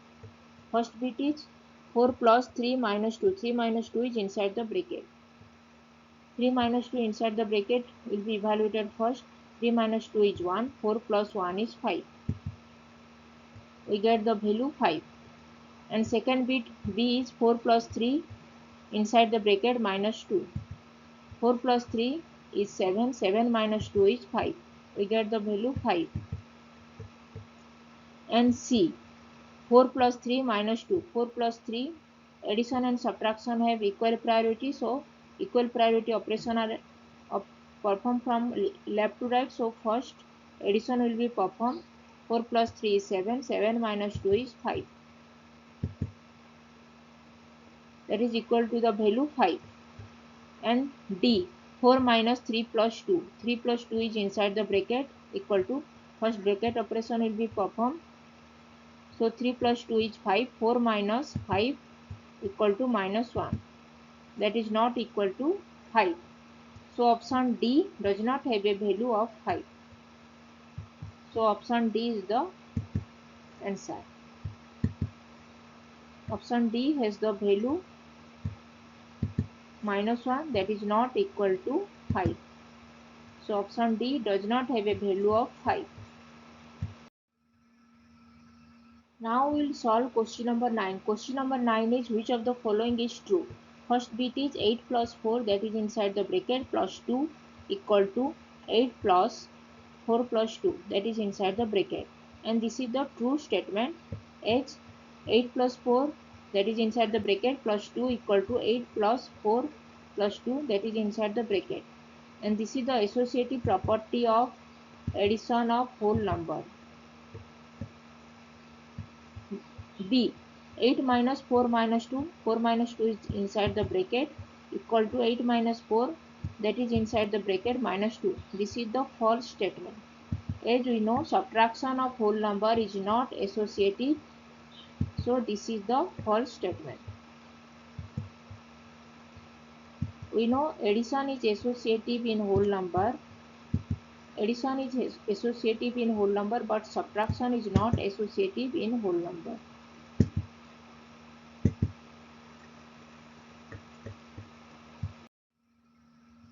First bit is 4 plus 3 minus 2. 3 minus 2 is inside the bracket. 3 minus 2 inside the bracket will be evaluated first. 3 minus 2 is 1. 4 plus 1 is 5. We get the value 5. And second bit B is 4 plus 3 inside the bracket minus 2. 4 plus 3 is 7. 7 minus 2 is 5. We get the value 5. And C 4 plus 3 minus 2. 4 plus 3, addition and subtraction have equal priority. So equal priority operation are performed from left to right. So first addition will be performed. 4 plus 3 is 7. 7 minus 2 is 5. That is equal to the value 5. And D 4 minus 3 plus 2. 3 plus 2 is inside the bracket equal to first bracket operation will be performed. So 3 plus 2 is 5. 4 minus 5 equal to minus 1. That is not equal to 5. So option D does not have a value of 5. So option D is the answer. Option D has the value minus 1, that is not equal to 5. So option D does not have a value of 5. Now we will solve question number 9. Question number 9 is which of the following is true? First bit is 8 plus 4, that is inside the bracket, plus 2 equal to 8 plus 4 plus 2, that is inside the bracket. And this is the true statement. As 8 plus 4, that is inside the bracket, plus 2 equal to 8 plus 4 plus 2, that is inside the bracket. And this is the associative property of addition of whole number. B 8 minus 4 minus 2, 4 minus 2 is inside the bracket, equal to 8 minus 4, that is inside the bracket, minus 2. This is the false statement. As we know, subtraction of whole number is not associative, so this is the false statement. We know addition is associative in whole number. Addition is associative in whole number, but subtraction is not associative in whole number.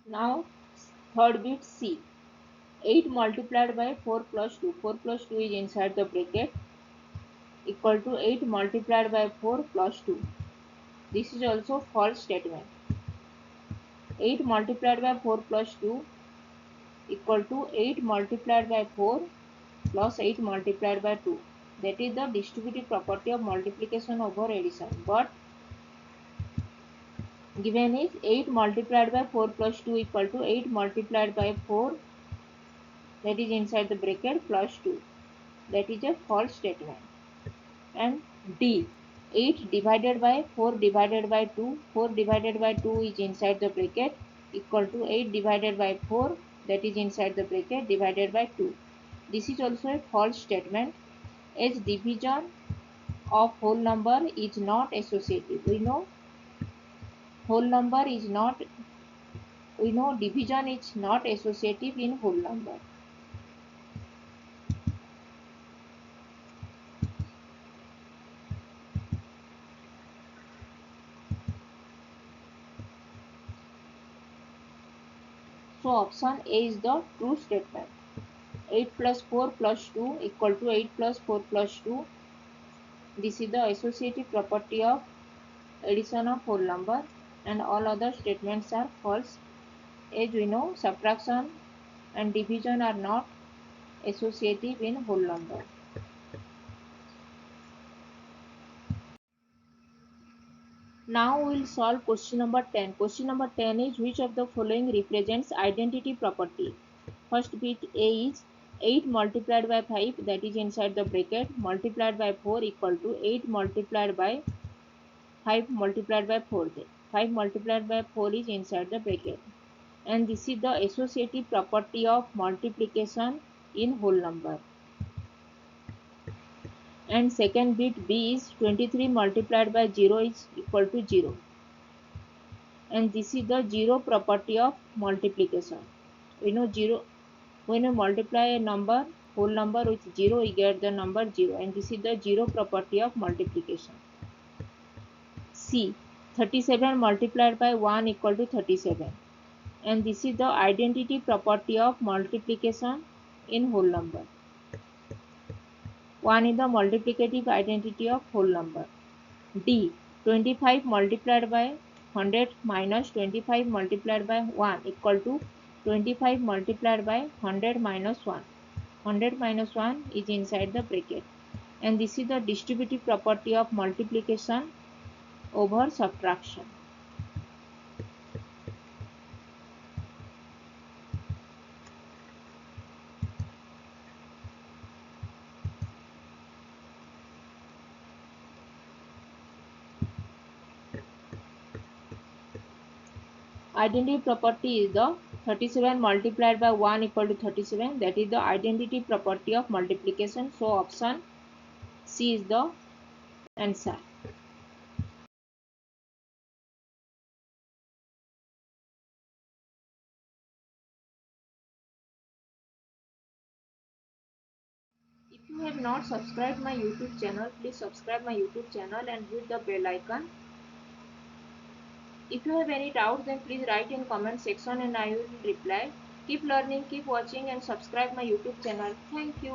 Now third bit C. 8 multiplied by 4 plus 2. 4 plus 2 is inside the bracket. equal to 8 multiplied by 4 plus 2. This is also false statement. 8 multiplied by 4 plus 2 equal to 8 multiplied by 4 plus 8 multiplied by 2. That is the distributive property of multiplication over addition. But given is 8 multiplied by 4 plus 2 equal to 8 multiplied by 4, that is inside the bracket, plus 2. That is a false statement. And D, 8 divided by 4 divided by 2, 4 divided by 2 is inside the bracket, equal to 8 divided by 4, that is inside the bracket, divided by 2. This is also a false statement, as division of whole number is not associative. We know division is not associative in whole number. So option A is the true statement. 8 plus 4 plus 2 equal to 8 plus 4 plus 2. This is the associative property of addition of whole number, and all other statements are false. As we know, subtraction and division are not associative in whole number. Now we will solve question number 10. Question number 10 is, which of the following represents identity property? First bit A is 8 multiplied by 5, that is inside the bracket, multiplied by 4 equal to 8 multiplied by 5 multiplied by 4. 5 multiplied by 4 is inside the bracket. And this is the associative property of multiplication in whole number. And second bit B is 23 multiplied by 0 is equal to 0. And this is the zero property of multiplication. We know zero, when we multiply a number, whole number with 0, we get the number 0, and this is the zero property of multiplication. C, 37 multiplied by 1 equal to 37, and this is the identity property of multiplication in whole number. 1 is the multiplicative identity of whole number. D, 25 multiplied by 100 minus 25 multiplied by 1 equal to 25 multiplied by 100 minus 1. 100 minus 1 is inside the bracket, and this is the distributive property of multiplication over subtraction. Identity property is the 37 multiplied by 1 equal to 37, that is the identity property of multiplication. So option C is the answer. If you have not subscribed my YouTube channel, please subscribe my YouTube channel and hit the bell icon. If you have any doubts, then please write in comment section and I will reply. Keep learning, keep watching and subscribe my YouTube channel. Thank you.